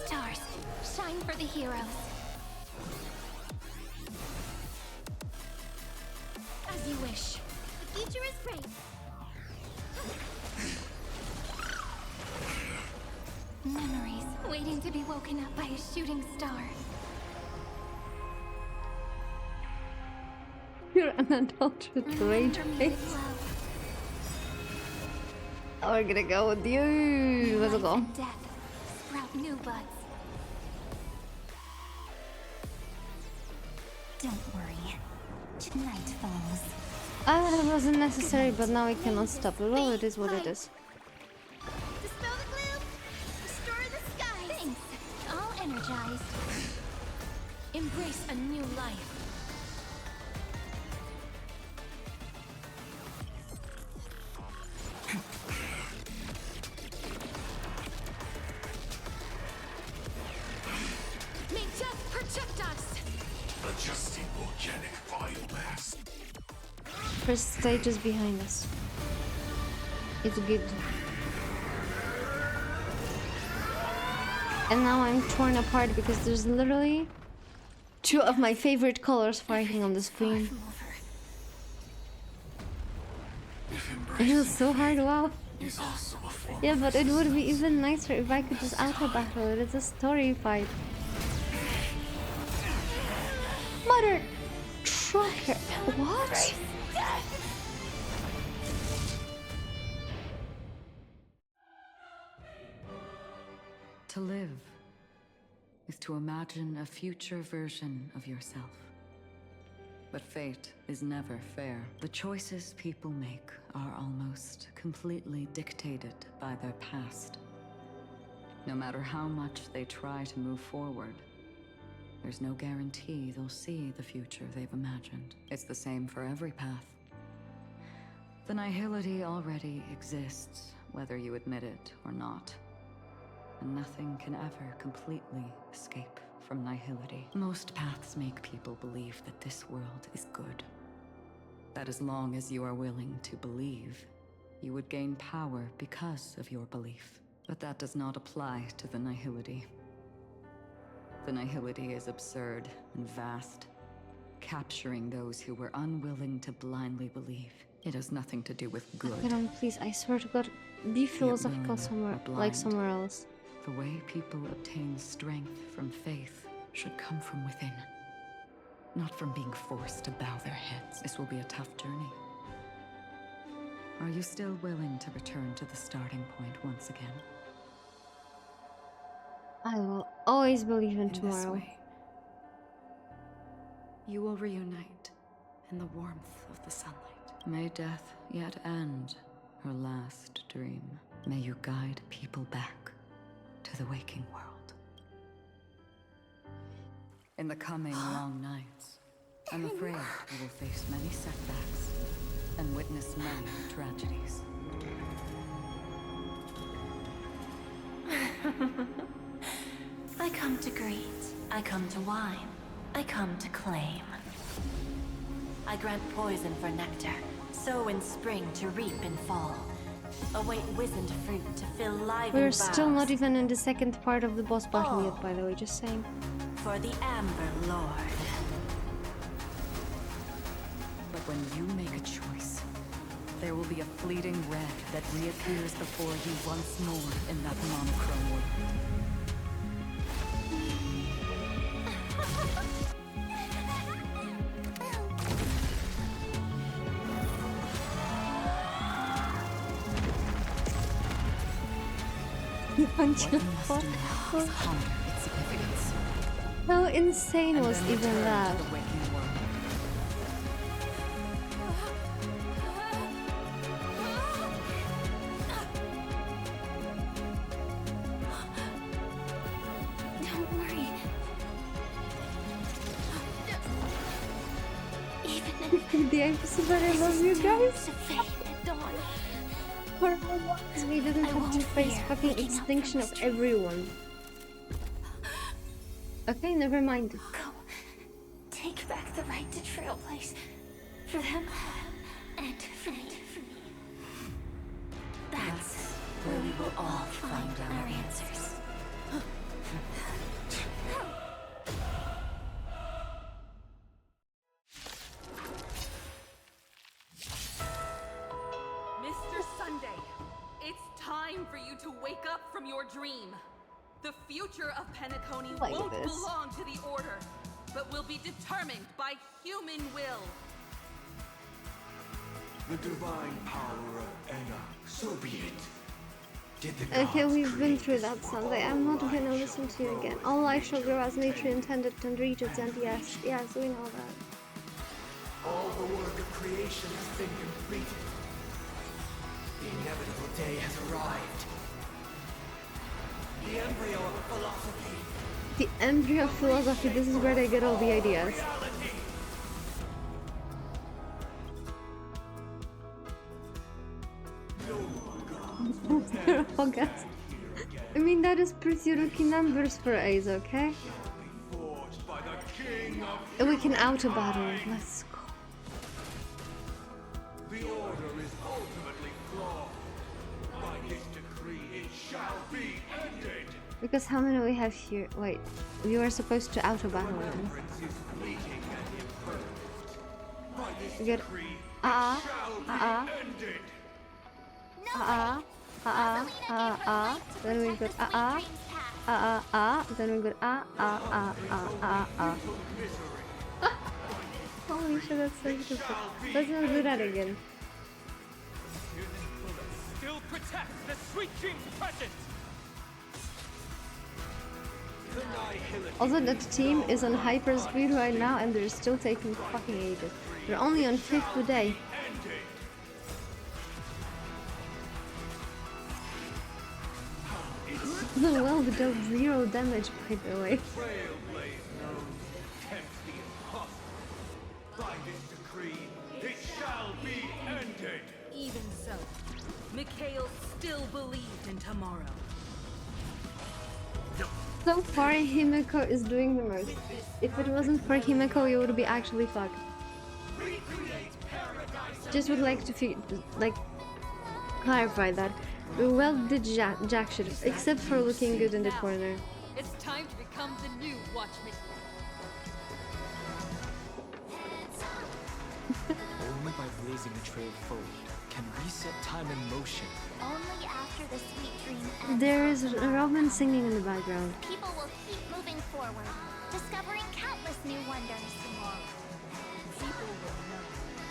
Stars, shine for the heroes. As you wish. The future is bright. Memories waiting to be woken up by a shooting star. You're an adult with rage face. Oh, we're gonna go with you. Let's go. Death sprout new buds. Don't worry. Night falls. It wasn't necessary, but now we cannot stop it. Well, it is what it is. Dispel the gloom. Destroy the skies. Thanks. All energized. Embrace a new life. May death protect us. Adjusting organic biomass. First stage is behind us. It's good. And now I'm torn apart because there's literally 2 of my favorite colors fighting on the screen. It was so hard, wow. Yeah, but it would be even nicer if I could just auto battle it. It's a story fight. Mother trucker. What? To live is to imagine a future version of yourself. But fate is never fair. The choices people make are almost completely dictated by their past. No matter how much they try to move forward, there's no guarantee they'll see the future they've imagined. It's the same for every path. The nihility already exists, whether you admit it or not. And nothing can ever completely escape from nihility. Most paths make people believe that this world is good. That as long as you are willing to believe, you would gain power because of your belief. But that does not apply to the nihility. The nihility is absurd and vast, capturing those who were unwilling to blindly believe. It has nothing to do with good. Akram, please, I swear to God, be philosophical somewhere, like somewhere else. The way people obtain strength from faith should come from within, not from being forced to bow their heads. This will be a tough journey. Are you still willing to return to the starting point once again? I will always believe in tomorrow. This way, you will reunite in the warmth of the sunlight. May death yet end her last dream. May you guide people back to the waking world. In the coming long nights, I'm afraid you will face many setbacks and witness many tragedies. I come to greet, I come to whine, I come to claim. I grant poison for nectar, sow in spring to reap in fall. Await wizened fruit to fill live We're still not even in the second part of the boss battle yet, by the way, just saying. For the Amber Lord. But when you make a choice, there will be a fleeting red that reappears before you once more in that monochrome world. How insane was even that? Don't worry. The episode, but I love you guys. To fade at dawn. For once, we didn't have to face fucking extinction of everyone. Okay, never mind. Go. Take back the right to Trailblaze. For them and for me. That's where we will all find our answers. Mr. Sunday, it's time for you to wake up from your dream. The future of Penacony Like won't this. belong to the Order, but will be determined by human will. The divine power of Enna, so be it. Did the Okay, gods we've been create through this that world? Sunday. I'm not gonna listen to you again. All life shall grow as nature intended and reach its end. Yes, yes, we know that. All the work of creation has been completed. The inevitable day has arrived. The embryo of philosophy. The embryo of philosophy, this is where they get all the ideas. August. I mean, that is pretty rookie numbers for Ace, okay? We can auto battle. Let's go. The order is ultimately flawed. By his decree, it shall be ended. Because how many we have here? Wait, we were supposed to auto battle them. Remembrance is fleeting and imperfect. By this We get decree, ah it shall be ah ended. then we got then we got Holy shit, that's so beautiful. Let's not do that again. Still protect the sweet dreams present. Also, that team is on hyper speed right now and they're still taking fucking ages. They're only on 5th day. Well, we dealt 0 damage, by the way. Trailblaze knows attempts the impossible. By this decree, it shall be ended. Even so, Mikhail still believed in tomorrow. So far, Himeko is doing the most. If it wasn't for Himeko, you would be actually fucked. Just would like to clarify that. We well did jack shit, except for looking good in the corner. It's time to become the new Watchman. Only by blazing a trail forward can reset time in motion. Only after the sweet dream ends. There is Robin singing in the background. People will keep moving forward, discovering countless new wonders. People will know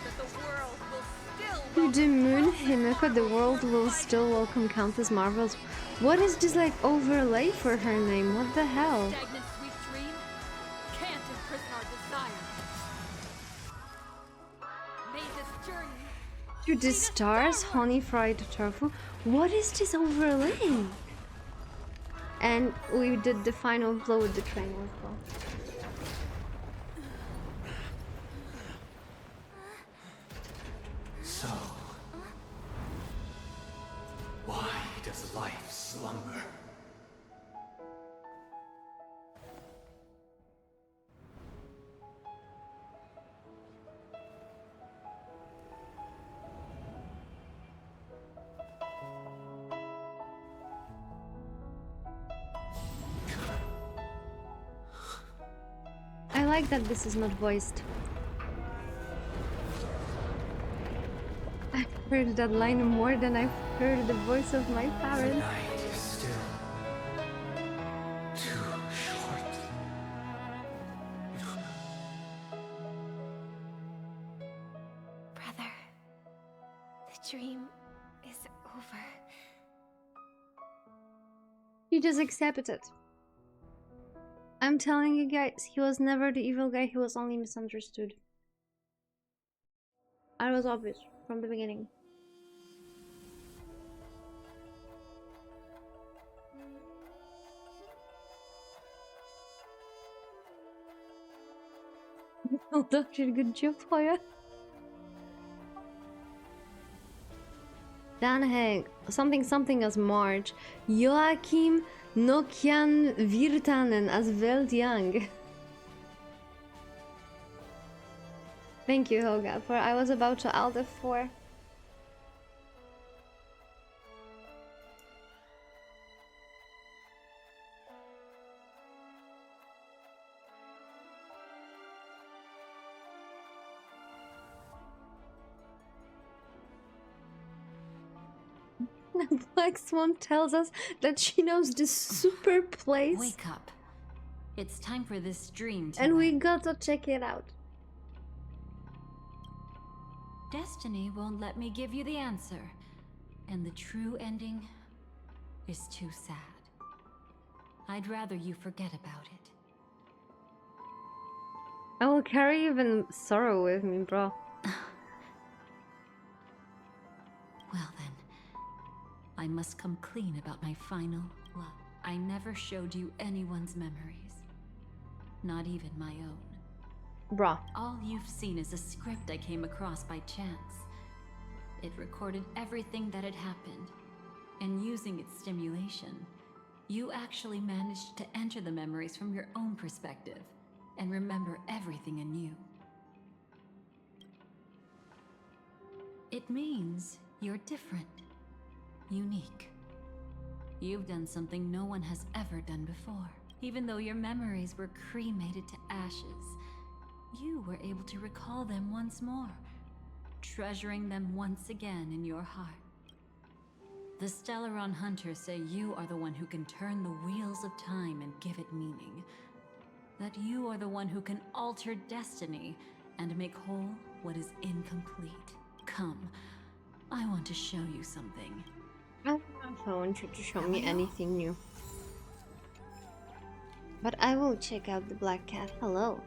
that the world will still To the moon, Himeko, the world will still welcome countless marvels. What is this like overlay for her name? What the hell? stagnant sweet dream can't imprison our desire. May this journey To the stars, honey fried tofu. What is this overlay? And we did the final blow with the train as well. So, why does life slumber? I like that this is not voiced. I've heard that line more than I've heard the voice of my parents. Night is still too short. Brother, the dream is over. He just accepted it. I'm telling you guys, he was never the evil guy, he was only misunderstood. I was obvious from the beginning. Doctor, good job, Hoya. Nyaehh, something as March. Joachim Nokian Virtanen as Weltjang. Thank you, Hoga, for I was about to alt F4. Black Swan tells us that she knows this super place. Wake up. It's time for this dream to And we end. gotta check it out. Destiny won't let me give you the answer. And the true ending is too sad. I'd rather you forget about it. I will carry even sorrow with me, bro. Well then, I must come clean about my final love. I never showed you anyone's memories. Not even my own. Bruh. All you've seen is a script I came across by chance. It recorded everything that had happened. And using its stimulation, you actually managed to enter the memories from your own perspective and remember everything anew. It means you're different. Unique. You've done something no one has ever done before. Even though your memories were cremated to ashes, you were able to recall them once more, treasuring them once again in your heart. The Stellaron Hunters say you are the one who can turn the wheels of time and give it meaning. That you are the one who can alter destiny and make whole what is incomplete. Come, I want to show you something. I don't know if I want you to show me anything new. But I will check out the Black Cat. Hello.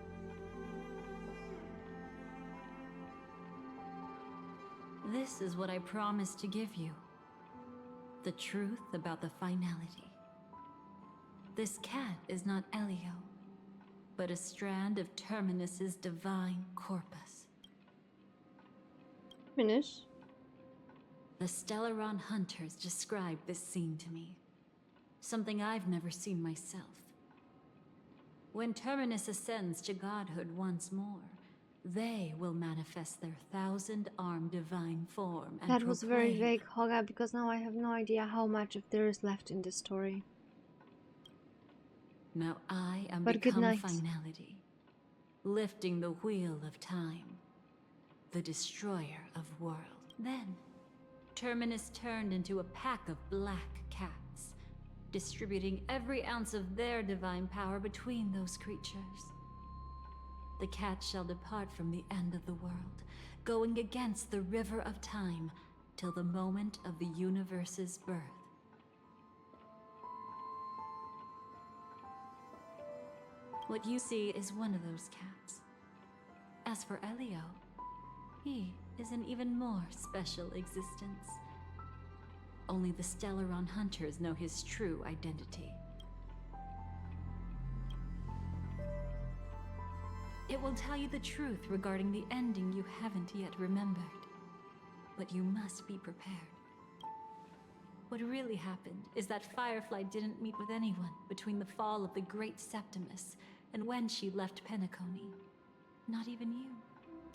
This is what I promised to give you. The truth about the finality. This cat is not Elio, but a strand of Terminus's divine corpus. Finish. The Stellaron Hunters described this scene to me. Something I've never seen myself. When Terminus ascends to godhood once more, they will manifest their 1,000-armed divine form and That was very proclaim- vague, Hoga, because now I have no idea how much of there is left in the story. Now I am But good become night. finality, lifting the wheel of time, the destroyer of worlds. Then, Terminus turned into a pack of black cats, distributing every ounce of their divine power between those creatures. The cat shall depart from the end of the world, going against the river of time till the moment of the universe's birth. What you see is one of those cats. As for Elio, he is an even more special existence. Only the Stellaron Hunters know his true identity. It will tell you the truth regarding the ending you haven't yet remembered. But you must be prepared. What really happened is that Firefly didn't meet with anyone between the fall of the Great Septimus and when she left Penacony. Not even you.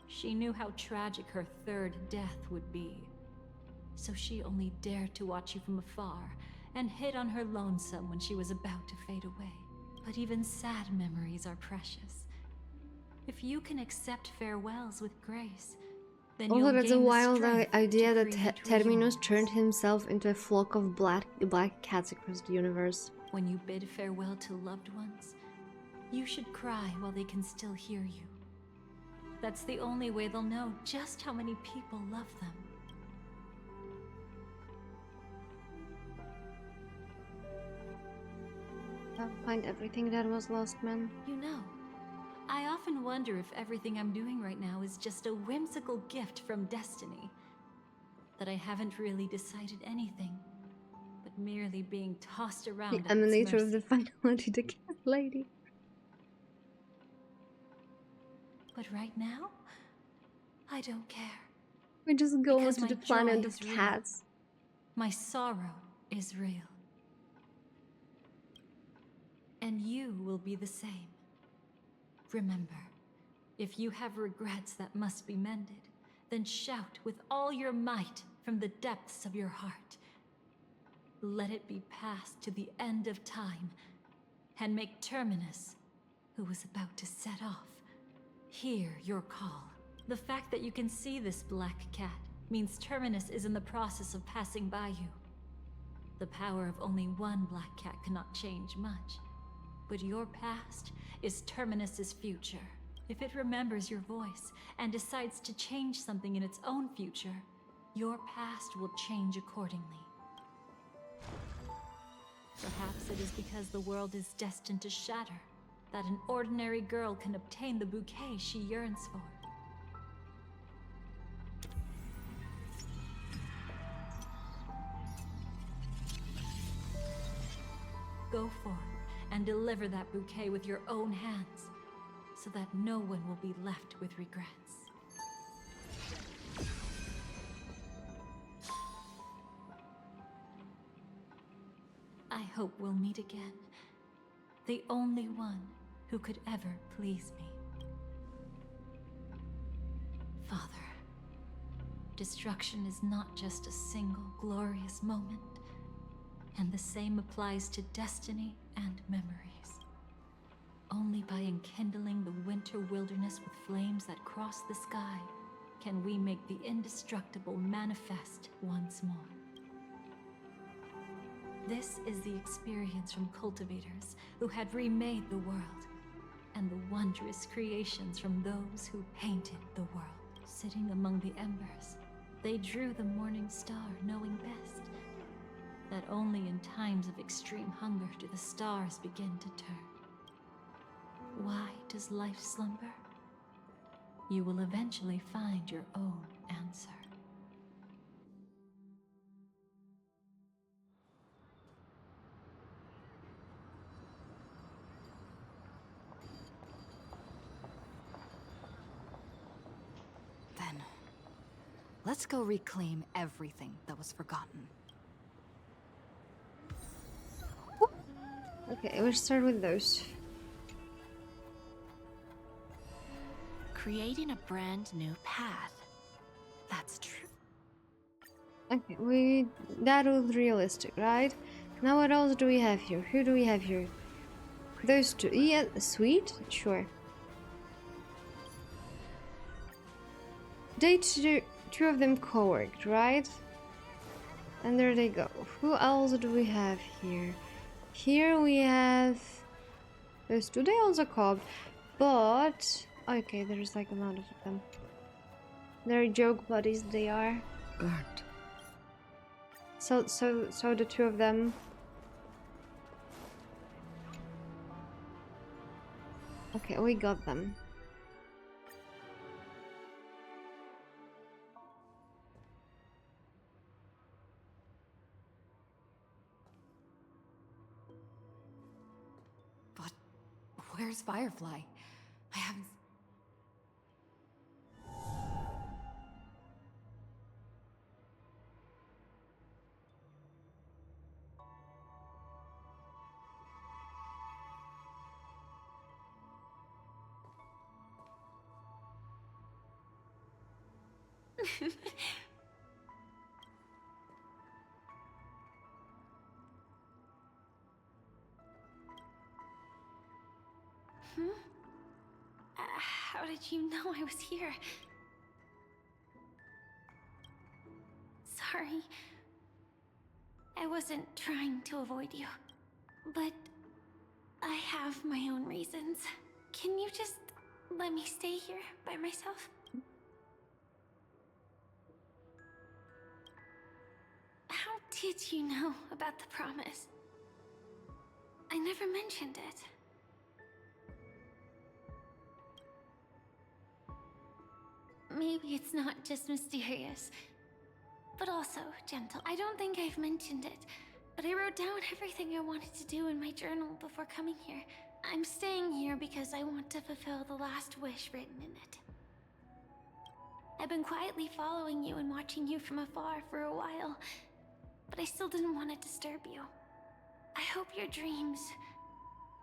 She knew how tragic her third death would be. So she only dared to watch you from afar and hid on her lonesome when she was about to fade away. But even sad memories are precious. If you can accept farewells with grace, then Also, you'll that's a gain the wild strength idea to that create Terminus turned himself into a flock of black cats across the universe. When you bid farewell to loved ones, you should cry while they can still hear you. That's the only way they'll know just how many people love them. I'll find everything that was lost, man. You know, I often wonder if everything I'm doing right now is just a whimsical gift from destiny. That I haven't really decided anything, but merely being tossed around The at its emanator of mercy. the finality, the cat lady. But right now, I don't care. We just go Because to my the planet joy of is real. cats. My sorrow is real. And you will be the same. Remember, if you have regrets that must be mended, then shout with all your might from the depths of your heart. Let it be passed to the end of time, and make Terminus, who is about to set off, hear your call. The fact that you can see this black cat means Terminus is in the process of passing by you. The power of only one black cat cannot change much, but your past is Terminus's future. If it remembers your voice and decides to change something in its own future, your past will change accordingly. Perhaps it is because the world is destined to shatter that an ordinary girl can obtain the bouquet she yearns for. Go forth and deliver that bouquet with your own hands, so that no one will be left with regrets. I hope we'll meet again. The only one who could ever please me. Father, destruction is not just a single glorious moment, and the same applies to destiny and memories. Only by enkindling the winter wilderness with flames that cross the sky can we make the indestructible manifest once more. This is the experience from cultivators who had remade the world, and the wondrous creations from those who painted the world. Sitting among the embers, they drew the morning star, knowing best that only in times of extreme hunger do the stars begin to turn. Why does life slumber? You will eventually find your own answer. Then, let's go reclaim everything that was forgotten. Okay, we'll start with those. Creating a brand new path. That's true. Okay, that was realistic, right? Now what else do we have here? Who do we have here? Those two. Yeah, sweet? Sure. Two of them co-worked, right? And there they go. Who else do we have here? Here we have those two. They also co-oped, but okay, there's like a lot of them. They're joke buddies. They are. Burnt. So the two of them. Okay, we got them. But where's Firefly? I haven't... How did you know I was here? Sorry. I wasn't trying to avoid you. But I have my own reasons. Can you just let me stay here by myself? How did you know about the promise? I never mentioned it. Maybe it's not just mysterious, but also gentle. I don't think I've mentioned it, but I wrote down everything I wanted to do in my journal before coming here. I'm staying here because I want to fulfill the last wish written in it. I've been quietly following you and watching you from afar for a while, but I still didn't want to disturb you. I hope your dreams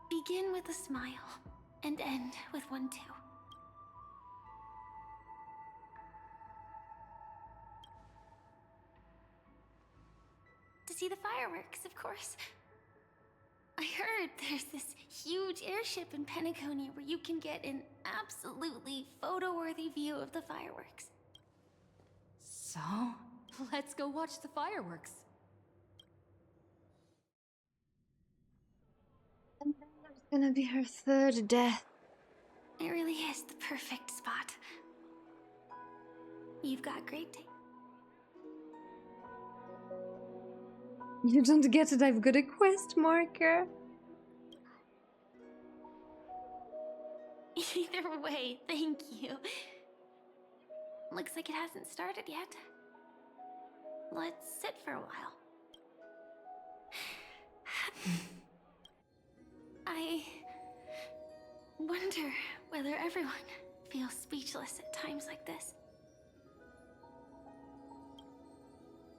begin with a smile and end with one too. To see the fireworks, of course. I heard there's this huge airship in Penacony where you can get an absolutely photo-worthy view of the fireworks. So, let's go watch the fireworks. And then there's gonna be her third death. It really is the perfect spot. You've got great taste. You don't get it, I've got a quest marker. Either way, thank you. Looks like it hasn't started yet. Let's sit for a while. I wonder whether everyone feels speechless at times like this.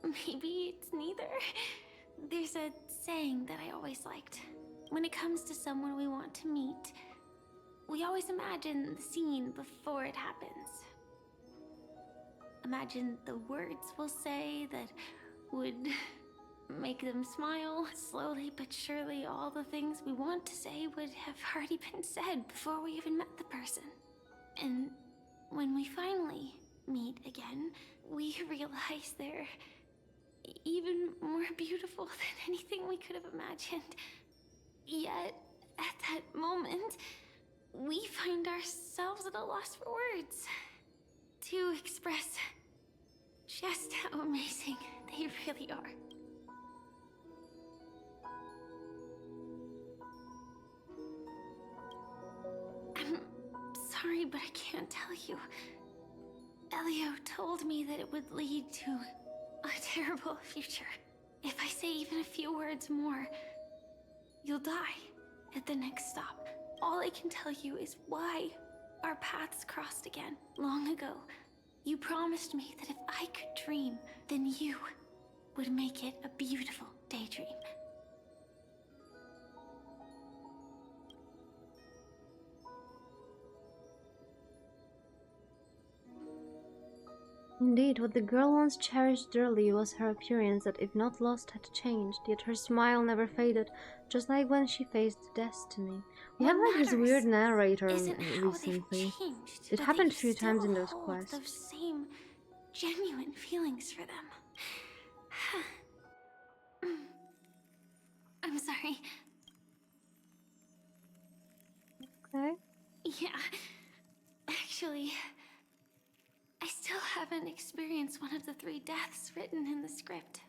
Maybe it's neither. There's a saying that I always liked. When it comes to someone we want to meet, we always imagine the scene before it happens. Imagine the words we'll say that would make them smile. Slowly but surely, all the things we want to say would have already been said before we even met the person. And when we finally meet again, we realize they're even more beautiful than anything we could have imagined. Yet, at that moment, we find ourselves at a loss for words to express just how amazing they really are. I'm sorry, but I can't tell you. Elio told me that it would lead to a terrible future. If I say even a few words more, you'll die at the next stop. All I can tell you is why our paths crossed again long ago. You promised me that if I could dream, then you would make it a beautiful daydream. Indeed, what the girl once cherished dearly was her appearance that, if not lost, had changed, yet her smile never faded, just like when she faced destiny. We have like this weird narrator recently. It happened a few times in those quests. Those same genuine feelings for them. I'm sorry. Okay. Yeah. Actually, I still haven't experienced one of the 3 deaths written in the script.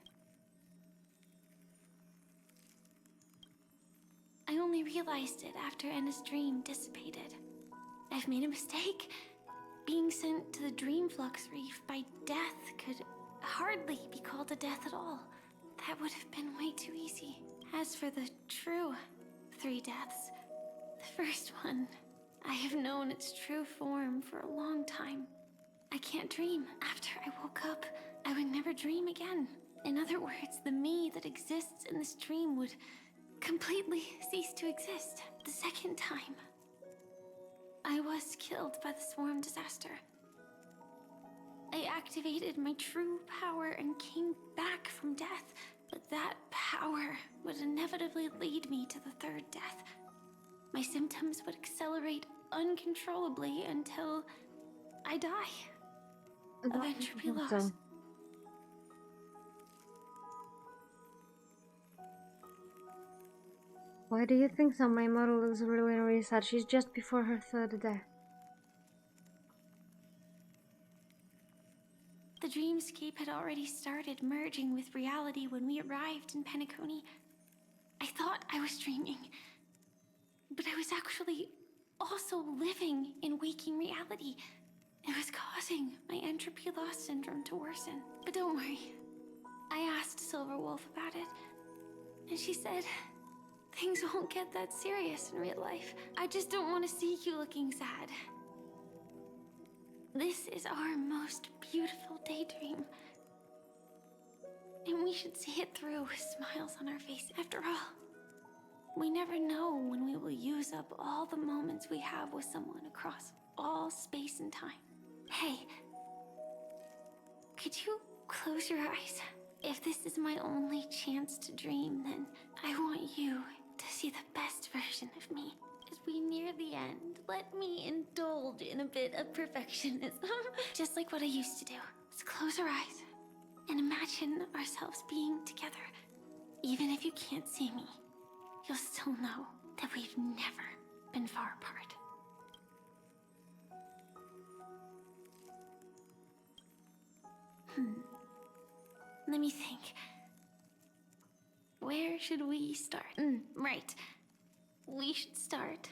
I only realized it after Anna's dream dissipated. I've made a mistake. Being sent to the Dream Flux Reef by death could hardly be called a death at all. That would have been way too easy. As for the true 3 deaths, the first one, I have known its true form for a long time. I can't dream. After I woke up, I would never dream again. In other words, the me that exists in this dream would completely cease to exist. The second time, I was killed by the swarm disaster. I activated my true power and came back from death, but that power would inevitably lead me to the 3rd death. My symptoms would accelerate uncontrollably until I die of entropy loss. Why do you think so? My model looks really sad. She's just before her 3rd death. The dreamscape had already started merging with reality when we arrived in Penacony. I thought I was dreaming, but I was actually also living in waking reality. It was causing my entropy loss syndrome to worsen. But don't worry. I asked Silver Wolf about it. And she said, things won't get that serious in real life. I just don't want to see you looking sad. This is our most beautiful daydream. And we should see it through with smiles on our face. After all, we never know when we will use up all the moments we have with someone across all space and time. Hey, could you close your eyes? If this is my only chance to dream, then I want you to see the best version of me. As we near the end, let me indulge in a bit of perfectionism. Just like what I used to do. Let's close our eyes and imagine ourselves being together. Even if you can't see me, you'll still know that we've never been far apart. Let me think. Where should we start? Right. We should start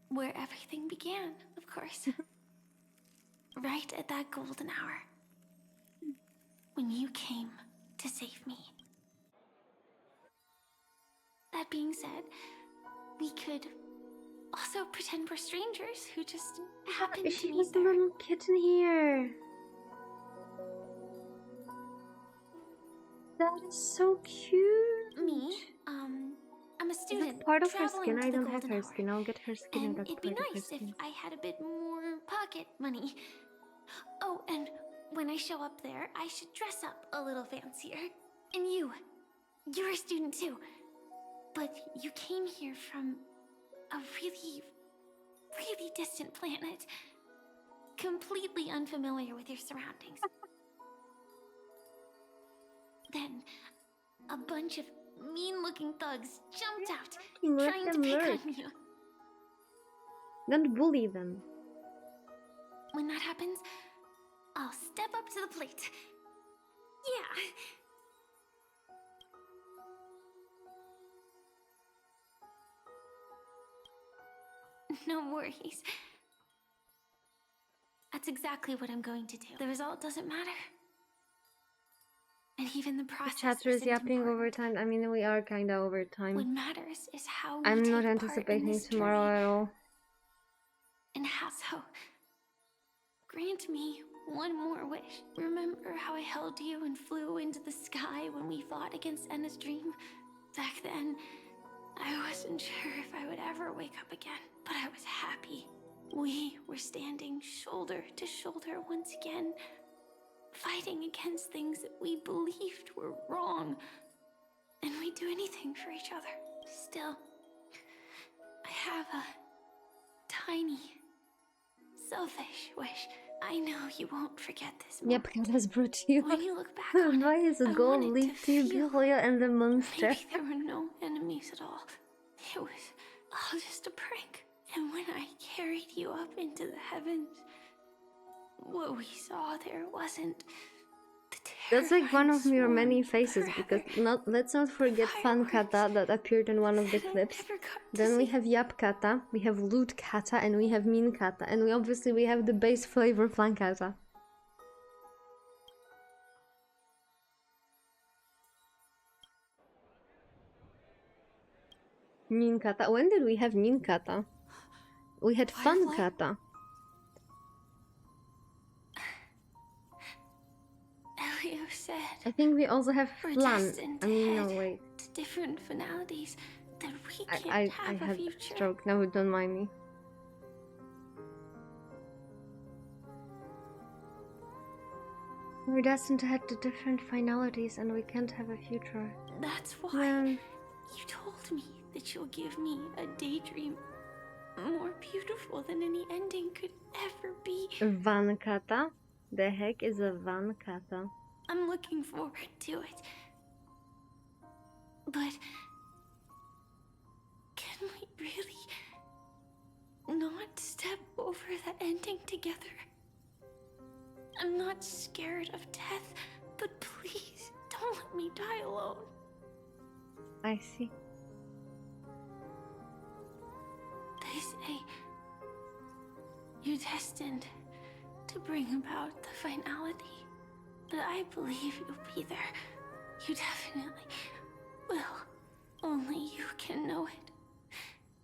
where everything began, of course. Right at that golden hour. When you came to save me. That being said, we could also pretend we're strangers who just happened to She meet was a there. little kitten here. That is so cute. Me, I'm a student. That's part of her traveling skin. to I the don't have golden her hour. skin. I'll get her skin and And that's it'd be part of her nice if skin. I had a bit more pocket money. Oh, and when I show up there, I should dress up a little fancier. And you're a student too. But you came here from a really, really distant planet. Completely unfamiliar with your surroundings. Then, a bunch of mean-looking thugs jumped out, Let trying to them pick lurk. on you. Don't bully them. When that happens, I'll step up to the plate. Yeah. No worries. That's exactly what I'm going to do. The result doesn't matter. And even the The process chatter is isn't yapping important. over time. I mean, we are kinda over What time. matters is how we I'm take not part in anticipating this tomorrow journey. at all. And how so? Grant me one more wish. Remember how I held you and flew into the sky when we fought against Enna's dream? Back then, I wasn't sure if I would ever wake up again, but I was happy. We were standing shoulder to shoulder once again, fighting against things that we believed were wrong. And we'd do anything for each other. Still, I have a tiny, selfish wish. I know you won't forget this Yep, moment. Cat has brought you. When you look back on Why it, is a I gold want it leaf to to feel Julia and the monster? maybe there were no enemies at all. It was all just a prank. And when I carried you up into the heavens, what we saw there wasn't the That's like one of your swarm, many faces, because let's not forget Fun Kata that appeared in one of the clips. Then we have Yap Kata, we have Loot Kata, and we have Mean Kata, and we have the base flavor Fun Kata. Mean Kata. When did we have Mean Kata? We had Fun Kata. Elio said I think we also have we're Flan. destined I to mean, no, head wait. to different finalities, that we can't I have a had a future. stroke. No, don't mind me. We're destined to head to different finalities and we can't have a future. That's why Well, you told me that you'll give me a daydream more beautiful than any ending could ever be. Van Kata? The heck is a Van Kata? I'm looking forward to it. But can we really not step over the ending together? I'm not scared of death, but please don't let me die alone. I see. They say you're destined to bring about the finality, but I believe you'll be there. You definitely will. Only you can know it.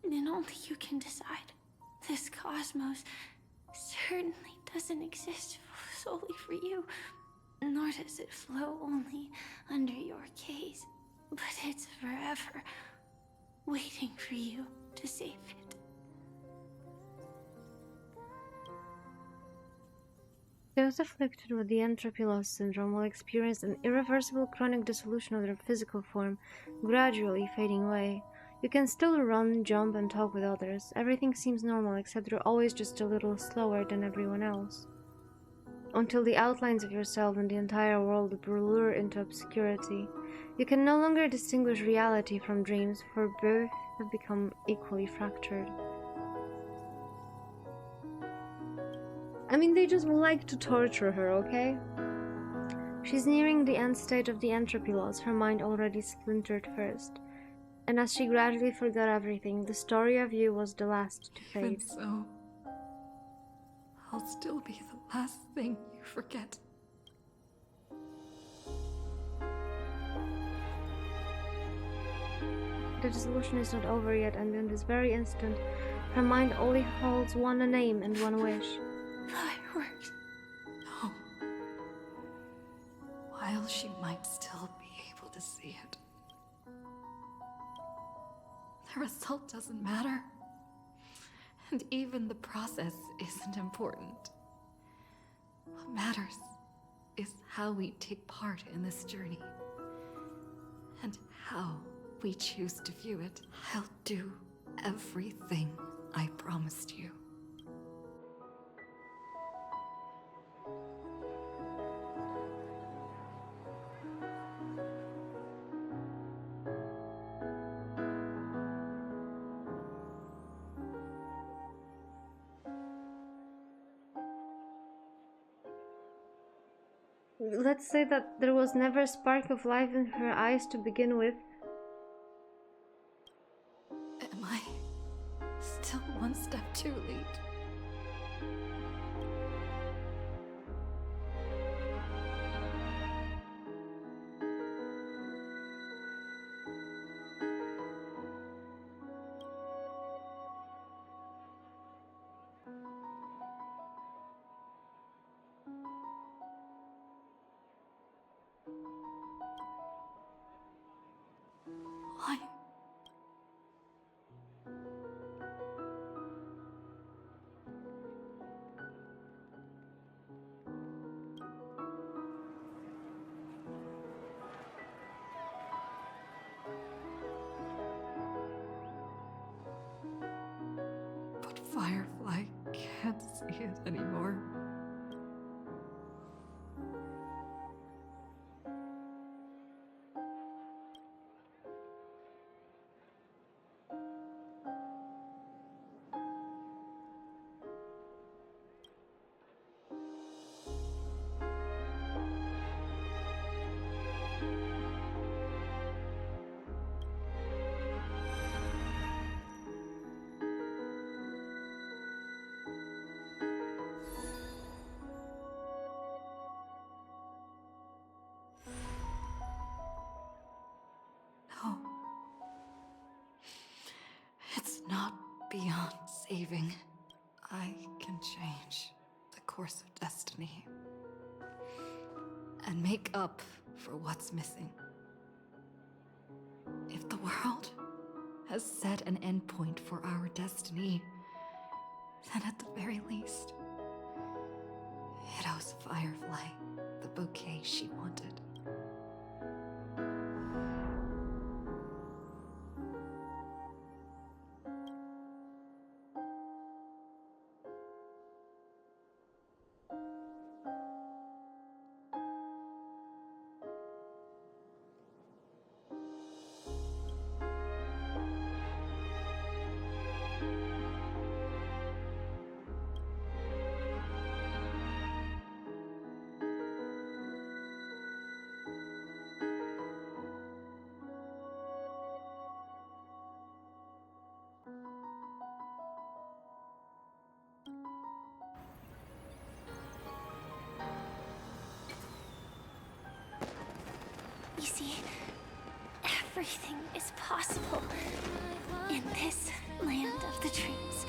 And only you can decide. This cosmos certainly doesn't exist solely for you, nor does it flow only under your gaze, but it's forever waiting for you to save it. Those afflicted with the entropy loss syndrome will experience an irreversible chronic dissolution of their physical form, gradually fading away. You can still run, jump, and talk with others. Everything seems normal, except you're always just a little slower than everyone else. Until the outlines of yourself and the entire world blur into obscurity. You can no longer distinguish reality from dreams, for both have become equally fractured. I mean, they just like to torture her, okay? She's nearing the end state of the entropy loss, her mind already splintered first. And as she gradually forgot everything, the story of you was the last to fade. Even so, I'll still be the last thing you forget. The dissolution is not over yet, and in this very instant, her mind only holds one name and one wish. Fireworks. No. While she might still be able to see it, the result doesn't matter. And even the process isn't important. What matters is how we take part in this journey. And how we choose to view it. I'll do everything I promised you. Let's say that there was never a spark of life in her eyes to begin with. Am I still one step too late? Why? But Firefly can't see it anymore. No. It's not beyond saving. I can change the course of destiny and make up for what's missing. If the world has set an endpoint for our destiny, then at the very least, it owes Firefly the bouquet she wanted. You see, everything is possible in this land of the dreams.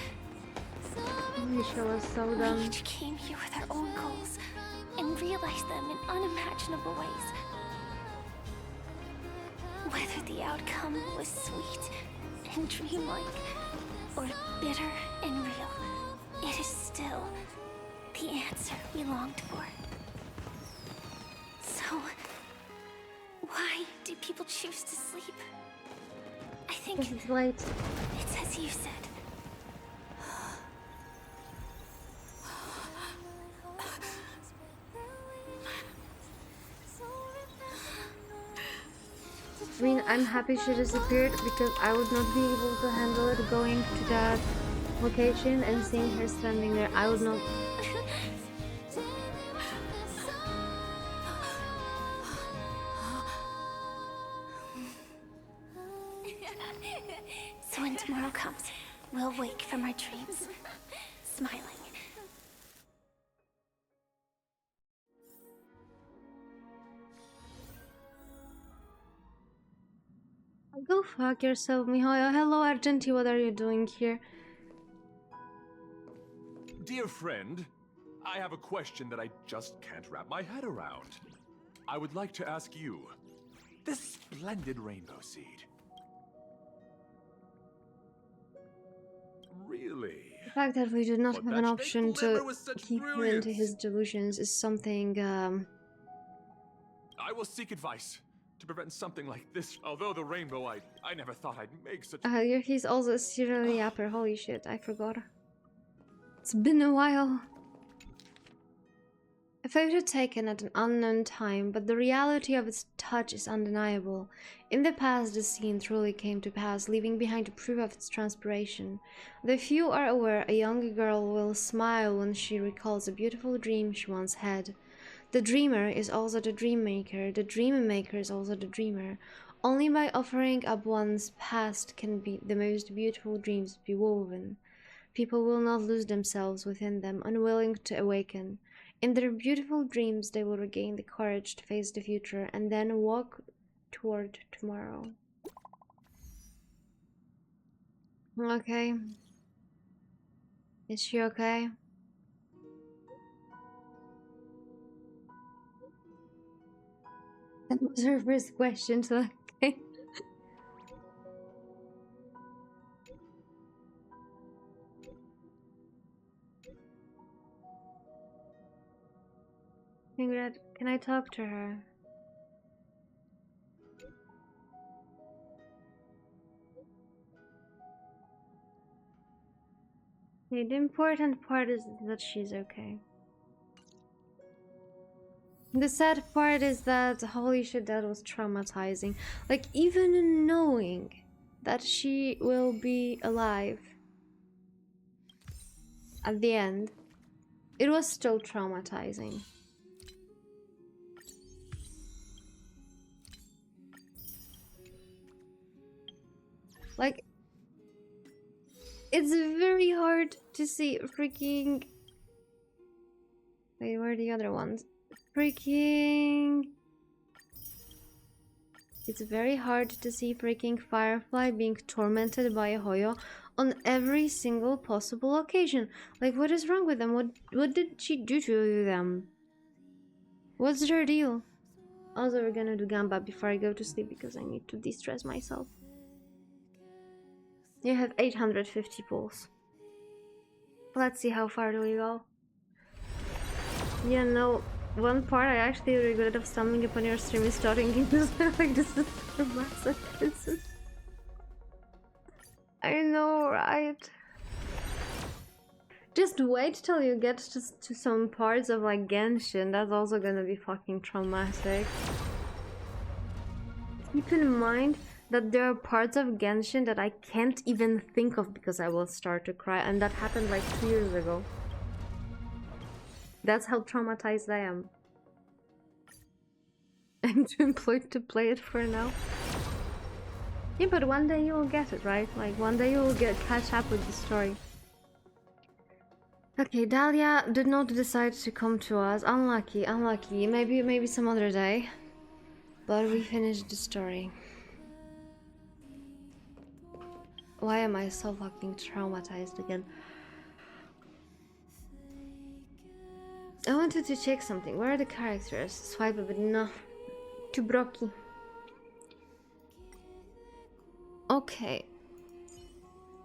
Misha was so We dumb. each came here with our own goals and realized them in unimaginable ways. Whether the outcome was sweet and dreamlike or bitter and real, it is still the answer we longed for. So, why do people choose to sleep? I think it's late. It's as you said. I mean, I'm happy she disappeared because I would not be able to handle it going to that location and seeing her standing there. I would not. So when tomorrow comes, we'll wake from our dreams, smiling. Go fuck yourself, Mihoyo. Hello, Argenti, what are you doing here? Dear friend, I have a question that I just can't wrap my head around. I would like to ask you, this splendid rainbow seed. Really? The fact that we do not But have that an they option glimmer to with such keep him into brilliance. his delusions is something, I will seek advice to prevent something like this. Although the rainbow, I never thought I'd make such he's also a serial yapper. Holy shit, I forgot. It's been a while. A photo taken at an unknown time, but the reality of its touch is undeniable. In the past, the scene truly came to pass, leaving behind a proof of its transpiration. Though few are aware, a young girl will smile when she recalls a beautiful dream she once had. The dreamer is also the dream maker. The dream maker is also the dreamer. Only by offering up one's past can be the most beautiful dreams be woven. People will not lose themselves within them, unwilling to awaken. In their beautiful dreams, they will regain the courage to face the future and then walk toward tomorrow. Okay. Is she okay? That was her first question, so okay. Ingrid, can I talk to her? The important part is that she's okay. The sad part is that, holy shit, that was traumatizing. Like, even knowing that she will be alive at the end, it was still traumatizing. Like, it's very hard to see freaking... Wait, where are the other ones? Freaking... It's very hard to see freaking Firefly being tormented by a Hoyo on every single possible occasion. Like, what is wrong with them? What did she do to them? What's their deal? Also, we're gonna do Gamba before I go to sleep because I need to de-stress myself. You have 850 pulls. Let's see how far do we go. Yeah, no, one part I actually regret of stumbling upon your stream is starting games. Like, this is so massive. I know, right? Just wait till you get to some parts of like Genshin. That's also gonna be fucking traumatic. Keep in mind that there are parts of Genshin that I can't even think of because I will start to cry, and that happened like 2 years ago. That's how traumatized I am. I'm too employed to play it for now. Yeah, but one day you will get it, right? Like, one day you will catch up with the story. Okay, Dahlia did not decide to come to us. Unlucky, unlucky. Maybe some other day. But we finished the story. Why am I so fucking traumatized again? I wanted to check something. Where are the characters? Swipe a bit. No. Too brocky. Okay.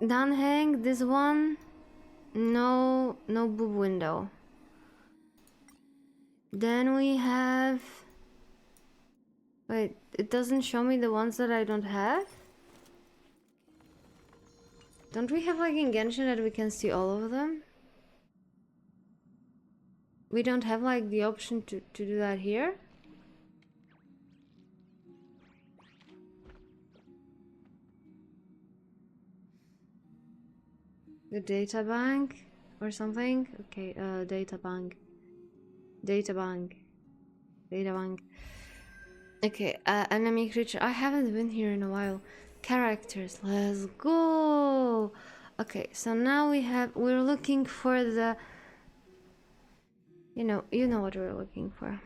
Danheng, this one. No boob window. Then we have... Wait, it doesn't show me the ones that I don't have? Don't we have like in Genshin that we can see all of them? We don't have like the option to do that here? The data bank or something? Okay, data bank. Data bank. Data bank. Okay, enemy creature. I haven't been here in a while. Characters. Let's go. Okay, so now we're looking for the... You know what we're looking for.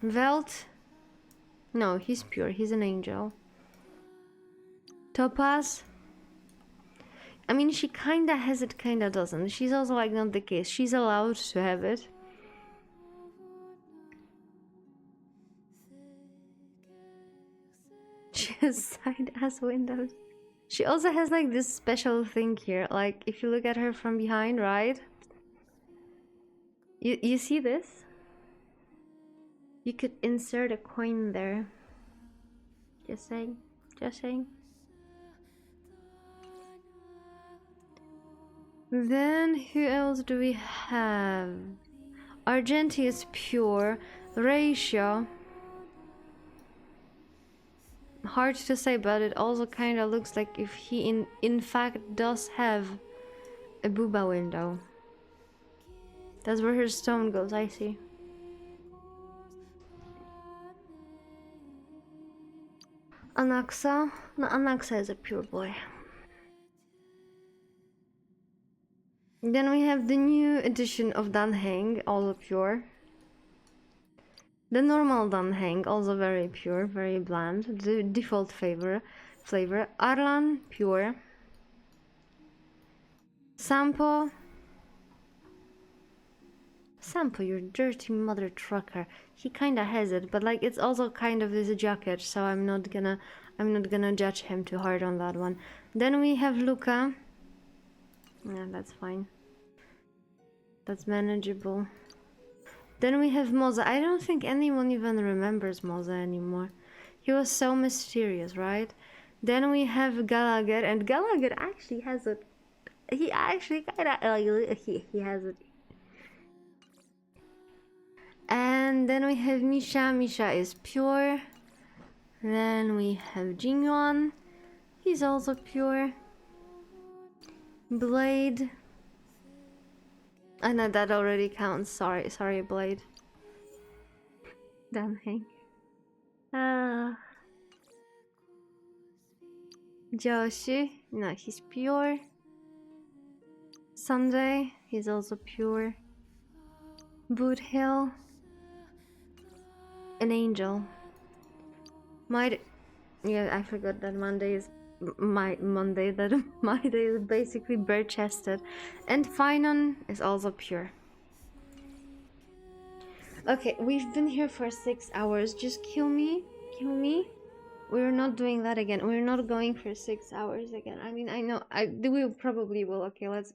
Velt. No, he's pure. He's an angel. Topaz. I mean, she kinda has it, kinda doesn't. She's also like not the case. She's allowed to have it. She has side-ass windows. She also has like this special thing here. Like, if you look at her from behind, right? You see this? You could insert a coin there. Just saying. Just saying. Then, who else do we have? Argenti is pure. Ratio. Hard to say, but it also kind of looks like if he in fact does have a booba window. That's where her stone goes, I see. Anaxa? No, Anaxa is a pure boy. Then we have the new edition of Danheng, also pure. The normal Danheng, also very pure, very bland. The default flavor. Arlan, pure. Sampo. Sampo, you dirty mother trucker. He kinda has it, but like it's also kind of this jacket, so I'm not gonna judge him too hard on that one. Then we have Luca. Yeah, that's fine. That's manageable. Then we have Moza. I don't think anyone even remembers Moza anymore. He was so mysterious, right? Then we have Gallagher, and Gallagher actually has it. He actually kinda he has it. And then we have Misha. Misha is pure. Then we have Jinyuan. He's also pure. Blade. I know that already counts. Sorry, Blade. Damn thing. Joshi. No, he's pure. Sunday. He's also pure. Boot Hill. An angel. Yeah, I forgot that Monday is my day is basically bare-chested. And Finon is also pure. Okay, we've been here for 6 hours. Just kill me. Kill me. We're not doing that again. We're not going for 6 hours again. I mean, I know. We probably will. Okay, let's...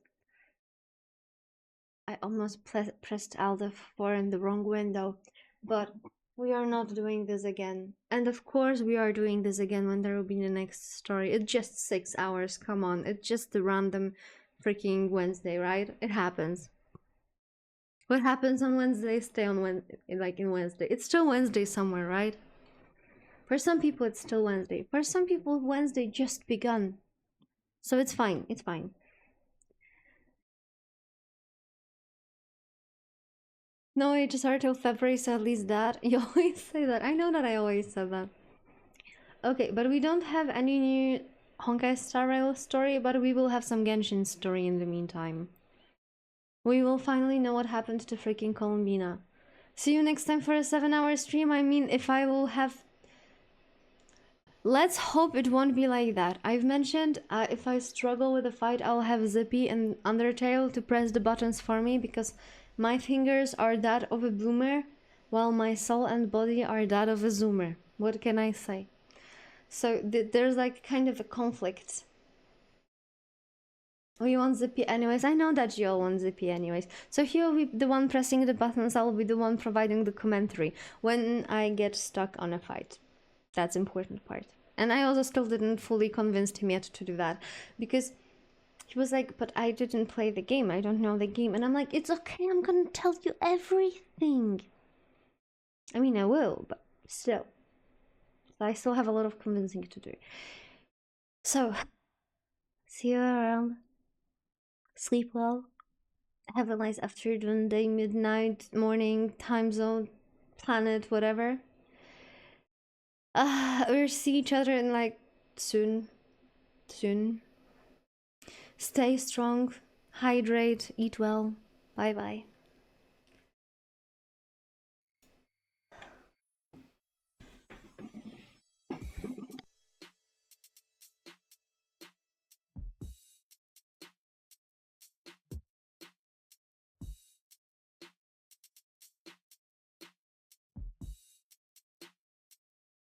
I almost pressed Alt F4 in the wrong window. But we are not doing this again. And of course we are doing this again when there will be the next story. It's just 6 hours, come on. It's just the random freaking Wednesday, right? It happens. What happens on Wednesday, stay on Wednesday. It's still Wednesday somewhere, right? For some people it's still Wednesday. For some people Wednesday just begun. So it's fine, it's fine. No, HSR till February, so at least that. You always say that. I know that I always said that. Okay, but we don't have any new Honkai Star Rail story, but we will have some Genshin story in the meantime. We will finally know what happened to freaking Columbina. See you next time for a 7-hour stream. I mean, if I will have... Let's hope it won't be like that. I've mentioned if I struggle with a fight, I'll have Zippy and Undertale to press the buttons for me because my fingers are that of a boomer while my soul and body are that of a zoomer. What can I say? So there's like kind of a conflict. Oh, you want Zippy anyways? I know that you all want Zippy anyways. So he'll be the one pressing the buttons, I'll be the one providing the commentary when I get stuck on a fight. That's important part. And I also still didn't fully convince him yet to do that because he was like, but I didn't play the game, I don't know the game. And I'm like, it's okay, I'm gonna tell you everything. I mean, I will, but still. I still have a lot of convincing to do. So, see you around. Sleep well. Have a nice afternoon, day, midnight, morning, time zone, planet, whatever. We'll see each other in like soon. Stay strong, hydrate, eat well. Bye bye.